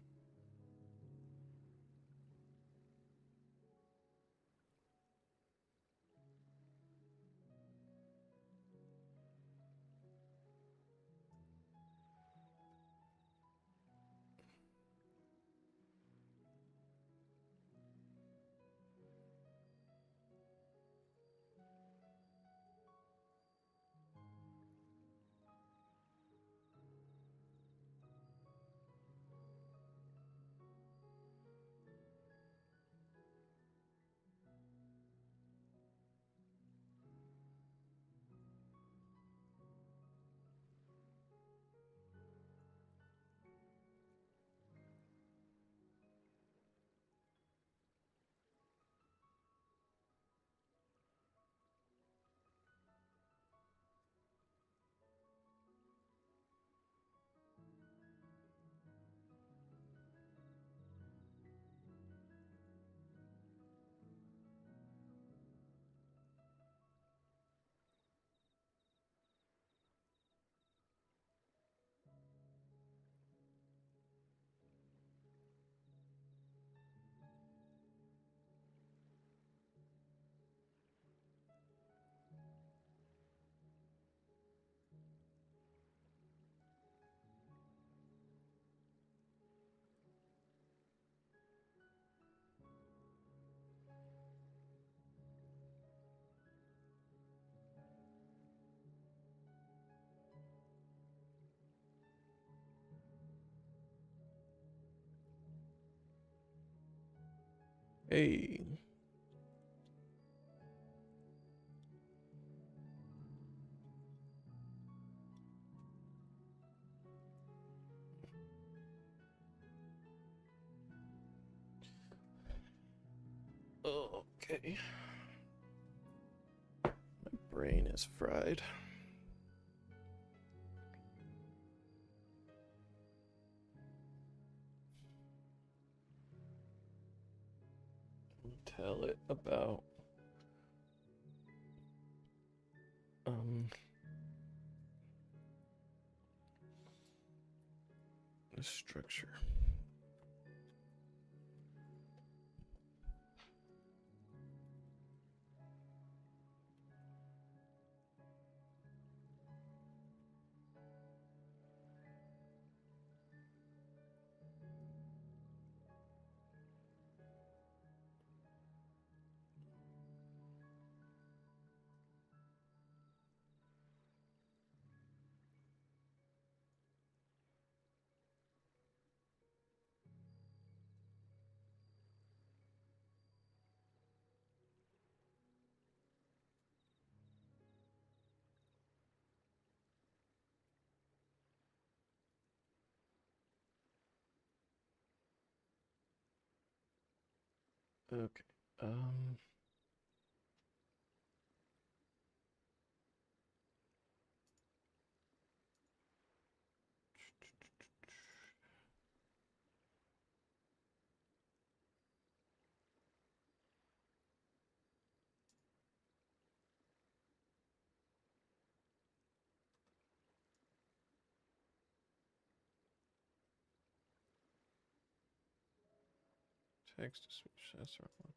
Hey. Okay. My brain is fried. Tell it about the structure. Okay. Text to speech. That's the wrong one.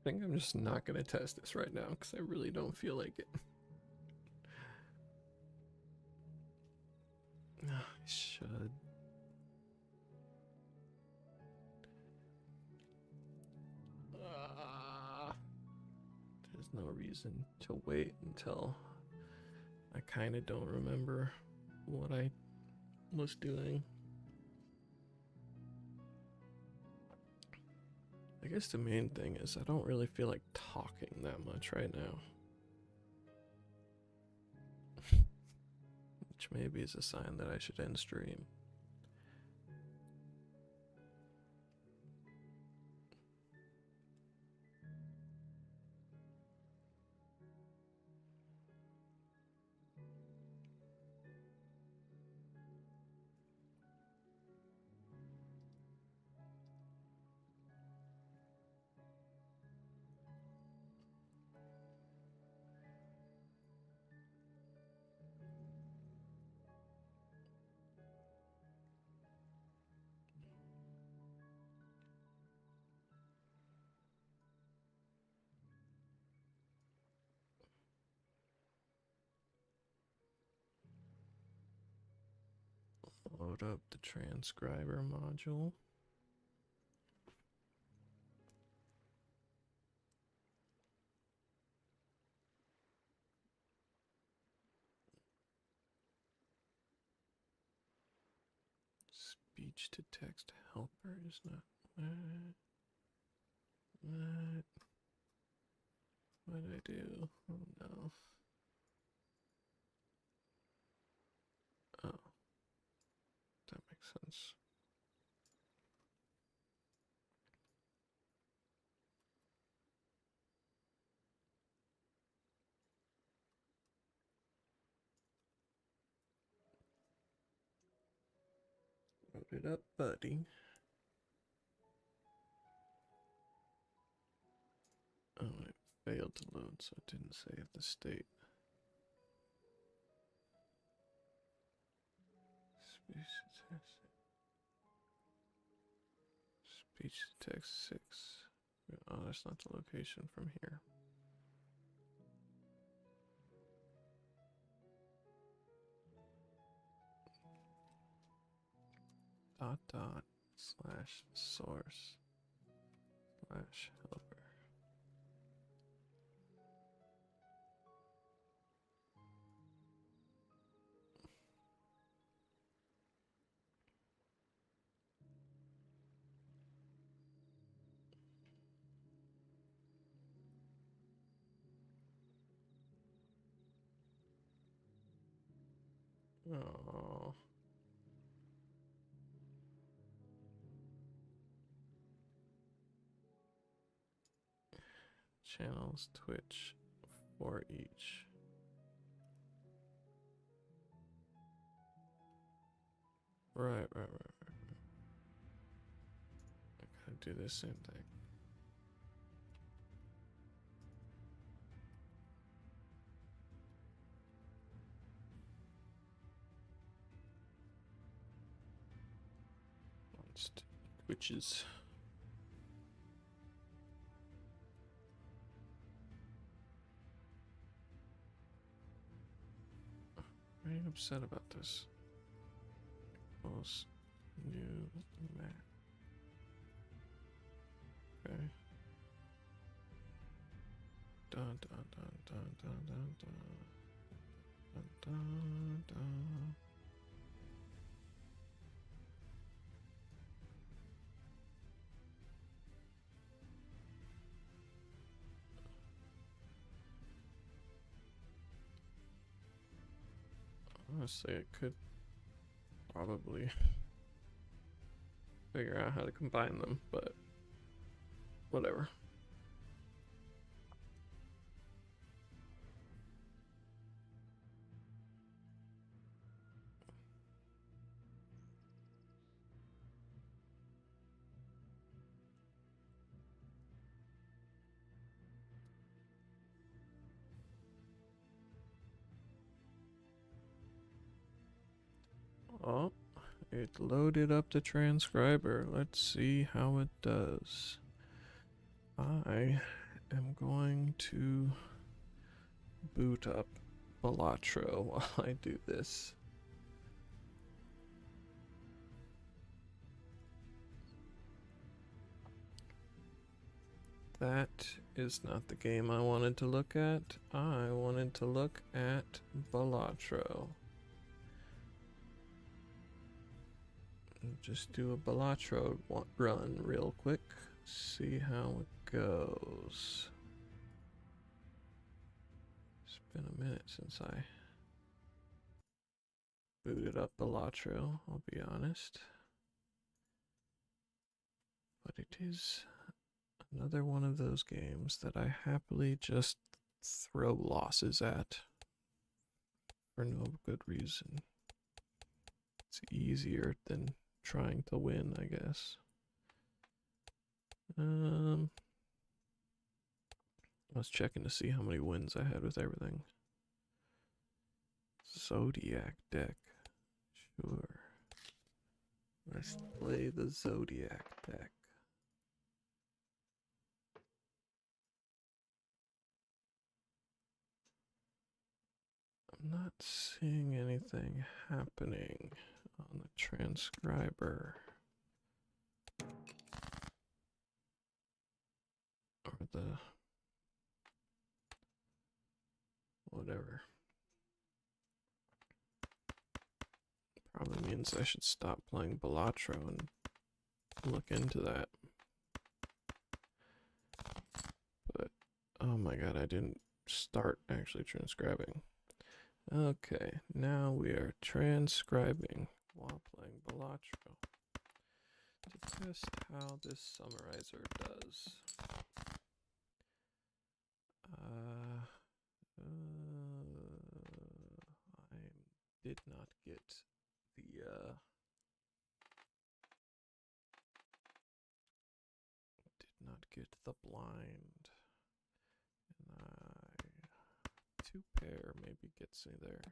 think I'm just not going to test this right now because I really don't feel like it. I should. There's no reason to wait until I kind of don't remember what I was doing. I guess the main thing is I don't really feel like talking that much right now. Which maybe is a sign that I should end stream. Load up the transcriber module. Speech to text helper is not. What did I do? Oh no. Oh, that makes sense. Load it up, buddy. Oh, it failed to load, so it didn't save the state. Speech to text 6. Oh, that's not the location from here. /source/helper. Oh. Channels, Twitch, for each. Right. I gotta do the same thing. Twitches. Why are you upset about this? Post new map. Okay. Dun dun dun dun dun dun dun dun dun. Honestly, I could probably figure out how to combine them, but whatever. Oh, it loaded up the transcriber. Let's see how it does. I am going to boot up Balatro while I do this. That is not the game I wanted to look at. I wanted to look at Balatro. Just do a Balatro run real quick. See how it goes. It's been a minute since I booted up Balatro, I'll be honest. But it is another one of those games that I happily just throw losses at for no good reason. It's easier than trying to win, I guess. I was checking to see how many wins I had with everything. Zodiac deck. Sure. Let's play the Zodiac deck. I'm not seeing anything happening on the transcriber. Or the whatever. Probably means I should stop playing Balatro and look into that. But oh my god, I didn't start actually transcribing. Okay, now we are transcribing while playing Balatro to test how this summarizer does. I did not get the blind, and two pair maybe gets me there.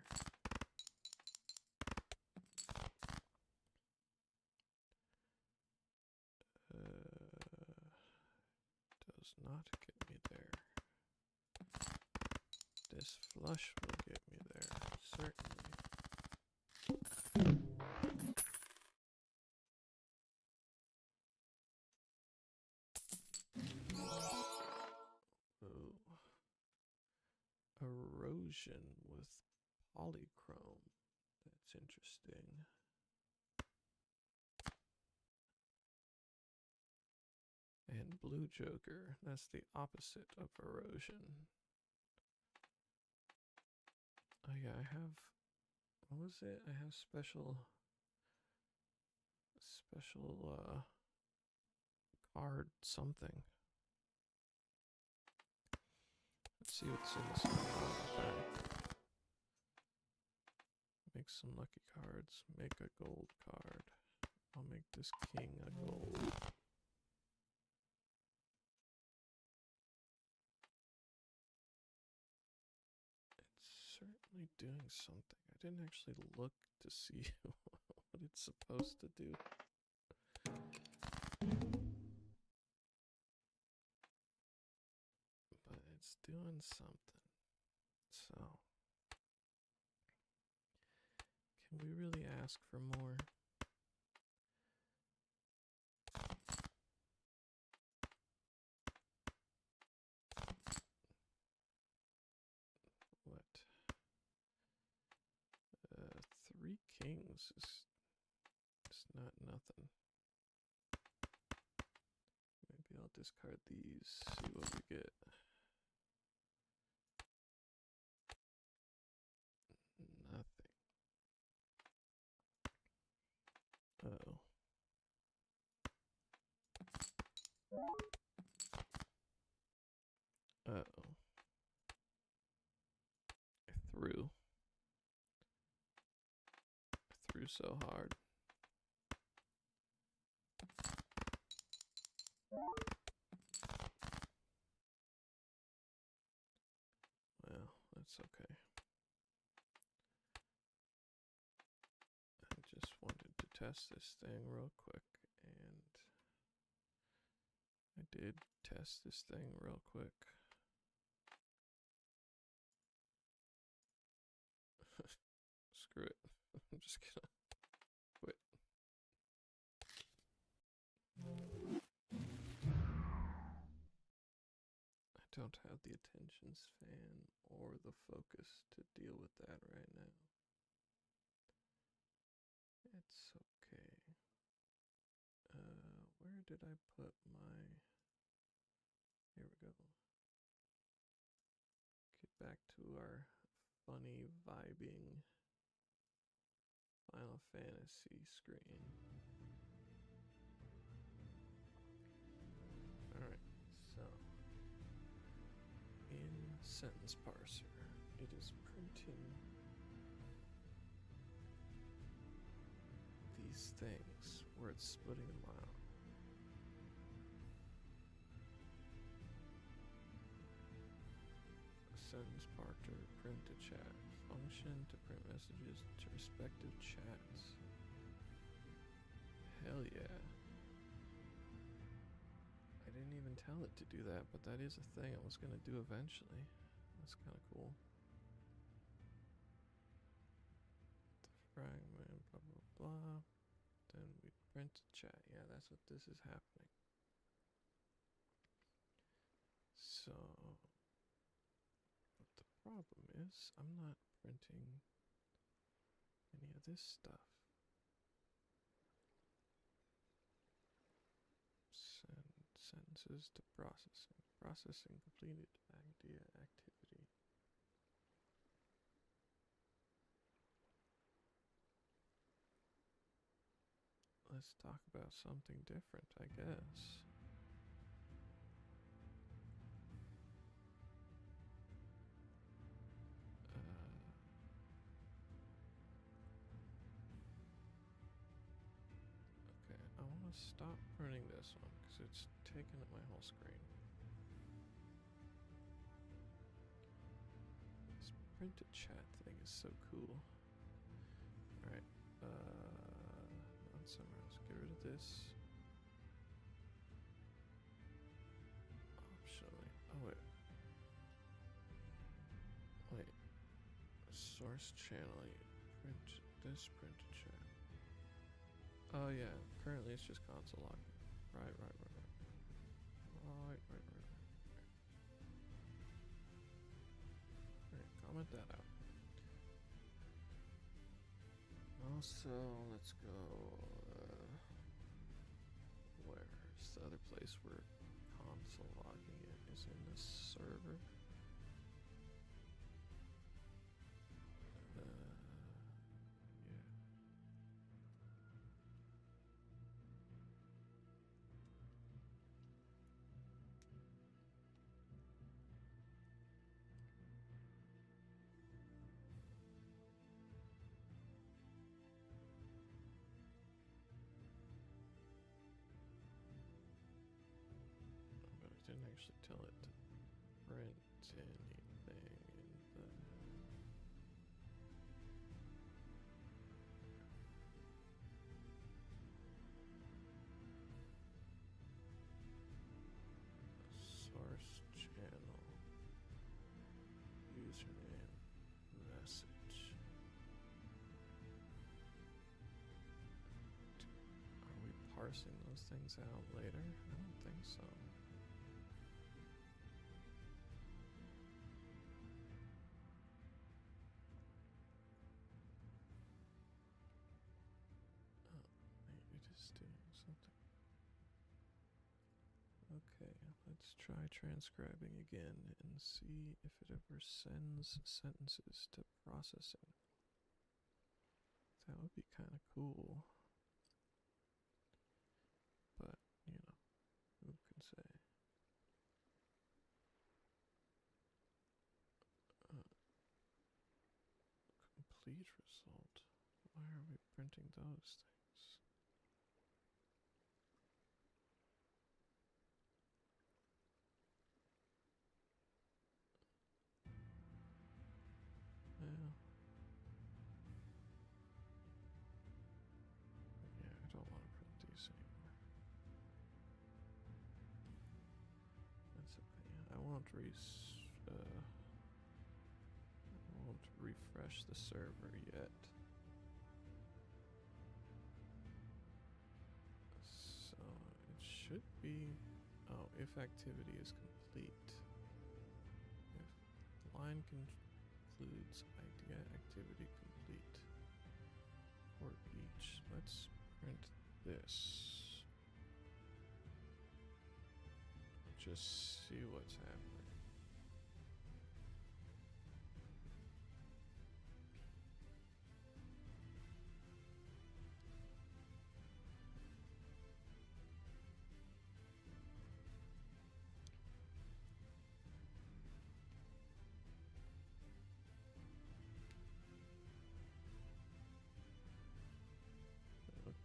Does not get me there. This flush will get me there, certainly. Ooh. Erosion with polychrome. That's interesting. And blue joker. That's the opposite of erosion. Oh yeah, I have, what was it? I have special card something. Let's see what's in this bag. Make some lucky cards. Make a gold card. I'll make this king a gold. It's certainly doing something. I didn't actually look to see what it's supposed to do. But it's doing something. So, can we really ask for more? What? Three kings is not nothing. Maybe I'll discard these, see what we get. Nothing. Uh-oh. Uh-oh. I threw so hard. Well, that's okay. I just wanted to test this thing real quick, and I did test this thing real quick. Screw it. I'm just gonna quit. I don't have the attention span or the focus to deal with that right now. It's okay. Where did I put my... Here we go. Get back to our funny, vibing Final Fantasy screen. Alright, so in sentence parser, it is printing these things where it's splitting them out. Sentence parser, print to chat, function to print messages to respective chats. Hell yeah. I didn't even tell it to do that, but that is a thing I was gonna do eventually. That's kind of cool. The fragment, blah blah blah. Then we print to chat. Yeah, that's what this is happening. So, but the problem is I'm not printing any of this stuff. Send sentences to processing. Processing completed. Idea activity. Let's talk about something different, I guess. Okay, I want to stop printing this one because it's taking up my whole screen. This print to chat thing is so cool. Alright, on somewhere else. Get rid of this. Optionally. Oh, wait. Wait. Source channel. Print this print to chat. Oh yeah, currently it's just console logging. Right. Alright, comment that out. Also, let's go, where's the other place where console logging it is in the server? Yeah. But I didn't actually tell it to print anything in the... Source channel, username, message. Are we parsing those things out later? I don't think so. Oh, maybe it is doing something. Okay, let's try transcribing again and see if it ever sends sentences to processing. That would be kind of cool. But, you know, who can say? Complete result. Why are we printing those things? Well, yeah, I don't want to print these anymore. won't refresh the server yet. So it should be, oh, if activity is complete. If line concludes idea activity complete for each. Let's print this. Just see what's happening.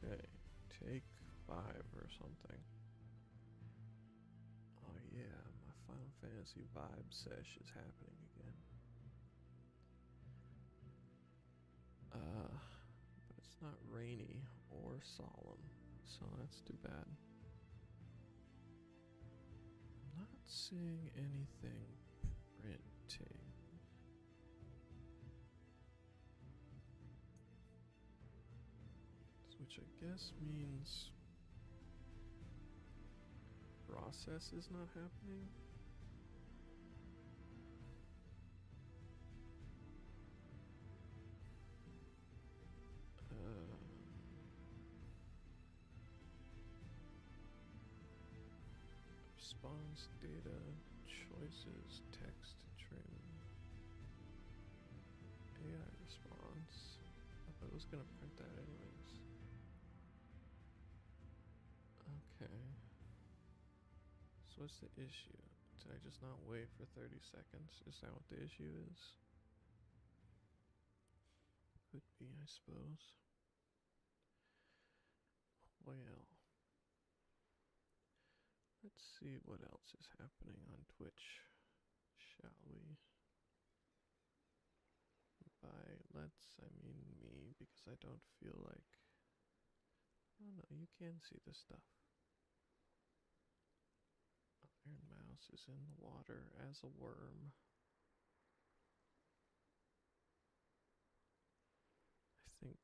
Okay, take 5 or something. Oh yeah, my Final Fantasy vibe sesh is happening again. But it's not rainy or solemn, so that's too bad. I'm not seeing anything printing. Which I guess means process is not happening. Response data, choices, text trim, AI response. I thought it was gonna print that anyways. Okay. So what's the issue? Did I just not wait for 30 seconds? Is that what the issue is? Could be, I suppose. Well, let's see what else is happening on Twitch, shall we? By let's, I mean me, because I don't feel like... Oh no, you can see the stuff. Iron Mouse is in the water as a worm. I think,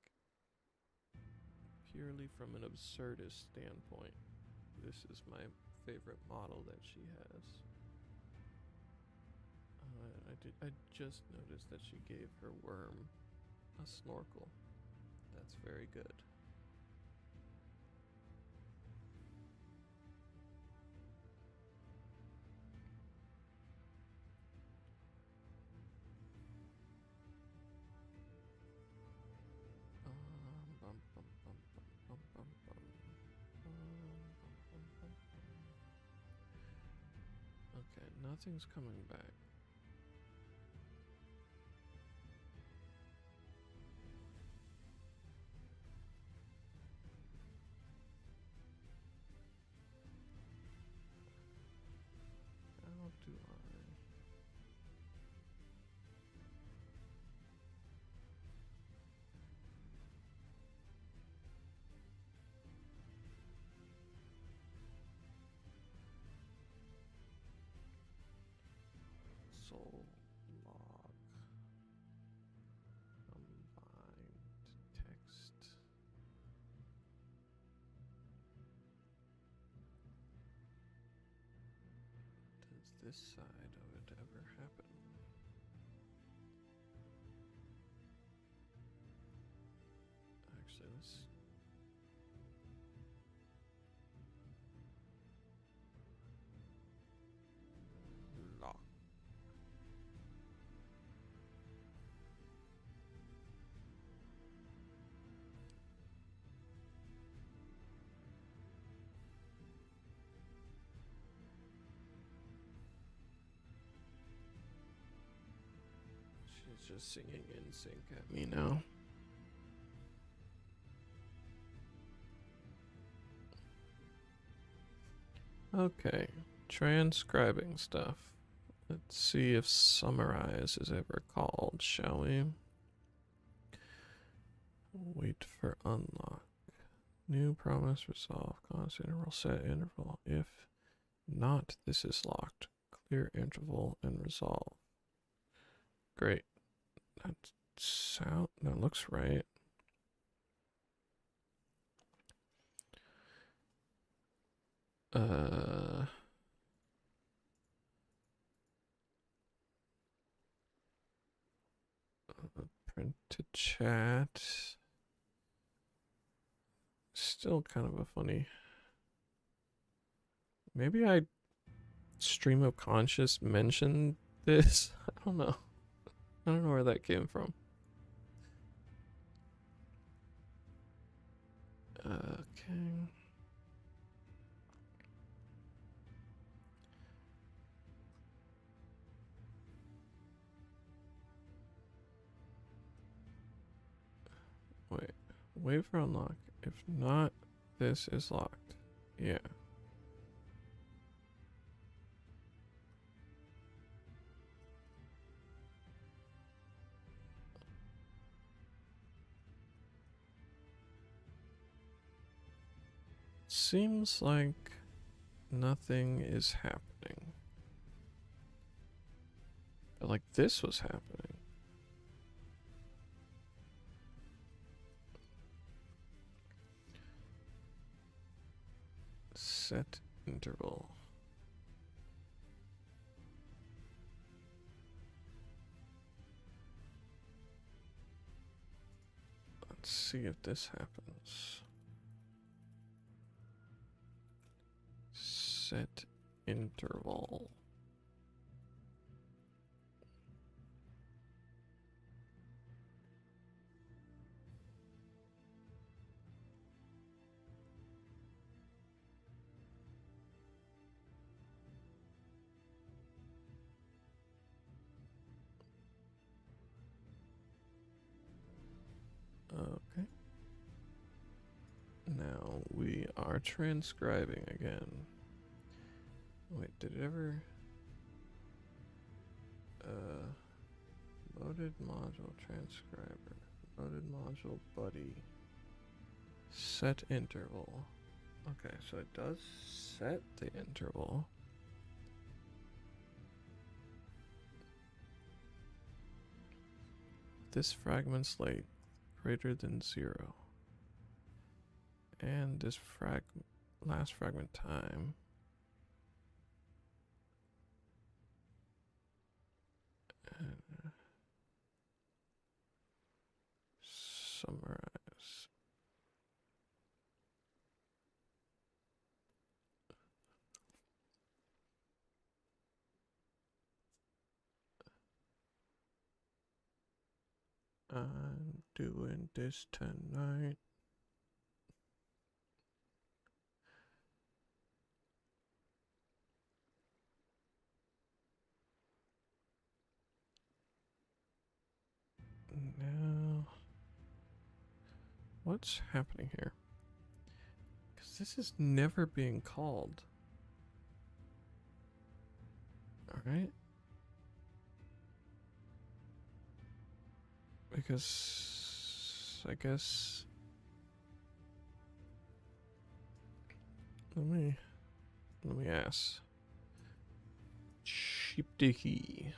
purely from an absurdist standpoint, this is my favorite model that she has. I just noticed that she gave her worm a snorkel. That's very good. Okay, nothing's coming back. How do I... Soul log combined text. Does this side of it ever happen? Actually, let's... Lock. She's just singing in sync at me now. Okay, transcribing stuff. Let's see if summarize is ever called, shall we? Wait for unlock. New promise resolve constant interval set interval. If not, this is locked. clear interval and resolve. Great. That looks right. Print to chat. Still kind of a funny. Maybe I stream of conscious mentioned this. I don't know. I don't know where that came from. Okay. Wait for unlock. If not, this is locked. Yeah. Seems like nothing is happening. But like this was happening. Set interval. Let's see if this happens. Set interval. Okay. Now we are transcribing again. Wait, did it ever? Loaded module transcriber. Loaded module buddy. Set interval. Okay, so it does set the interval. This fragment's length greater than 0. And this last fragment time and summarize. I'm doing this tonight. Now, what's happening here? Because this is never being called. Alright? Because I guess let me ask. Sheep dicky.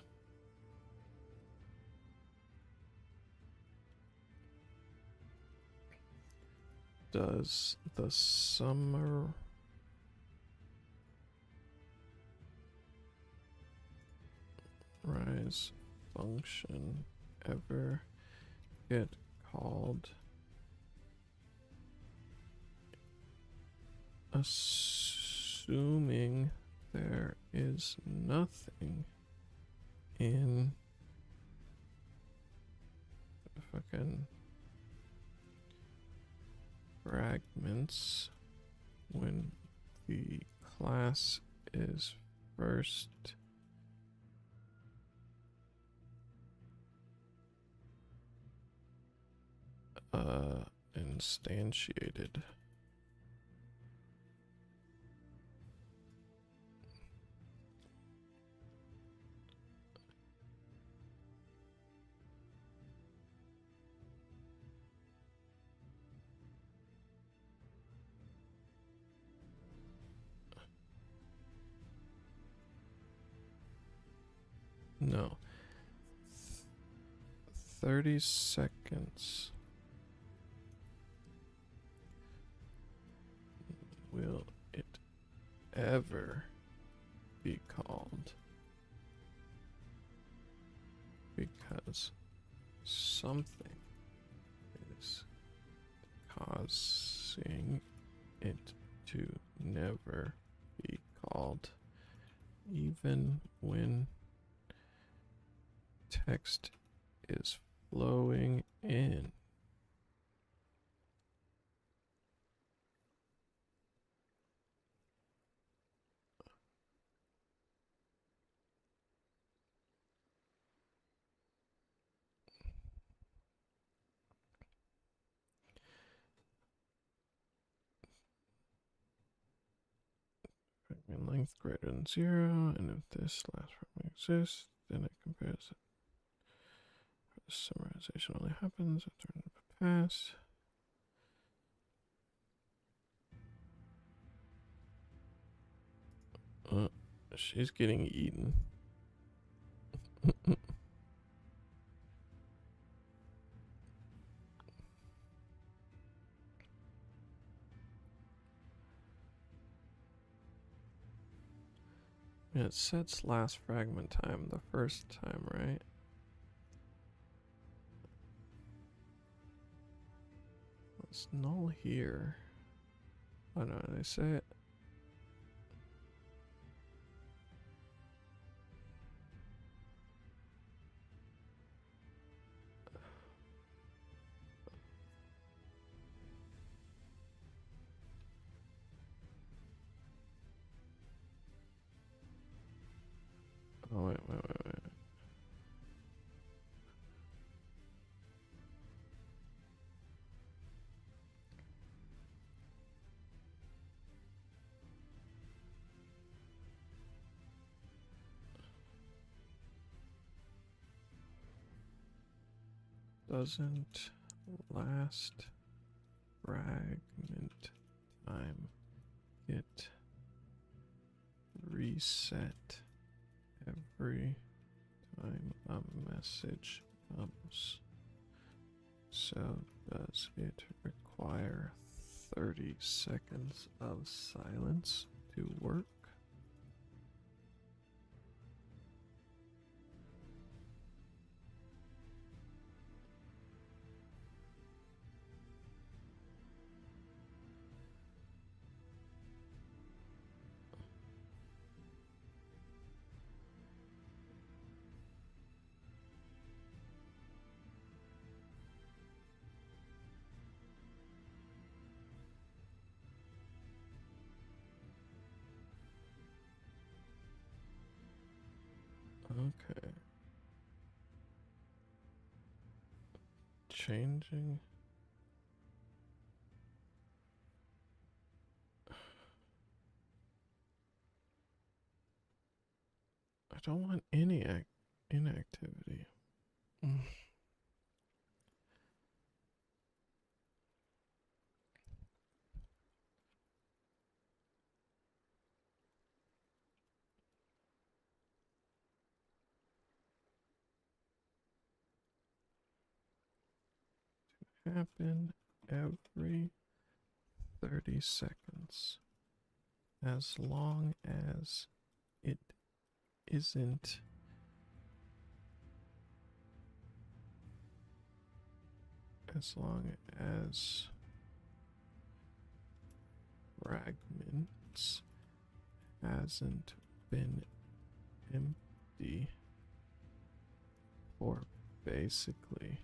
Does the summarize function ever get called? Assuming there is nothing in fucking fragments when the class is first instantiated. No. 30 seconds. Will it ever be called? Because something is causing it to never be called, even when text is flowing in. In length greater than 0, and if this last fragment exists, then it compares it. Summarization only happens after an pass. She's getting eaten. Yeah, it sets last fragment time the first time, right? It's null here. Oh no, they say it. Oh, wait. Doesn't last fragment time get reset every time a message comes? So does it require 30 seconds of silence to work? Okay. Changing. I don't want any inactivity. Happen every 30 seconds. As long as it isn't as long as fragments hasn't been empty for basically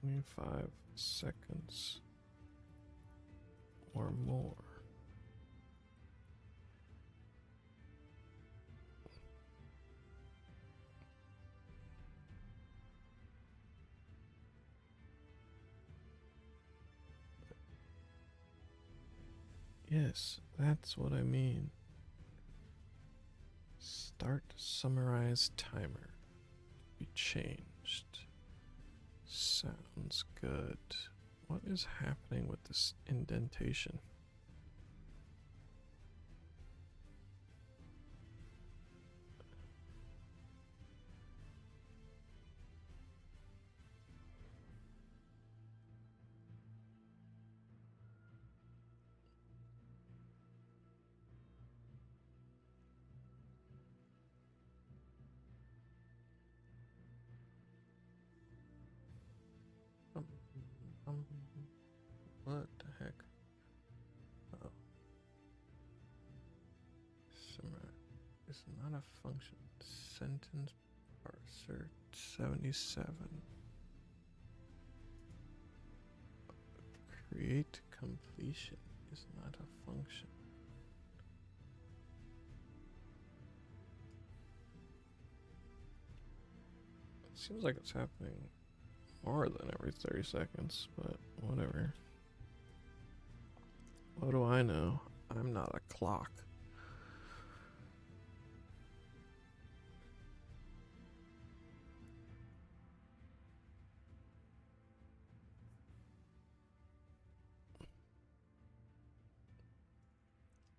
25 seconds or more. Yes, that's what I mean. Start summarize timer. Be changed. Sounds good. What is happening with this indentation? is not a function. Sentence parser 77. Create completion is not a function. It seems like it's happening more than every 30 seconds, but whatever. What do I know? I'm not a clock.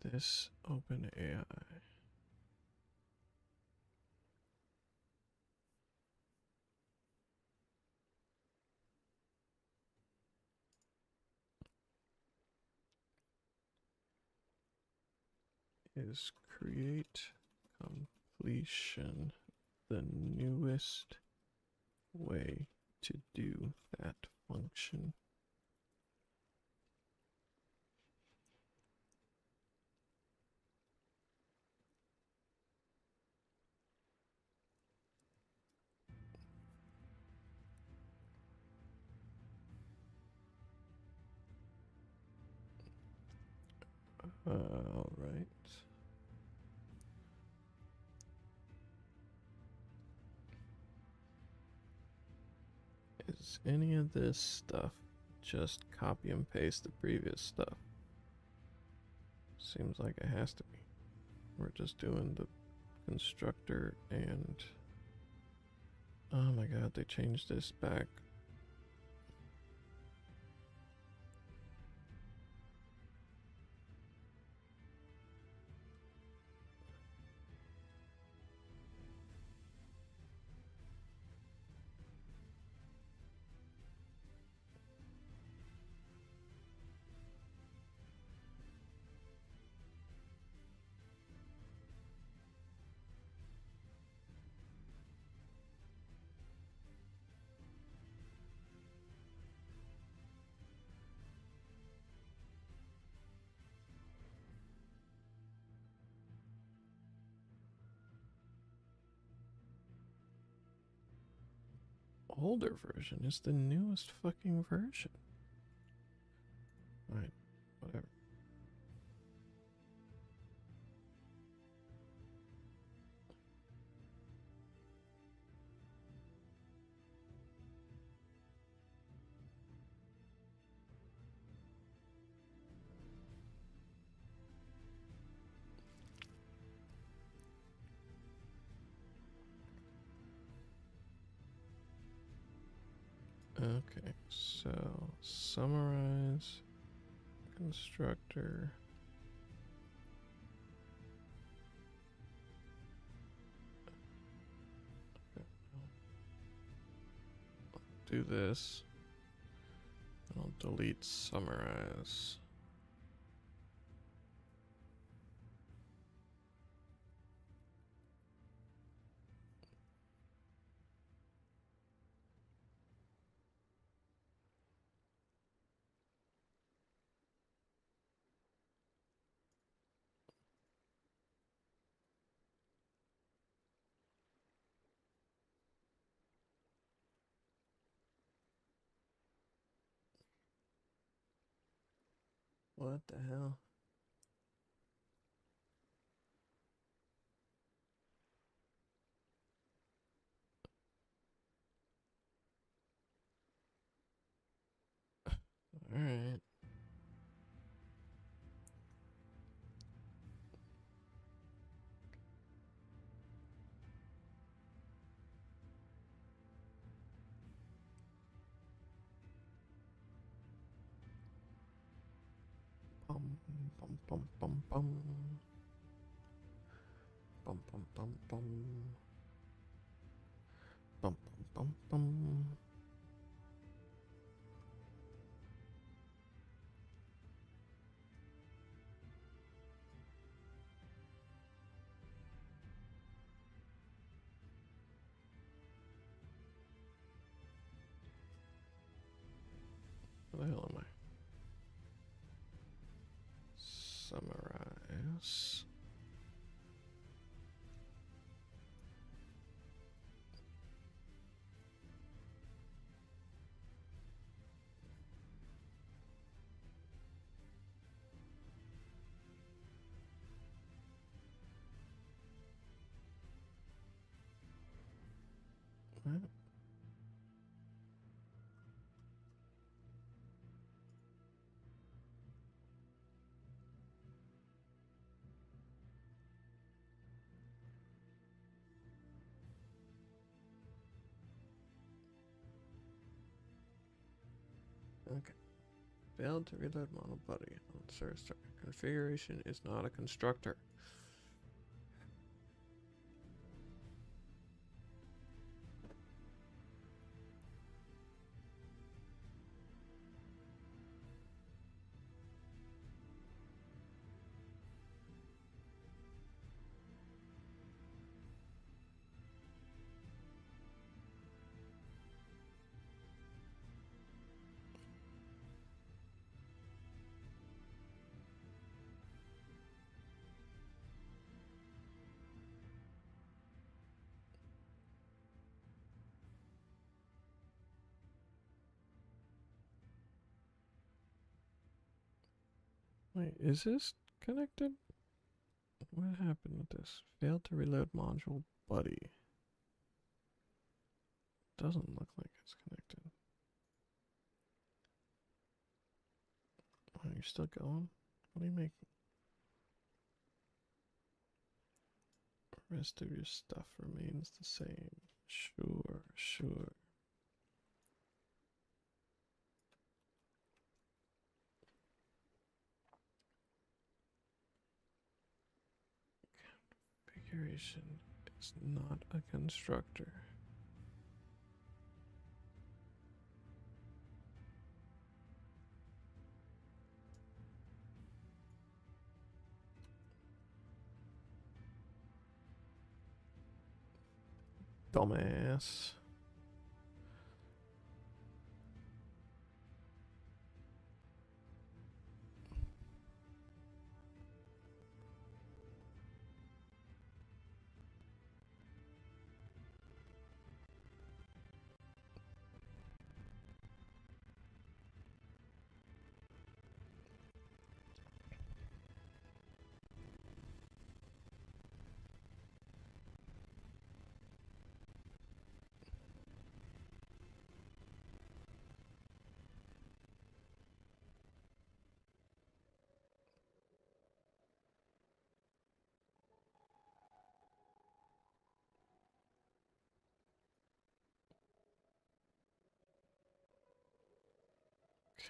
This OpenAI. Is create completion the newest way to do that function? All right. Is any of this stuff just copy and paste the previous stuff? Seems like it has to be. We're just doing the constructor and... Oh my god, they changed this back. Older version is the newest fucking version. Alright, whatever. Okay, so summarize constructor. Okay, I'll do this. I'll delete summarize. What the hell? Alright. Bum bum bum bum bum. Bum bum bum bum. Bum bum bum bum. Where the hell am I? Summarize. What? Okay. Failed to reload model buddy on service start. Configuration is not a constructor. Wait, is this connected? What happened with this? Failed to reload module buddy. Doesn't look like it's connected. Oh, you're still going? What do you make? The rest of your stuff remains the same. Sure, sure. Configuration is not a constructor. Dumbass.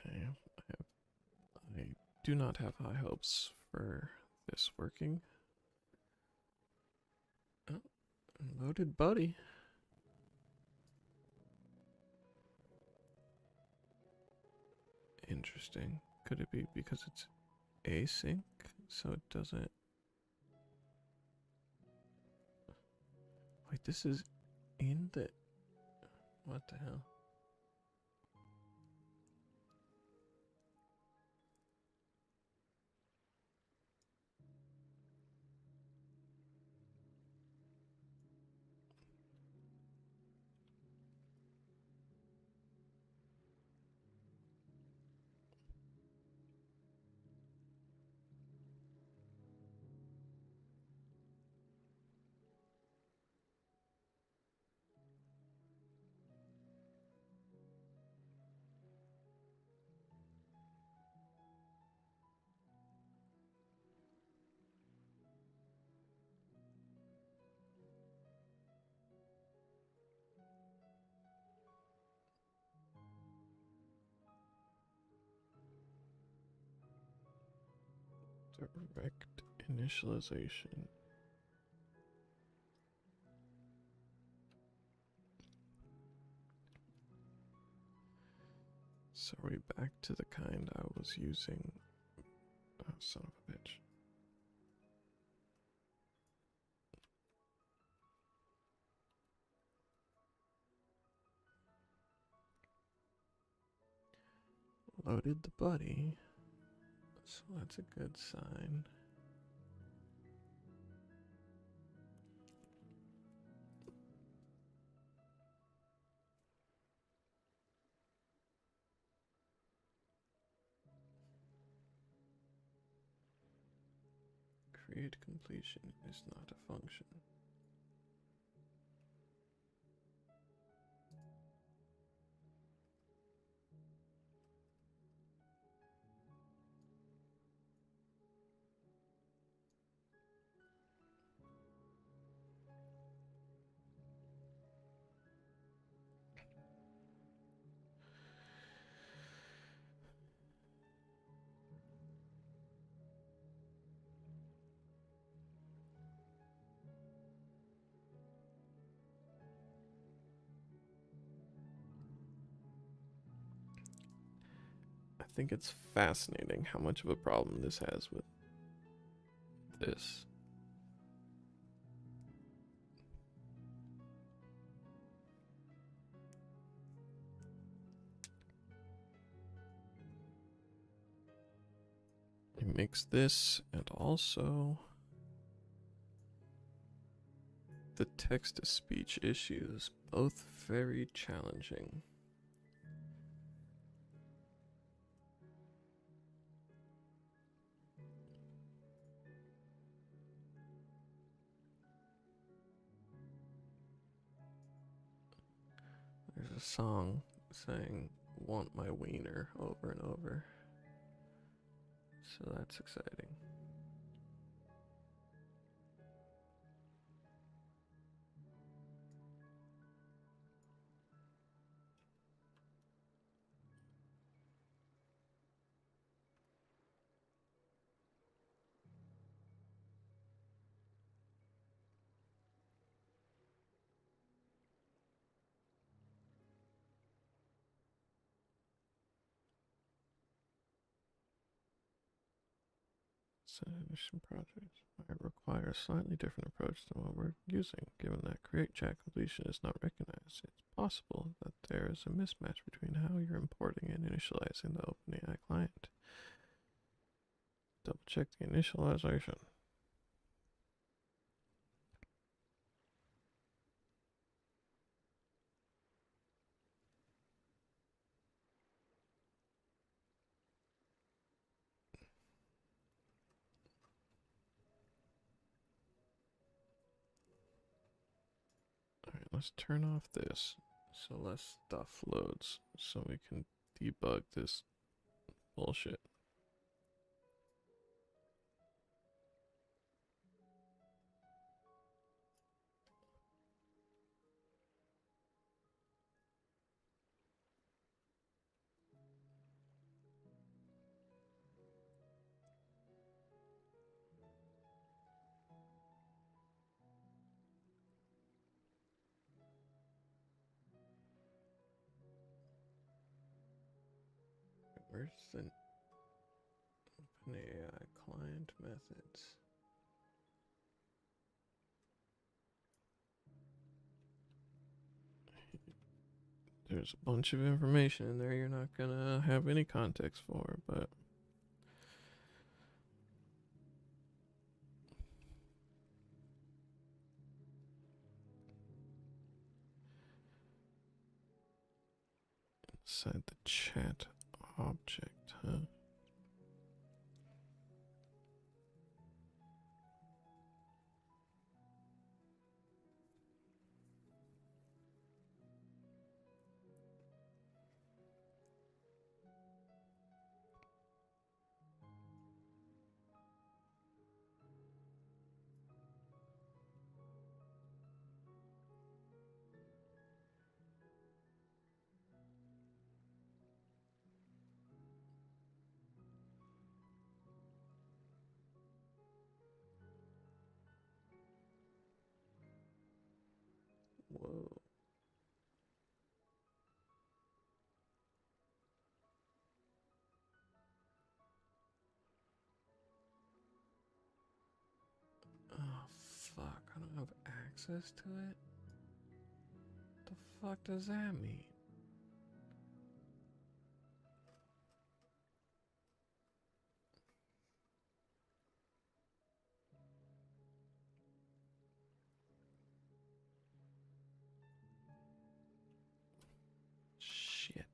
Okay, I do not have high hopes for this working. Oh, loaded buddy. Interesting. Could it be because it's async, so it doesn't... Wait, this is in the... What the hell? Direct initialization. So are we back to the kind I was using? Oh, son of a bitch. Loaded the buddy. So that's a good sign. Create completion is not a function. think it's fascinating how much of a problem this has with this. It makes this and also the text-to-speech issues both very challenging. There's a song saying "want my wiener" over and over, so that's exciting. Edition projects might require a slightly different approach than what we're using, given that create chat completion is not recognized. It's possible that there is a mismatch between how you're importing and initializing the OpenAI client. Double check the initialization. Alright, let's turn off this so less stuff loads so we can debug this bullshit. Where's the OpenAI client methods? There's a bunch of information in there you're not gonna have any context for, but inside the chat object, huh? Whoa. Oh, fuck. I don't have access to it? What the fuck does that mean? Shit.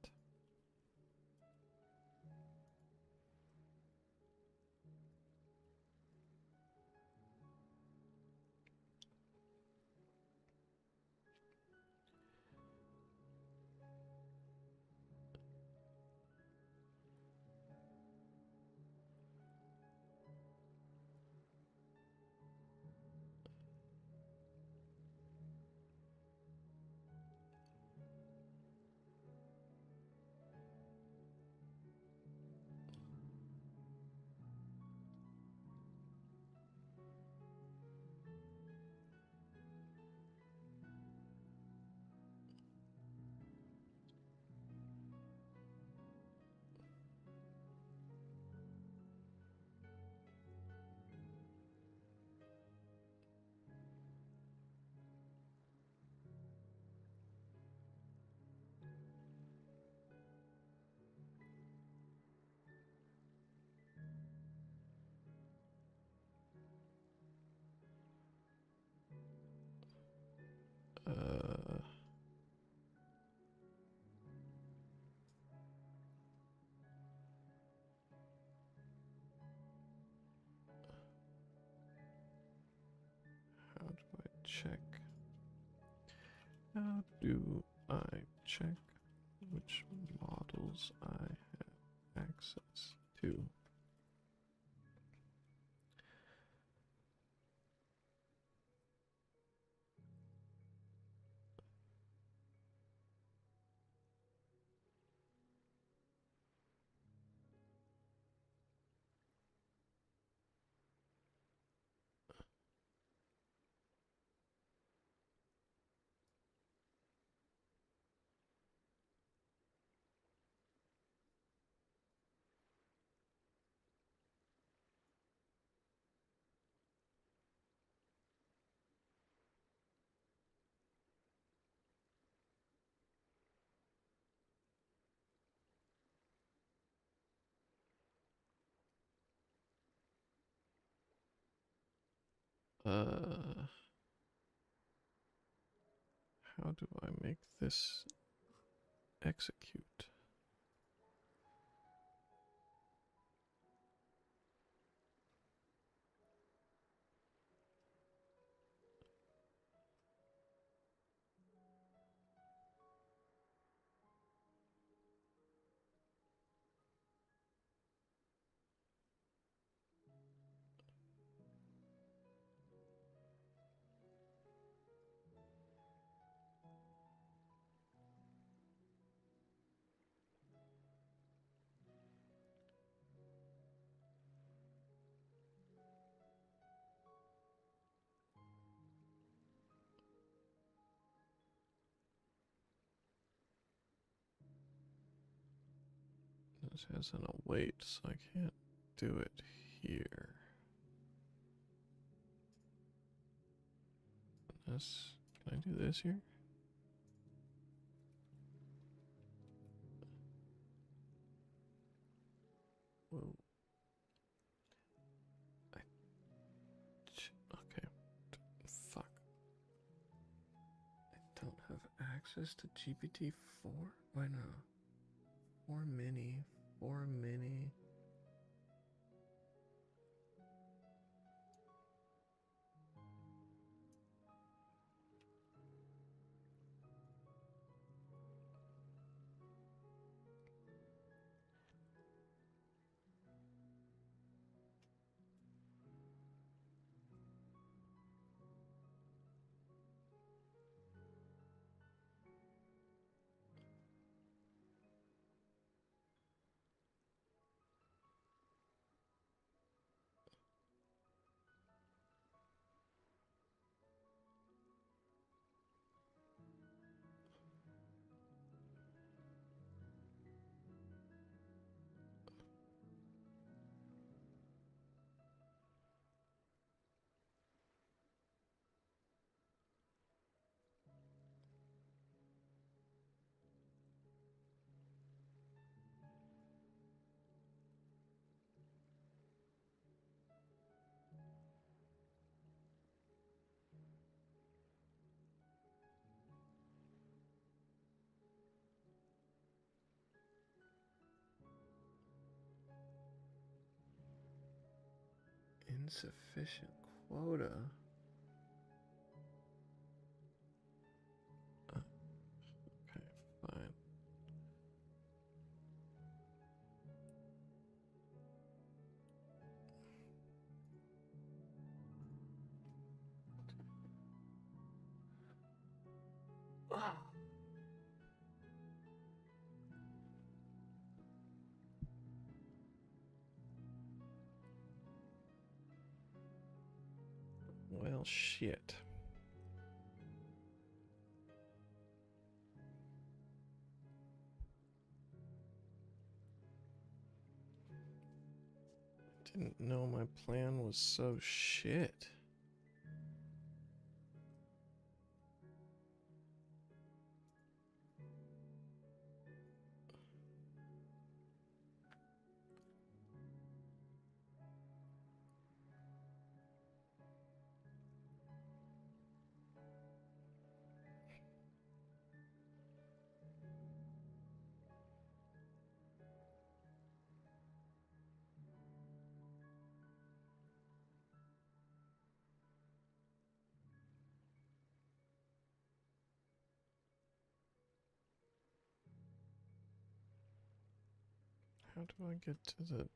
check? How do I check which models I have access to? How do I make this execute? This has an await, so I can't do it here. This, can I do this here? Whoa. Okay. Fuck. I don't have access to GPT-4? Why not? 4 mini. 4 mini. Insufficient quota. Okay, fine. Well, shit. Didn't know my plan was so shit. How do I get to the...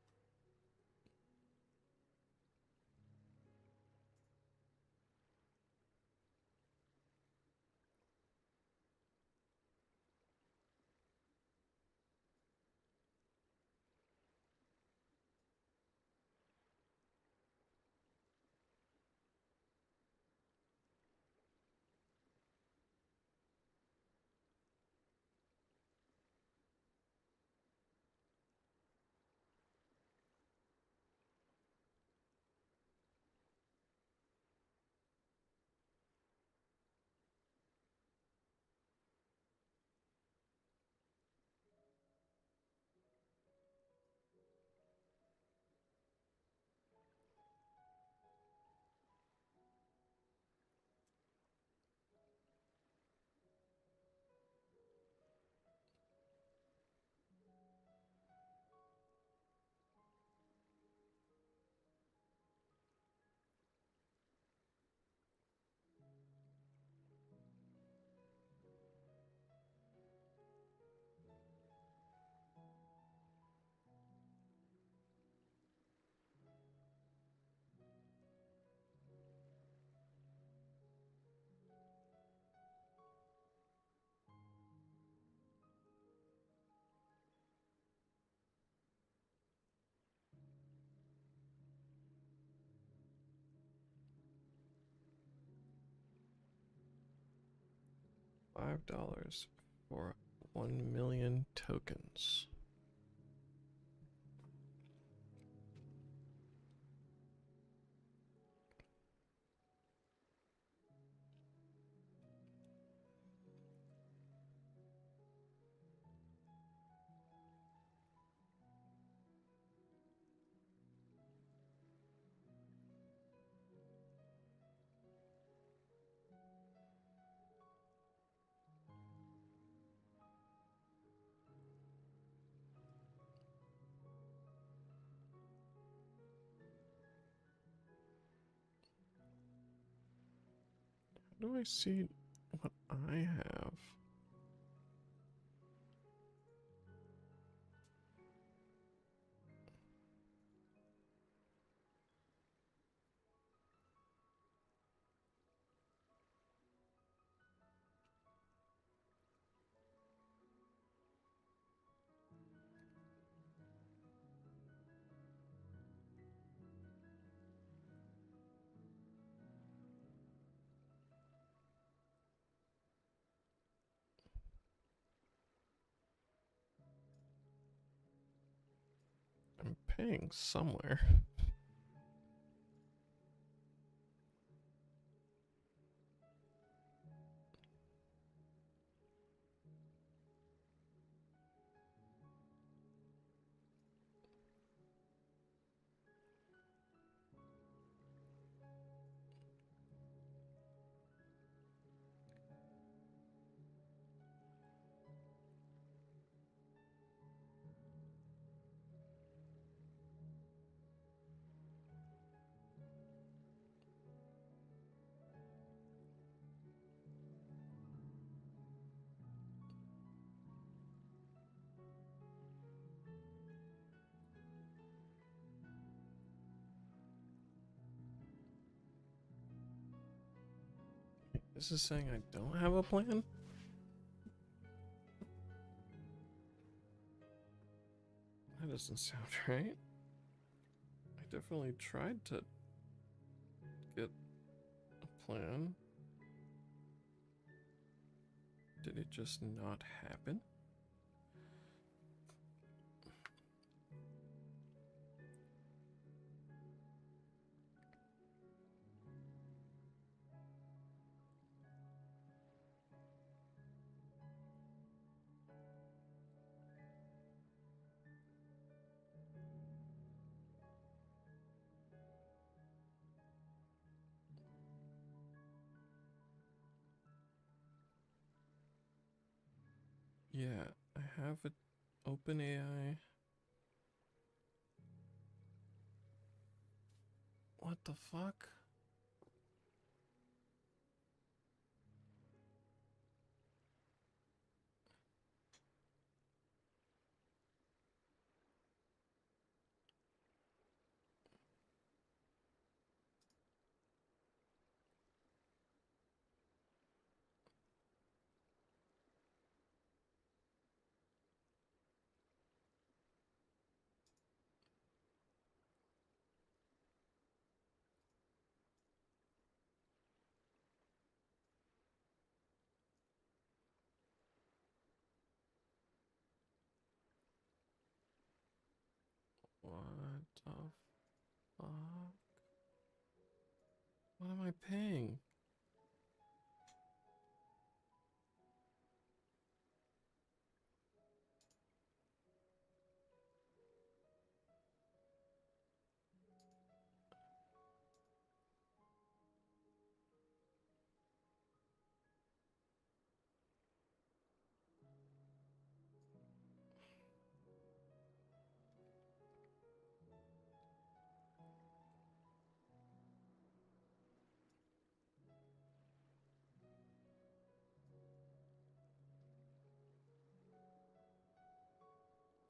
$5 for 1,000,000 tokens. How do I see what I have? I'm paying somewhere. This is saying I don't have a plan? That doesn't sound right. I definitely tried to get a plan. Did it just not happen? Yeah, I have an open AI. What the fuck? fuck? What am I paying?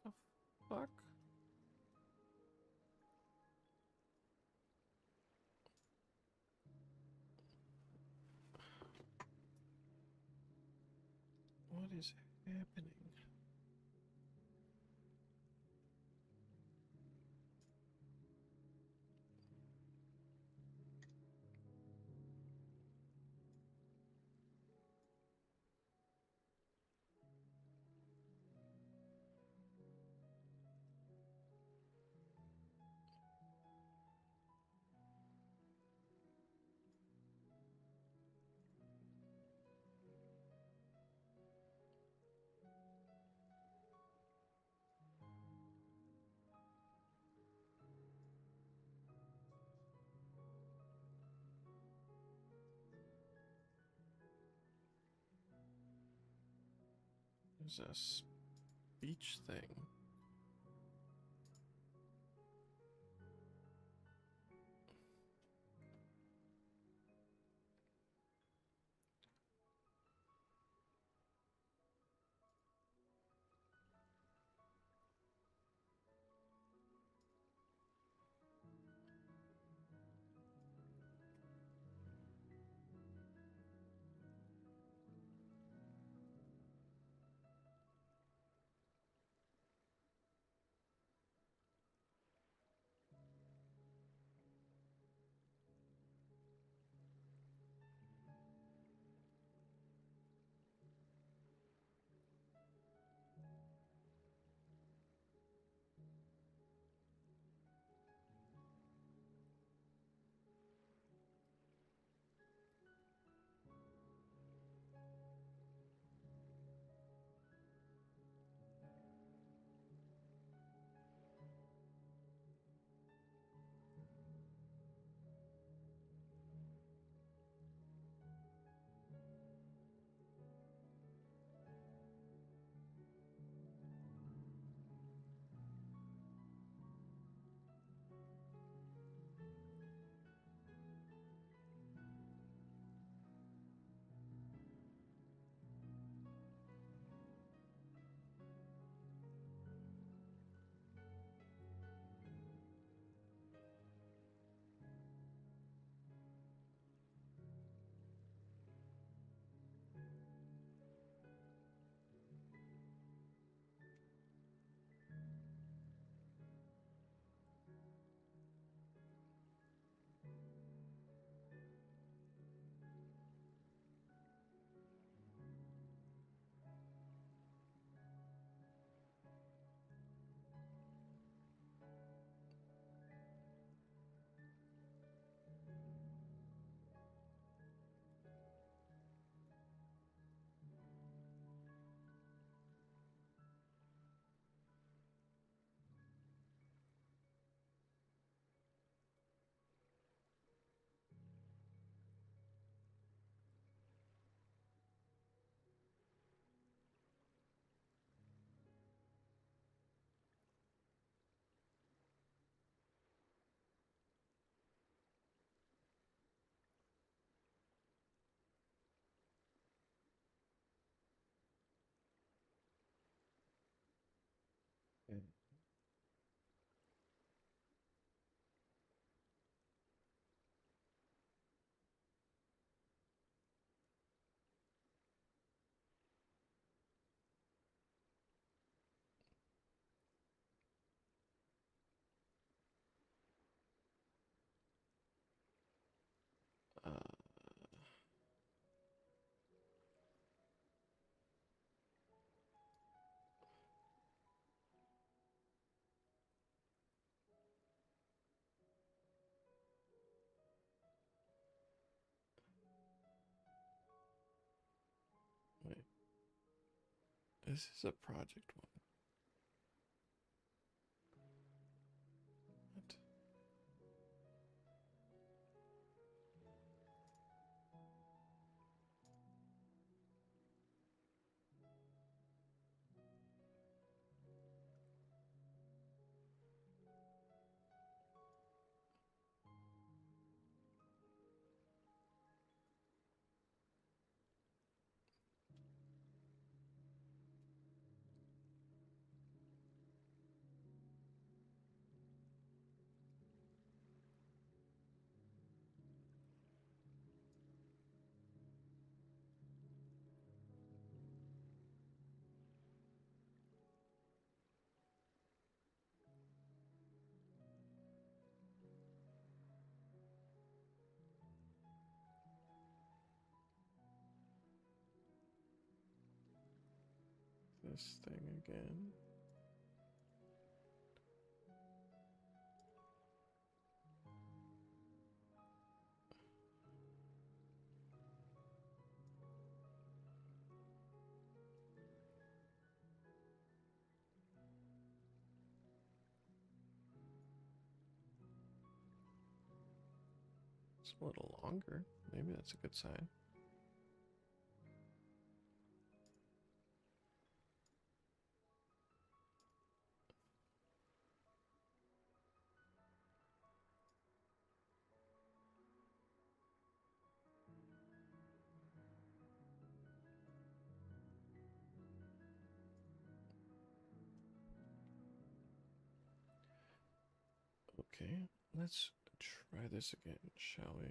The fuck? What is happening? There's a speech thing. this is a project one. What? This thing again. It's a little longer. Maybe that's a good sign. Okay, let's try this again, shall we?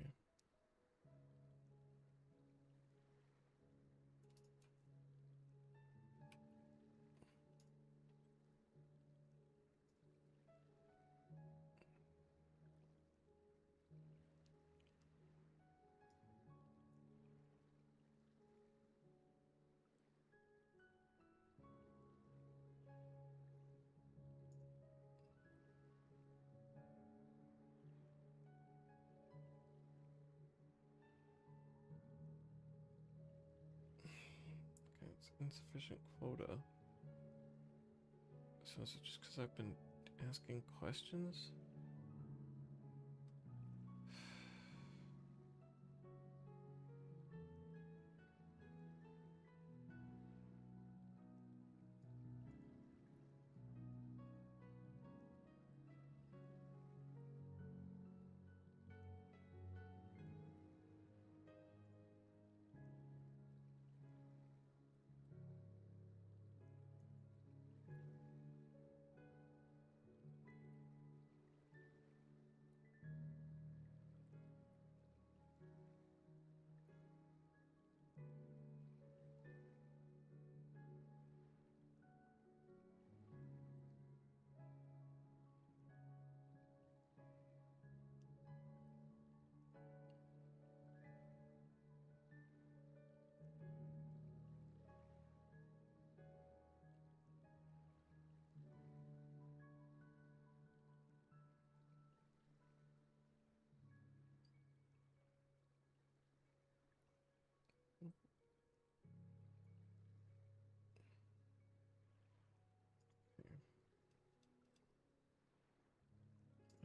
Okay, it's insufficient quota. So is it just because I've been asking questions?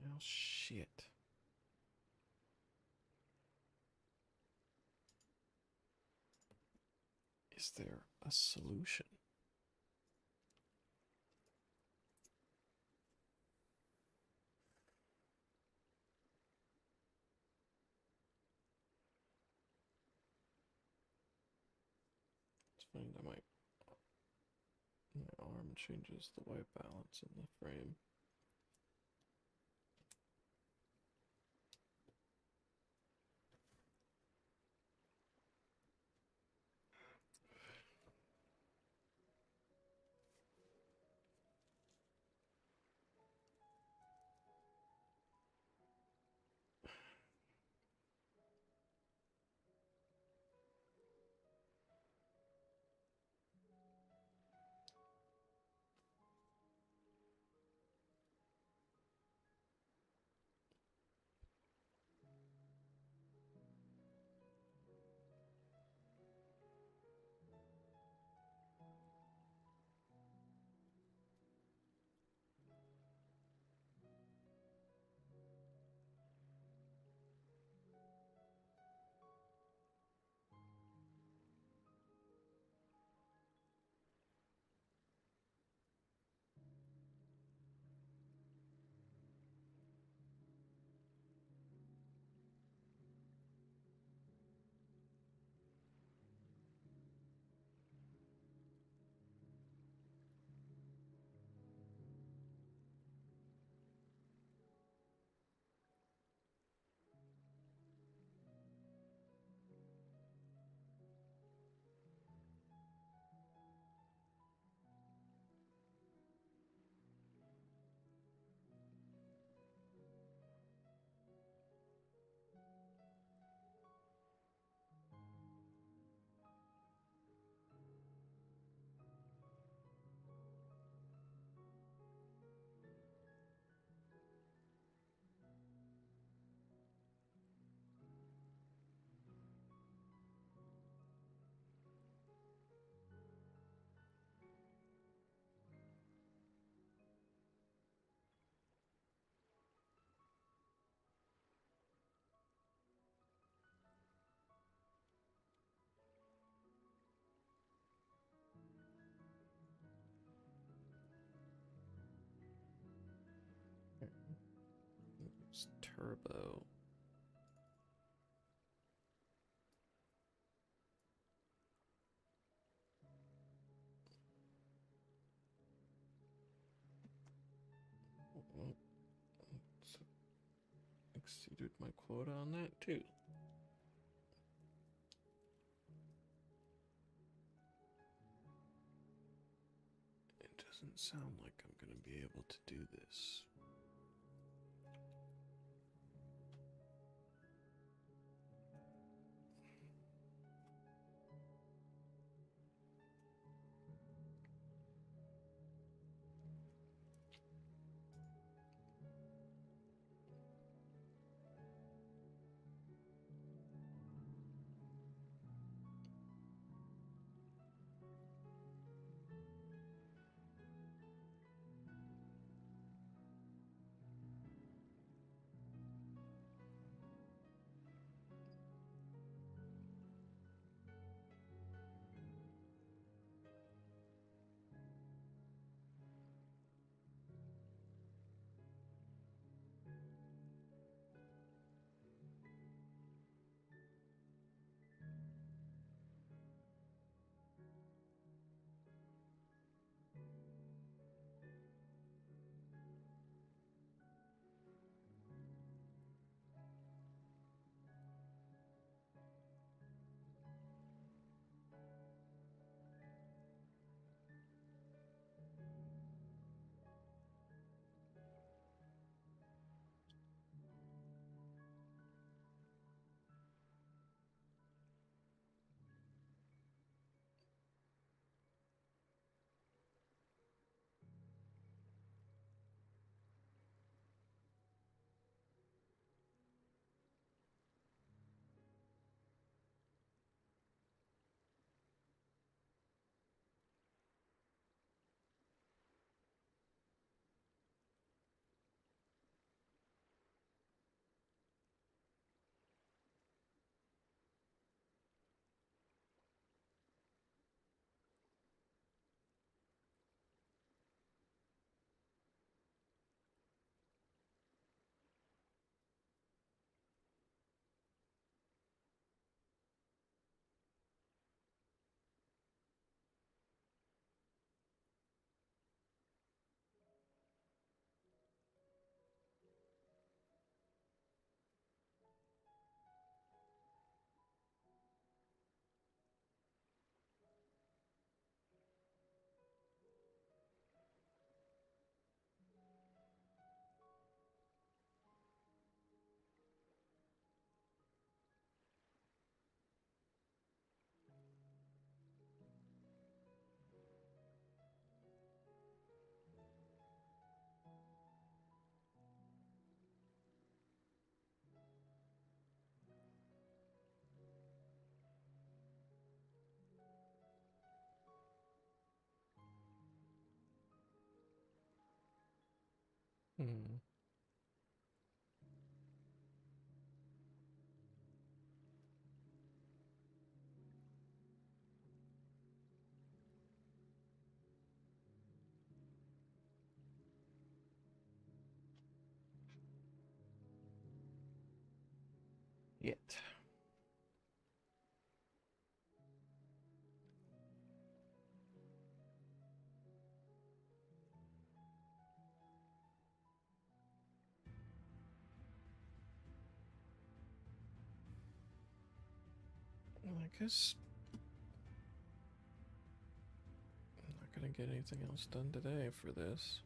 Oh, shit. Is there a solution? It's funny that my arm changes the white balance in the frame. turbo. Oh, so exceeded my quota on that too. It doesn't sound like I'm going to be able to do this. Hmm. Yet. Well, I guess I'm not gonna get anything else done today for this.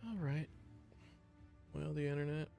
Alright. Well, the internet,